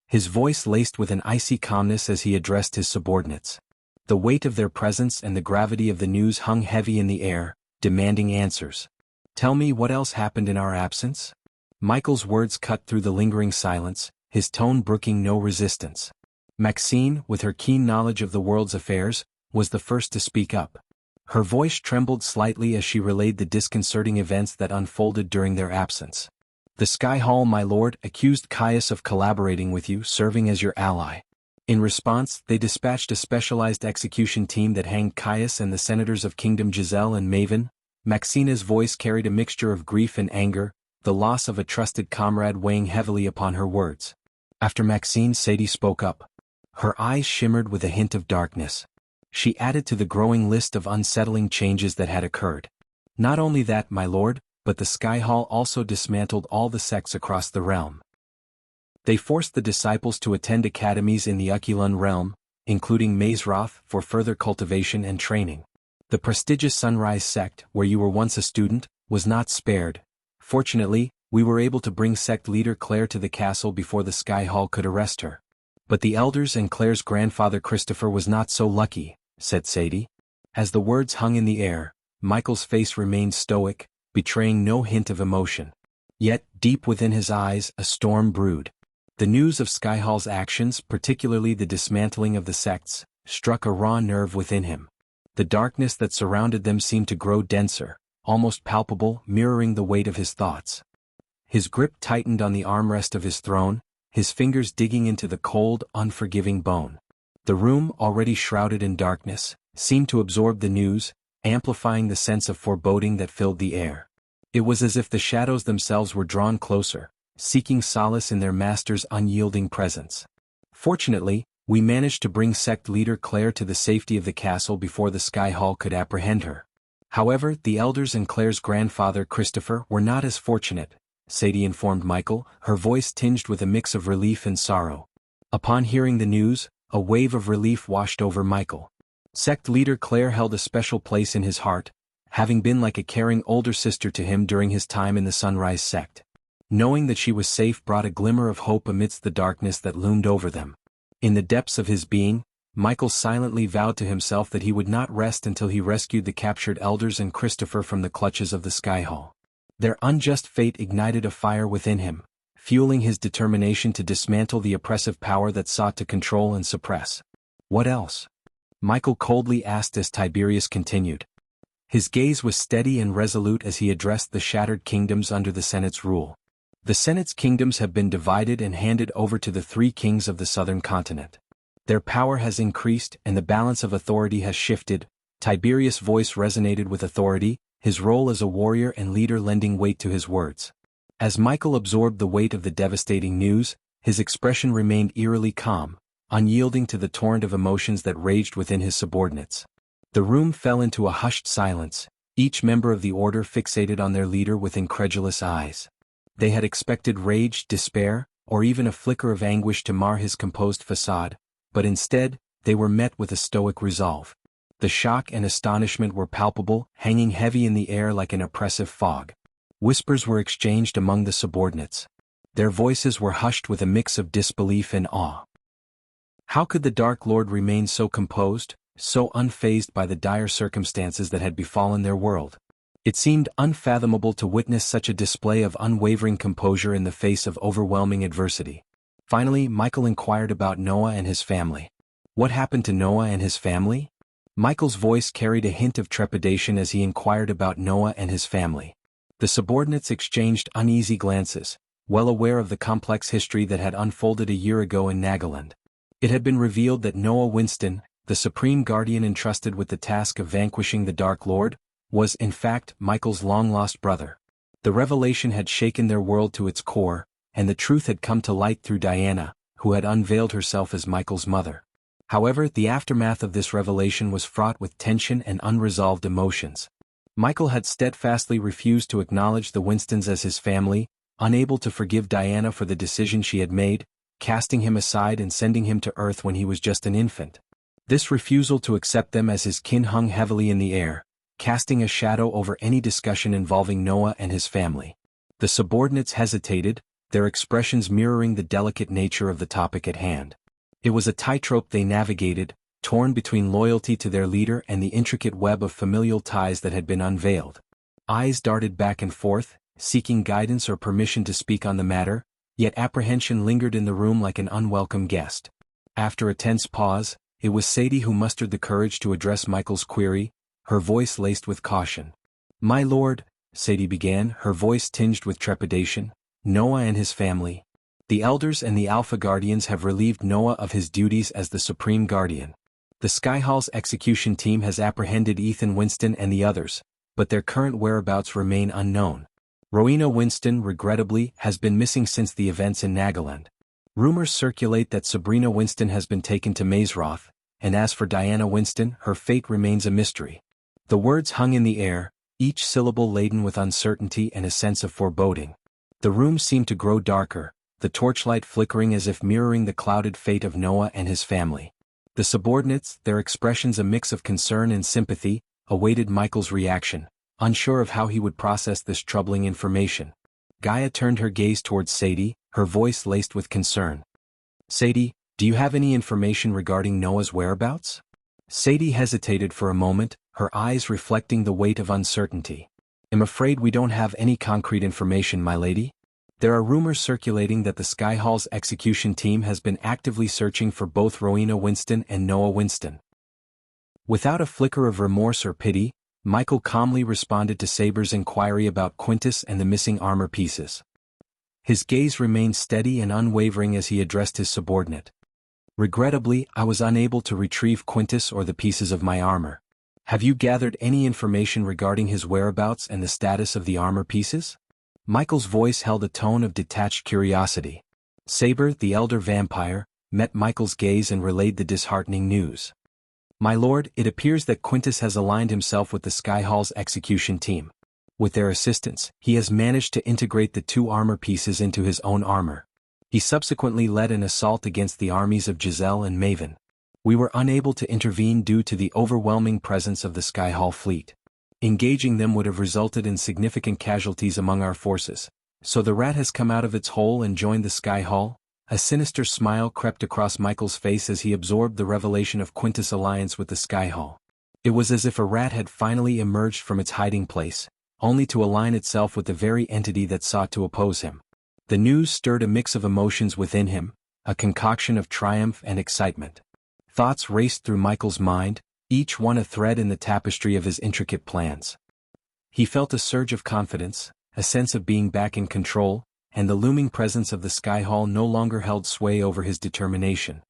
His voice laced with an icy calmness as he addressed his subordinates. The weight of their presence and the gravity of the news hung heavy in the air, demanding answers. "Tell me what else happened in our absence?" Michael's words cut through the lingering silence, his tone brooking no resistance. Maxine, with her keen knowledge of the world's affairs, was the first to speak up. Her voice trembled slightly as she relayed the disconcerting events that unfolded during their absence. "The Sky Hall, my lord, accused Caius of collaborating with you, serving as your ally. In response, they dispatched a specialized execution team that hanged Caius and the senators of Kingdom Giselle and Maven." Maxina's voice carried a mixture of grief and anger, the loss of a trusted comrade weighing heavily upon her words. After Maxine, Sadie spoke up. Her eyes shimmered with a hint of darkness. She added to the growing list of unsettling changes that had occurred. "Not only that, my lord, but the Sky Hall also dismantled all the sects across the realm. They forced the disciples to attend academies in the Ukulun realm, including Mazroth, for further cultivation and training. The prestigious Sunrise sect, where you were once a student, was not spared. Fortunately, we were able to bring sect leader Claire to the castle before the Sky Hall could arrest her. But the elders and Claire's grandfather Christopher was not so lucky," said Sadie. As the words hung in the air, Michael's face remained stoic, betraying no hint of emotion. Yet, deep within his eyes, a storm brewed. The news of Sky Hall's actions, particularly the dismantling of the sects, struck a raw nerve within him. The darkness that surrounded them seemed to grow denser, almost palpable, mirroring the weight of his thoughts. His grip tightened on the armrest of his throne, his fingers digging into the cold, unforgiving bone. The room, already shrouded in darkness, seemed to absorb the news, amplifying the sense of foreboding that filled the air. It was as if the shadows themselves were drawn closer, seeking solace in their master's unyielding presence. "Fortunately, we managed to bring sect leader Claire to the safety of the castle before the Sky Hall could apprehend her. However, the elders and Claire's grandfather Christopher were not as fortunate," Sadie informed Michael, her voice tinged with a mix of relief and sorrow. Upon hearing the news, a wave of relief washed over Michael. Sect leader Claire held a special place in his heart, having been like a caring older sister to him during his time in the Sunrise sect. Knowing that she was safe brought a glimmer of hope amidst the darkness that loomed over them. In the depths of his being, Michael silently vowed to himself that he would not rest until he rescued the captured elders and Christopher from the clutches of the Sky Hall. Their unjust fate ignited a fire within him, fueling his determination to dismantle the oppressive power that sought to control and suppress. "What else?" Michael coldly asked as Tiberius continued. His gaze was steady and resolute as he addressed the shattered kingdoms under the Senate's rule. "The Senate's kingdoms have been divided and handed over to the three kings of the southern continent. Their power has increased and the balance of authority has shifted." Tiberius' voice resonated with authority, his role as a warrior and leader lending weight to his words. As Michael absorbed the weight of the devastating news, his expression remained eerily calm, unyielding to the torrent of emotions that raged within his subordinates. The room fell into a hushed silence, each member of the order fixated on their leader with incredulous eyes. They had expected rage, despair, or even a flicker of anguish to mar his composed facade, but instead, they were met with a stoic resolve. The shock and astonishment were palpable, hanging heavy in the air like an oppressive fog. Whispers were exchanged among the subordinates. Their voices were hushed with a mix of disbelief and awe. How could the Dark Lord remain so composed, so unfazed by the dire circumstances that had befallen their world? It seemed unfathomable to witness such a display of unwavering composure in the face of overwhelming adversity. Finally, Michael inquired about Noah and his family. "What happened to Noah and his family?" Michael's voice carried a hint of trepidation as he inquired about Noah and his family. The subordinates exchanged uneasy glances, well aware of the complex history that had unfolded a year ago in Nagaland. It had been revealed that Noah Winston, the supreme guardian entrusted with the task of vanquishing the Dark Lord, was in fact Michael's long-lost brother. The revelation had shaken their world to its core, and the truth had come to light through Diana, who had unveiled herself as Michael's mother. However, the aftermath of this revelation was fraught with tension and unresolved emotions. Michael had steadfastly refused to acknowledge the Winstons as his family, unable to forgive Diana for the decision she had made, casting him aside and sending him to Earth when he was just an infant. This refusal to accept them as his kin hung heavily in the air, casting a shadow over any discussion involving Noah and his family. The subordinates hesitated, their expressions mirroring the delicate nature of the topic at hand. It was a tightrope they navigated, torn between loyalty to their leader and the intricate web of familial ties that had been unveiled. Eyes darted back and forth, seeking guidance or permission to speak on the matter, yet apprehension lingered in the room like an unwelcome guest. After a tense pause, it was Sadie who mustered the courage to address Michael's query, her voice laced with caution. "My lord," Sadie began, her voice tinged with trepidation, "Noah and his family. The elders and the Alpha Guardians have relieved Noah of his duties as the Supreme Guardian. The Skyhall's execution team has apprehended Ethan Winston and the others, but their current whereabouts remain unknown. Rowena Winston, regrettably, has been missing since the events in Nagaland. Rumors circulate that Sabrina Winston has been taken to Mazeroth, and as for Diana Winston, her fate remains a mystery." The words hung in the air, each syllable laden with uncertainty and a sense of foreboding. The room seemed to grow darker, the torchlight flickering as if mirroring the clouded fate of Noah and his family. The subordinates, their expressions a mix of concern and sympathy, awaited Michael's reaction, unsure of how he would process this troubling information. Gaia turned her gaze towards Sadie, her voice laced with concern. "Sadie, do you have any information regarding Noah's whereabouts?" Sadie hesitated for a moment, her eyes reflecting the weight of uncertainty. "I'm afraid we don't have any concrete information, my lady. There are rumors circulating that the Skyhall's execution team has been actively searching for both Rowena Winston and Noah Winston." Without a flicker of remorse or pity, Michael calmly responded to Saber's inquiry about Quintus and the missing armor pieces. His gaze remained steady and unwavering as he addressed his subordinate. "Regrettably, I was unable to retrieve Quintus or the pieces of my armor. Have you gathered any information regarding his whereabouts and the status of the armor pieces?" Michael's voice held a tone of detached curiosity. Saber, the elder vampire, met Michael's gaze and relayed the disheartening news. "My lord, it appears that Quintus has aligned himself with the Skyhall's execution team. With their assistance, he has managed to integrate the two armor pieces into his own armor. He subsequently led an assault against the armies of Giselle and Maven. We were unable to intervene due to the overwhelming presence of the Skyhall fleet. Engaging them would have resulted in significant casualties among our forces, so the rat has come out of its hole and joined the Skyhall." A sinister smile crept across Michael's face as he absorbed the revelation of Quintus' alliance with the Skyhall. It was as if a rat had finally emerged from its hiding place, only to align itself with the very entity that sought to oppose him. The news stirred a mix of emotions within him, a concoction of triumph and excitement. Thoughts raced through Michael's mind, each one a thread in the tapestry of his intricate plans. He felt a surge of confidence, a sense of being back in control, and the looming presence of the Skyhall no longer held sway over his determination.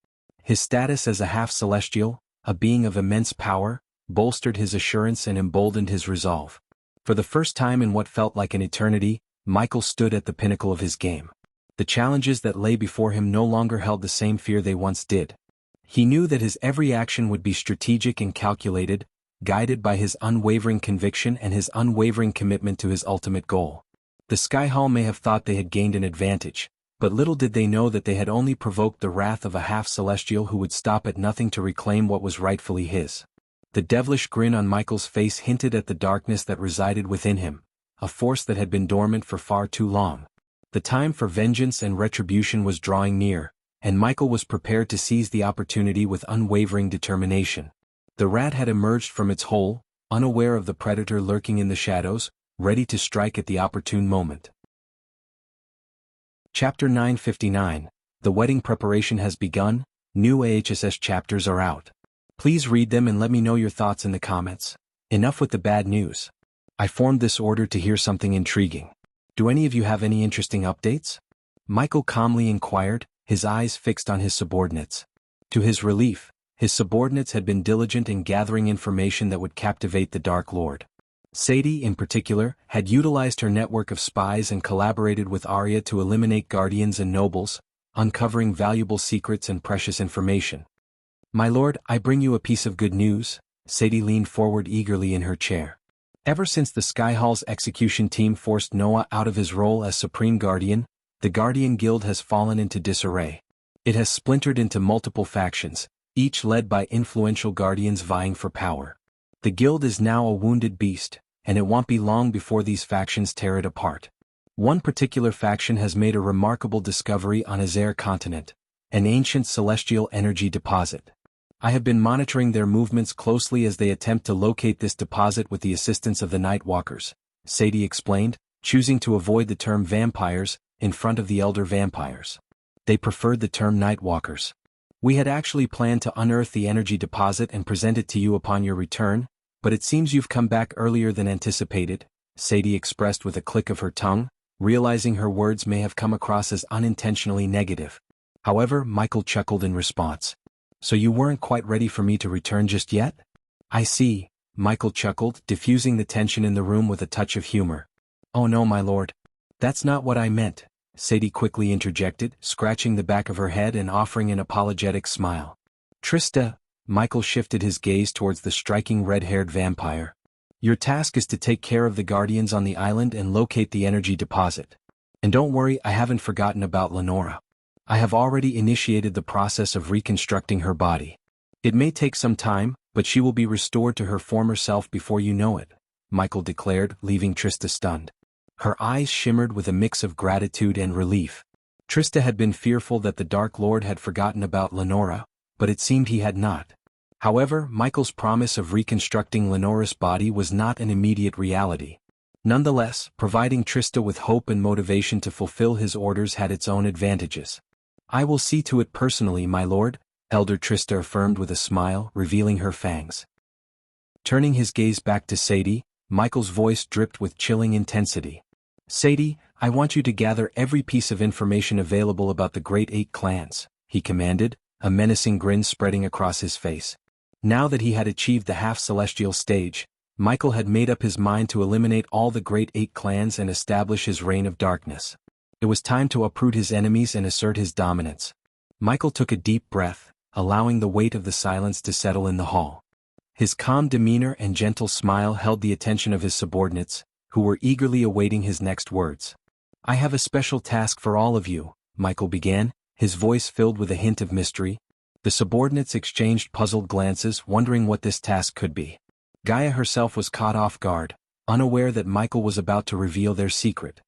His status as a half-celestial, a being of immense power, bolstered his assurance and emboldened his resolve. For the first time in what felt like an eternity, Michael stood at the pinnacle of his game. The challenges that lay before him no longer held the same fear they once did. He knew that his every action would be strategic and calculated, guided by his unwavering conviction and his unwavering commitment to his ultimate goal. The Skyhall may have thought they had gained an advantage, but little did they know that they had only provoked the wrath of a half-celestial who would stop at nothing to reclaim what was rightfully his. The devilish grin on Michael's face hinted at the darkness that resided within him, a force that had been dormant for far too long. The time for vengeance and retribution was drawing near, and Michael was prepared to seize the opportunity with unwavering determination. The rat had emerged from its hole, unaware of the predator lurking in the shadows, ready to strike at the opportune moment. Chapter 959, The Wedding Preparation Has Begun, new AHSS chapters are out. Please read them and let me know your thoughts in the comments. Enough with the bad news. I formed this order to hear something intriguing. Do any of you have any interesting updates? Michael calmly inquired, his eyes fixed on his subordinates. To his relief, his subordinates had been diligent in gathering information that would captivate the Dark Lord. Sadie, in particular, had utilized her network of spies and collaborated with Arya to eliminate guardians and nobles, uncovering valuable secrets and precious information. "My lord, I bring you a piece of good news." Sadie leaned forward eagerly in her chair. Ever since the Skyhall's execution team forced Noah out of his role as Supreme Guardian, the Guardian Guild has fallen into disarray. It has splintered into multiple factions, each led by influential guardians vying for power. The guild is now a wounded beast, and it won't be long before these factions tear it apart. One particular faction has made a remarkable discovery on Azare continent, an ancient celestial energy deposit. I have been monitoring their movements closely as they attempt to locate this deposit with the assistance of the Night Walkers, Sadie explained, choosing to avoid the term vampires in front of the elder vampires. They preferred the term Night Walkers. We had actually planned to unearth the energy deposit and present it to you upon your return, but it seems you've come back earlier than anticipated, Sadie expressed with a click of her tongue, realizing her words may have come across as unintentionally negative. However, Michael chuckled in response. So you weren't quite ready for me to return just yet? I see, Michael chuckled, diffusing the tension in the room with a touch of humor. Oh no, my lord. That's not what I meant, Sadie quickly interjected, scratching the back of her head and offering an apologetic smile. Trista, Michael shifted his gaze towards the striking red-haired vampire. Your task is to take care of the guardians on the island and locate the energy deposit. And don't worry, I haven't forgotten about Lenora. I have already initiated the process of reconstructing her body. It may take some time, but she will be restored to her former self before you know it, Michael declared, leaving Trista stunned. Her eyes shimmered with a mix of gratitude and relief. Trista had been fearful that the Dark Lord had forgotten about Lenora, but it seemed he had not. However, Michael's promise of reconstructing Lenora's body was not an immediate reality. Nonetheless, providing Trista with hope and motivation to fulfill his orders had its own advantages. I will see to it personally, my lord, Elder Trista affirmed with a smile, revealing her fangs. Turning his gaze back to Sadie, Michael's voice dripped with chilling intensity. Sadie, I want you to gather every piece of information available about the Great Eight clans, he commanded, a menacing grin spreading across his face. Now that he had achieved the half-celestial stage, Michael had made up his mind to eliminate all the Great Eight clans and establish his reign of darkness. It was time to uproot his enemies and assert his dominance. Michael took a deep breath, allowing the weight of the silence to settle in the hall. His calm demeanor and gentle smile held the attention of his subordinates, who were eagerly awaiting his next words. I have a special task for all of you, Michael began, his voice filled with a hint of mystery. The subordinates exchanged puzzled glances, wondering what this task could be. Gaia herself was caught off guard, unaware that Michael was about to reveal their secret.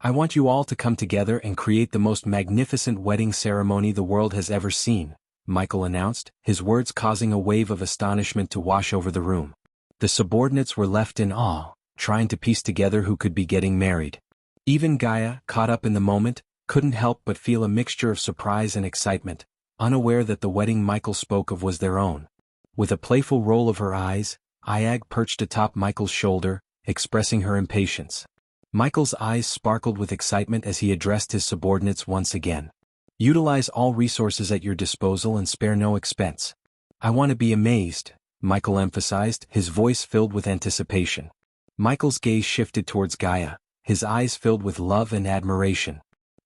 I want you all to come together and create the most magnificent wedding ceremony the world has ever seen, Michael announced, his words causing a wave of astonishment to wash over the room. The subordinates were left in awe, trying to piece together who could be getting married. Even Gaia, caught up in the moment, couldn't help but feel a mixture of surprise and excitement, unaware that the wedding Michael spoke of was their own. With a playful roll of her eyes, Iag perched atop Michael's shoulder, expressing her impatience. Michael's eyes sparkled with excitement as he addressed his subordinates once again. Utilize all resources at your disposal and spare no expense. I want to be amazed, Michael emphasized, his voice filled with anticipation. Michael's gaze shifted towards Gaia, his eyes filled with love and admiration.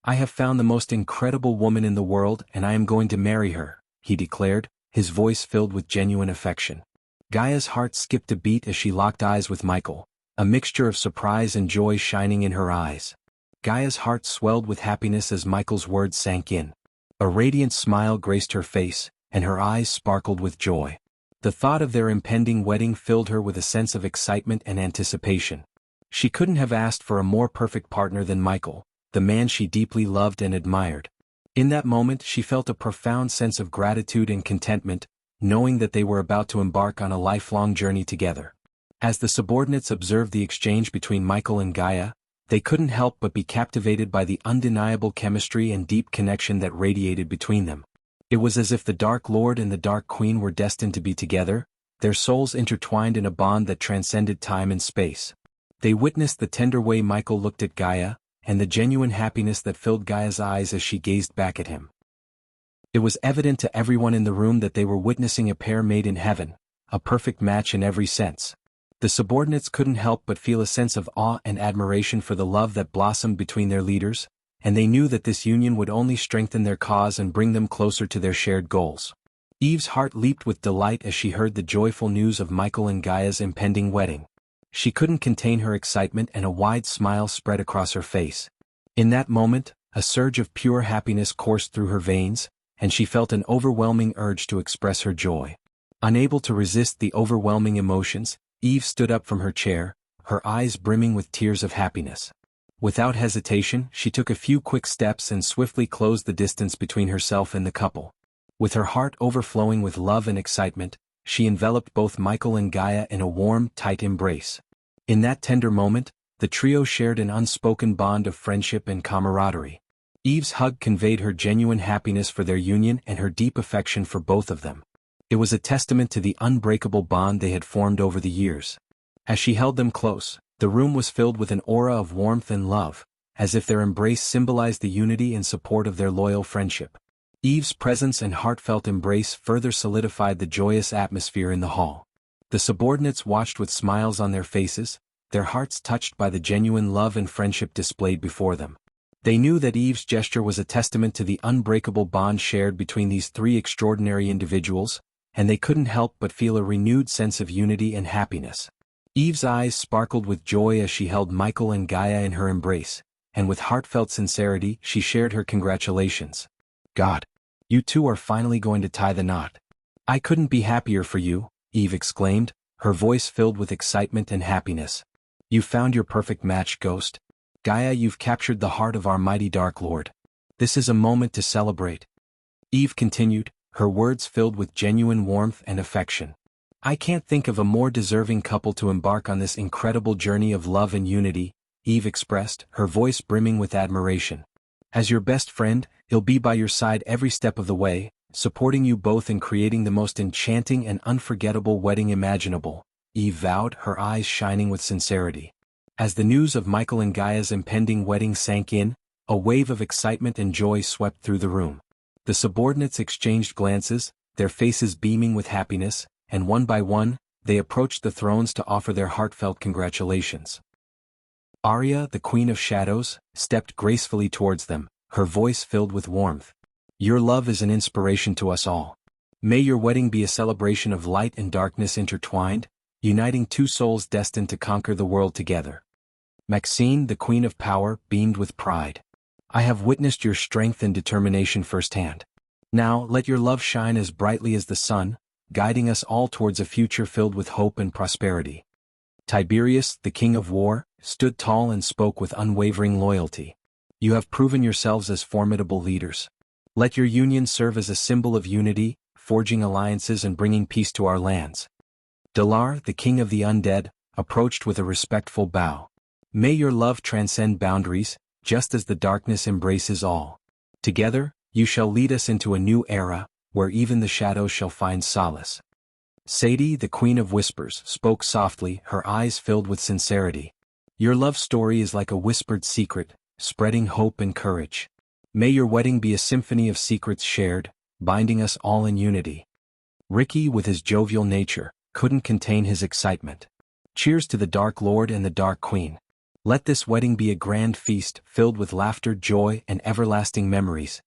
I have found the most incredible woman in the world and I am going to marry her, he declared, his voice filled with genuine affection. Gaia's heart skipped a beat as she locked eyes with Michael, a mixture of surprise and joy shining in her eyes. Gaia's heart swelled with happiness as Michael's words sank in. A radiant smile graced her face, and her eyes sparkled with joy. The thought of their impending wedding filled her with a sense of excitement and anticipation. She couldn't have asked for a more perfect partner than Michael, the man she deeply loved and admired. In that moment she felt a profound sense of gratitude and contentment, knowing that they were about to embark on a lifelong journey together. As the subordinates observed the exchange between Michael and Gaia, they couldn't help but be captivated by the undeniable chemistry and deep connection that radiated between them. It was as if the Dark Lord and the Dark Queen were destined to be together, their souls intertwined in a bond that transcended time and space. They witnessed the tender way Michael looked at Gaia, and the genuine happiness that filled Gaia's eyes as she gazed back at him. It was evident to everyone in the room that they were witnessing a pair made in heaven, a perfect match in every sense. The subordinates couldn't help but feel a sense of awe and admiration for the love that blossomed between their leaders, and they knew that this union would only strengthen their cause and bring them closer to their shared goals. Eve's heart leaped with delight as she heard the joyful news of Michael and Gaia's impending wedding. She couldn't contain her excitement and a wide smile spread across her face. In that moment, a surge of pure happiness coursed through her veins, and she felt an overwhelming urge to express her joy. Unable to resist the overwhelming emotions, Eve stood up from her chair, her eyes brimming with tears of happiness. Without hesitation, she took a few quick steps and swiftly closed the distance between herself and the couple. With her heart overflowing with love and excitement, she enveloped both Michael and Gaia in a warm, tight embrace. In that tender moment, the trio shared an unspoken bond of friendship and camaraderie. Eve's hug conveyed her genuine happiness for their union and her deep affection for both of them. It was a testament to the unbreakable bond they had formed over the years. As she held them close, the room was filled with an aura of warmth and love, as if their embrace symbolized the unity and support of their loyal friendship. Eve's presence and heartfelt embrace further solidified the joyous atmosphere in the hall. The subordinates watched with smiles on their faces, their hearts touched by the genuine love and friendship displayed before them. They knew that Eve's gesture was a testament to the unbreakable bond shared between these three extraordinary individuals, and they couldn't help but feel a renewed sense of unity and happiness. Eve's eyes sparkled with joy as she held Michael and Gaia in her embrace, and with heartfelt sincerity she shared her congratulations. "God, you two are finally going to tie the knot. I couldn't be happier for you," Eve exclaimed, her voice filled with excitement and happiness. "You found your perfect match, Ghost. Gaia, you've captured the heart of our mighty Dark Lord. This is a moment to celebrate." Eve continued, her words filled with genuine warmth and affection. "I can't think of a more deserving couple to embark on this incredible journey of love and unity," Eve expressed, her voice brimming with admiration. "As your best friend, I'll be by your side every step of the way, supporting you both in creating the most enchanting and unforgettable wedding imaginable," Eve vowed, her eyes shining with sincerity. As the news of Michael and Gaia's impending wedding sank in, a wave of excitement and joy swept through the room. The subordinates exchanged glances, their faces beaming with happiness, and one by one, they approached the thrones to offer their heartfelt congratulations. Arya, the Queen of Shadows, stepped gracefully towards them, her voice filled with warmth. "Your love is an inspiration to us all. May your wedding be a celebration of light and darkness intertwined, uniting two souls destined to conquer the world together." Maxine, the Queen of Power, beamed with pride. "I have witnessed your strength and determination firsthand. Now let your love shine as brightly as the sun, guiding us all towards a future filled with hope and prosperity." Tiberius, the King of War, stood tall and spoke with unwavering loyalty. "You have proven yourselves as formidable leaders. Let your union serve as a symbol of unity, forging alliances and bringing peace to our lands." Dalar, the King of the Undead, approached with a respectful bow. "May your love transcend boundaries, just as the darkness embraces all. Together, you shall lead us into a new era, where even the shadows shall find solace." Sadie, the Queen of Whispers, spoke softly, her eyes filled with sincerity. "Your love story is like a whispered secret, spreading hope and courage. May your wedding be a symphony of secrets shared, binding us all in unity." Ricky, with his jovial nature, couldn't contain his excitement. "Cheers to the Dark Lord and the Dark Queen. Let this wedding be a grand feast filled with laughter, joy, and everlasting memories."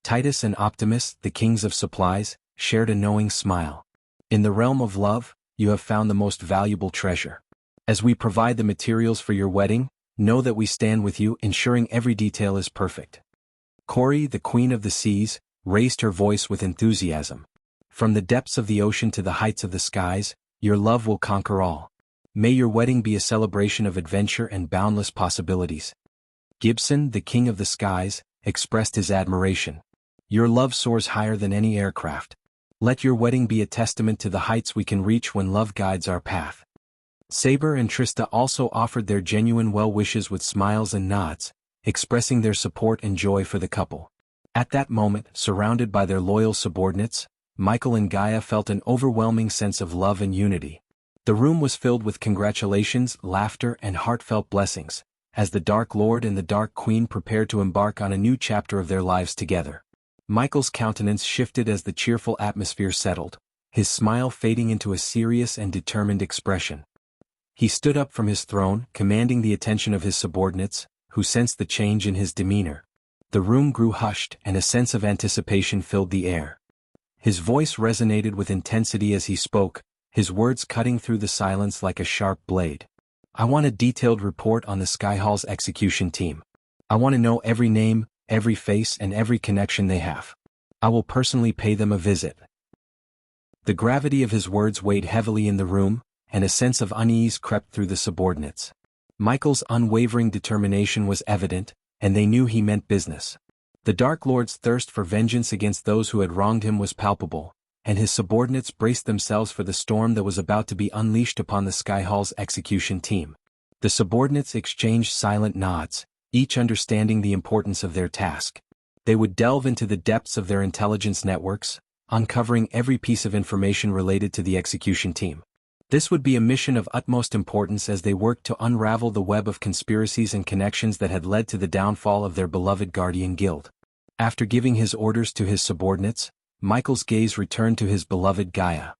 Titus and Optimus, the Kings of Supplies, shared a knowing smile. "In the realm of love, you have found the most valuable treasure. As we provide the materials for your wedding, know that we stand with you, ensuring every detail is perfect." Cori, the Queen of the Seas, raised her voice with enthusiasm. "From the depths of the ocean to the heights of the skies, your love will conquer all. May your wedding be a celebration of adventure and boundless possibilities." Gibson, the King of the Skies, expressed his admiration. "Your love soars higher than any aircraft. Let your wedding be a testament to the heights we can reach when love guides our path." Saber and Trista also offered their genuine well wishes with smiles and nods, expressing their support and joy for the couple. At that moment, surrounded by their loyal subordinates, Michael and Gaia felt an overwhelming sense of love and unity. The room was filled with congratulations, laughter, and heartfelt blessings, as the Dark Lord and the Dark Queen prepared to embark on a new chapter of their lives together. Michael's countenance shifted as the cheerful atmosphere settled, his smile fading into a serious and determined expression. He stood up from his throne, commanding the attention of his subordinates, who sensed the change in his demeanor. The room grew hushed, and a sense of anticipation filled the air. His voice resonated with intensity as he spoke, his words cutting through the silence like a sharp blade. "I want a detailed report on the Skyhall's execution team. I want to know every name, every face, and every connection they have. I will personally pay them a visit." The gravity of his words weighed heavily in the room, and a sense of unease crept through the subordinates. Michael's unwavering determination was evident, and they knew he meant business. The Dark Lord's thirst for vengeance against those who had wronged him was palpable, and his subordinates braced themselves for the storm that was about to be unleashed upon the Sky Hall's execution team. The subordinates exchanged silent nods, each understanding the importance of their task. They would delve into the depths of their intelligence networks, uncovering every piece of information related to the execution team. This would be a mission of utmost importance as they worked to unravel the web of conspiracies and connections that had led to the downfall of their beloved Guardian Guild. After giving his orders to his subordinates, Michael's gaze returned to his beloved Gaia.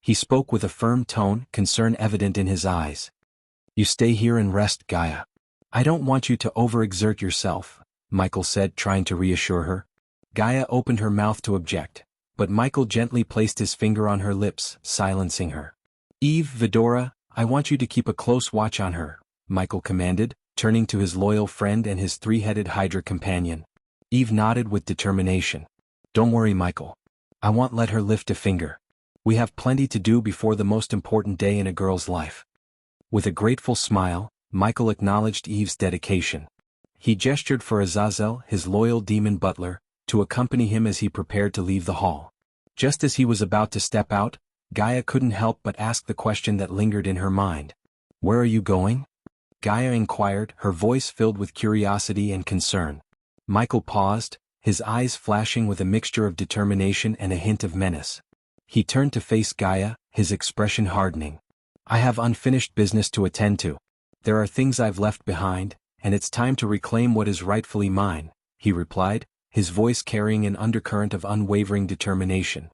He spoke with a firm tone, concern evident in his eyes. "You stay here and rest, Gaia. I don't want you to overexert yourself," Michael said, trying to reassure her. Gaia opened her mouth to object, but Michael gently placed his finger on her lips, silencing her. "Eve Vidora, I want you to keep a close watch on her," Michael commanded, turning to his loyal friend and his three-headed Hydra companion. Eve nodded with determination. "Don't worry, Michael. I won't let her lift a finger. We have plenty to do before the most important day in a girl's life." With a grateful smile, Michael acknowledged Eve's dedication. He gestured for Azazel, his loyal demon butler, to accompany him as he prepared to leave the hall. Just as he was about to step out, Gaia couldn't help but ask the question that lingered in her mind. "Where are you going?" Gaia inquired, her voice filled with curiosity and concern. Michael paused, his eyes flashing with a mixture of determination and a hint of menace. He turned to face Gaia, his expression hardening. "I have unfinished business to attend to. There are things I've left behind, and it's time to reclaim what is rightfully mine," he replied, his voice carrying an undercurrent of unwavering determination.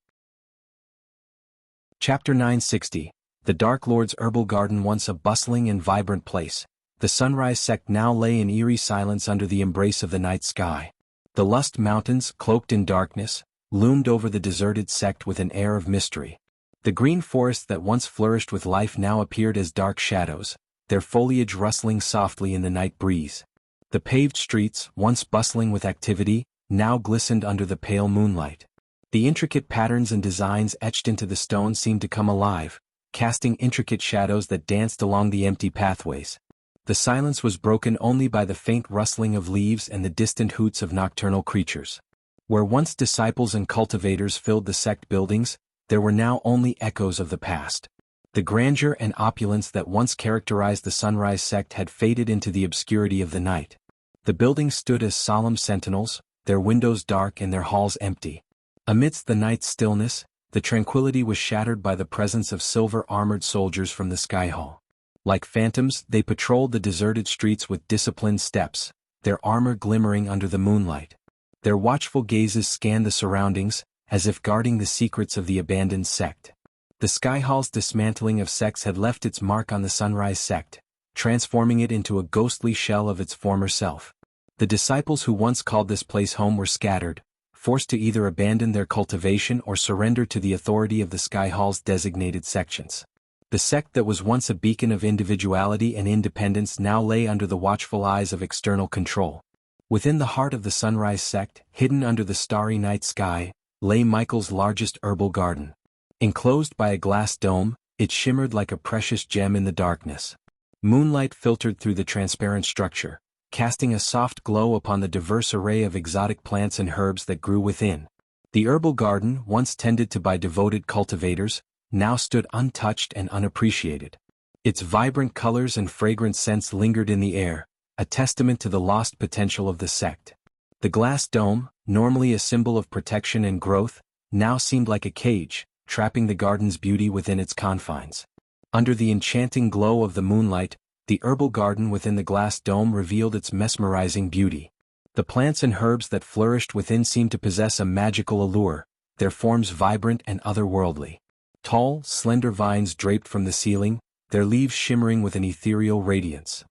Chapter 960. The Dark Lord's Herbal Garden. Once a bustling and vibrant place, the Sunrise Sect now lay in eerie silence under the embrace of the night sky. The Lust Mountains, cloaked in darkness, loomed over the deserted sect with an air of mystery. The green forests that once flourished with life now appeared as dark shadows, their foliage rustling softly in the night breeze. The paved streets, once bustling with activity, now glistened under the pale moonlight. The intricate patterns and designs etched into the stone seemed to come alive, casting intricate shadows that danced along the empty pathways. The silence was broken only by the faint rustling of leaves and the distant hoots of nocturnal creatures. Where once disciples and cultivators filled the sect buildings, there were now only echoes of the past. The grandeur and opulence that once characterized the Sunrise Sect had faded into the obscurity of the night. The buildings stood as solemn sentinels, their windows dark and their halls empty. Amidst the night's stillness, the tranquility was shattered by the presence of silver-armored soldiers from the Sky Hall. Like phantoms, they patrolled the deserted streets with disciplined steps, their armor glimmering under the moonlight. Their watchful gazes scanned the surroundings, as if guarding the secrets of the abandoned sect. The Sky Hall's dismantling of sects had left its mark on the Sunrise Sect, transforming it into a ghostly shell of its former self. The disciples who once called this place home were scattered, forced to either abandon their cultivation or surrender to the authority of the Sky Hall's designated sections. The sect that was once a beacon of individuality and independence now lay under the watchful eyes of external control. Within the heart of the Sunrise Sect, hidden under the starry night sky, lay Michael's largest herbal garden. Enclosed by a glass dome, it shimmered like a precious gem in the darkness. Moonlight filtered through the transparent structure, casting a soft glow upon the diverse array of exotic plants and herbs that grew within. The herbal garden, once tended to by devoted cultivators, now stood untouched and unappreciated. Its vibrant colors and fragrant scents lingered in the air, a testament to the lost potential of the sect. The glass dome, normally a symbol of protection and growth, now seemed like a cage, trapping the garden's beauty within its confines. Under the enchanting glow of the moonlight, the herbal garden within the glass dome revealed its mesmerizing beauty. The plants and herbs that flourished within seemed to possess a magical allure, their forms vibrant and otherworldly. Tall, slender vines draped from the ceiling, their leaves shimmering with an ethereal radiance.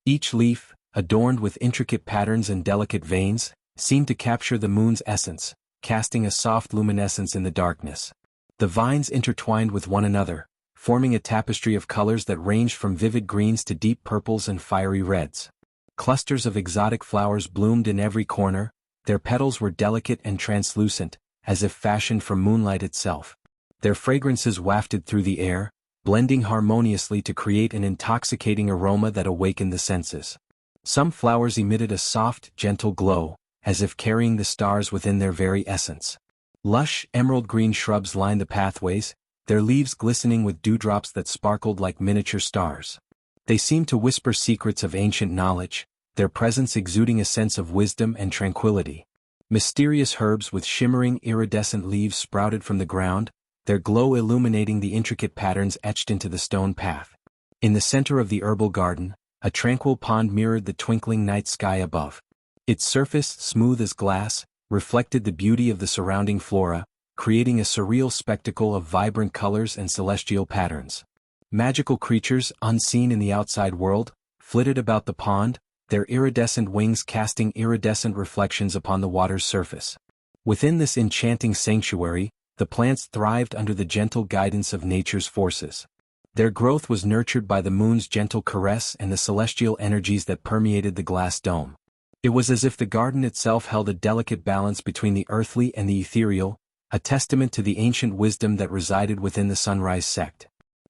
Each leaf, adorned with intricate patterns and delicate veins, seemed to capture the moon's essence, casting a soft luminescence in the darkness. The vines intertwined with one another, forming a tapestry of colors that ranged from vivid greens to deep purples and fiery reds. Clusters of exotic flowers bloomed in every corner, their petals were delicate and translucent, as if fashioned from moonlight itself. Their fragrances wafted through the air, blending harmoniously to create an intoxicating aroma that awakened the senses. Some flowers emitted a soft, gentle glow, as if carrying the stars within their very essence. Lush, emerald-green shrubs lined the pathways, their leaves glistening with dewdrops that sparkled like miniature stars. They seemed to whisper secrets of ancient knowledge, their presence exuding a sense of wisdom and tranquility. Mysterious herbs with shimmering iridescent leaves sprouted from the ground, their glow illuminating the intricate patterns etched into the stone path. In the center of the herbal garden, a tranquil pond mirrored the twinkling night sky above. Its surface, smooth as glass, reflected the beauty of the surrounding flora, creating a surreal spectacle of vibrant colors and celestial patterns. Magical creatures, unseen in the outside world, flitted about the pond, their iridescent wings casting iridescent reflections upon the water's surface. Within this enchanting sanctuary, the plants thrived under the gentle guidance of nature's forces. Their growth was nurtured by the moon's gentle caress and the celestial energies that permeated the glass dome. It was as if the garden itself held a delicate balance between the earthly and the ethereal, a testament to the ancient wisdom that resided within the Sunrise sect.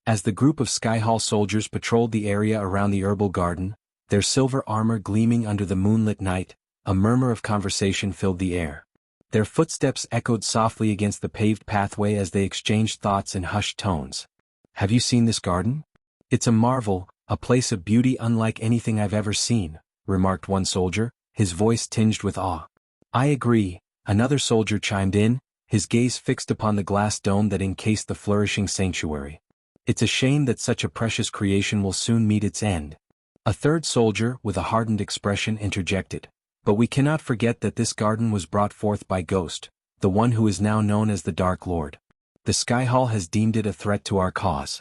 As the group of Skyhall soldiers patrolled the area around the herbal garden, their silver armor gleaming under the moonlit night, a murmur of conversation filled the air. Their footsteps echoed softly against the paved pathway as they exchanged thoughts in hushed tones. "Have you seen this garden? It's a marvel, a place of beauty unlike anything I've ever seen," remarked one soldier, his voice tinged with awe. "I agree," another soldier chimed in, his gaze fixed upon the glass dome that encased the flourishing sanctuary. "It's a shame that such a precious creation will soon meet its end." A third soldier, with a hardened expression, interjected. "But we cannot forget that this garden was brought forth by Ghost, the one who is now known as the Dark Lord. The Skyhall has deemed it a threat to our cause."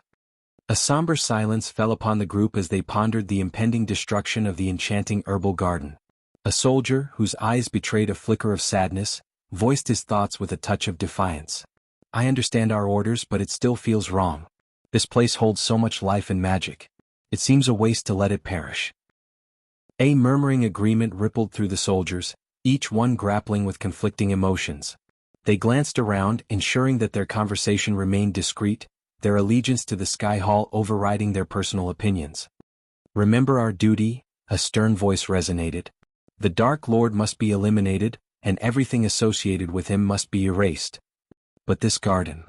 A somber silence fell upon the group as they pondered the impending destruction of the enchanting herbal garden. A soldier, whose eyes betrayed a flicker of sadness, voiced his thoughts with a touch of defiance. "I understand our orders, but it still feels wrong. This place holds so much life and magic. It seems a waste to let it perish." A murmuring agreement rippled through the soldiers, each one grappling with conflicting emotions. They glanced around, ensuring that their conversation remained discreet, their allegiance to the Skyhall overriding their personal opinions. "Remember our duty," a stern voice resonated. "The Dark Lord must be eliminated, and everything associated with him must be erased. But this garden.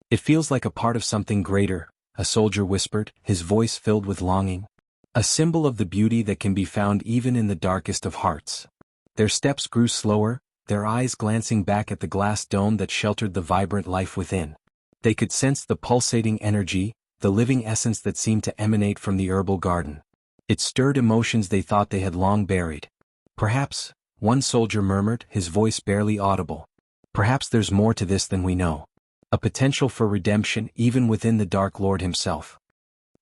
It feels like a part of something greater," a soldier whispered, his voice filled with longing. "A symbol of the beauty that can be found even in the darkest of hearts." Their steps grew slower, their eyes glancing back at the glass dome that sheltered the vibrant life within. They could sense the pulsating energy, the living essence that seemed to emanate from the herbal garden. It stirred emotions they thought they had long buried. "Perhaps," one soldier murmured, his voice barely audible. "Perhaps there's more to this than we know. A potential for redemption even within the Dark Lord himself."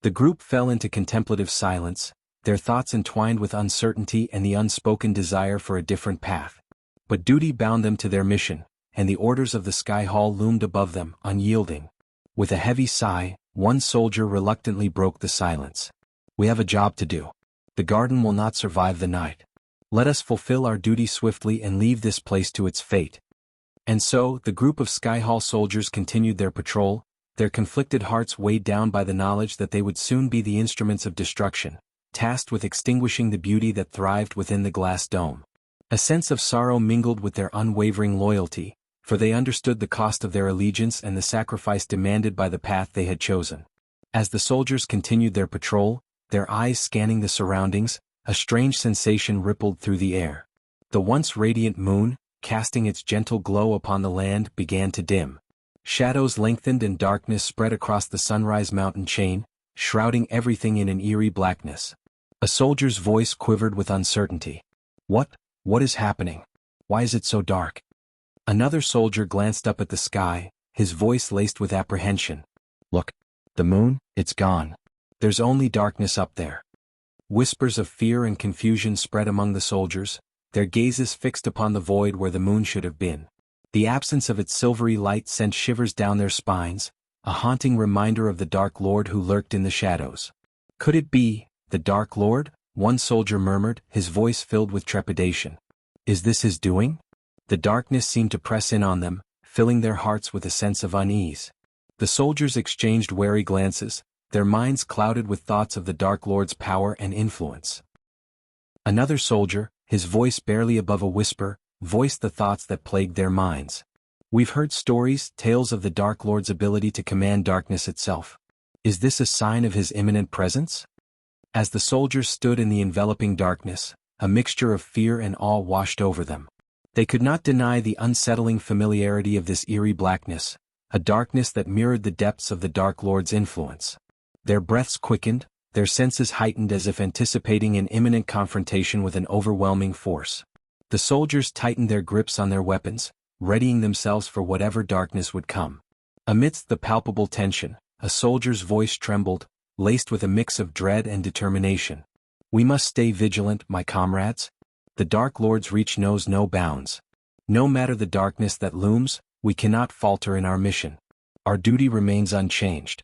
The group fell into contemplative silence, their thoughts entwined with uncertainty and the unspoken desire for a different path. But duty bound them to their mission, and the orders of the Skyhall loomed above them, unyielding. With a heavy sigh, one soldier reluctantly broke the silence. "We have a job to do. The garden will not survive the night. Let us fulfill our duty swiftly and leave this place to its fate." And so, the group of Skyhall soldiers continued their patrol, their conflicted hearts weighed down by the knowledge that they would soon be the instruments of destruction, tasked with extinguishing the beauty that thrived within the glass dome. A sense of sorrow mingled with their unwavering loyalty, for they understood the cost of their allegiance and the sacrifice demanded by the path they had chosen. As the soldiers continued their patrol, their eyes scanning the surroundings, a strange sensation rippled through the air. The once radiant moon, casting its gentle glow upon the land, began to dim. Shadows lengthened and darkness spread across the Sunrise mountain chain, shrouding everything in an eerie blackness. A soldier's voice quivered with uncertainty. What is happening? Why is it so dark?" Another soldier glanced up at the sky, his voice laced with apprehension. "Look, the moon, it's gone. There's only darkness up there." Whispers of fear and confusion spread among the soldiers, their gazes fixed upon the void where the moon should have been. The absence of its silvery light sent shivers down their spines, a haunting reminder of the Dark Lord who lurked in the shadows. "Could it be the Dark Lord?" one soldier murmured, his voice filled with trepidation. "Is this his doing?" The darkness seemed to press in on them, filling their hearts with a sense of unease. The soldiers exchanged wary glances, their minds clouded with thoughts of the Dark Lord's power and influence. Another soldier, his voice barely above a whisper, voiced the thoughts that plagued their minds. We've heard stories, tales of the Dark Lord's ability to command darkness itself. Is this a sign of his imminent presence? As the soldiers stood in the enveloping darkness, a mixture of fear and awe washed over them. They could not deny the unsettling familiarity of this eerie blackness, a darkness that mirrored the depths of the Dark Lord's influence. Their breaths quickened, their senses heightened as if anticipating an imminent confrontation with an overwhelming force. The soldiers tightened their grips on their weapons, readying themselves for whatever darkness would come. Amidst the palpable tension, a soldier's voice trembled, laced with a mix of dread and determination. "We must stay vigilant, my comrades. The Dark Lord's reach knows no bounds. No matter the darkness that looms, we cannot falter in our mission. Our duty remains unchanged."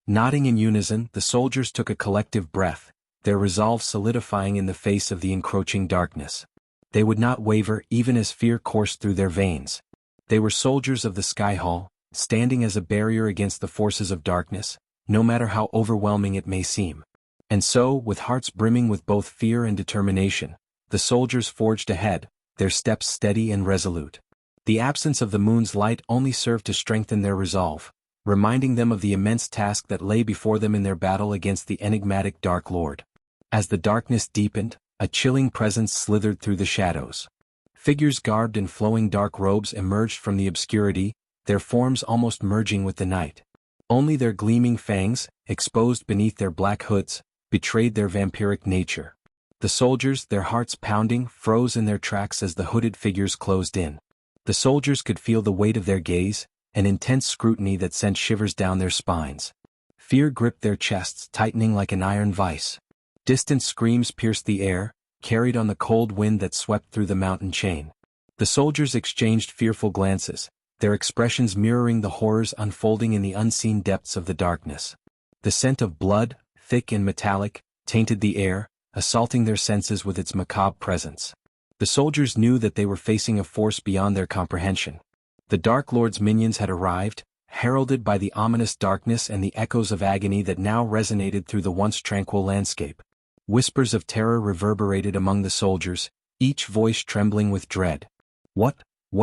Nodding in unison, the soldiers took a collective breath, their resolve solidifying in the face of the encroaching darkness. They would not waver even as fear coursed through their veins. They were soldiers of the Sky Hall, standing as a barrier against the forces of darkness, no matter how overwhelming it may seem. And so, with hearts brimming with both fear and determination, the soldiers forged ahead, their steps steady and resolute. The absence of the moon's light only served to strengthen their resolve, reminding them of the immense task that lay before them in their battle against the enigmatic Dark Lord. As the darkness deepened, a chilling presence slithered through the shadows. Figures garbed in flowing dark robes emerged from the obscurity, their forms almost merging with the night. Only their gleaming fangs, exposed beneath their black hoods, betrayed their vampiric nature. The soldiers, their hearts pounding, froze in their tracks as the hooded figures closed in. The soldiers could feel the weight of their gaze, an intense scrutiny that sent shivers down their spines. Fear gripped their chests, tightening like an iron vice. Distant screams pierced the air, carried on the cold wind that swept through the mountain chain. The soldiers exchanged fearful glances, their expressions mirroring the horrors unfolding in the unseen depths of the darkness. The scent of blood, thick and metallic, tainted the air, assaulting their senses with its macabre presence. The soldiers knew that they were facing a force beyond their comprehension. The Dark Lord's minions had arrived, heralded by the ominous darkness and the echoes of agony that now resonated through the once tranquil landscape. Whispers of terror reverberated among the soldiers, each voice trembling with dread. What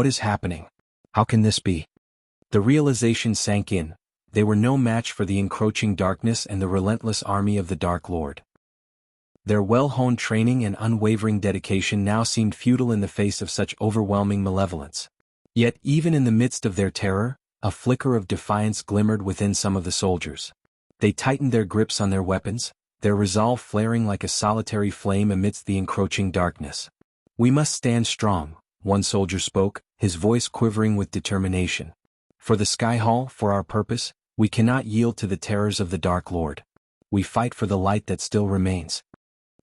is happening? How can this be? The realization sank in. They were no match for the encroaching darkness and the relentless army of the Dark Lord. Their well-honed training and unwavering dedication now seemed futile in the face of such overwhelming malevolence. Yet even in the midst of their terror, a flicker of defiance glimmered within some of the soldiers. They tightened their grips on their weapons, their resolve flaring like a solitary flame amidst the encroaching darkness. "We must stand strong," one soldier spoke, his voice quivering with determination. "For the Sky Hall, for our purpose, we cannot yield to the terrors of the Dark Lord. We fight for the light that still remains."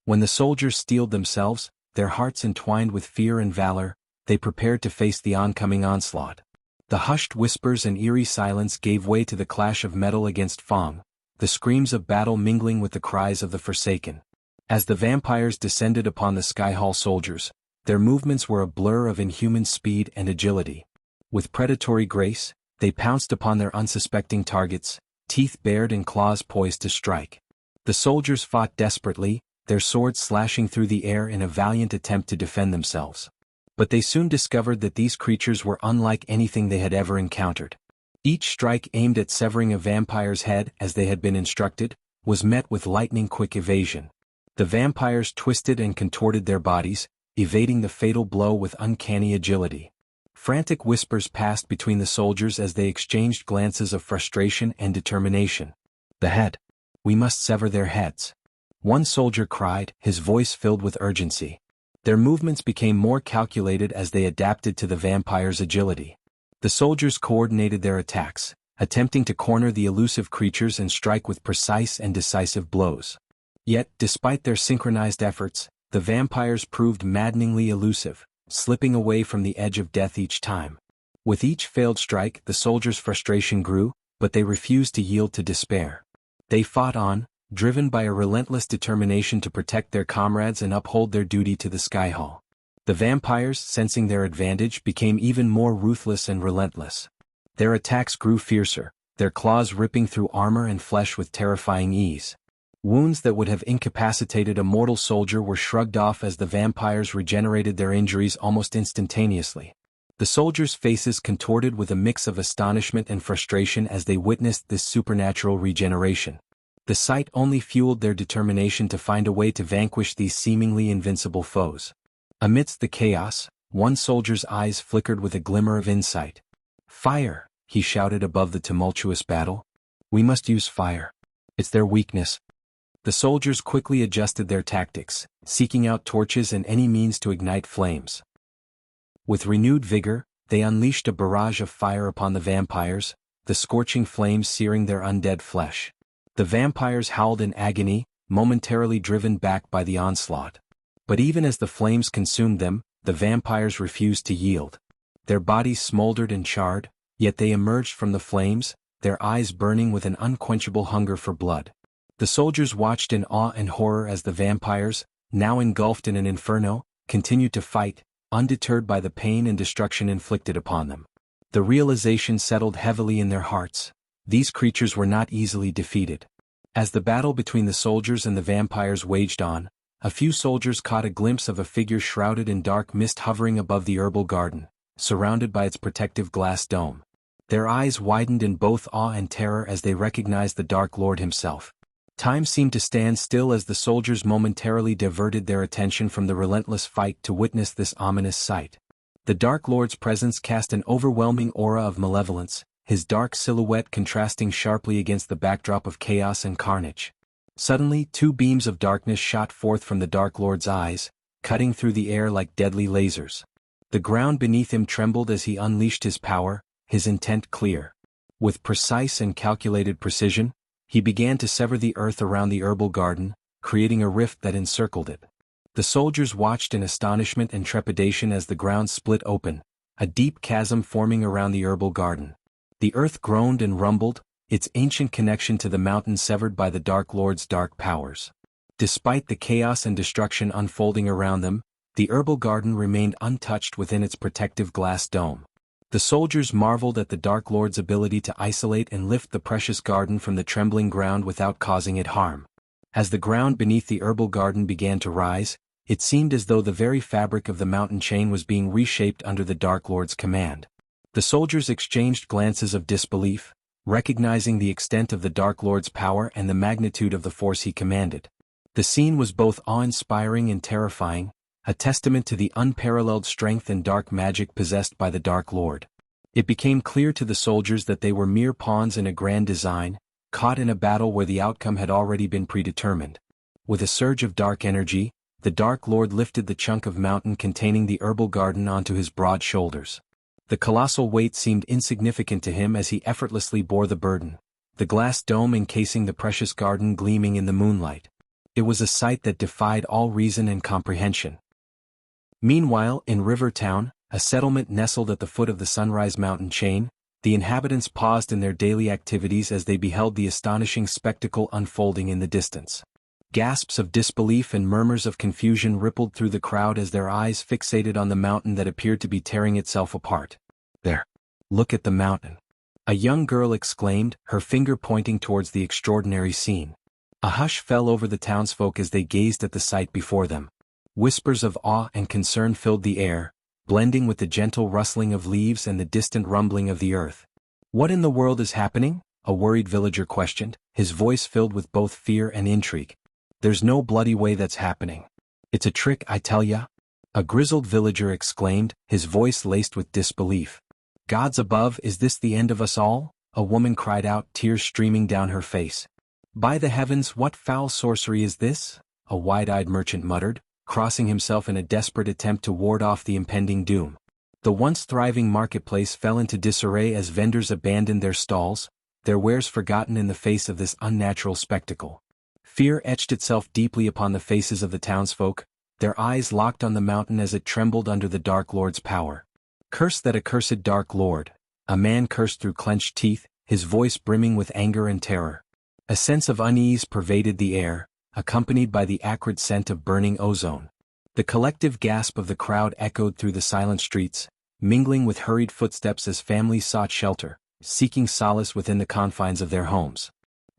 When the soldiers steeled themselves, their hearts entwined with fear and valor, they prepared to face the oncoming onslaught. The hushed whispers and eerie silence gave way to the clash of metal against Fong, the screams of battle mingling with the cries of the Forsaken. As the vampires descended upon the Sky Hall soldiers, their movements were a blur of inhuman speed and agility. With predatory grace, they pounced upon their unsuspecting targets, teeth bared and claws poised to strike. The soldiers fought desperately, their swords slashing through the air in a valiant attempt to defend themselves. But they soon discovered that these creatures were unlike anything they had ever encountered. Each strike aimed at severing a vampire's head as they had been instructed, was met with lightning-quick evasion. The vampires twisted and contorted their bodies, evading the fatal blow with uncanny agility. Frantic whispers passed between the soldiers as they exchanged glances of frustration and determination. "The head. We must sever their heads," one soldier cried, his voice filled with urgency. Their movements became more calculated as they adapted to the vampire's agility. The soldiers coordinated their attacks, attempting to corner the elusive creatures and strike with precise and decisive blows. Yet, despite their synchronized efforts, the vampires proved maddeningly elusive, slipping away from the edge of death each time. With each failed strike, the soldiers' frustration grew, but they refused to yield to despair. They fought on, driven by a relentless determination to protect their comrades and uphold their duty to the Sky Hall. The vampires, sensing their advantage, became even more ruthless and relentless. Their attacks grew fiercer, their claws ripping through armor and flesh with terrifying ease. Wounds that would have incapacitated a mortal soldier were shrugged off as the vampires regenerated their injuries almost instantaneously. The soldiers' faces contorted with a mix of astonishment and frustration as they witnessed this supernatural regeneration. The sight only fueled their determination to find a way to vanquish these seemingly invincible foes. Amidst the chaos, one soldier's eyes flickered with a glimmer of insight. "Fire!" he shouted above the tumultuous battle. "We must use fire. It's their weakness." The soldiers quickly adjusted their tactics, seeking out torches and any means to ignite flames. With renewed vigor, they unleashed a barrage of fire upon the vampires, the scorching flames searing their undead flesh. The vampires howled in agony, momentarily driven back by the onslaught. But even as the flames consumed them, the vampires refused to yield. Their bodies smoldered and charred, yet they emerged from the flames, their eyes burning with an unquenchable hunger for blood. The soldiers watched in awe and horror as the vampires, now engulfed in an inferno, continued to fight, undeterred by the pain and destruction inflicted upon them. The realization settled heavily in their hearts: these creatures were not easily defeated. As the battle between the soldiers and the vampires waged on, a few soldiers caught a glimpse of a figure shrouded in dark mist hovering above the herbal garden, surrounded by its protective glass dome. Their eyes widened in both awe and terror as they recognized the Dark Lord himself. Time seemed to stand still as the soldiers momentarily diverted their attention from the relentless fight to witness this ominous sight. The Dark Lord's presence cast an overwhelming aura of malevolence, his dark silhouette contrasting sharply against the backdrop of chaos and carnage. Suddenly, two beams of darkness shot forth from the Dark Lord's eyes, cutting through the air like deadly lasers. The ground beneath him trembled as he unleashed his power, his intent clear. With precise and calculated precision, he began to sever the earth around the herbal garden, creating a rift that encircled it. The soldiers watched in astonishment and trepidation as the ground split open, a deep chasm forming around the herbal garden. The earth groaned and rumbled, its ancient connection to the mountain severed by the Dark Lord's dark powers. Despite the chaos and destruction unfolding around them, the herbal garden remained untouched within its protective glass dome. The soldiers marveled at the Dark Lord's ability to isolate and lift the precious garden from the trembling ground without causing it harm. As the ground beneath the herbal garden began to rise, it seemed as though the very fabric of the mountain chain was being reshaped under the Dark Lord's command. The soldiers exchanged glances of disbelief, recognizing the extent of the Dark Lord's power and the magnitude of the force he commanded. The scene was both awe-inspiring and terrifying, a testament to the unparalleled strength and dark magic possessed by the Dark Lord. It became clear to the soldiers that they were mere pawns in a grand design, caught in a battle where the outcome had already been predetermined. With a surge of dark energy, the Dark Lord lifted the chunk of mountain containing the herbal garden onto his broad shoulders. The colossal weight seemed insignificant to him as he effortlessly bore the burden, the glass dome encasing the precious garden gleaming in the moonlight. It was a sight that defied all reason and comprehension. Meanwhile, in River Town, a settlement nestled at the foot of the Sunrise Mountain chain, the inhabitants paused in their daily activities as they beheld the astonishing spectacle unfolding in the distance. Gasps of disbelief and murmurs of confusion rippled through the crowd as their eyes fixated on the mountain that appeared to be tearing itself apart. "There! Look at the mountain!" a young girl exclaimed, her finger pointing towards the extraordinary scene. A hush fell over the townsfolk as they gazed at the sight before them. Whispers of awe and concern filled the air, blending with the gentle rustling of leaves and the distant rumbling of the earth. "What in the world is happening?" a worried villager questioned, his voice filled with both fear and intrigue. "There's no bloody way that's happening. It's a trick, I tell ya," a grizzled villager exclaimed, his voice laced with disbelief. "Gods above, is this the end of us all?" a woman cried out, tears streaming down her face. "By the heavens, what foul sorcery is this?" a wide-eyed merchant muttered, crossing himself in a desperate attempt to ward off the impending doom. The once thriving marketplace fell into disarray as vendors abandoned their stalls, their wares forgotten in the face of this unnatural spectacle. Fear etched itself deeply upon the faces of the townsfolk, their eyes locked on the mountain as it trembled under the Dark Lord's power. "Curse that accursed Dark Lord," a man cursed through clenched teeth, his voice brimming with anger and terror. A sense of unease pervaded the air, accompanied by the acrid scent of burning ozone. The collective gasp of the crowd echoed through the silent streets, mingling with hurried footsteps as families sought shelter, seeking solace within the confines of their homes.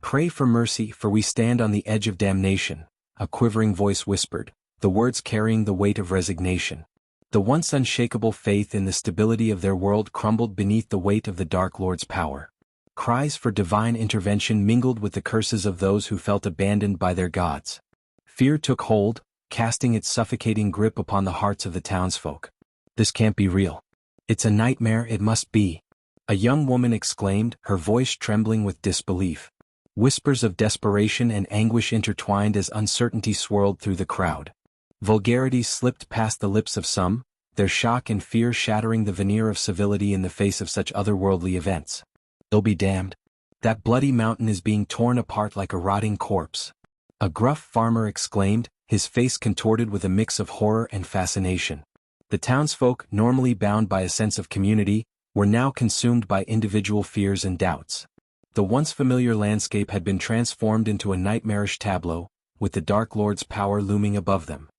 "Pray for mercy, for we stand on the edge of damnation," a quivering voice whispered, the words carrying the weight of resignation. The once unshakable faith in the stability of their world crumbled beneath the weight of the Dark Lord's power. Cries for divine intervention mingled with the curses of those who felt abandoned by their gods. Fear took hold, casting its suffocating grip upon the hearts of the townsfolk. "This can't be real. It's a nightmare, it must be," a young woman exclaimed, her voice trembling with disbelief. Whispers of desperation and anguish intertwined as uncertainty swirled through the crowd. Vulgarities slipped past the lips of some, their shock and fear shattering the veneer of civility in the face of such otherworldly events. "They'll be damned. That bloody mountain is being torn apart like a rotting corpse," a gruff farmer exclaimed, his face contorted with a mix of horror and fascination. The townsfolk, normally bound by a sense of community, were now consumed by individual fears and doubts. The once familiar landscape had been transformed into a nightmarish tableau, with the Dark Lord's power looming above them.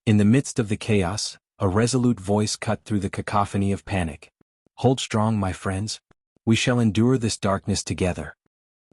In the midst of the chaos, a resolute voice cut through the cacophony of panic. "Hold strong, my friends. We shall endure this darkness together."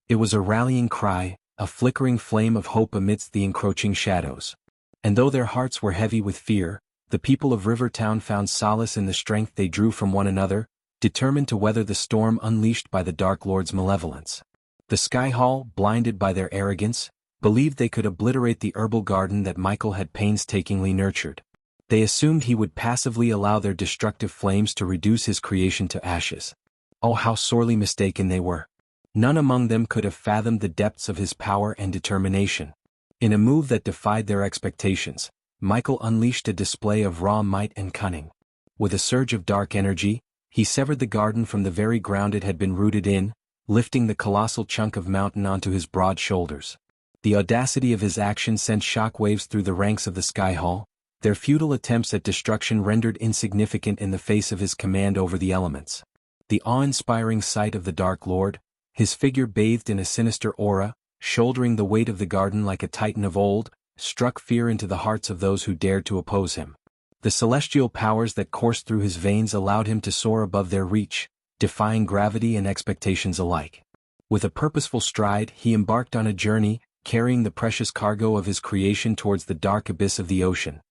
It was a rallying cry, a flickering flame of hope amidst the encroaching shadows. And though their hearts were heavy with fear, the people of Rivertown found solace in the strength they drew from one another, determined to weather the storm unleashed by the Dark Lord's malevolence. The Sky Hall, blinded by their arrogance, believed they could obliterate the herbal garden that Michael had painstakingly nurtured. They assumed he would passively allow their destructive flames to reduce his creation to ashes. Oh, how sorely mistaken they were. None among them could have fathomed the depths of his power and determination. In a move that defied their expectations, Michael unleashed a display of raw might and cunning. With a surge of dark energy, he severed the garden from the very ground it had been rooted in, lifting the colossal chunk of mountain onto his broad shoulders. The audacity of his action sent shockwaves through the ranks of the Sky Hall, their futile attempts at destruction rendered insignificant in the face of his command over the elements. The awe-inspiring sight of the Dark Lord, his figure bathed in a sinister aura, shouldering the weight of the garden like a titan of old, struck fear into the hearts of those who dared to oppose him. The celestial powers that coursed through his veins allowed him to soar above their reach, defying gravity and expectations alike. With a purposeful stride, he embarked on a journey, carrying the precious cargo of his creation towards the dark abyss of the ocean.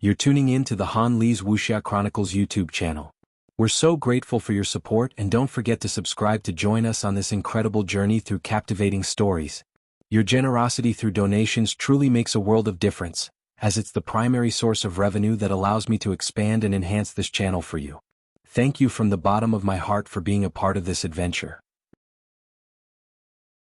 You're tuning in to the Han Lee's Wuxia Chronicles YouTube channel. We're so grateful for your support, and don't forget to subscribe to join us on this incredible journey through captivating stories. Your generosity through donations truly makes a world of difference, as it's the primary source of revenue that allows me to expand and enhance this channel for you. Thank you from the bottom of my heart for being a part of this adventure.